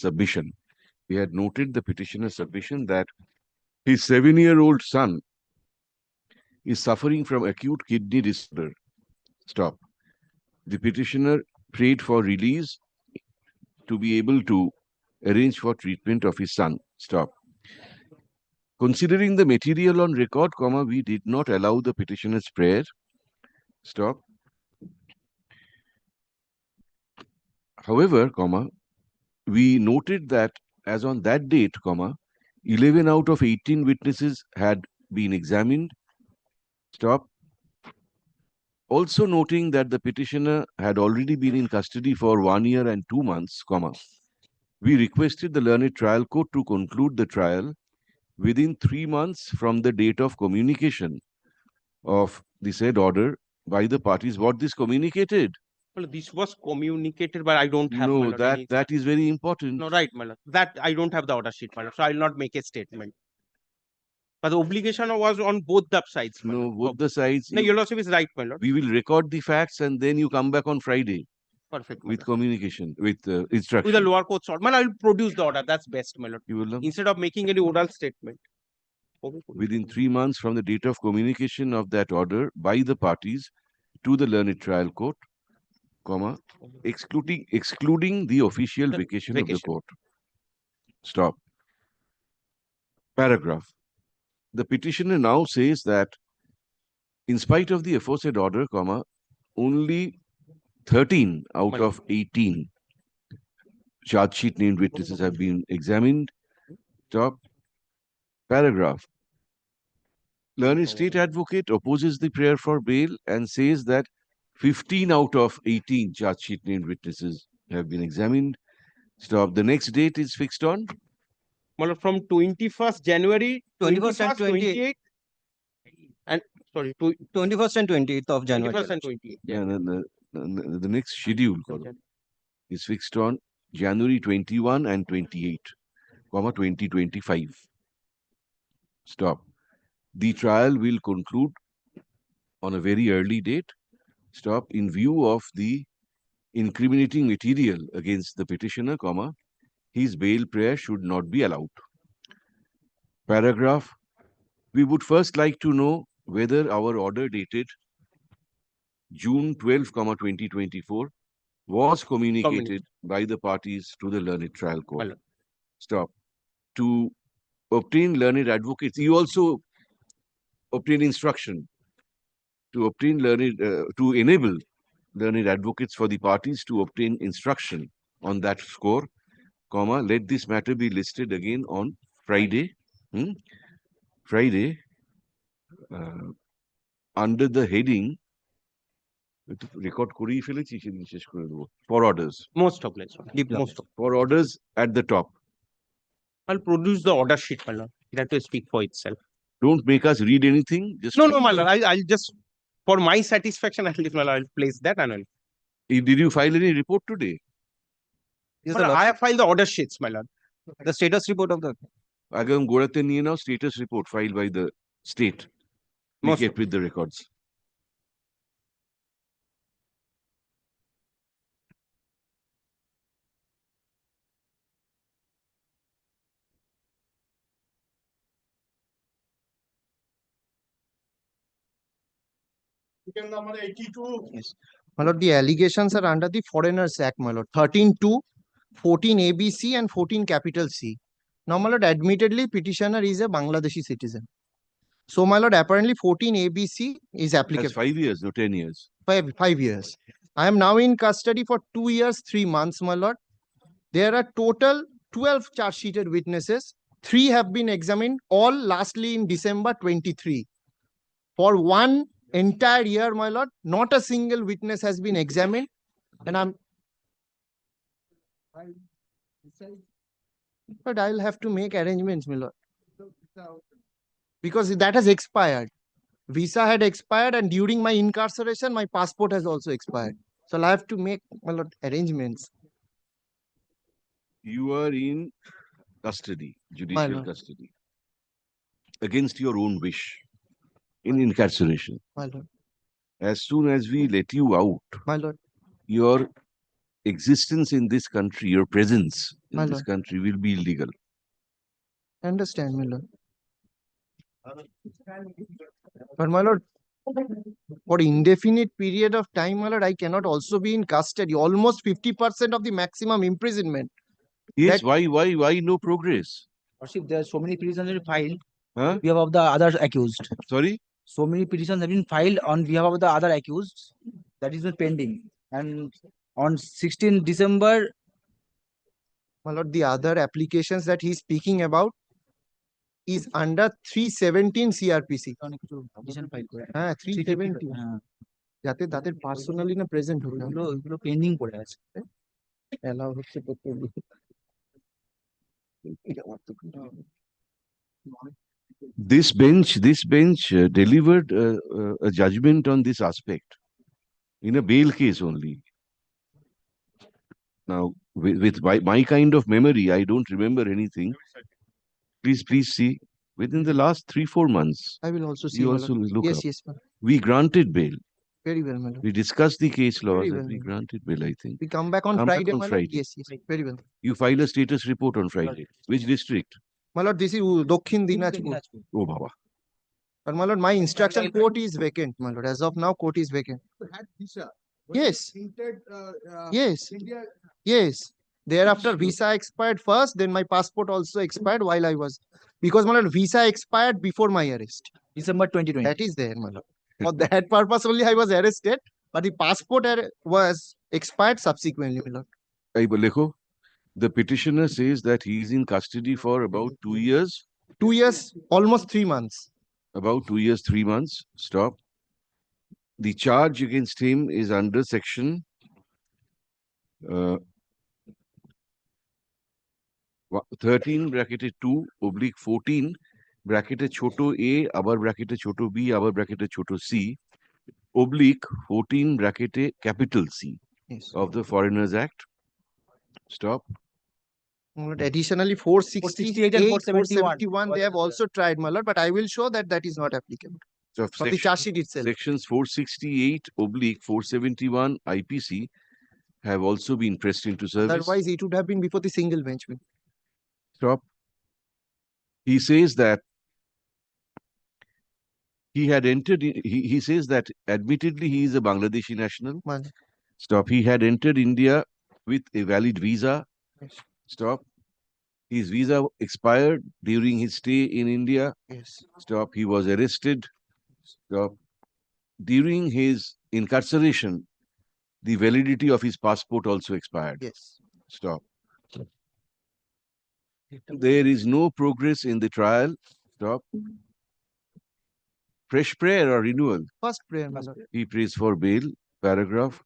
submission. We had noted the petitioner's submission that his 7-year-old son is suffering from acute kidney disorder. Stop. The petitioner prayed for release to be able to arrange for treatment of his son. Stop. Considering the material on record, we did not allow the petitioner's prayer. Stop. However, we noted that as on that date, 11 out of 18 witnesses had been examined. Stop. Also noting that the petitioner had already been in custody for 1 year and 2 months, we requested the learned trial court to conclude the trial within 3 months from the date of communication of the said order by the parties. What this communicated? Well, this was communicated, but I don't have. No, that is very important. No, right, my lord. That I don't have the order sheet, my lord. So I will not make a statement. But the obligation was on both the sides. No, both the sides. No, your lordship is right, my lord. We will record the facts and then you come back on Friday. Perfect. With communication, with instruction. With the lower court's order. Man, I will produce the order. That's best, my lord. You will know. Instead of making any oral statement. Within 3 months from the date of communication of that order by the parties to the learned trial court, excluding the official vacation of the court. Stop. Paragraph. The petitioner now says that in spite of the aforesaid order, only 13 out of 18 charge sheet named witnesses have been examined. Stop. Paragraph. Learned state advocate opposes the prayer for bail and says that 15 out of 18 charge sheet named witnesses have been examined. Stop. The next date is fixed on? Well, from 21st January, 21st and 28th. And sorry, 21st and 28th of January. 21st and 28th. Yeah, the next schedule is fixed on January 21 and 28, 2025. Stop. The trial will conclude on a very early date. Stop. In view of the incriminating material against the petitioner, comma, his bail prayer should not be allowed. Paragraph. We would first like to know whether our order dated June 12, 2024 was communicated by the parties to the learned trial court. Stop. To obtain learned advocates, you also obtain instruction to obtain to enable learned advocates for the parties to obtain instruction on that score, comma, let this matter be listed again on Friday, under the heading, record করেই ফেলেছি, সেদিন শেষ করে দেবো, for orders. Most of it. For orders at the top. I'll produce the order sheet, my lord. It has to speak for itself. Don't make us read anything. Just No, my lord. I'll just, for my satisfaction, I'll place that and I'll. Did you file any report today? Yes, But I have filed the order sheets, my lord. The status report of the. Agam Gorate niye nao, status report filed by the state. We Most kept with the records. Yes. My lord, the allegations are under the Foreigners Act, my lord. 13(2), 14 ABC and 14 capital C. Now, my lord, admittedly, petitioner is a Bangladeshi citizen. So, my lord, apparently 14 ABC is applicable. That's 5 years, no 10 years. 5 years. I am now in custody for 2 years, 3 months, my lord. There are total 12 charge sheeted witnesses. 3 have been examined, all lastly in December 23. For 1 entire year, my lord, not a single witness has been examined. And but I'll have to make arrangements, my lord. Because that has expired. Visa had expired, and during my incarceration, my passport has also expired. So I'll have to make, my lord, arrangements. You are in custody, My judicial lord. custody, against your own wish, in incarceration. My lord. As soon as we let you out, My lord. your existence in this country, your presence in My this lord. country will be illegal. Understand, my lord. But my lord, for indefinite period of time, my lord, I cannot also be in custody. Almost 50% of the maximum imprisonment. Yes, That- why no progress? Worship, there are so many petitions already filed Huh? on behalf of the other accused. Sorry? So many petitions have been filed on behalf of the other accused. That is pending. And on 16 December, my lord, the other applications that he's speaking about is under 317 CRPC. petition file করে। হ্যাঁ 317 হ্যাঁ, যাতে তাদের personally না present হতে হবে। ওগুলো pending পড়ে আছে। এলাও হচ্ছে প্রত্যেক This bench delivered a judgment on this aspect in a bail case only. Now, with my kind of memory, I don't remember anything. Please see, within the last 3-4 months, I will also see. you my also lord. look Yes, up. yes, ma'am. We granted bail. Very well, my lord. We discussed the case laws Very and well, we my lord. granted bail, I think. We come back on Come back Friday, on my lord. Friday. Yes, yes, very well. You file a status report on Friday. Which district? My lord, this is Dokhin Dinajpur. Oh, Baba. But my lord, my instruction court is vacant, my lord. As of now, court is vacant. Had visa. Yes. Entered, Yes. India. Yes. Thereafter, visa expired first, then my passport also expired while I was, because my lord, visa expired before my arrest. December 2020. That is there, my lord. For that purpose only I was arrested, but the passport was expired subsequently, my lord. Lekho, the petitioner says that he is in custody for about 2 years. 2 years, almost 3 months. About 2 years, 3 months. Stop. The charge against him is under section 13 bracketed 2 oblique 14 bracketed choto a abar bracketed choto b abar bracketed choto c oblique 14 bracketed capital C Yes. of the Foreigners Act. Stop. Additionally, 468 and and 471. 471, they have also tried, my lord, but I will show that that is not applicable. So From the charge sheet itself. Sections 468/471 IPC have also been pressed into service. Otherwise, it would have been before the single bench. Stop. He says that he had entered, he says that admittedly he is a Bangladeshi national. Stop. He had entered India with a valid visa. Stop. His visa expired during his stay in India. Yes. Stop. He was arrested. Stop. During his incarceration, the validity of his passport also expired. Yes. Stop. There is no progress in the trial. Stop. Fresh prayer or renewal? First prayer, my lord. He prays for bail. Paragraph.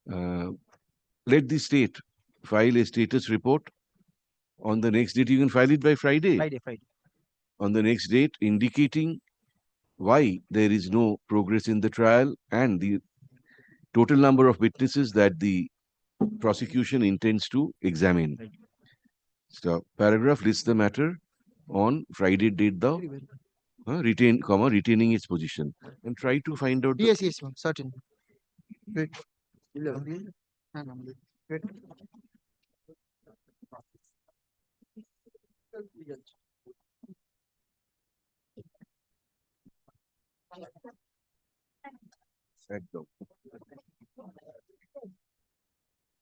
Let the state file a status report on the next date. You can file it by Friday. Friday. On the next date, indicating why there is no progress in the trial and the total number of witnesses that the prosecution intends to examine. So, paragraph lists the matter on Friday date thou retaining its position, and try to find out. Yes, ma'am, certainly. Wait. Wait.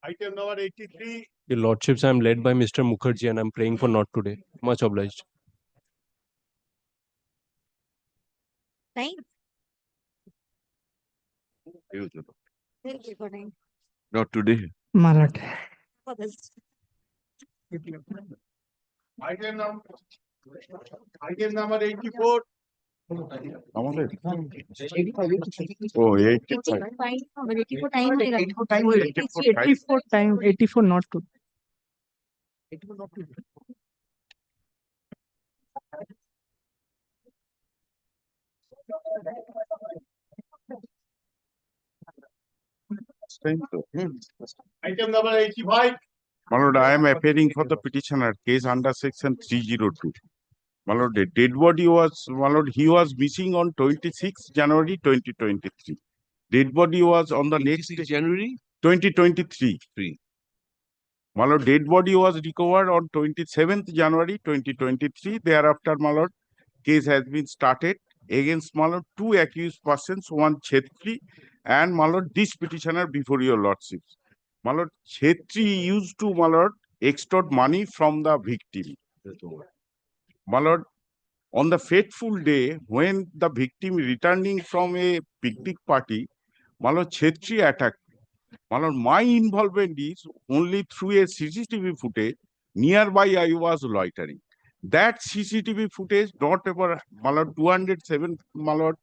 Item number 83. Your Lordships, I am led by Mr. Mukherjee and I am praying for not today. Much obliged. Time. Not today. Marat. Item number 84. আমাদের ও 85 84 time, 84 not to. Item number 85. My lord, I am appearing for the petitioner case under section 302. My lord, the dead body was, my lord, he was missing on 26 January 2023. Dead body was on the next day, January 2023. My lord, dead body was recovered on 27th January 2023. Thereafter, my lord, case has been started against, my lord, two accused persons, one Chetri and, my lord, this petitioner before your lordships. My lord, Chetri used to, my lord, extort money from the victim. My lord, on the fateful day when the victim returning from a picnic party, my lord, Chetri attacked. My lord, my involvement is only through a CCTV footage. Nearby, I was loitering. That CCTV footage, not ever, my lord, 207, my lord,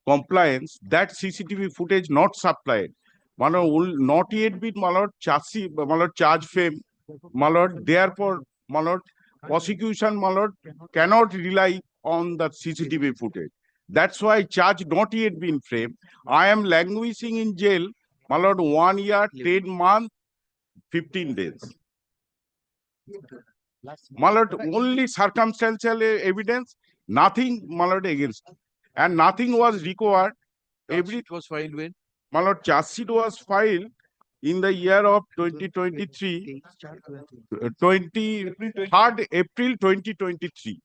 compliance, that CCTV footage not supplied. My lord, not yet been, my lord, charge fame, my lord, therefore, my lord, prosecution, my lord, cannot rely on the CCTV footage. That's why charge not yet been framed. I am languishing in jail, my lord, 1 year, 10 months, 15 days. My lord, only circumstantial evidence, nothing, my lord, against. And nothing was required. Everything was filed when? My lord, charge sheet was filed in the year of 2023, 23rd April 2023.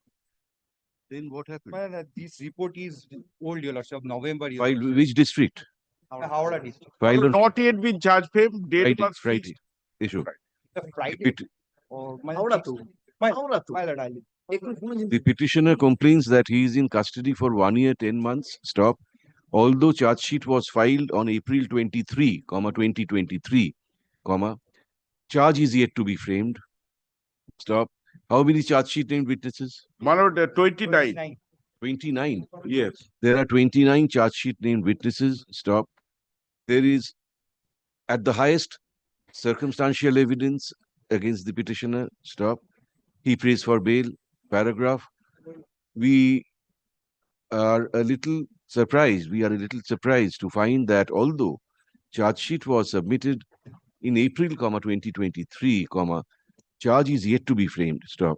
Then what happened? Well, this report is old, your lordship, of November. Your Filed lordship. which district? Howrah district. Filed on Not yet been charged fame, date was Friday. fixed. Issue. The Friday. Pet- My lord, The petitioner complains that he is in custody for 1 year, 10 months. Stop. Although charge sheet was filed on April 23, 2023, charge is yet to be framed. Stop. How many charge sheet named witnesses? My lord, 29. 29. Yes. There are 29 charge sheet named witnesses. Stop. There is, at the highest, circumstantial evidence against the petitioner. Stop. He prays for bail. Paragraph. We are a little surprised. We are a little surprised to find that although charge sheet was submitted in April, 2023, charge is yet to be framed. Stop.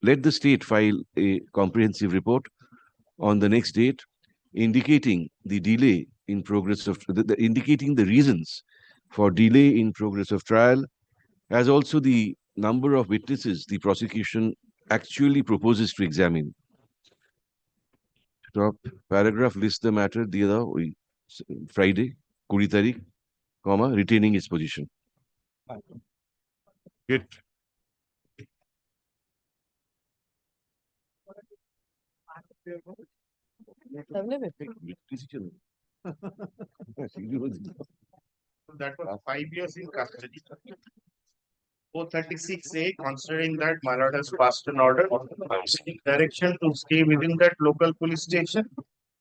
Let the state file a comprehensive report on the next date, indicating the delay in progress of indicating the reasons for delay in progress of trial, as also the number of witnesses the prosecution actually proposes to examine. Stop. Paragraph lists the matter দিয়ে দাও ওই Friday 20 তারিখ, comma, retaining its position. Good. That was 5 years in custody. 436A, considering that my lord has passed an order, direction to stay within that local police station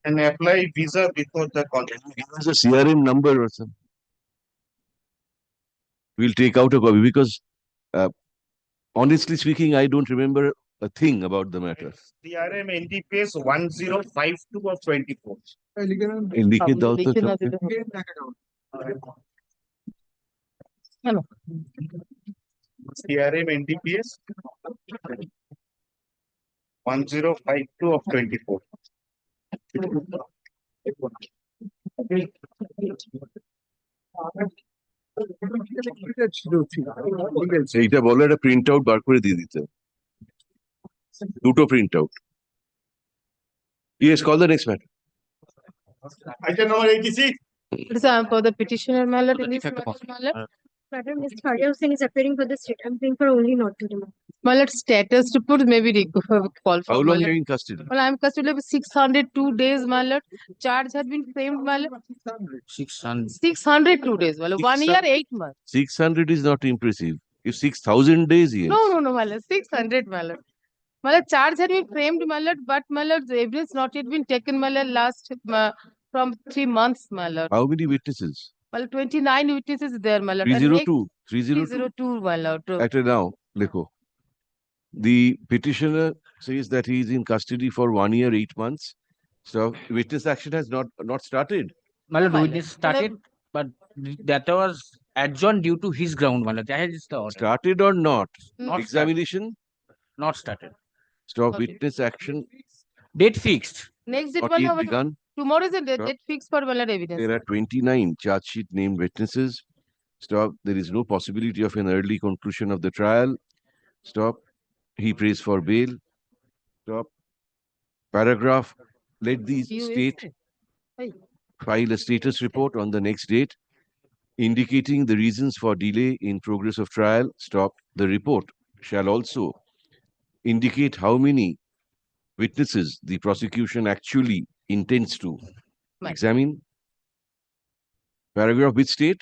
and apply visa before the content. There's a CRM number or something. We'll take out a copy because, honestly speaking, I don't remember a thing about the matter. CRM NDPS 1052 of 24. লিখে দাও তো Hello. CRM NDPS 1052 of 24. এইটা বলো একটা print out বার করে দিয়ে দিতে, দুটো print out. Yes, call the next matter. Item number 86. For the petitioner, my lord, in this matter, my lord. Madam, Mr. Hardev Singh is appearing for the state. I'm praying for only not to demand. My lord, status report may be called for. How my long lord. are you in custody? Well, I'm custody of 602 days, my lord. Charge has been framed, my lord. 602 days, my lord. 1 year, 8 months. 600 is not impressive. If 6,000 days, yes. No, my lord. 600, my lord. My lord, charge had been framed, my lord, but my lord, the evidence not yet been taken, my lord, last from 3 months, my lord. How many witnesses? Well, 29 witnesses there, my lord. 302. 302, my lord. Actually, now, Lekho. The petitioner says that he is in custody for 1 year, 8 months. So witness action has not started. My lord, witness started, but that was adjourned due to his ground, my lord. That is the order. Started or not? Not Examination? Not started. Stop. Okay. Witness action Date fixed. Next date, not my yet lord. begun. Tomorrow is the Stop. date fixed for my lord evidence. There are 29 charge sheet named witnesses. Stop. There is no possibility of an early conclusion of the trial. Stop. He prays for bail. Stop. Paragraph. Let the state file a status report on the next date, indicating the reasons for delay in progress of trial. Stop. The report shall also indicate how many witnesses the prosecution actually intends to examine. Paragraph which state?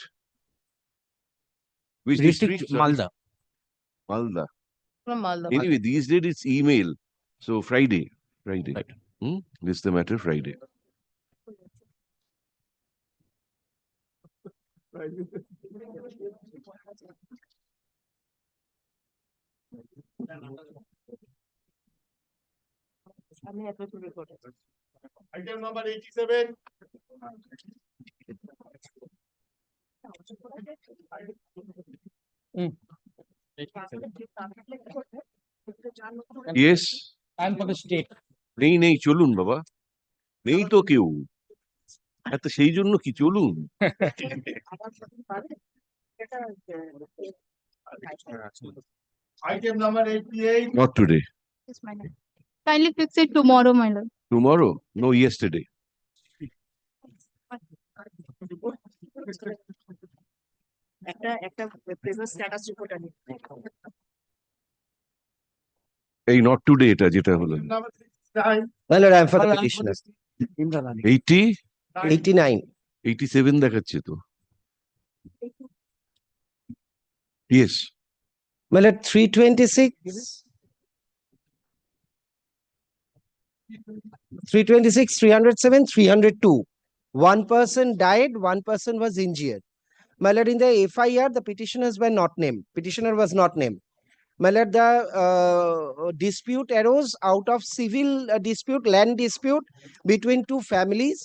Which District? Malda. Malda. From Malda. Anyway, these days it's email. So Friday. Right. This is the matter, Friday. Item number 87. Yes. I'm for the state. নেই চলুন বাবা, নেই তো কেউ, এত সেই জন্য কি চলুন। Item number 88. Not today. Yes, my lord. Kindly fix it tomorrow, my lord. Tomorrow? No, yesterday. এই not today এটা যেটা হলো। My lord, I am for the petitioner. 80? 89. 87 দেখাচ্ছে তো। Yes. My lord, 326. 326, 307, 302. One person died, one person was injured. My lord, in the FIR, the petitioners were not named. Petitioner was not named. My lord, the dispute arose out of civil dispute, land dispute between two families.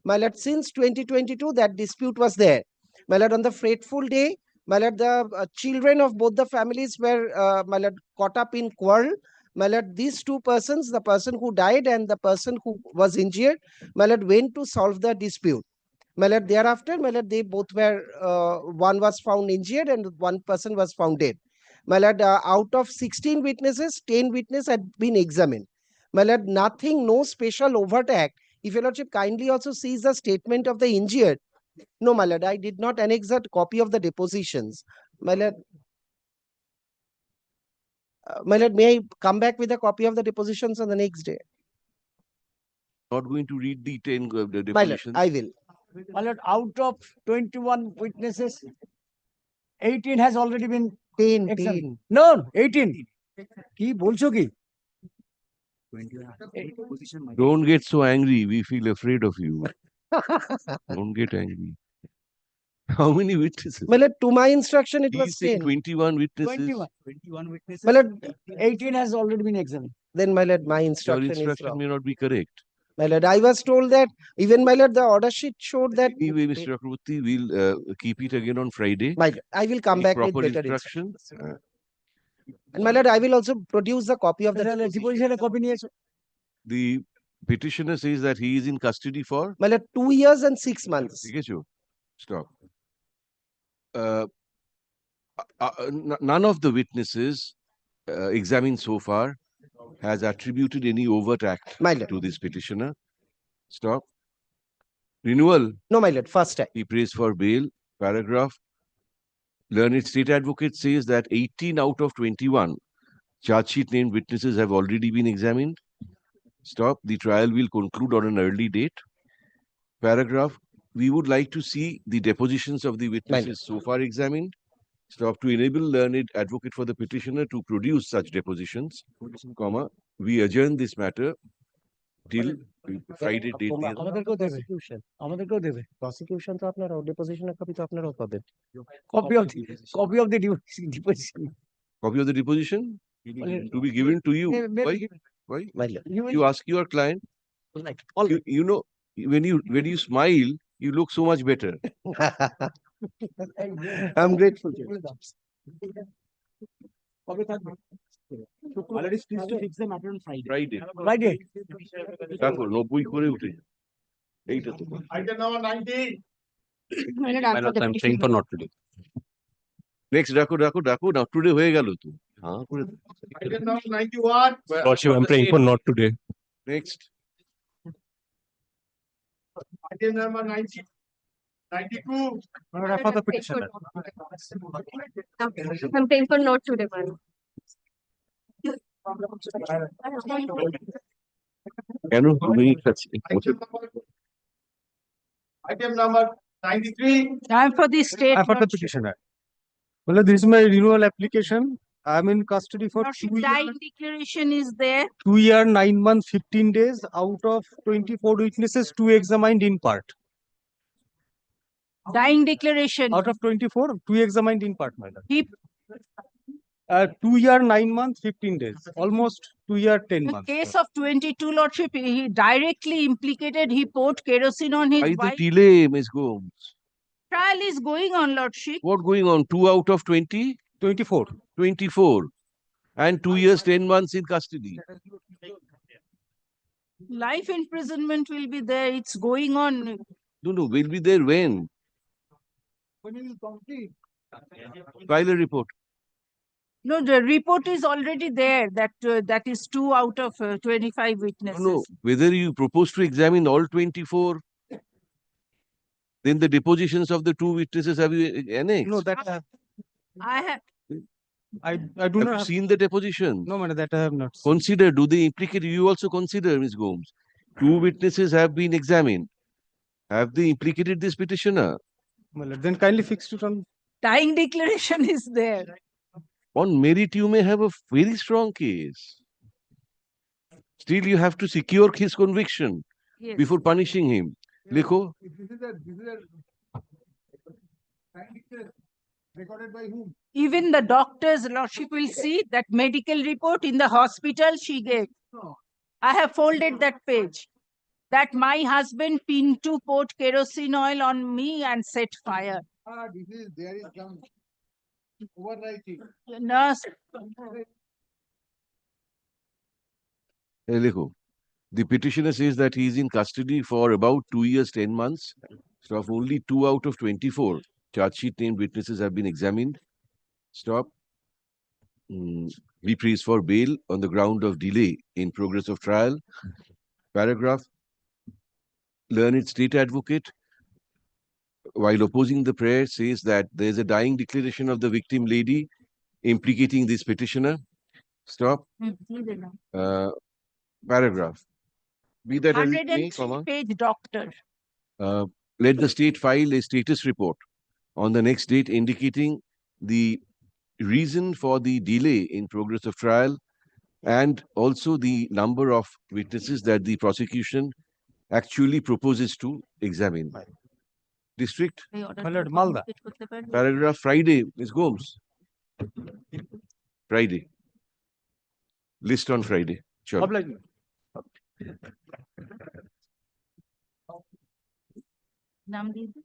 My lord, since 2022, that dispute was there. My lord, on the fateful day, my lord, the children of both the families were, my lord, caught up in quarrel. My lord, these two persons, the person who died and the person who was injured, my lord, went to solve the dispute. My lord, thereafter, my lord, they both were, one was found injured and one person was found dead. My lord, out of 16 witnesses, 10 witnesses had been examined. My lord, nothing, no special overt act. If your lordship kindly also sees the statement of the injured. No, my lord, I did not annex a copy of the depositions. My lord, my lord, may I come back with a copy of the depositions on the next day? Not going to read the 10 My lord, depositions. I will. My lord, out of 21 witnesses, 18 has already been 10, examined. No, 18. কি বলছো কি? Don't get so angry. We feel afraid of you. Don't get angry. How many witnesses? My lord, to my instruction, it was He's saying 10. 21 witnesses. 21 witnesses. My lord, 18 has already been examined. then my lord, my Your instruction is instruction wrong. may not be correct. My lord, I was told that even my lord, the order sheet showed that. Anyway, Mr. Chakraborty, we'll keep it again on Friday. My lord, I will come With back with proper better instructions. instructions. And my lord, I will also produce a copy of the deposition copy নিয়েছো? The petitioner says that he is in custody for my lord, 2 years and 6 months. ঠিক আছে? Stop. None of the witnesses examined so far has attributed any overt act to this petitioner. Stop. Renewal. No, my lord, first time. He prays for bail. Paragraph. Learned state advocate says that 18 out of 21 charge sheet named witnesses have already been examined. Stop. The trial will conclude on an early date. Paragraph. We would like to see the depositions of the witnesses so far examined. Stop. To enable learned advocate for the petitioner to produce such depositions, comma, we adjourn this matter till Friday date. আমাদেরকেও দেবে। আমাদেরকেও দেবে। Prosecution তো আপনারাও, deposition এর copy তো আপনারাও পাবেন। Copy of the deposition. Copy of the deposition to be given to you. Why? Why? My lord. You ask your client. You know, when you smile, you look so much better. I'm grateful. কবে থাকবে? Malad is pleased to fix the matter on Friday. Friday. Friday. দেখো 90 করে উঠে এইটা তো Item number 19. I'm praying for not today. Next ডাকো না today হয়ে গেল তো হ্যাঁ করে Item number 91. Lordship, I'm praying for not today. Next Item number 90. 92. For the petitioner. I'm paying for note today, man. কেন তুমি কাছে Item number 93. I'm for the state. For the petitioner. Well, this is my renewal application. I'm in custody for Lordship, dying declaration is there. 2 year, 9 months, 15 days. Out of 24 witnesses, 2 examined in part. Dying declaration. Out of 24, 2 examined in part, my lord. He 2 year, 9 months, 15 days. Almost 2 year, 10 the months. case of 22, Lordship, he directly implicated, he poured kerosene on his Why the wife. delay, Ms. Gomes? Trial is going on, Lordship. What going on? 2 out of 20? 24. 24. And 2 years, 10 months in custody. Life imprisonment will be there. It's going on. No, will be there when? When it is complete. File a report. No, the report is already there. That is 2 out of 25 witnesses. No, whether you propose to examine all 24, then the depositions of the 2 witnesses have you annexed? No, that I have. I do Have not you have. seen the deposition? No, madam, that I have not. Consider, do they implicate, you also consider, Ms. Gomes. 2 witnesses have been examined. Have they implicated this petitioner? My lord, then kindly fix it on. Dying declaration is there. On merit, you may have a very strong case. Still, you have to secure his conviction Yes. before punishing him. Likho, This is a recorded by whom? Even the doctor's Lordship will see that medical report in the hospital she gave. I have folded that page. That my husband Pintu poured kerosene oil on me and set fire. There is some Overwriting. Nurse, Lekho. The petitioner says that he is in custody for about 2 years, 10 months. Stop. Only 2 out of 24 charge sheet named witnesses have been examined. Stop. Be praised for bail on the ground of delay in progress of trial. Paragraph. Learned state advocate, while opposing the prayer, says that there is a dying declaration of the victim lady implicating this petitioner. Stop. Paragraph. Be that as it may, 103-page doctor. Let the state file a status report on the next date indicating the reason for the delay in progress of trial and also the number of witnesses that the prosecution actually proposes to examine. District. Malda. Paragraph Friday, Ms. Gomes. Friday. List on Friday. Sure. नाम दीजिए